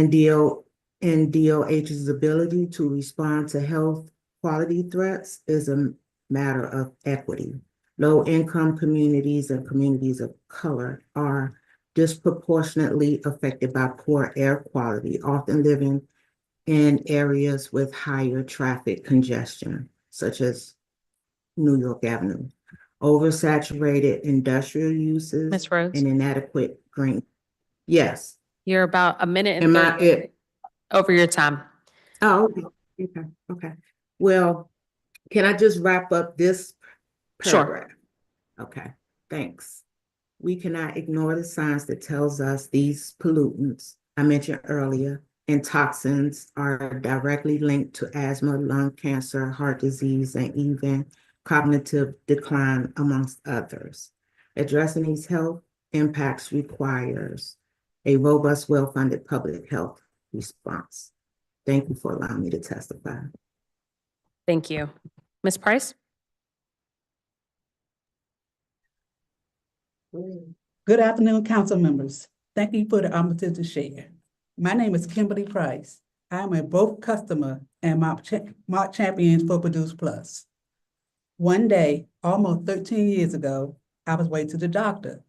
F: in DOH's ability to respond to health quality threats is a matter of equity. Low-income communities and communities of color are disproportionately affected by poor air quality, often living in areas with higher traffic congestion, such as New York Avenue. Oversaturated industrial uses and inadequate green. Yes.
A: You're about a minute and
F: Am I
A: 30
F: it?
A: over your time.
F: Oh, okay. Well, can I just wrap up this
A: Sure.
F: paragraph? Okay, thanks. We cannot ignore the science that tells us these pollutants I mentioned earlier and toxins are directly linked to asthma, lung cancer, heart disease, and even cognitive decline, amongst others. Addressing these health impacts requires a robust, well-funded public health response. Thank you for allowing me to testify.
A: Thank you. Ms. Price?
G: Good afternoon, council members. Thank you for the opportunity to share. My name is Kimberly Price. I am a both customer and mock champions for Produce Plus. One day, almost 13 years ago, I was way to the doctor.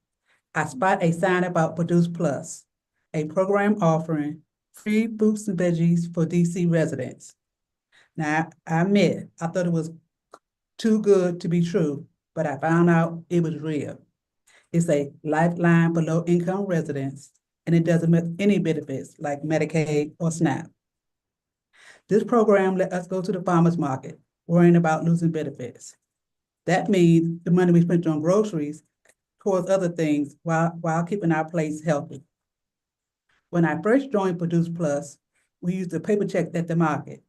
G: I spot a sign about Produce Plus, a program offering free fruits and veggies for DC residents. Now, I admit, I thought it was too good to be true, but I found out it was real. It's a lifeline for low-income residents, and it doesn't have any benefits like Medicaid or SNAP. This program let us go to the farmer's market, worrying about losing benefits. That means the money we spent on groceries towards other things while keeping our place healthy. When I first joined Produce Plus, we used a paper check at the market,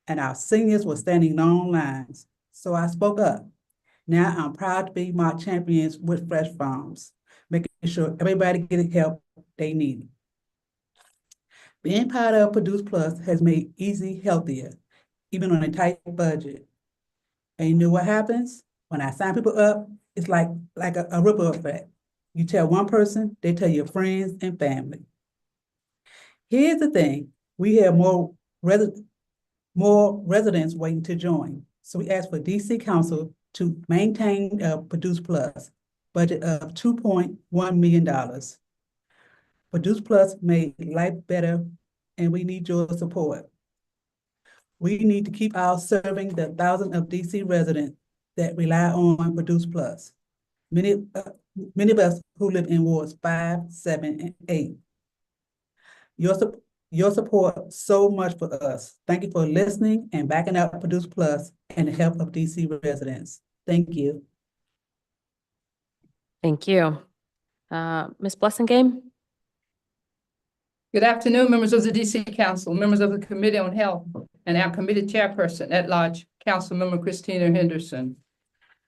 G: and our seniors were standing long lines, so I spoke up. Now I'm proud to be my champions with Fresh Farms, making sure everybody gets the help they need. Being part of Produce Plus has made easy healthier, even on a tight budget. And you know what happens? When I sign people up, it's like a ripple effect. You tell one person, they tell your friends and family. Here's the thing, we have more residents waiting to join. So we asked for DC Council to maintain Produce Plus budget of $2.1 million. Produce Plus made life better, and we need your support. We need to keep our serving the thousands of DC residents that rely on Produce Plus. Many of us who live in wards 5, 7, and 8. Your support so much for us. Thank you for listening and backing up Produce Plus and the help of DC residents. Thank you.
A: Thank you. Ms. Blessingame?
H: Good afternoon, members of the DC Council, members of the Committee on Health, and our committee chairperson at large, Councilmember Christina Henderson.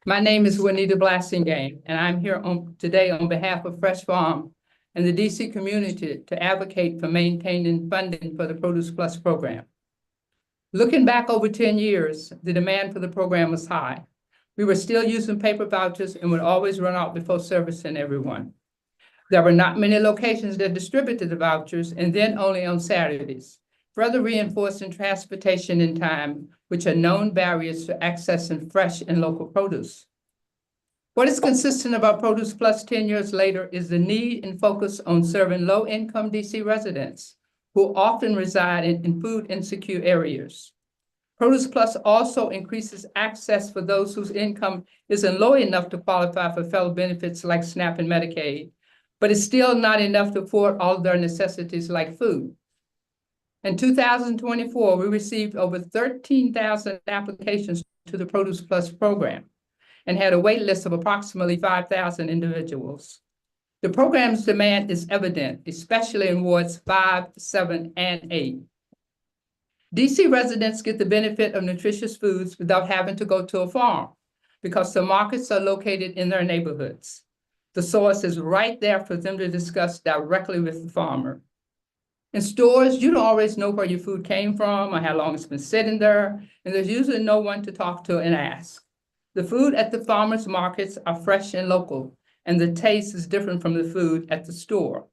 H: My name is Juanita Blessingame, and I'm here today on behalf of Fresh Farm and the DC community to advocate for maintaining funding for the Produce Plus program. Looking back over 10 years, the demand for the program was high. We were still using paper vouchers and would always run out before servicing everyone. There were not many locations that distributed the vouchers, and then only on Saturdays, further reinforcing transportation and time, which are known barriers to accessing fresh and local produce. What is consistent about Produce Plus 10 years later is the need and focus on serving low-income DC residents who often reside in food insecure areas. Produce Plus also increases access for those whose income isn't low enough to qualify for federal benefits like SNAP and Medicaid, but it's still not enough to afford all their necessities like food. In 2024, we received over 13,000 applications to the Produce Plus program and had a wait list of approximately 5,000 individuals. The program's demand is evident, especially in wards 5, 7, and 8. DC residents get the benefit of nutritious foods without having to go to a farm because the markets are located in their neighborhoods. The source is right there for them to discuss directly with the farmer. In stores, you don't always know where your food came from or how long it's been sitting there, and there's usually no one to talk to and ask. The food at the farmers markets are fresh and local, and the taste is different from the food at the store.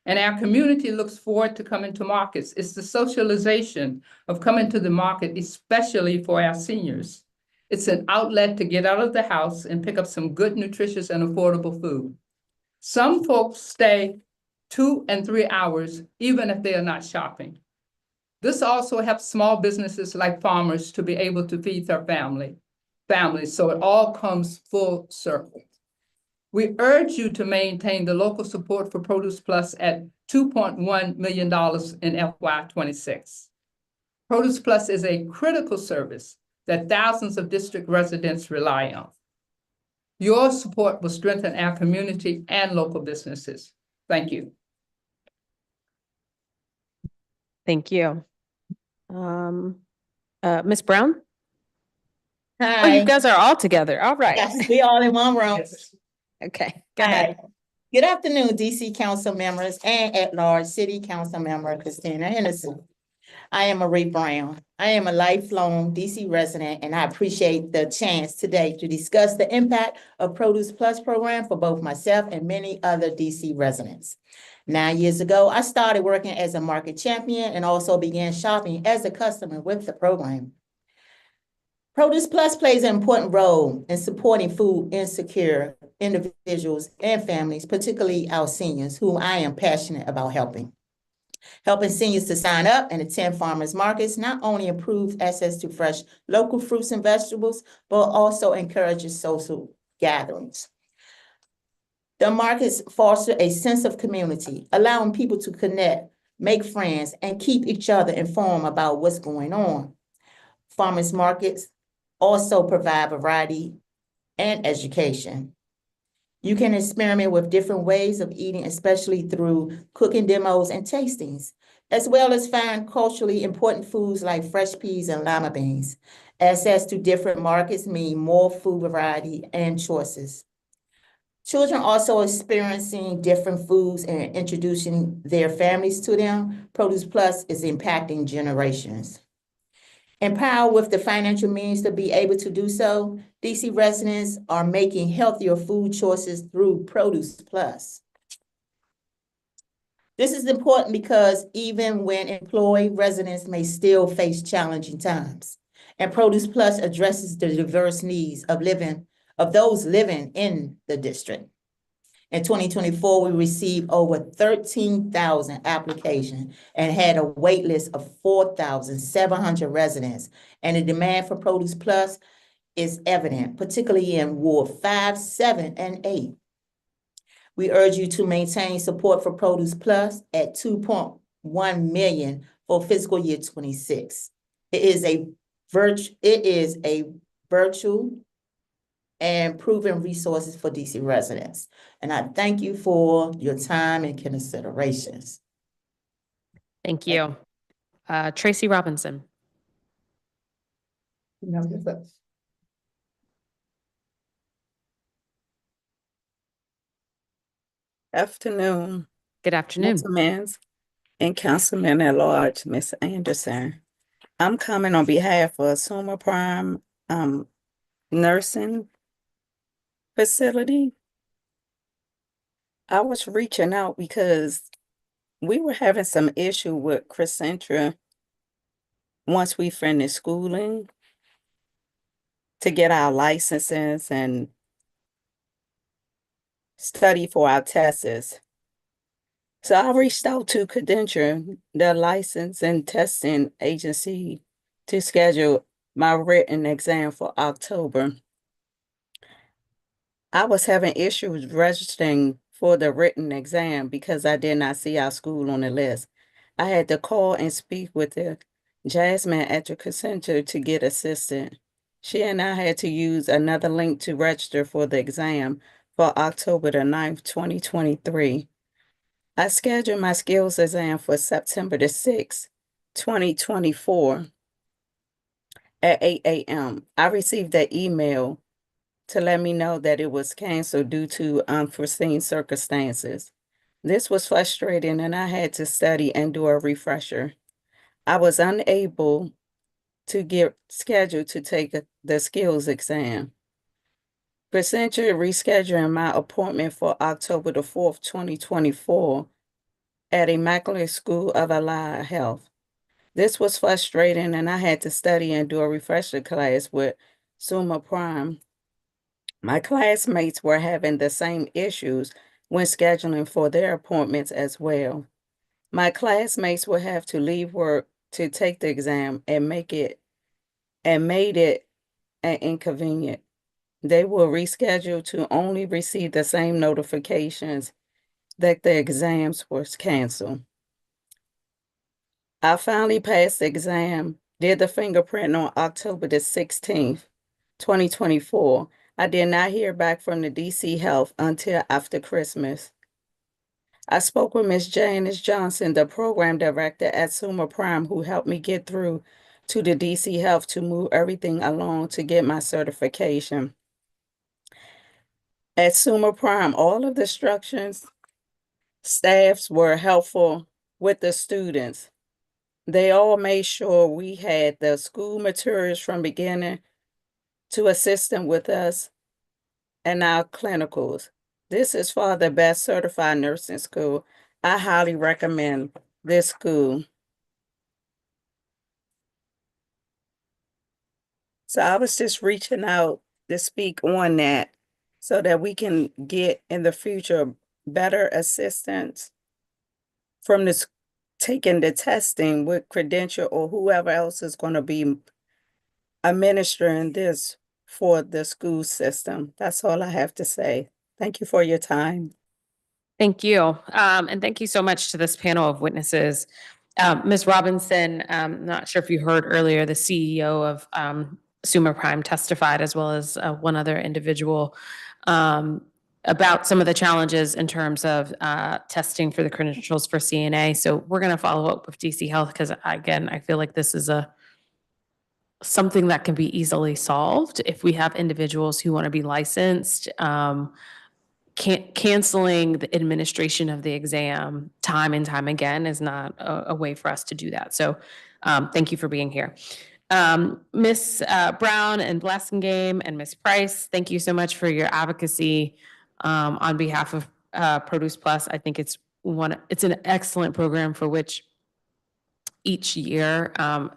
H: And our community looks forward to coming to markets. It's the socialization of coming to the market, especially for our seniors. It's an outlet to get out of the house and pick up some good, nutritious, and affordable food. Some folks stay 2 and 3 hours, even if they are not shopping. This also helps small businesses like farmers to be able to feed their families, so it all comes full circle. We urge you to maintain the local support for Produce Plus at $2.1 million in FY26. Produce Plus is a critical service that thousands of district residents rely on. Your support will strengthen our community and local businesses. Thank you.
A: Thank you. Ms. Brown? Oh,
I: Hi.
A: you guys are all together. All right.
I: Yes, we all in one room.
A: Okay, go ahead.
I: Hi. Good afternoon, DC Council members and at-large City Council member Christina Henderson. I am Marie Brown. I am a lifelong DC resident, and I appreciate the chance today to discuss the impact of Produce Plus program for both myself and many other DC residents. 9 years ago, I started working as a market champion and also began shopping as a customer with the program. Produce Plus plays an important role in supporting food insecure individuals and families, particularly our seniors, who I am passionate about helping. Helping seniors to sign up and attend farmers markets not only improves access to fresh local fruits and vegetables, but also encourages social gatherings. The markets foster a sense of community, allowing people to connect, make friends, and keep each other informed about what's going on. Farmers markets also provide variety and education. You can experiment with different ways of eating, especially through cooking demos and tastings, as well as find culturally important foods like fresh peas and lima beans. Access to different markets mean more food variety and choices. Children also experiencing different foods and introducing their families to them. Produce Plus is impacting generations. Empowered with the financial means to be able to do so, DC residents are making healthier food choices through Produce Plus. This is important because even when employed, residents may still face challenging times. And Produce Plus addresses the diverse needs of those living in the district. In 2024, we received over 13,000 applications and had a wait list of 4,700 residents. And the demand for Produce Plus is evident, particularly in Ward 5, 7, and 8. We urge you to maintain support for Produce Plus at $2.1 million for fiscal year 26. It is a virtual and proven resources for DC residents. And I thank you for your time and considerations.
A: Thank you. Tracy Robinson.
J: Afternoon.
A: Good afternoon.
J: Councilmen and Councilman at Large, Ms. Anderson. I'm coming on behalf of Summa Prime Nursing Facility. I was reaching out because we were having some issue with Crittenton once we finished schooling to get our licenses and study for our tests. So I reached out to Crittenton, the license and testing agency, to schedule my written exam for October. I was having issues registering for the written exam because I did not see our school on the list. I had to call and speak with the Jasmine at the Center to get assistance. She and I had to use another link to register for the exam for October the 9th, 2023. I scheduled my skills exam for September the 6th, 2024 at 8 a.m. I received an email to let me know that it was canceled due to unforeseen circumstances. This was frustrating and I had to study and do a refresher. I was unable to get scheduled to take the skills exam. Procedure rescheduling my appointment for October the 4th, 2024 at Immaculate School of Allied Health. This was frustrating and I had to study and do a refresher class with Summa Prime. My classmates were having the same issues when scheduling for their appointments as well. My classmates would have to leave work to take the exam and made it an inconvenient. they will reschedule to only receive the same notifications that the exams was canceled. I finally passed the exam, did the fingerprint on October the 16th, 2024. I did not hear back from the DC Health until after Christmas. I spoke with Ms. Janice Johnson, the program director at Summa Prime, who helped me get through to the DC Health to move everything along to get my certification. At Summa Prime, all of the instructions, staffs were helpful with the students. They all made sure we had the school materials from beginning to assist them with us and our clinicals. This is for the best certified nursing school. I highly recommend this school. So I was just reaching out to speak on that so that we can get in the future better assistance from this taking the testing with credential or whoever else is going to be administering this for the school system. That's all I have to say. Thank you for your time.
A: Thank you. And thank you so much to this panel of witnesses. Ms. Robinson, not sure if you heard earlier, the CEO of Summa Prime testified, as well as one other individual, about some of the challenges in terms of testing for the credentials for CNA. So we're going to follow up with DC Health because, again, I feel like this is something that can be easily solved if we have individuals who want to be licensed. Canceling the administration of the exam time and time again is not a way for us to do that. So thank you for being here. Ms. Brown and Blasingame and Ms. Price, thank you so much for your advocacy on behalf of Produce Plus. I think it's an excellent program for which each year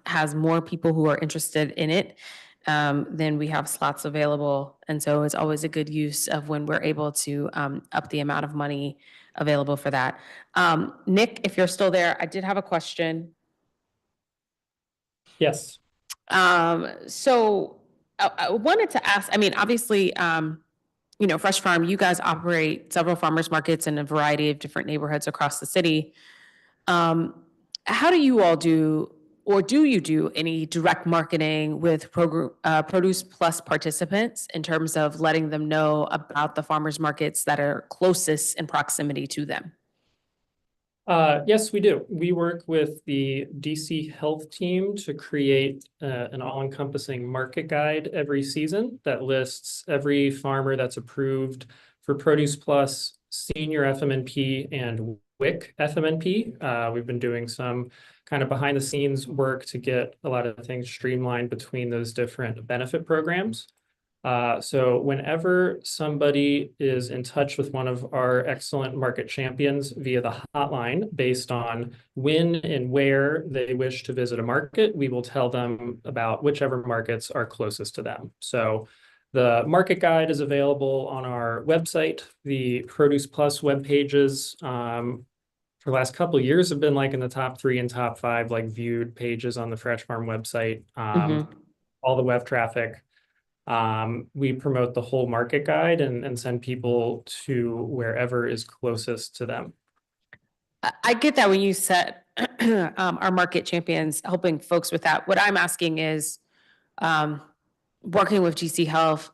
A: has more people who are interested in it than we have slots available. And so it's always a good use of when we're able to up the amount of money available for that. Nick, if you're still there, I did have a question.
C: Yes.
A: So I wanted to ask, I mean, obviously, Fresh Farm, you guys operate several farmers markets in a variety of different neighborhoods across the city. How do you all do, or do you do any direct marketing with Produce Plus participants in terms of letting them know about the farmers markets that are closest in proximity to them?
C: Yes, we do. We work with the DC Health team to create an all-encompassing market guide every season that lists every farmer that's approved for Produce Plus, Senior FMNP, and WIC FMNP. We've been doing some kind of behind the scenes work to get a lot of things streamlined between those different benefit programs. So whenever somebody is in touch with one of our excellent market champions via the hotline based on when and where they wish to visit a market, we will tell them about whichever markets are closest to them. So the market guide is available on our website. The Produce Plus web pages for the last couple of years have been like in the top 3 and top 5 like viewed pages on the Fresh Farm website. All the web traffic. We promote the whole market guide and send people to wherever is closest to them.
A: I get that when you said our market champions helping folks with that. What I'm asking is working with GC Health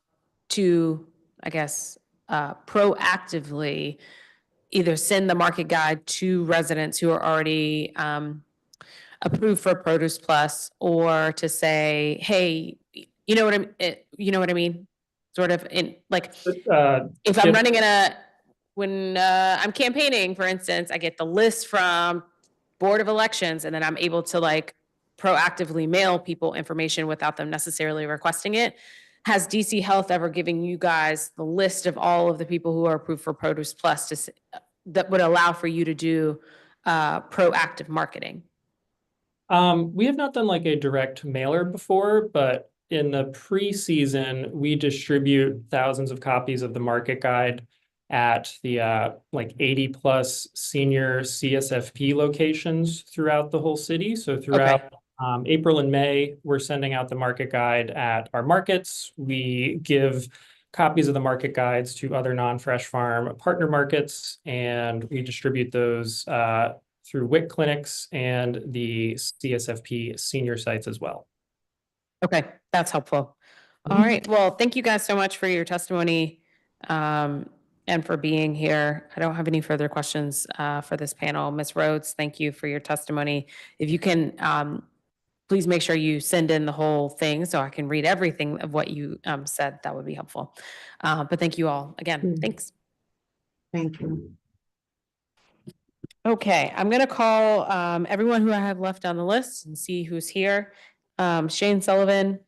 A: to, I guess, proactively either send the market guide to residents who are already approved for Produce Plus, or to say, hey, you know what I mean? Sort of in like, if I'm running when I'm campaigning, for instance, I get the list from Board of Elections, and then I'm able to like proactively mail people information without them necessarily requesting it. Has DC Health ever given you guys the list of all of the people who are approved for Produce Plus that would allow for you to do proactive marketing?
C: We have not done like a direct mailer before, but in the pre-season, we distribute thousands of copies of the market guide at the like 80 plus senior CSFP locations throughout the whole city. So throughout April and May, we're sending out the market guide at our markets. We give copies of the market guides to other non-fresh farm partner markets, and we distribute those through WIC clinics and the CSFP senior sites as well.
A: Okay, that's helpful. All right, well, thank you guys so much for your testimony and for being here. I don't have any further questions for this panel. Ms. Rhodes, thank you for your testimony. If you can, please make sure you send in the whole thing so I can read everything of what you said. That would be helpful. But thank you all again. Thanks.
F: Thank you.
A: Okay, I'm gonna call everyone who I have left on the list and see who's here. Shane Sullivan,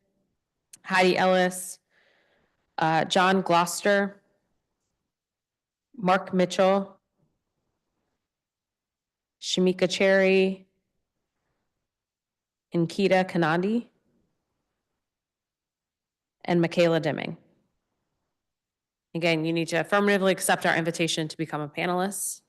A: Heidi Ellis, John Gloucester, Mark Mitchell, Shamika Cherry, Inkita Kanandi, and Michaela Deming. Again, you need to affirmatively accept our invitation to become a panelist.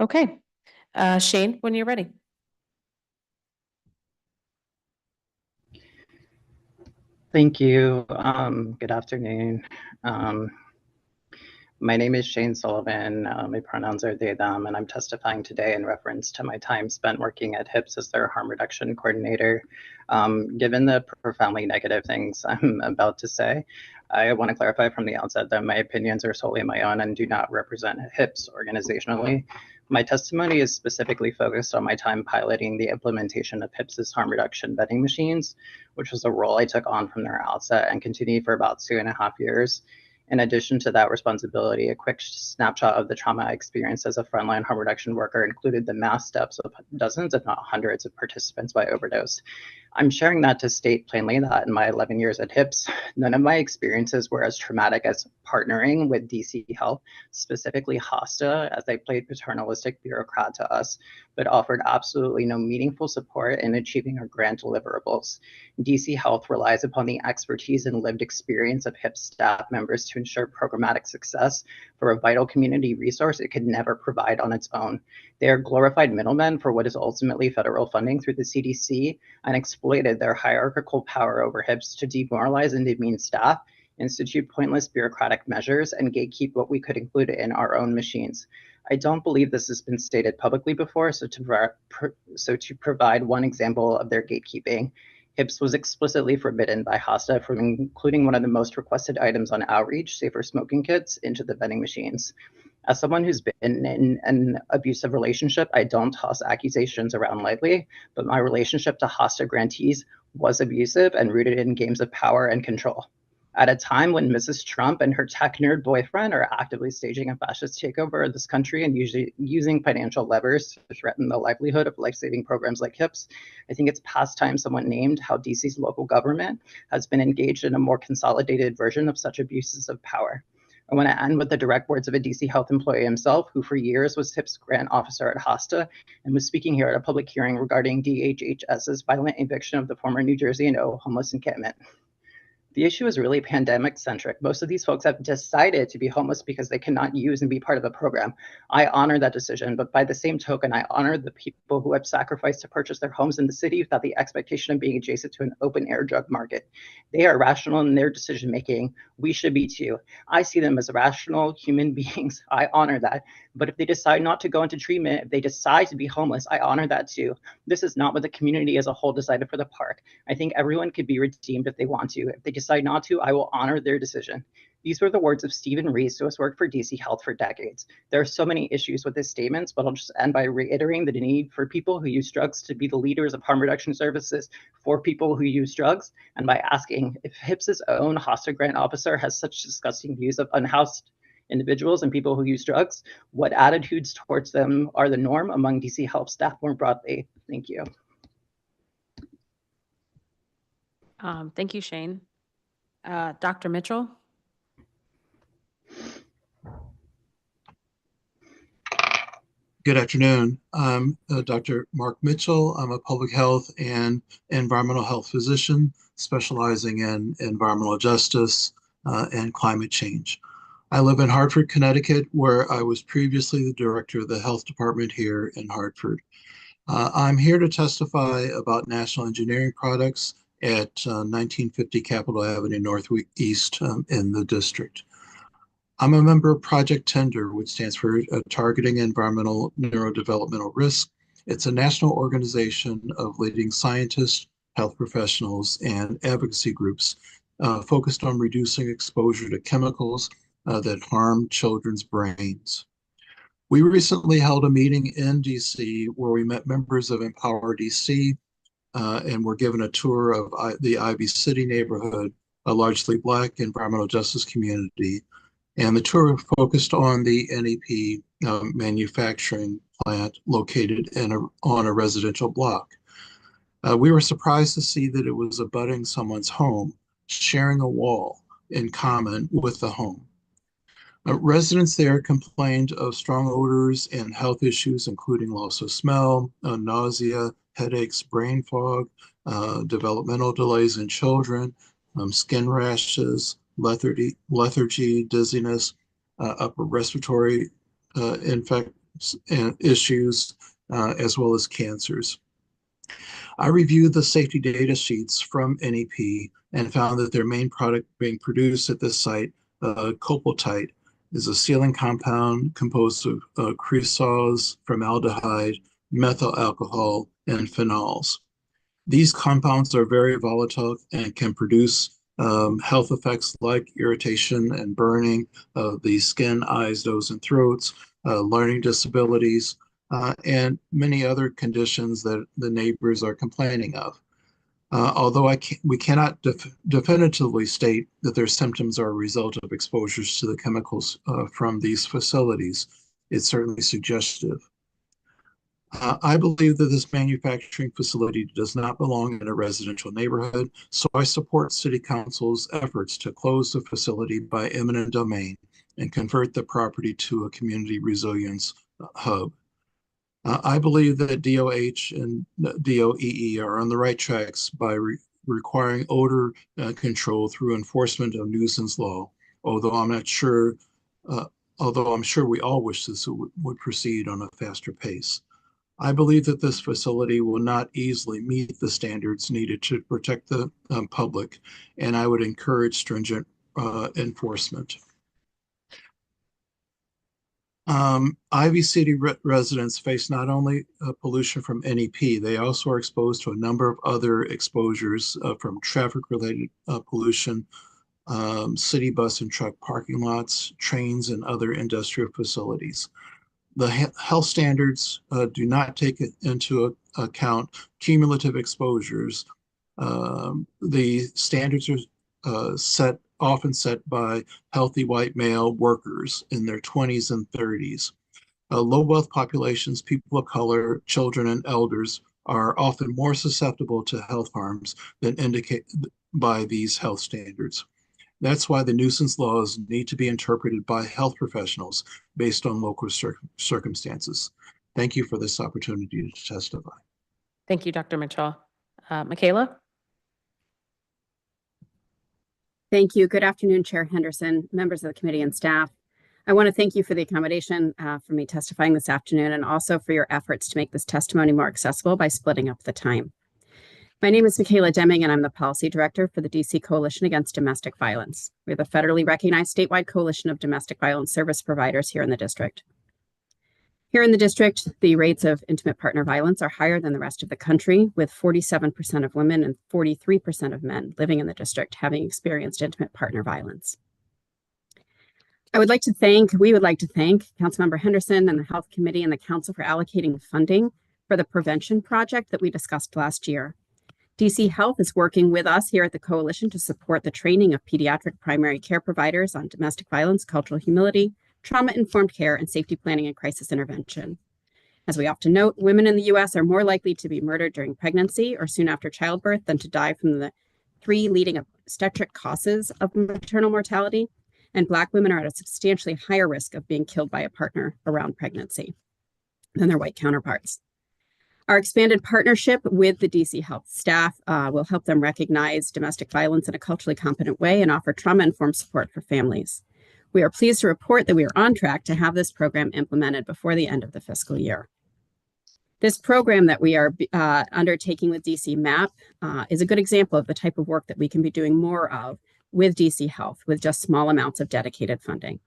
A: Okay, Shane, when you're ready.
K: Thank you. Good afternoon. My name is Shane Sullivan. My pronouns are they, them, and I'm testifying today in reference to my time spent working at HIPS as their harm reduction coordinator. Given the profoundly negative things I'm about to say, I want to clarify from the outset that my opinions are solely my own and do not represent HIPS organizationally. My testimony is specifically focused on my time piloting the implementation of HIPS's harm reduction vending machines, which was a role I took on from their outset and continued for about 2.5 years. In addition to that responsibility, a quick snapshot of the trauma I experienced as a frontline harm reduction worker included the mass deaths of dozens, if not hundreds, of participants by overdose. I'm sharing that to state plainly that in my 11 years at HIPS, none of my experiences were as traumatic as partnering with DC Health, specifically HOSTA, as they played paternalistic bureaucrat to us, but offered absolutely no meaningful support in achieving our grant deliverables. DC Health relies upon the expertise and lived experience of HIPS staff members to ensure programmatic success for a vital community resource it could never provide on its own. They are glorified middlemen for what is ultimately federal funding through the CDC and exploited their hierarchical power over HIPS to demoralize and demean staff, institute pointless bureaucratic measures, and gatekeep what we could include in our own machines. I don't believe this has been stated publicly before, so to provide one example of their gatekeeping, HIPS was explicitly forbidden by HOSTA from including one of the most requested items on outreach, safer smoking kits, into the vending machines. As someone who's been in an abusive relationship, I don't toss accusations around lightly, but my relationship to HOSTA grantees was abusive and rooted in games of power and control. At a time when Mrs. Trump and her tech nerd boyfriend are actively staging a fascist takeover of this country and usually using financial levers to threaten the livelihood of life-saving programs like HIPS, I think it's past time someone named how DC's local government has been engaged in a more consolidated version of such abuses of power. I want to end with the direct words of a DC Health employee himself, who for years was HIPS grant officer at HOSTA and was speaking here at a public hearing regarding DHHS's violent eviction of the former New Jersey and O homeless encampment. The issue is really pandemic-centric. Most of these folks have decided to be homeless because they cannot use and be part of a program. I honor that decision, but by the same token, I honor the people who have sacrificed to purchase their homes in the city without the expectation of being adjacent to an open-air drug market. They are rational in their decision-making. We should be too. I see them as rational human beings. I honor that. But if they decide not to go into treatment, if they decide to be homeless, I honor that too. This is not what the community as a whole decided for the park. I think everyone could be redeemed if they want to. If they decide not to, I will honor their decision. These were the words of Stephen Reese, who has worked for DC Health for decades. There are so many issues with his statements, but I'll just end by reiterating the need for people who use drugs to be the leaders of harm reduction services for people who use drugs, and by asking if HIPS's own HOSTA grant officer has such disgusting views of unhoused individuals and people who use drugs, what attitudes towards them are the norm among DC Health staff more broadly? Thank you.
A: Thank you, Shane. Dr. Mitchell?
L: Good afternoon. I'm Dr. Mark Mitchell. I'm a public health and environmental health physician specializing in environmental justice and climate change. I live in Hartford, Connecticut, where I was previously the director of the health department here in Hartford. I'm here to testify about national engineering products at 1950 Capitol Avenue Northeast in the district. I'm a member of Project Tender, which stands for Targeting Environmental Neurodevelopmental Risk. It's a national organization of leading scientists, health professionals, and advocacy groups focused on reducing exposure to chemicals that harm children's brains. We recently held a meeting in DC where we met members of Empower DC and were given a tour of the Ivy City neighborhood, a largely Black environmental justice community. And the tour focused on the NEP manufacturing plant located on a residential block. We were surprised to see that it was abutting someone's home, sharing a wall in common with the home. Residents there complained of strong odors and health issues, including loss of smell, nausea, headaches, brain fog, developmental delays in children, skin rashes, lethargy, dizziness, upper respiratory issues, as well as cancers. I reviewed the safety data sheets from NEP and found that their main product being produced at this site, copaltite, is a sealing compound composed of creosotes, formaldehyde, methyl alcohol, and phenols. These compounds are very volatile and can produce health effects like irritation and burning of the skin, eyes, nose, and throats, learning disabilities, and many other conditions that the neighbors are complaining of. Although we cannot definitively state that their symptoms are a result of exposures to the chemicals from these facilities, it's certainly suggestive. I believe that this manufacturing facility does not belong in a residential neighborhood, so I support City Council's efforts to close the facility by eminent domain and convert the property to a community resilience hub. I believe that DOH and DOEE are on the right tracks by requiring odor control through enforcement of nuisance law, although I'm sure we all wish this would proceed on a faster pace. I believe that this facility will not easily meet the standards needed to protect the public, and I would encourage stringent enforcement. Ivy City residents face not only pollution from NEP, they also are exposed to a number of other exposures from traffic-related pollution, city bus and truck parking lots, trains, and other industrial facilities. The health standards do not take into account cumulative exposures. The standards are often set by healthy white male workers in their 20s and 30s. Low wealth populations, people of color, children, and elders are often more susceptible to health harms than indicated by these health standards. That's why the nuisance laws need to be interpreted by health professionals based on local circumstances. Thank you for this opportunity to testify.
A: Thank you, Dr. Mitchell. Michaela?
M: Thank you. Good afternoon, Chair Henderson, members of the committee and staff. I want to thank you for the accommodation for me testifying this afternoon and also for your efforts to make this testimony more accessible by splitting up the time. My name is Michaela Deming, and I'm the Policy Director for the DC Coalition Against Domestic Violence. We're the federally recognized statewide coalition of domestic violence service providers here in the district. Here in the district, the rates of intimate partner violence are higher than the rest of the country, with 47% of women and 43% of men living in the district having experienced intimate partner violence. we would like to thank Councilmember Henderson and the Health Committee and the Council for allocating funding for the prevention project that we discussed last year. DC Health is working with us here at the Coalition to support the training of pediatric primary care providers on domestic violence, cultural humility, trauma-informed care, and safety planning and crisis intervention. As we often note, women in the U.S. are more likely to be murdered during pregnancy or soon after childbirth than to die from the 3 leading obstetric causes of maternal mortality, and Black women are at a substantially higher risk of being killed by a partner around pregnancy than their white counterparts. Our expanded partnership with the DC Health staff will help them recognize domestic violence in a culturally competent way and offer trauma-informed support for families. We are pleased to report that we are on track to have this program implemented before the end of the fiscal year. This program that we are undertaking with DC MAP is a good example of the type of work that we can be doing more of with DC Health with just small amounts of dedicated funding.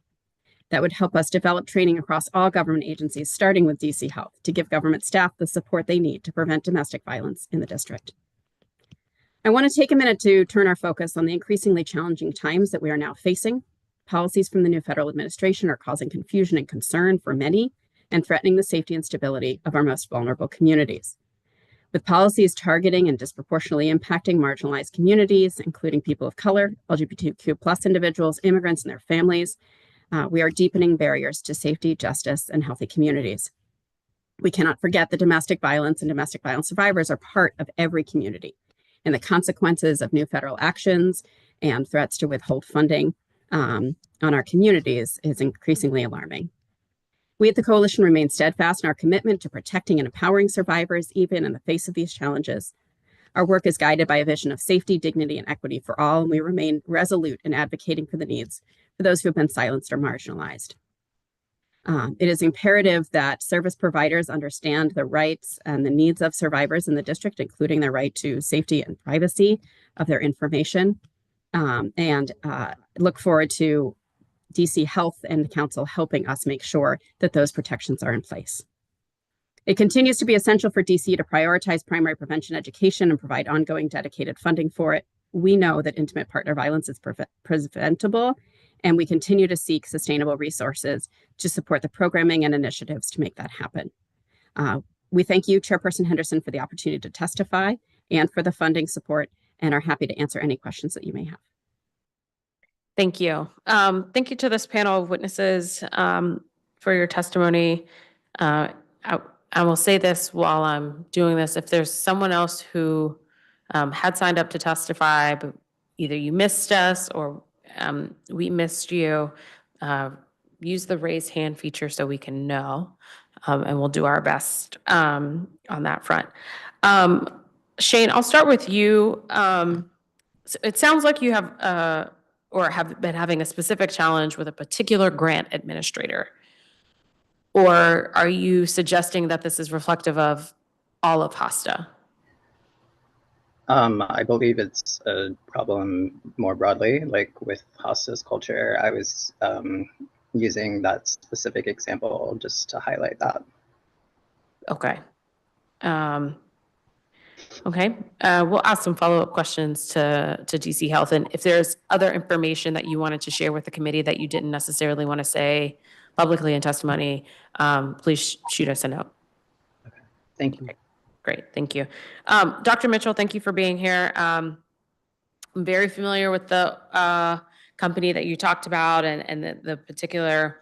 M: That would help us develop training across all government agencies, starting with DC Health, to give government staff the support they need to prevent domestic violence in the district. I want to take a minute to turn our focus on the increasingly challenging times that we are now facing. Policies from the new federal administration are causing confusion and concern for many and threatening the safety and stability of our most vulnerable communities. With policies targeting and disproportionately impacting marginalized communities, including people of color, LGBTQ+ individuals, immigrants, and their families, we are deepening barriers to safety, justice, and healthy communities. We cannot forget that domestic violence and domestic violence survivors are part of every community, and the consequences of new federal actions and threats to withhold funding on our communities is increasingly alarming. We at the Coalition remain steadfast in our commitment to protecting and empowering survivors, even in the face of these challenges. Our work is guided by a vision of safety, dignity, and equity for all, and we remain resolute in advocating for the needs for those who have been silenced or marginalized. It is imperative that service providers understand the rights and the needs of survivors in the district, including their right to safety and privacy of their information, and look forward to DC Health and the Council helping us make sure that those protections are in place. It continues to be essential for DC to prioritize primary prevention education and provide ongoing dedicated funding for it. We know that intimate partner violence is preventable, and we continue to seek sustainable resources to support the programming and initiatives to make that happen. We thank you, Chairperson Henderson, for the opportunity to testify and for the funding support, and are happy to answer any questions that you may have.
A: Thank you. Thank you to this panel of witnesses for your testimony. I will say this while I'm doing this. If there's someone else who had signed up to testify, but either you missed us or we missed you, use the raise hand feature so we can know, and we'll do our best on that front. Shane, I'll start with you. So it sounds like you have or have been having a specific challenge with a particular grant administrator. Or are you suggesting that this is reflective of all of HOSTA?
K: I believe it's a problem more broadly, like with HOSTA's culture. I was using that specific example just to highlight that.
A: Okay. Okay. We'll ask some follow-up questions to DC Health. And if there's other information that you wanted to share with the committee that you didn't necessarily want to say publicly in testimony, please shoot us a note.
K: Okay. Thank you.
A: Great. Thank you. Dr. Mitchell, thank you for being here. I'm very familiar with the company that you talked about and the particular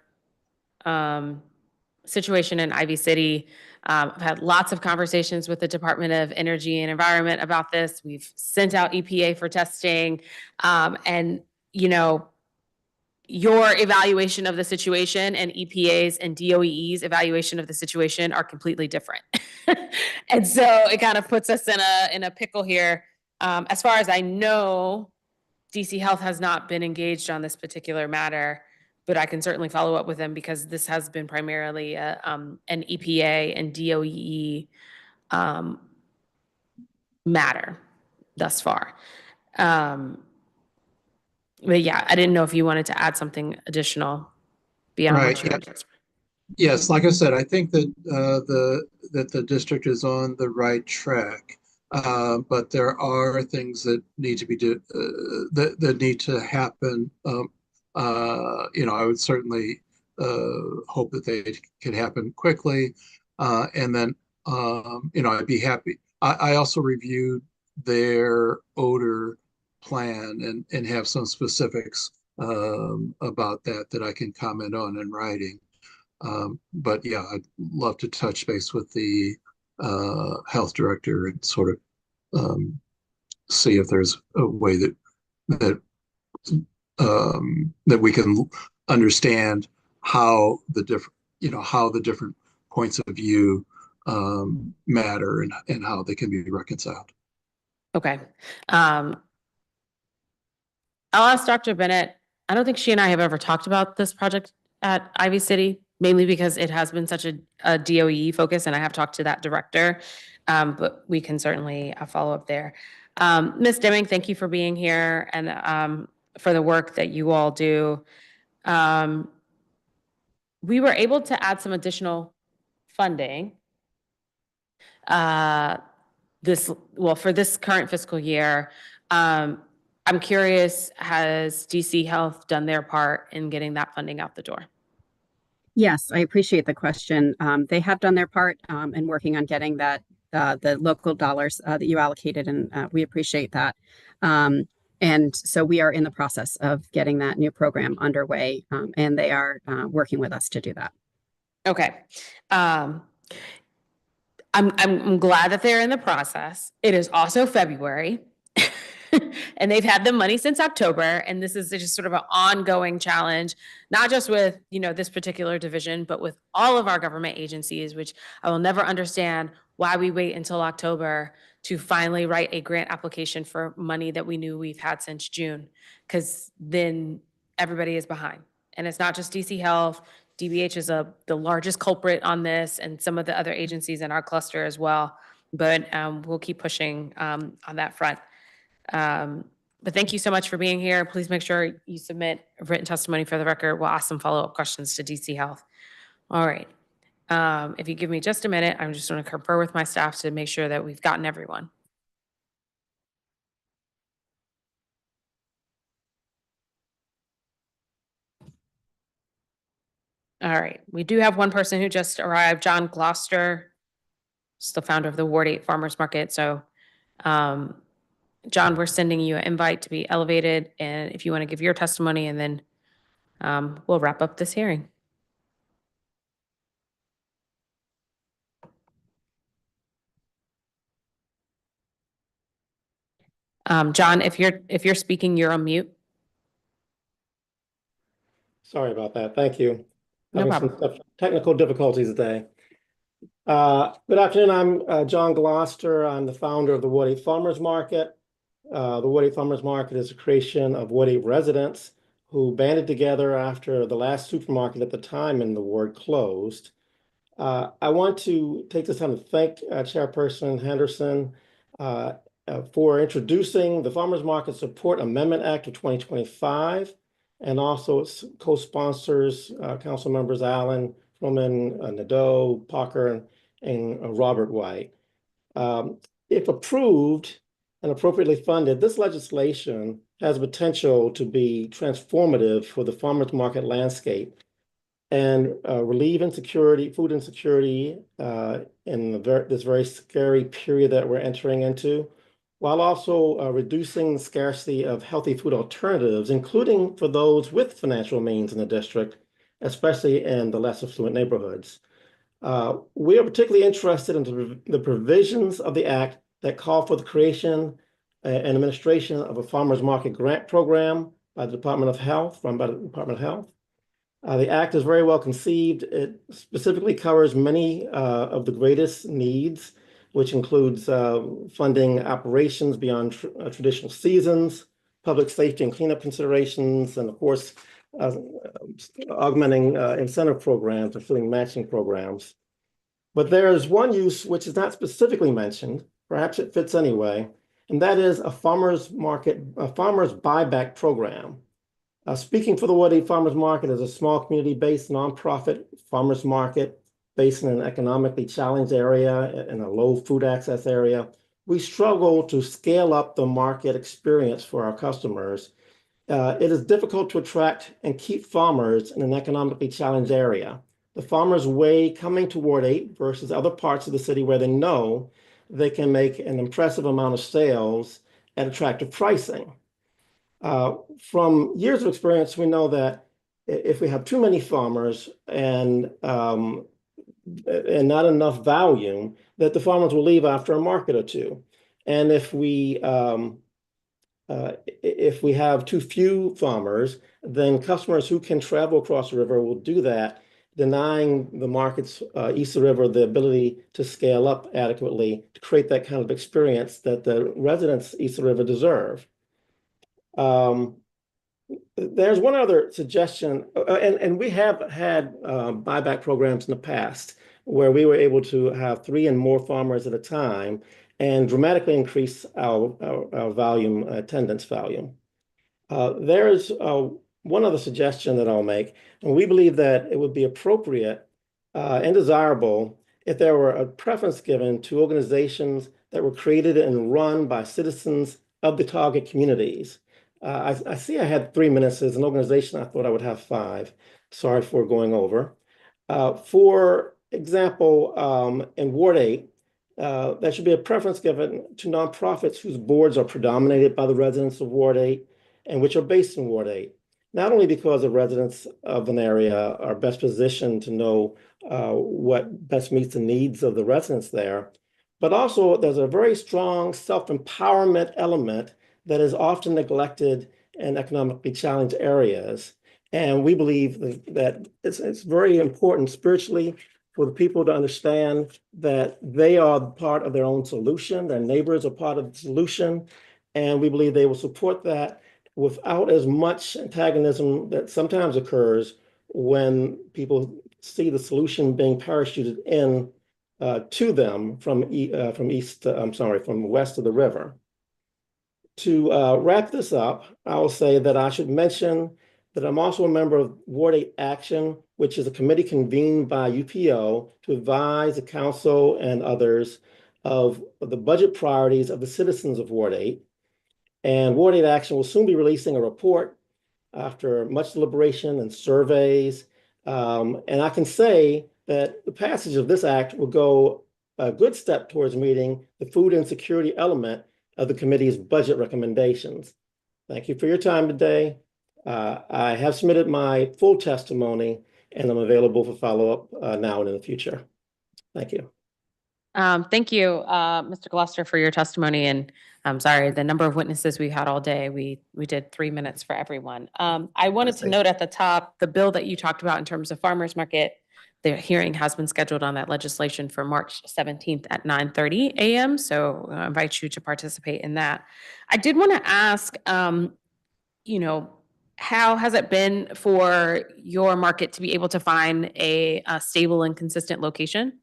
A: situation in Ivy City. I've had lots of conversations with the Department of Energy and Environment about this. We've sent out EPA for testing. And, you know, your evaluation of the situation and EPA's and DOE's evaluation of the situation are completely different. And so it kind of puts us in a pickle here. As far as I know, DC Health has not been engaged on this particular matter, but I can certainly follow up with them because this has been primarily an EPA and DOE matter thus far. But yeah, I didn't know if you wanted to add something additional beyond what you were.
L: Yes, like I said, I think that the district is on the right track, but there are things that need to be that need to happen I would certainly hope that they could happen quickly. And then, I'd be happy. I also reviewed their odor plan and have some specifics about that I can comment on in writing. But yeah, I'd love to touch base with the health director and sort of see if there's a way that that we can understand how the different points of view matter and how they can be reconciled.
A: Okay. I'll ask Dr. Bennett. I don't think she and I have ever talked about this project at Ivy City, mainly because it has been such a DOE focus, and I have talked to that director, but we can certainly follow up there. Ms. Deming, thank you for being here and for the work that you all do. We were able to add some additional funding for this current fiscal year. I'm curious, has DC Health done their part in getting that funding out the door?
M: Yes, I appreciate the question. They have done their part in working on getting that the local dollars that you allocated, and we appreciate that. And so we are in the process of getting that new program underway, and they are working with us to do that.
A: Okay. I'm glad that they're in the process. It is also February. And they've had the money since October, and this is just sort of an ongoing challenge, not just with, this particular division, but with all of our government agencies, which I will never understand why we wait until October to finally write a grant application for money that we knew we've had since June, because then everybody is behind. And it's not just DC Health. DBH is the largest culprit on this, and some of the other agencies in our cluster as well. But we'll keep pushing on that front. But thank you so much for being here. Please make sure you submit written testimony for the record. We'll ask some follow-up questions to DC Health. All right. If you give me just a minute, I'm just going to confer with my staff to make sure that we've gotten everyone. All right. We do have one person who just arrived, John Gloucester, the founder of the Ward 8 Farmers Market. So, John, we're sending you an invite to be elevated, and if you want to give your testimony, and then we'll wrap up this hearing. John, if you're speaking, you're on mute.
N: Sorry about that. Thank you.
A: No
N: Having
A: problem.
N: some technical difficulties today. Good afternoon. I'm John Gloucester. I'm the founder of the Ward 8 Farmers Market. The Ward 8 Farmers Market is a creation of Ward 8 residents who banded together after the last supermarket at the time in the ward closed. I want to take this time to thank Chairperson Henderson for introducing the Farmers Market Support Amendment Act of 2025, and also its co-sponsors, Council Members Allen, Froman, Nadeau, Parker, and Robert White. If approved and appropriately funded, this legislation has potential to be transformative for the farmers market landscape and relieve insecurity, food insecurity in this very scary period that we're entering into, while also reducing the scarcity of healthy food alternatives, including for those with financial means in the district, especially in the less affluent neighborhoods. We are particularly interested in the provisions of the Act that call for the creation and administration of a farmers market grant program by the Department of Health, run by the Department of Health. The Act is very well conceived. It specifically covers many of the greatest needs, which includes funding operations beyond traditional seasons, public safety and cleanup considerations, and of course, augmenting incentive programs, including matching programs. But there is one use which is not specifically mentioned, perhaps it fits anyway, and that is a farmers buyback program. Speaking for the Ward 8 Farmers Market as a small community-based nonprofit farmers market based in an economically challenged area, in a low food access area, we struggle to scale up the market experience for our customers. It is difficult to attract and keep farmers in an economically challenged area. The farmers weigh coming to Ward 8 versus other parts of the city where they know they can make an impressive amount of sales at attractive pricing. From years of experience, we know that if we have too many farmers and not enough volume, that the farmers will leave after a market or two. And if we have too few farmers, then customers who can travel across the river will do that, denying the markets east of the river the ability to scale up adequately to create that kind of experience that the residents east of the river deserve. There's one other suggestion, and we have had buyback programs in the past where we were able to have 3 and more farmers at a time and dramatically increase our volume, attendance volume. There is one other suggestion that I'll make, and we believe that it would be appropriate and desirable if there were a preference given to organizations that were created and run by citizens of the target communities. I see I had 3 minutes. As an organization, I thought I would have 5. Sorry for going over. For example, in Ward 8, there should be a preference given to nonprofits whose boards are predominated by the residents of Ward 8 and which are based in Ward 8. Not only because the residents of an area are best positioned to know what best meets the needs of the residents there, but also there's a very strong self-empowerment element that is often neglected in economically challenged areas. And we believe that it's very important spiritually for the people to understand that they are part of their own solution, their neighbors are part of the solution, and we believe they will support that without as much antagonism that sometimes occurs when people see the solution being parachuted in to them from west of the river. To wrap this up, I will say that I should mention that I'm also a member of Ward 8 Action, which is a committee convened by UPO to advise the council and others of the budget priorities of the citizens of Ward 8. And Ward 8 Action will soon be releasing a report after much deliberation and surveys. And I can say that the passage of this act will go a good step towards meeting the food insecurity element of the committee's budget recommendations. Thank you for your time today. I have submitted my full testimony and I'm available for follow-up now and in the future. Thank you.
A: Thank you, Mr. Gloucester, for your testimony. And I'm sorry, the number of witnesses we had all day, we did 3 minutes for everyone. I wanted to note at the top, the bill that you talked about in terms of farmers market, the hearing has been scheduled on that legislation for March 17th at 9:30 a.m. So I invite you to participate in that. I did want to ask, how has it been for your market to be able to find a stable and consistent location?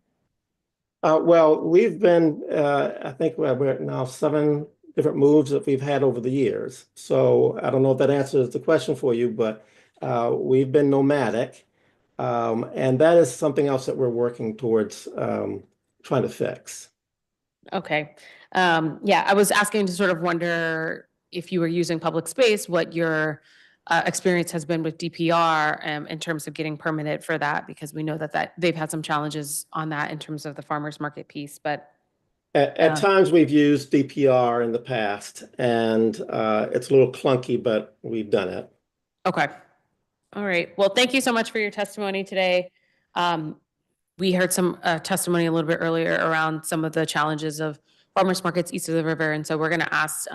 N: Well, we've been, I think we're at now 7 different moves that we've had over the years. So I don't know if that answers the question for you, but we've been nomadic. And that is something else that we're working towards trying to fix.
A: Okay. Yeah, I was asking to sort of wonder if you were using public space, what your experience has been with DPR in terms of getting permitted for that, because we know that they've had some challenges on that in terms of the farmers market piece. But
N: at times we've used DPR in the past, and it's a little clunky, but we've done it.
A: Okay. All right. Well, thank you so much for your testimony today. We heard some testimony a little bit earlier around some of the challenges of farmers markets east of the river. And so we're going to ask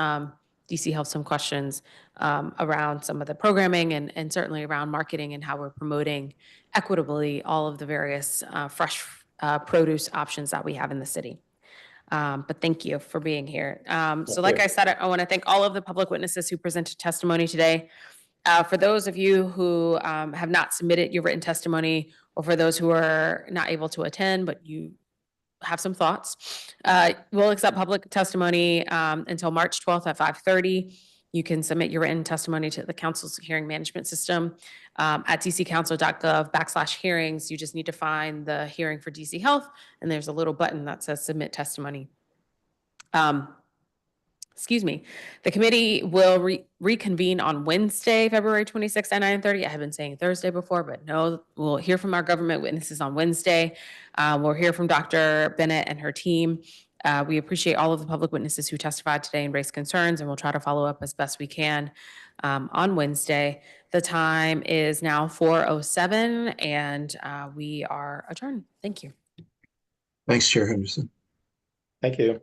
A: DC Health some questions around some of the programming and certainly around marketing and how we're promoting equitably all of the various fresh produce options that we have in the city. But thank you for being here. So like I said, I want to thank all of the public witnesses who presented testimony today. For those of you who have not submitted your written testimony, or for those who are not able to attend, but you have some thoughts, we'll accept public testimony until March 12th at 5:30. You can submit your written testimony to the council's hearing management system at dccouncil.gov/hearings. You just need to find the hearing for DC Health, and there's a little button that says submit testimony. excuse me. The committee will reconvene on Wednesday, February 26th at 9:30. I have been saying Thursday before, but no, we'll hear from our government witnesses on Wednesday. We'll hear from Dr. Bennett and her team. We appreciate all of the public witnesses who testified today and raised concerns, and we'll try to follow up as best we can on Wednesday. The time is now 4:07, and we are adjourned. Thank you.
L: Thanks, Chair Henderson.
N: Thank you.